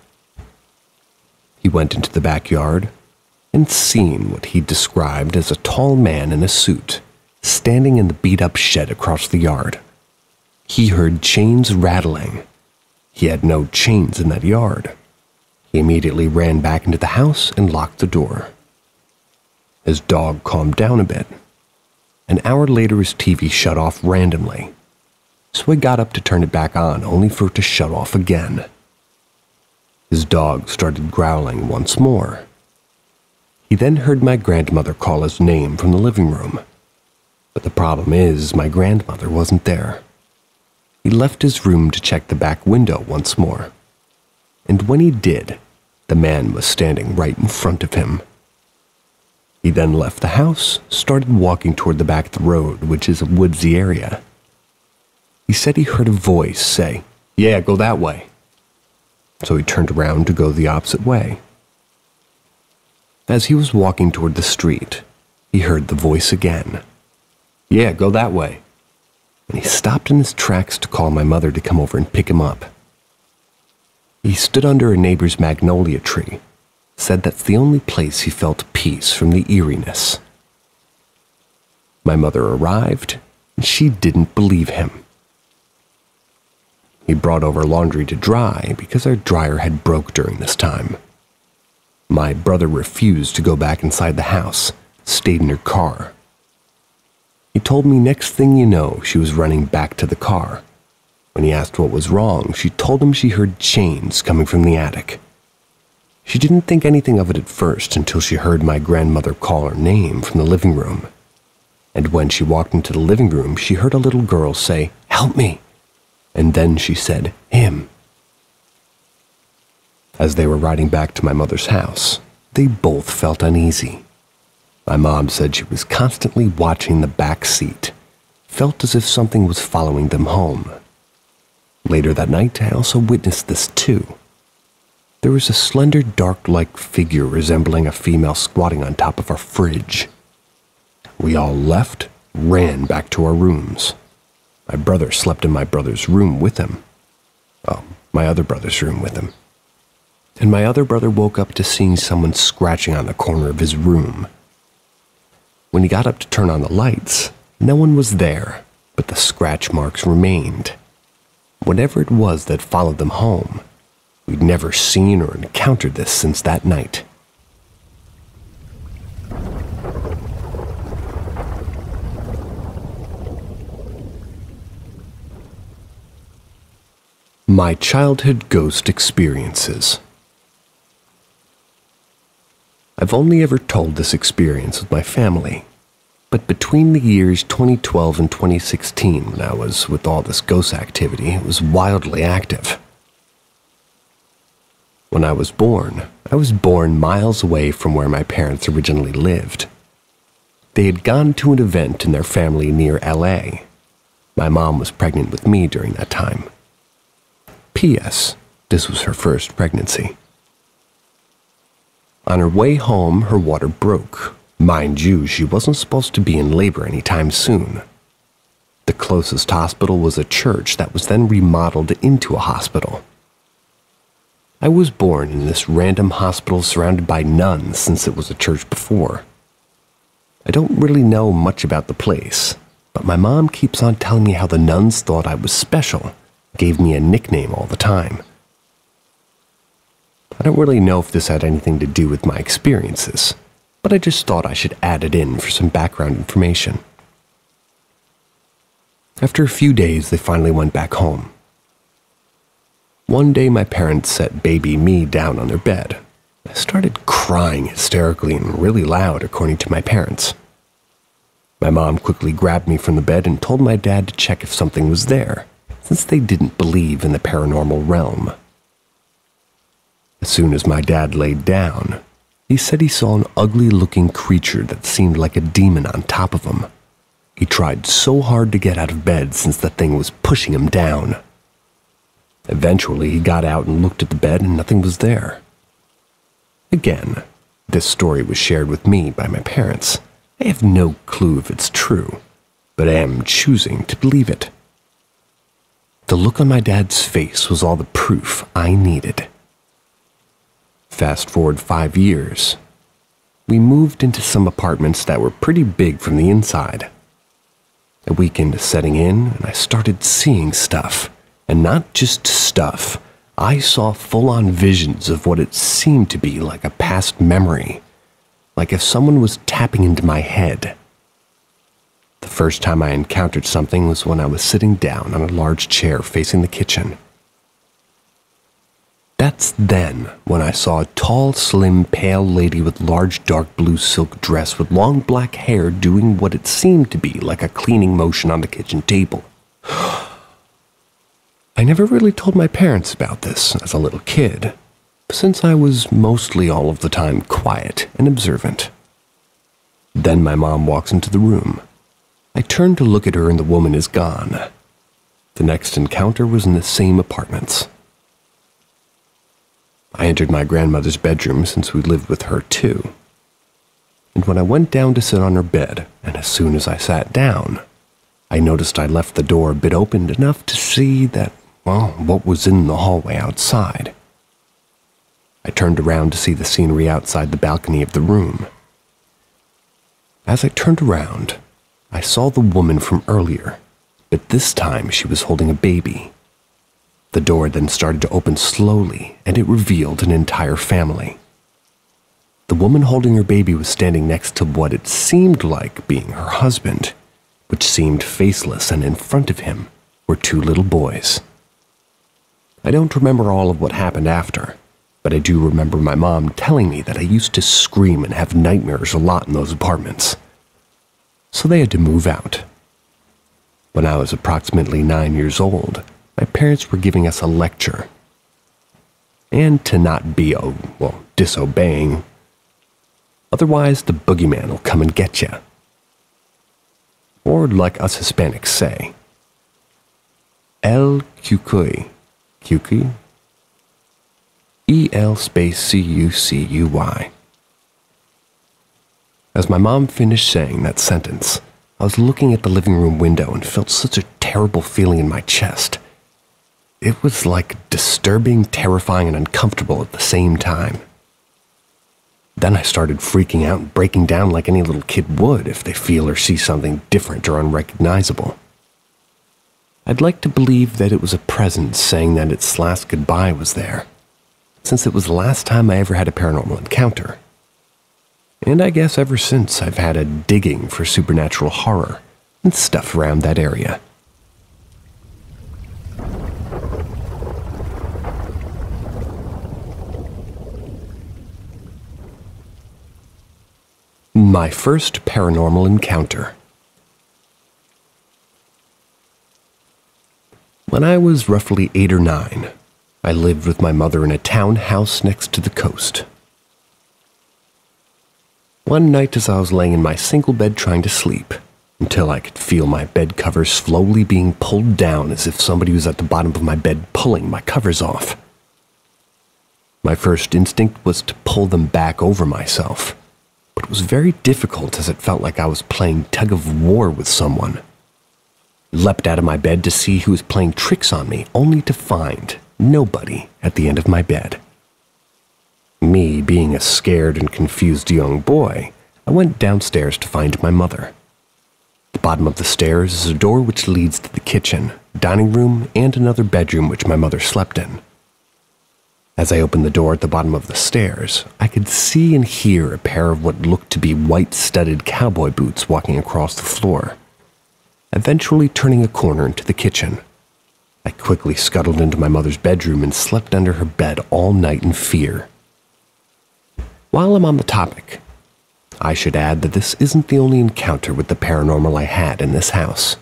He went into the backyard and seen what he described as a tall man in a suit standing in the beat-up shed across the yard. He heard chains rattling. He had no chains in that yard. He immediately ran back into the house and locked the door. His dog calmed down a bit. An hour later, his TV shut off randomly, so he got up to turn it back on, only for it to shut off again. His dog started growling once more. He then heard my grandmother call his name from the living room. But the problem is, my grandmother wasn't there. He left his room to check the back window once more. And when he did, the man was standing right in front of him. He then left the house, started walking toward the back of the road, which is a woodsy area. He said he heard a voice say, "Yeah, go that way." So he turned around to go the opposite way. As he was walking toward the street, he heard the voice again. "Yeah, go that way." And he stopped in his tracks to call my mother to come over and pick him up. He stood under a neighbor's magnolia tree, said that's the only place he felt peace from the eeriness. My mother arrived, and she didn't believe him. He brought over laundry to dry because our dryer had broke during this time. My brother refused to go back inside the house, stayed in her car. He told me next thing you know, she was running back to the car. When he asked what was wrong, she told him she heard chains coming from the attic. She didn't think anything of it at first until she heard my grandmother call her name from the living room. And when she walked into the living room, she heard a little girl say, "Help me." And then she said, "Him." As they were riding back to my mother's house, they both felt uneasy. My mom said she was constantly watching the back seat, felt as if something was following them home. Later that night, I also witnessed this too. There was a slender, dark-like figure resembling a female squatting on top of our fridge. We all left, ran back to our rooms. My brother slept in my brother's room with him. Oh, my other brother's room with him. And my other brother woke up to seeing someone scratching on the corner of his room. When he got up to turn on the lights, no one was there, but the scratch marks remained. Whatever it was that followed them home, we'd never seen or encountered this since that night. My childhood ghost experiences. I've only ever told this experience with my family, but between the years 2012 and 2016, when I was with all this ghost activity, it was wildly active. When I was born miles away from where my parents originally lived. They had gone to an event in their family near LA. My mom was pregnant with me during that time. P.S. This was her first pregnancy. On her way home, her water broke. Mind you, she wasn't supposed to be in labor anytime soon. The closest hospital was a church that was then remodeled into a hospital. I was born in this random hospital surrounded by nuns since it was a church before. I don't really know much about the place, but my mom keeps on telling me how the nuns thought I was special, gave me a nickname all the time. I don't really know if this had anything to do with my experiences, but I just thought I should add it in for some background information. After a few days, they finally went back home. One day, my parents set baby me down on their bed. I started crying crying hysterically and really loud, according to my parents. My mom quickly grabbed me from the bed and told my dad to check if something was there, since they didn't believe in the paranormal realm. As soon as my dad laid down, he said he saw an ugly-looking creature that seemed like a demon on top of him. He tried so hard to get out of bed since the thing was pushing him down. Eventually, he got out and looked at the bed and nothing was there. Again, this story was shared with me by my parents. I have no clue if it's true, but I am choosing to believe it. The look on my dad's face was all the proof I needed. Fast forward 5 years. We moved into some apartments that were pretty big from the inside. A week into setting in, and I started seeing stuff. And not just stuff. I saw full-on visions of what it seemed to be like a past memory. Like if someone was tapping into my head. The first time I encountered something was when I was sitting down on a large chair facing the kitchen. That's then when I saw a tall, slim, pale lady with large dark blue silk dress with long black hair doing what it seemed to be like a cleaning motion on the kitchen table. I never really told my parents about this as a little kid, since I was mostly all of the time quiet and observant. Then my mom walks into the room. I turn to look at her and the woman is gone. The next encounter was in the same apartments. I entered my grandmother's bedroom since we lived with her too. And when I went down to sit on her bed, and as soon as I sat down, I noticed I left the door a bit open enough to see that, well, what was in the hallway outside. I turned around to see the scenery outside the balcony of the room. As I turned around, I saw the woman from earlier, but this time she was holding a baby. The door then started to open slowly, and it revealed an entire family. The woman holding her baby was standing next to what it seemed like being her husband, which seemed faceless, and in front of him were 2 little boys. I don't remember all of what happened after, but I do remember my mom telling me that I used to scream and have nightmares a lot in those apartments. So they had to move out. When I was approximately 9 years old, my parents were giving us a lecture. And to not be, disobeying. Otherwise, the boogeyman will come and get you. Or like us Hispanics say, El Cucuy. Cucuy? E-L space C-U-C-U-Y. As my mom finished saying that sentence, I was looking at the living room window and felt such a terrible feeling in my chest. It was like disturbing, terrifying, and uncomfortable at the same time. Then I started freaking out and breaking down like any little kid would if they feel or see something different or unrecognizable. I'd like to believe that it was a presence saying that its last goodbye was there, since it was the last time I ever had a paranormal encounter. And I guess ever since I've had a digging for supernatural horror and stuff around that area. My first paranormal encounter. When I was roughly 8 or 9, I lived with my mother in a townhouse next to the coast. One night as I was laying in my single bed trying to sleep, until I could feel my bed covers slowly being pulled down as if somebody was at the bottom of my bed pulling my covers off. My first instinct was to pull them back over myself, but it was very difficult as it felt like I was playing tug-of-war with someone. I leapt out of my bed to see who was playing tricks on me, only to find nobody at the end of my bed. Me being a scared and confused young boy, I went downstairs to find my mother. At the bottom of the stairs is a door which leads to the kitchen, dining room, and another bedroom which my mother slept in. As I opened the door at the bottom of the stairs, I could see and hear a pair of what looked to be white-studded cowboy boots walking across the floor, eventually turning a corner into the kitchen. I quickly scuttled into my mother's bedroom and slept under her bed all night in fear. While I'm on the topic, I should add that this isn't the only encounter with the paranormal I had in this house.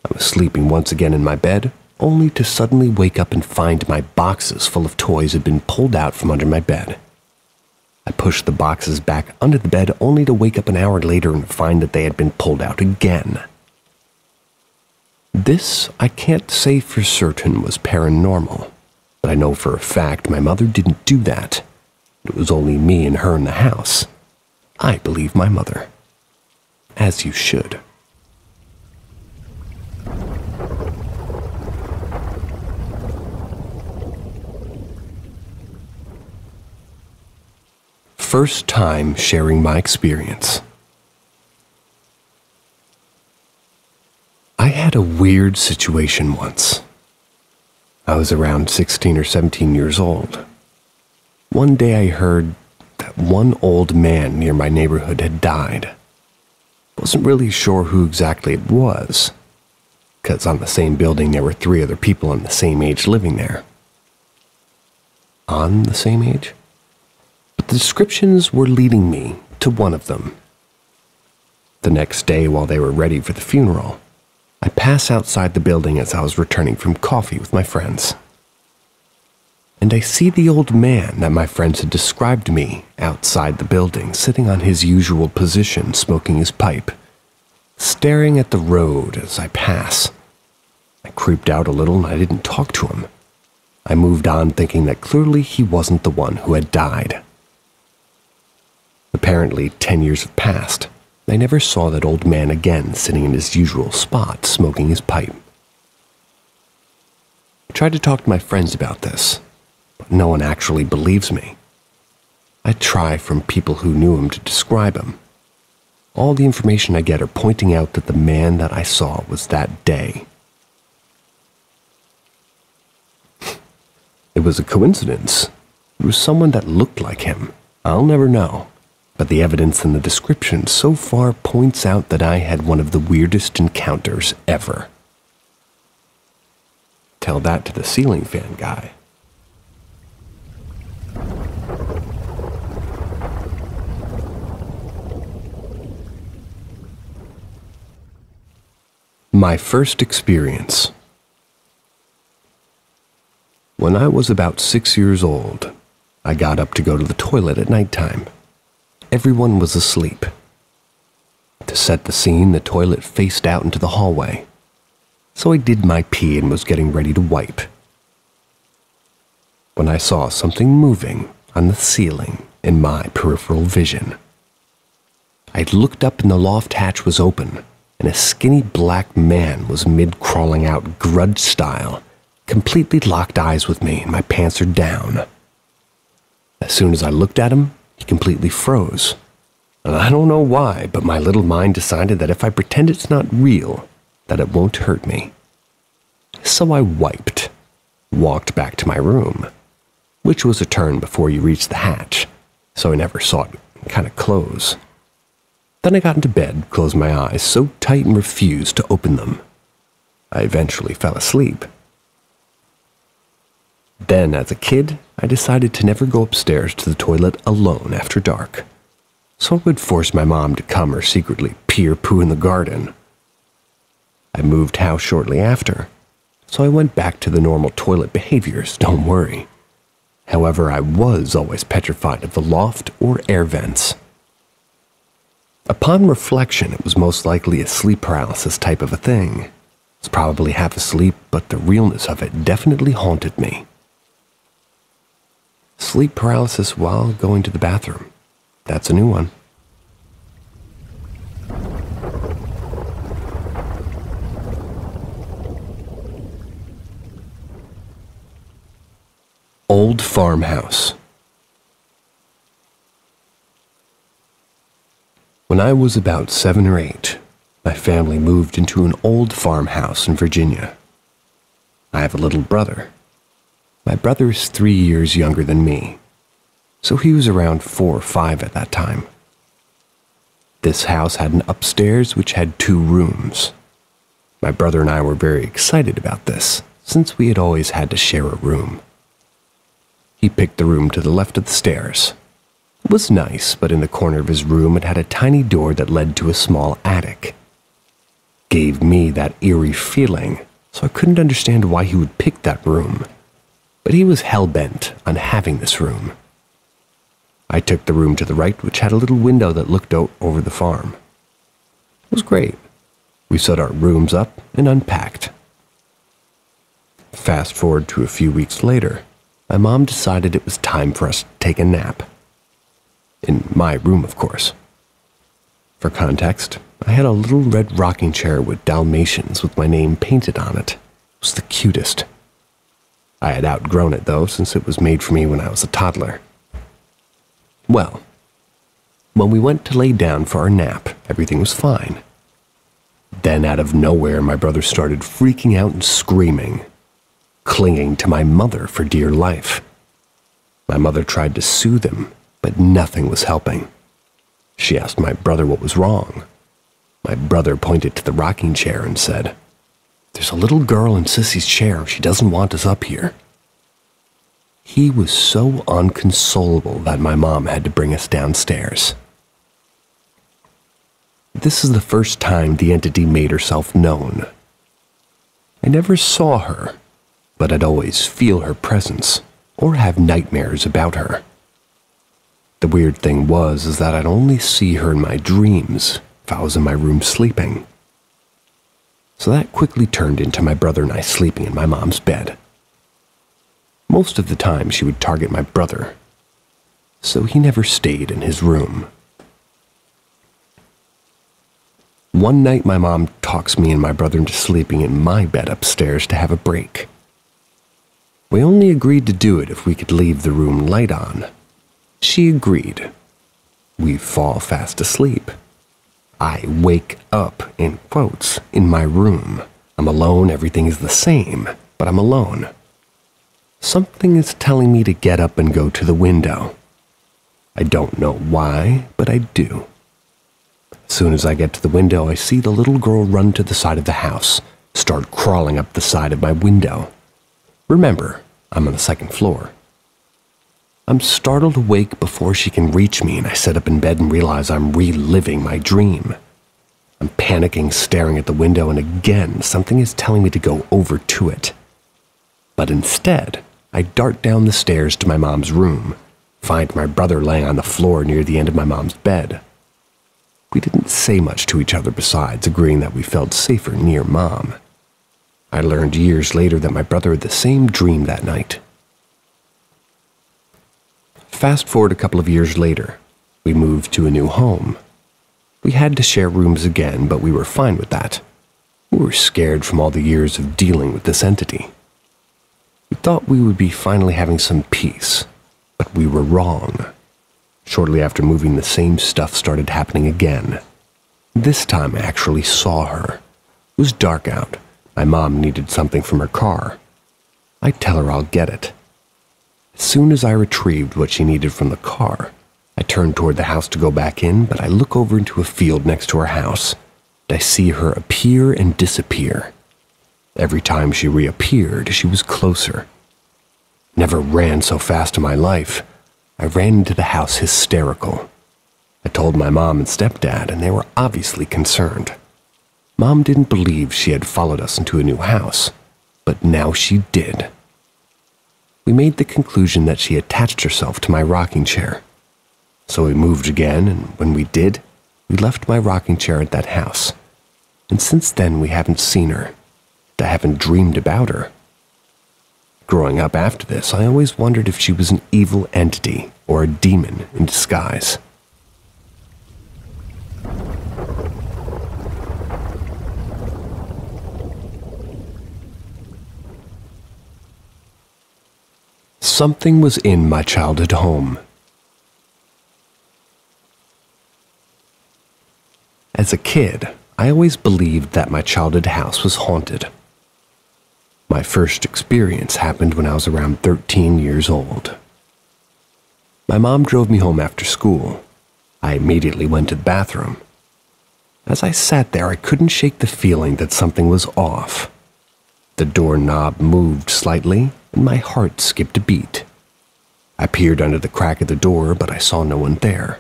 I was sleeping once again in my bed, only to suddenly wake up and find my boxes full of toys had been pulled out from under my bed. I pushed the boxes back under the bed only to wake up an hour later and find that they had been pulled out again. This, I can't say for certain, was paranormal, but I know for a fact my mother didn't do that. It was only me and her in the house. I believe my mother. As you should. First time sharing my experience. I had a weird situation once. I was around 16 or 17 years old. One day I heard that one old man near my neighborhood had died. Wasn't really sure who exactly it was, because on the same building there were 3 other people on the same age living there. On the same age? But the descriptions were leading me to one of them. The next day, while they were ready for the funeral, I passed outside the building as I was returning from coffee with my friends. And I see the old man that my friends had described to me outside the building, sitting on his usual position, smoking his pipe, staring at the road as I pass. I creeped out a little and I didn't talk to him. I moved on thinking that clearly he wasn't the one who had died. Apparently, 10 years have passed. I never saw that old man again sitting in his usual spot, smoking his pipe. I tried to talk to my friends about this, but no one actually believes me. I try from people who knew him to describe him. All the information I get are pointing out that the man that I saw was that day. It was a coincidence. It was someone that looked like him. I'll never know. But the evidence in the description so far points out that I had one of the weirdest encounters ever. Tell that to the ceiling fan guy. My first experience. When I was about 6 years old, I got up to go to the toilet at nighttime. Everyone was asleep. To set the scene, the toilet faced out into the hallway. So I did my pee and was getting ready to wipe, when I saw something moving on the ceiling in my peripheral vision. I looked up and the loft hatch was open, and a skinny black man was mid-crawling out grudge style, completely locked eyes with me, and my pants are down. As soon as I looked at him, he completely froze. And I don't know why, but my little mind decided that if I pretend it's not real, that it won't hurt me. So I walked back to my room, which was a turn before you reached the hatch, so I never saw it kind of close. Then I got into bed, closed my eyes so tight and refused to open them. I eventually fell asleep. Then, as a kid, I decided to never go upstairs to the toilet alone after dark, so I would force my mom to come or secretly pee or poo in the garden. I moved house shortly after, so I went back to the normal toilet behaviors, don't worry. However, I was always petrified of the loft or air vents. Upon reflection, it was most likely a sleep paralysis type of a thing. I was probably half asleep, but the realness of it definitely haunted me. Sleep paralysis while going to the bathroom. That's a new one. Old farmhouse. When I was about 7 or 8, my family moved into an old farmhouse in Virginia. I have a little brother. My brother is 3 years younger than me, so he was around 4 or 5 at that time. This house had an upstairs which had 2 rooms. My brother and I were very excited about this, since we had always had to share a room. He picked the room to the left of the stairs, It was nice, but in the corner of his room it had a tiny door that led to a small attic. Gave me that eerie feeling, so I couldn't understand why he would pick that room. But he was hell-bent on having this room. I took the room to the right, which had a little window that looked out over the farm. It was great. We set our rooms up and unpacked. Fast forward to a few weeks later, my mom decided it was time for us to take a nap. In my room, of course. For context, I had a little red rocking chair with Dalmatians with my name painted on it. It was the cutest. I had outgrown it, though, since it was made for me when I was a toddler. Well, when we went to lay down for our nap, everything was fine. Then, out of nowhere, my brother started freaking out and screaming, clinging to my mother for dear life. My mother tried to soothe him, but nothing was helping. She asked my brother what was wrong. My brother pointed to the rocking chair and said, "There's a little girl in Sissy's chair. She doesn't want us up here." He was so unconsolable that my mom had to bring us downstairs. This is the first time the entity made herself known. I never saw her, but I'd always feel her presence or have nightmares about her. The weird thing is that I'd only see her in my dreams if I was in my room sleeping. So that quickly turned into my brother and I sleeping in my mom's bed. Most of the time she would target my brother, so he never stayed in his room. One night my mom talks me and my brother into sleeping in my bed upstairs to have a break. We only agreed to do it if we could leave the room light on. She agreed. We fall fast asleep. I wake up, in quotes, in my room. I'm alone, everything is the same, but I'm alone. Something is telling me to get up and go to the window. I don't know why, but I do. As soon as I get to the window, I see the little girl run to the side of the house, start crawling up the side of my window. Remember, I'm on the second floor. I'm startled awake before she can reach me, and I sit up in bed and realize I'm reliving my dream. I'm panicking, staring at the window, and again, something is telling me to go over to it. But instead, I dart down the stairs to my mom's room, find my brother laying on the floor near the end of my mom's bed. We didn't say much to each other besides agreeing that we felt safer near Mom. I learned years later that my brother had the same dream that night. Fast forward a couple of years later, we moved to a new home. We had to share rooms again, but we were fine with that. We were scared from all the years of dealing with this entity. We thought we would be finally having some peace, but we were wrong. Shortly after moving, the same stuff started happening again. This time I actually saw her. It was dark out. My mom needed something from her car. I tell her I'll get it. As soon as I retrieved what she needed from the car, I turned toward the house to go back in, but I look over into a field next to her house, and I see her appear and disappear. Every time she reappeared, she was closer. Never ran so fast in my life. I ran into the house hysterical. I told my mom and stepdad, and they were obviously concerned. Mom didn't believe she had followed us into a new house, but now she did. We made the conclusion that she attached herself to my rocking chair. So we moved again, and when we did, we left my rocking chair at that house. And since then, we haven't seen her. I haven't dreamed about her. Growing up after this, I always wondered if she was an evil entity or a demon in disguise. Something was in my childhood home. As a kid, I always believed that my childhood house was haunted. My first experience happened when I was around 13 years old. My mom drove me home after school. I immediately went to the bathroom. As I sat there, I couldn't shake the feeling that something was off. The doorknob moved slightly, and my heart skipped a beat. I peered under the crack of the door, but I saw no one there.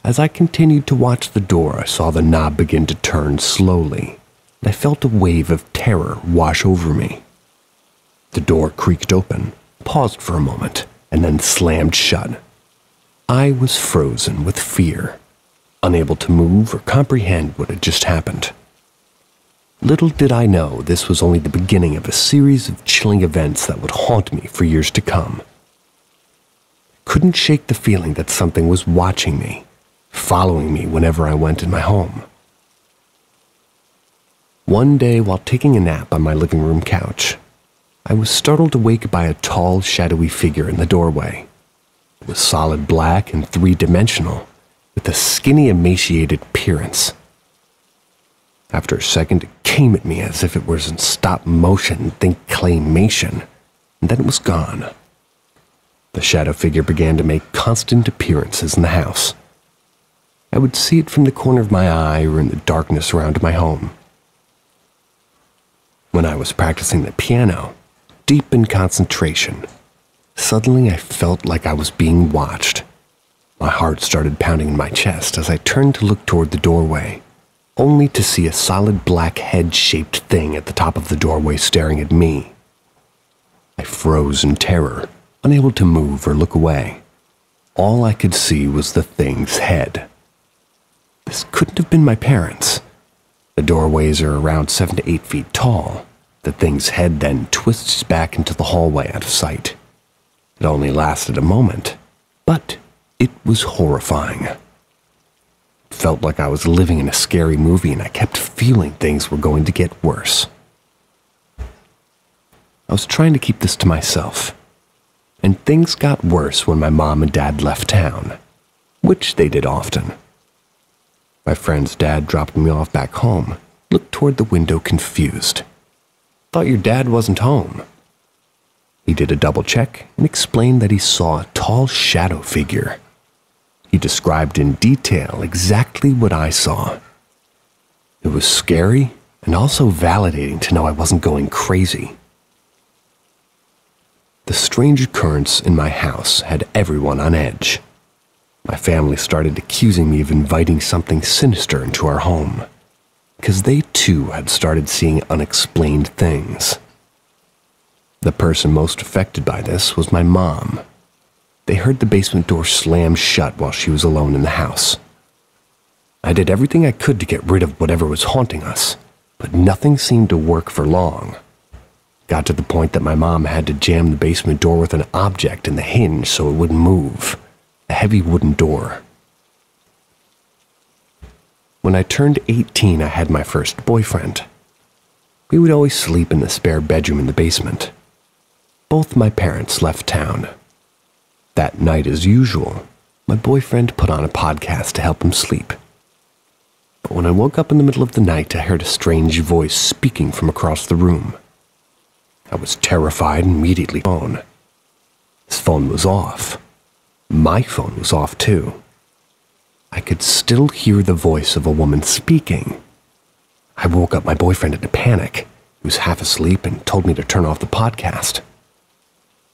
As I continued to watch the door, I saw the knob begin to turn slowly, and I felt a wave of terror wash over me. The door creaked open, paused for a moment, and then slammed shut. I was frozen with fear, unable to move or comprehend what had just happened. Little did I know this was only the beginning of a series of chilling events that would haunt me for years to come. Couldn't shake the feeling that something was watching me, following me whenever I went in my home. One day, while taking a nap on my living room couch, I was startled awake by a tall, shadowy figure in the doorway. It was solid black and three-dimensional, with a skinny, emaciated appearance. After a second, it came at me as if it was in stop motion, think claymation, and then it was gone. The shadow figure began to make constant appearances in the house. I would see it from the corner of my eye or in the darkness around my home. When I was practicing the piano, deep in concentration, suddenly I felt like I was being watched. My heart started pounding in my chest as I turned to look toward the doorway, only to see a solid black head-shaped thing at the top of the doorway staring at me. I froze in terror, unable to move or look away. All I could see was the thing's head. This couldn't have been my parents. The doorways are around 7 to 8 feet tall. The thing's head then twists back into the hallway out of sight. It only lasted a moment, but it was horrifying. It felt like I was living in a scary movie, and I kept feeling things were going to get worse. I was trying to keep this to myself, and things got worse when my mom and dad left town, which they did often. My friend's dad dropped me off back home, looked toward the window confused. "Thought your dad wasn't home." He did a double check and explained that he saw a tall shadow figure. He described in detail exactly what I saw. It was scary and also validating to know I wasn't going crazy. The strange occurrence in my house had everyone on edge. My family started accusing me of inviting something sinister into our home, because they too had started seeing unexplained things. The person most affected by this was my mom. They heard the basement door slam shut while she was alone in the house. I did everything I could to get rid of whatever was haunting us, but nothing seemed to work for long. Got to the point that my mom had to jam the basement door with an object in the hinge so it wouldn't move, a heavy wooden door. When I turned 18, I had my first boyfriend. We would always sleep in the spare bedroom in the basement. Both my parents left town. That night, as usual, my boyfriend put on a podcast to help him sleep. But when I woke up in the middle of the night, I heard a strange voice speaking from across the room. I was terrified and immediately phone. His phone was off. My phone was off too. I could still hear the voice of a woman speaking. I woke up my boyfriend in a panic. He was half asleep and told me to turn off the podcast.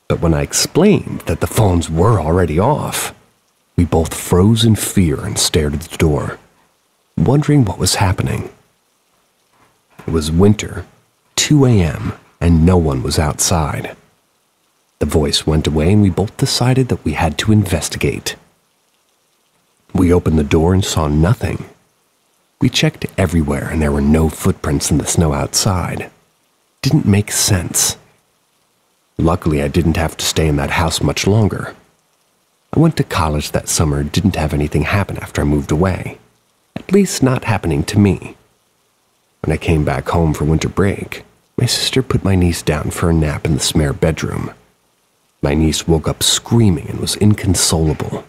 But when I explained that the phones were already off, we both froze in fear and stared at the door, wondering what was happening. It was winter, 2 a.m., and no one was outside. The voice went away and we both decided that we had to investigate. We opened the door and saw nothing. We checked everywhere and there were no footprints in the snow outside. Didn't make sense. Luckily, I didn't have to stay in that house much longer. I went to college that summer and didn't have anything happen after I moved away. At least not happening to me. When I came back home for winter break, my sister put my niece down for a nap in the spare bedroom. My niece woke up screaming and was inconsolable.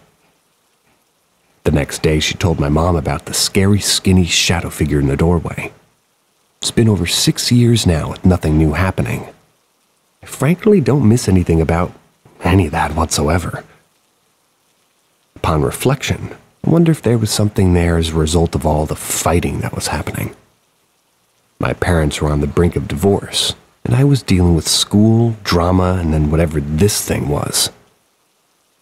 The next day, she told my mom about the scary, skinny shadow figure in the doorway. It's been over 6 years now with nothing new happening. I frankly don't miss anything about any of that whatsoever. Upon reflection, I wonder if there was something there as a result of all the fighting that was happening. My parents were on the brink of divorce, and I was dealing with school, drama, and then whatever this thing was.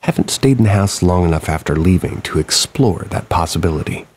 Haven't stayed in the house long enough after leaving to explore that possibility.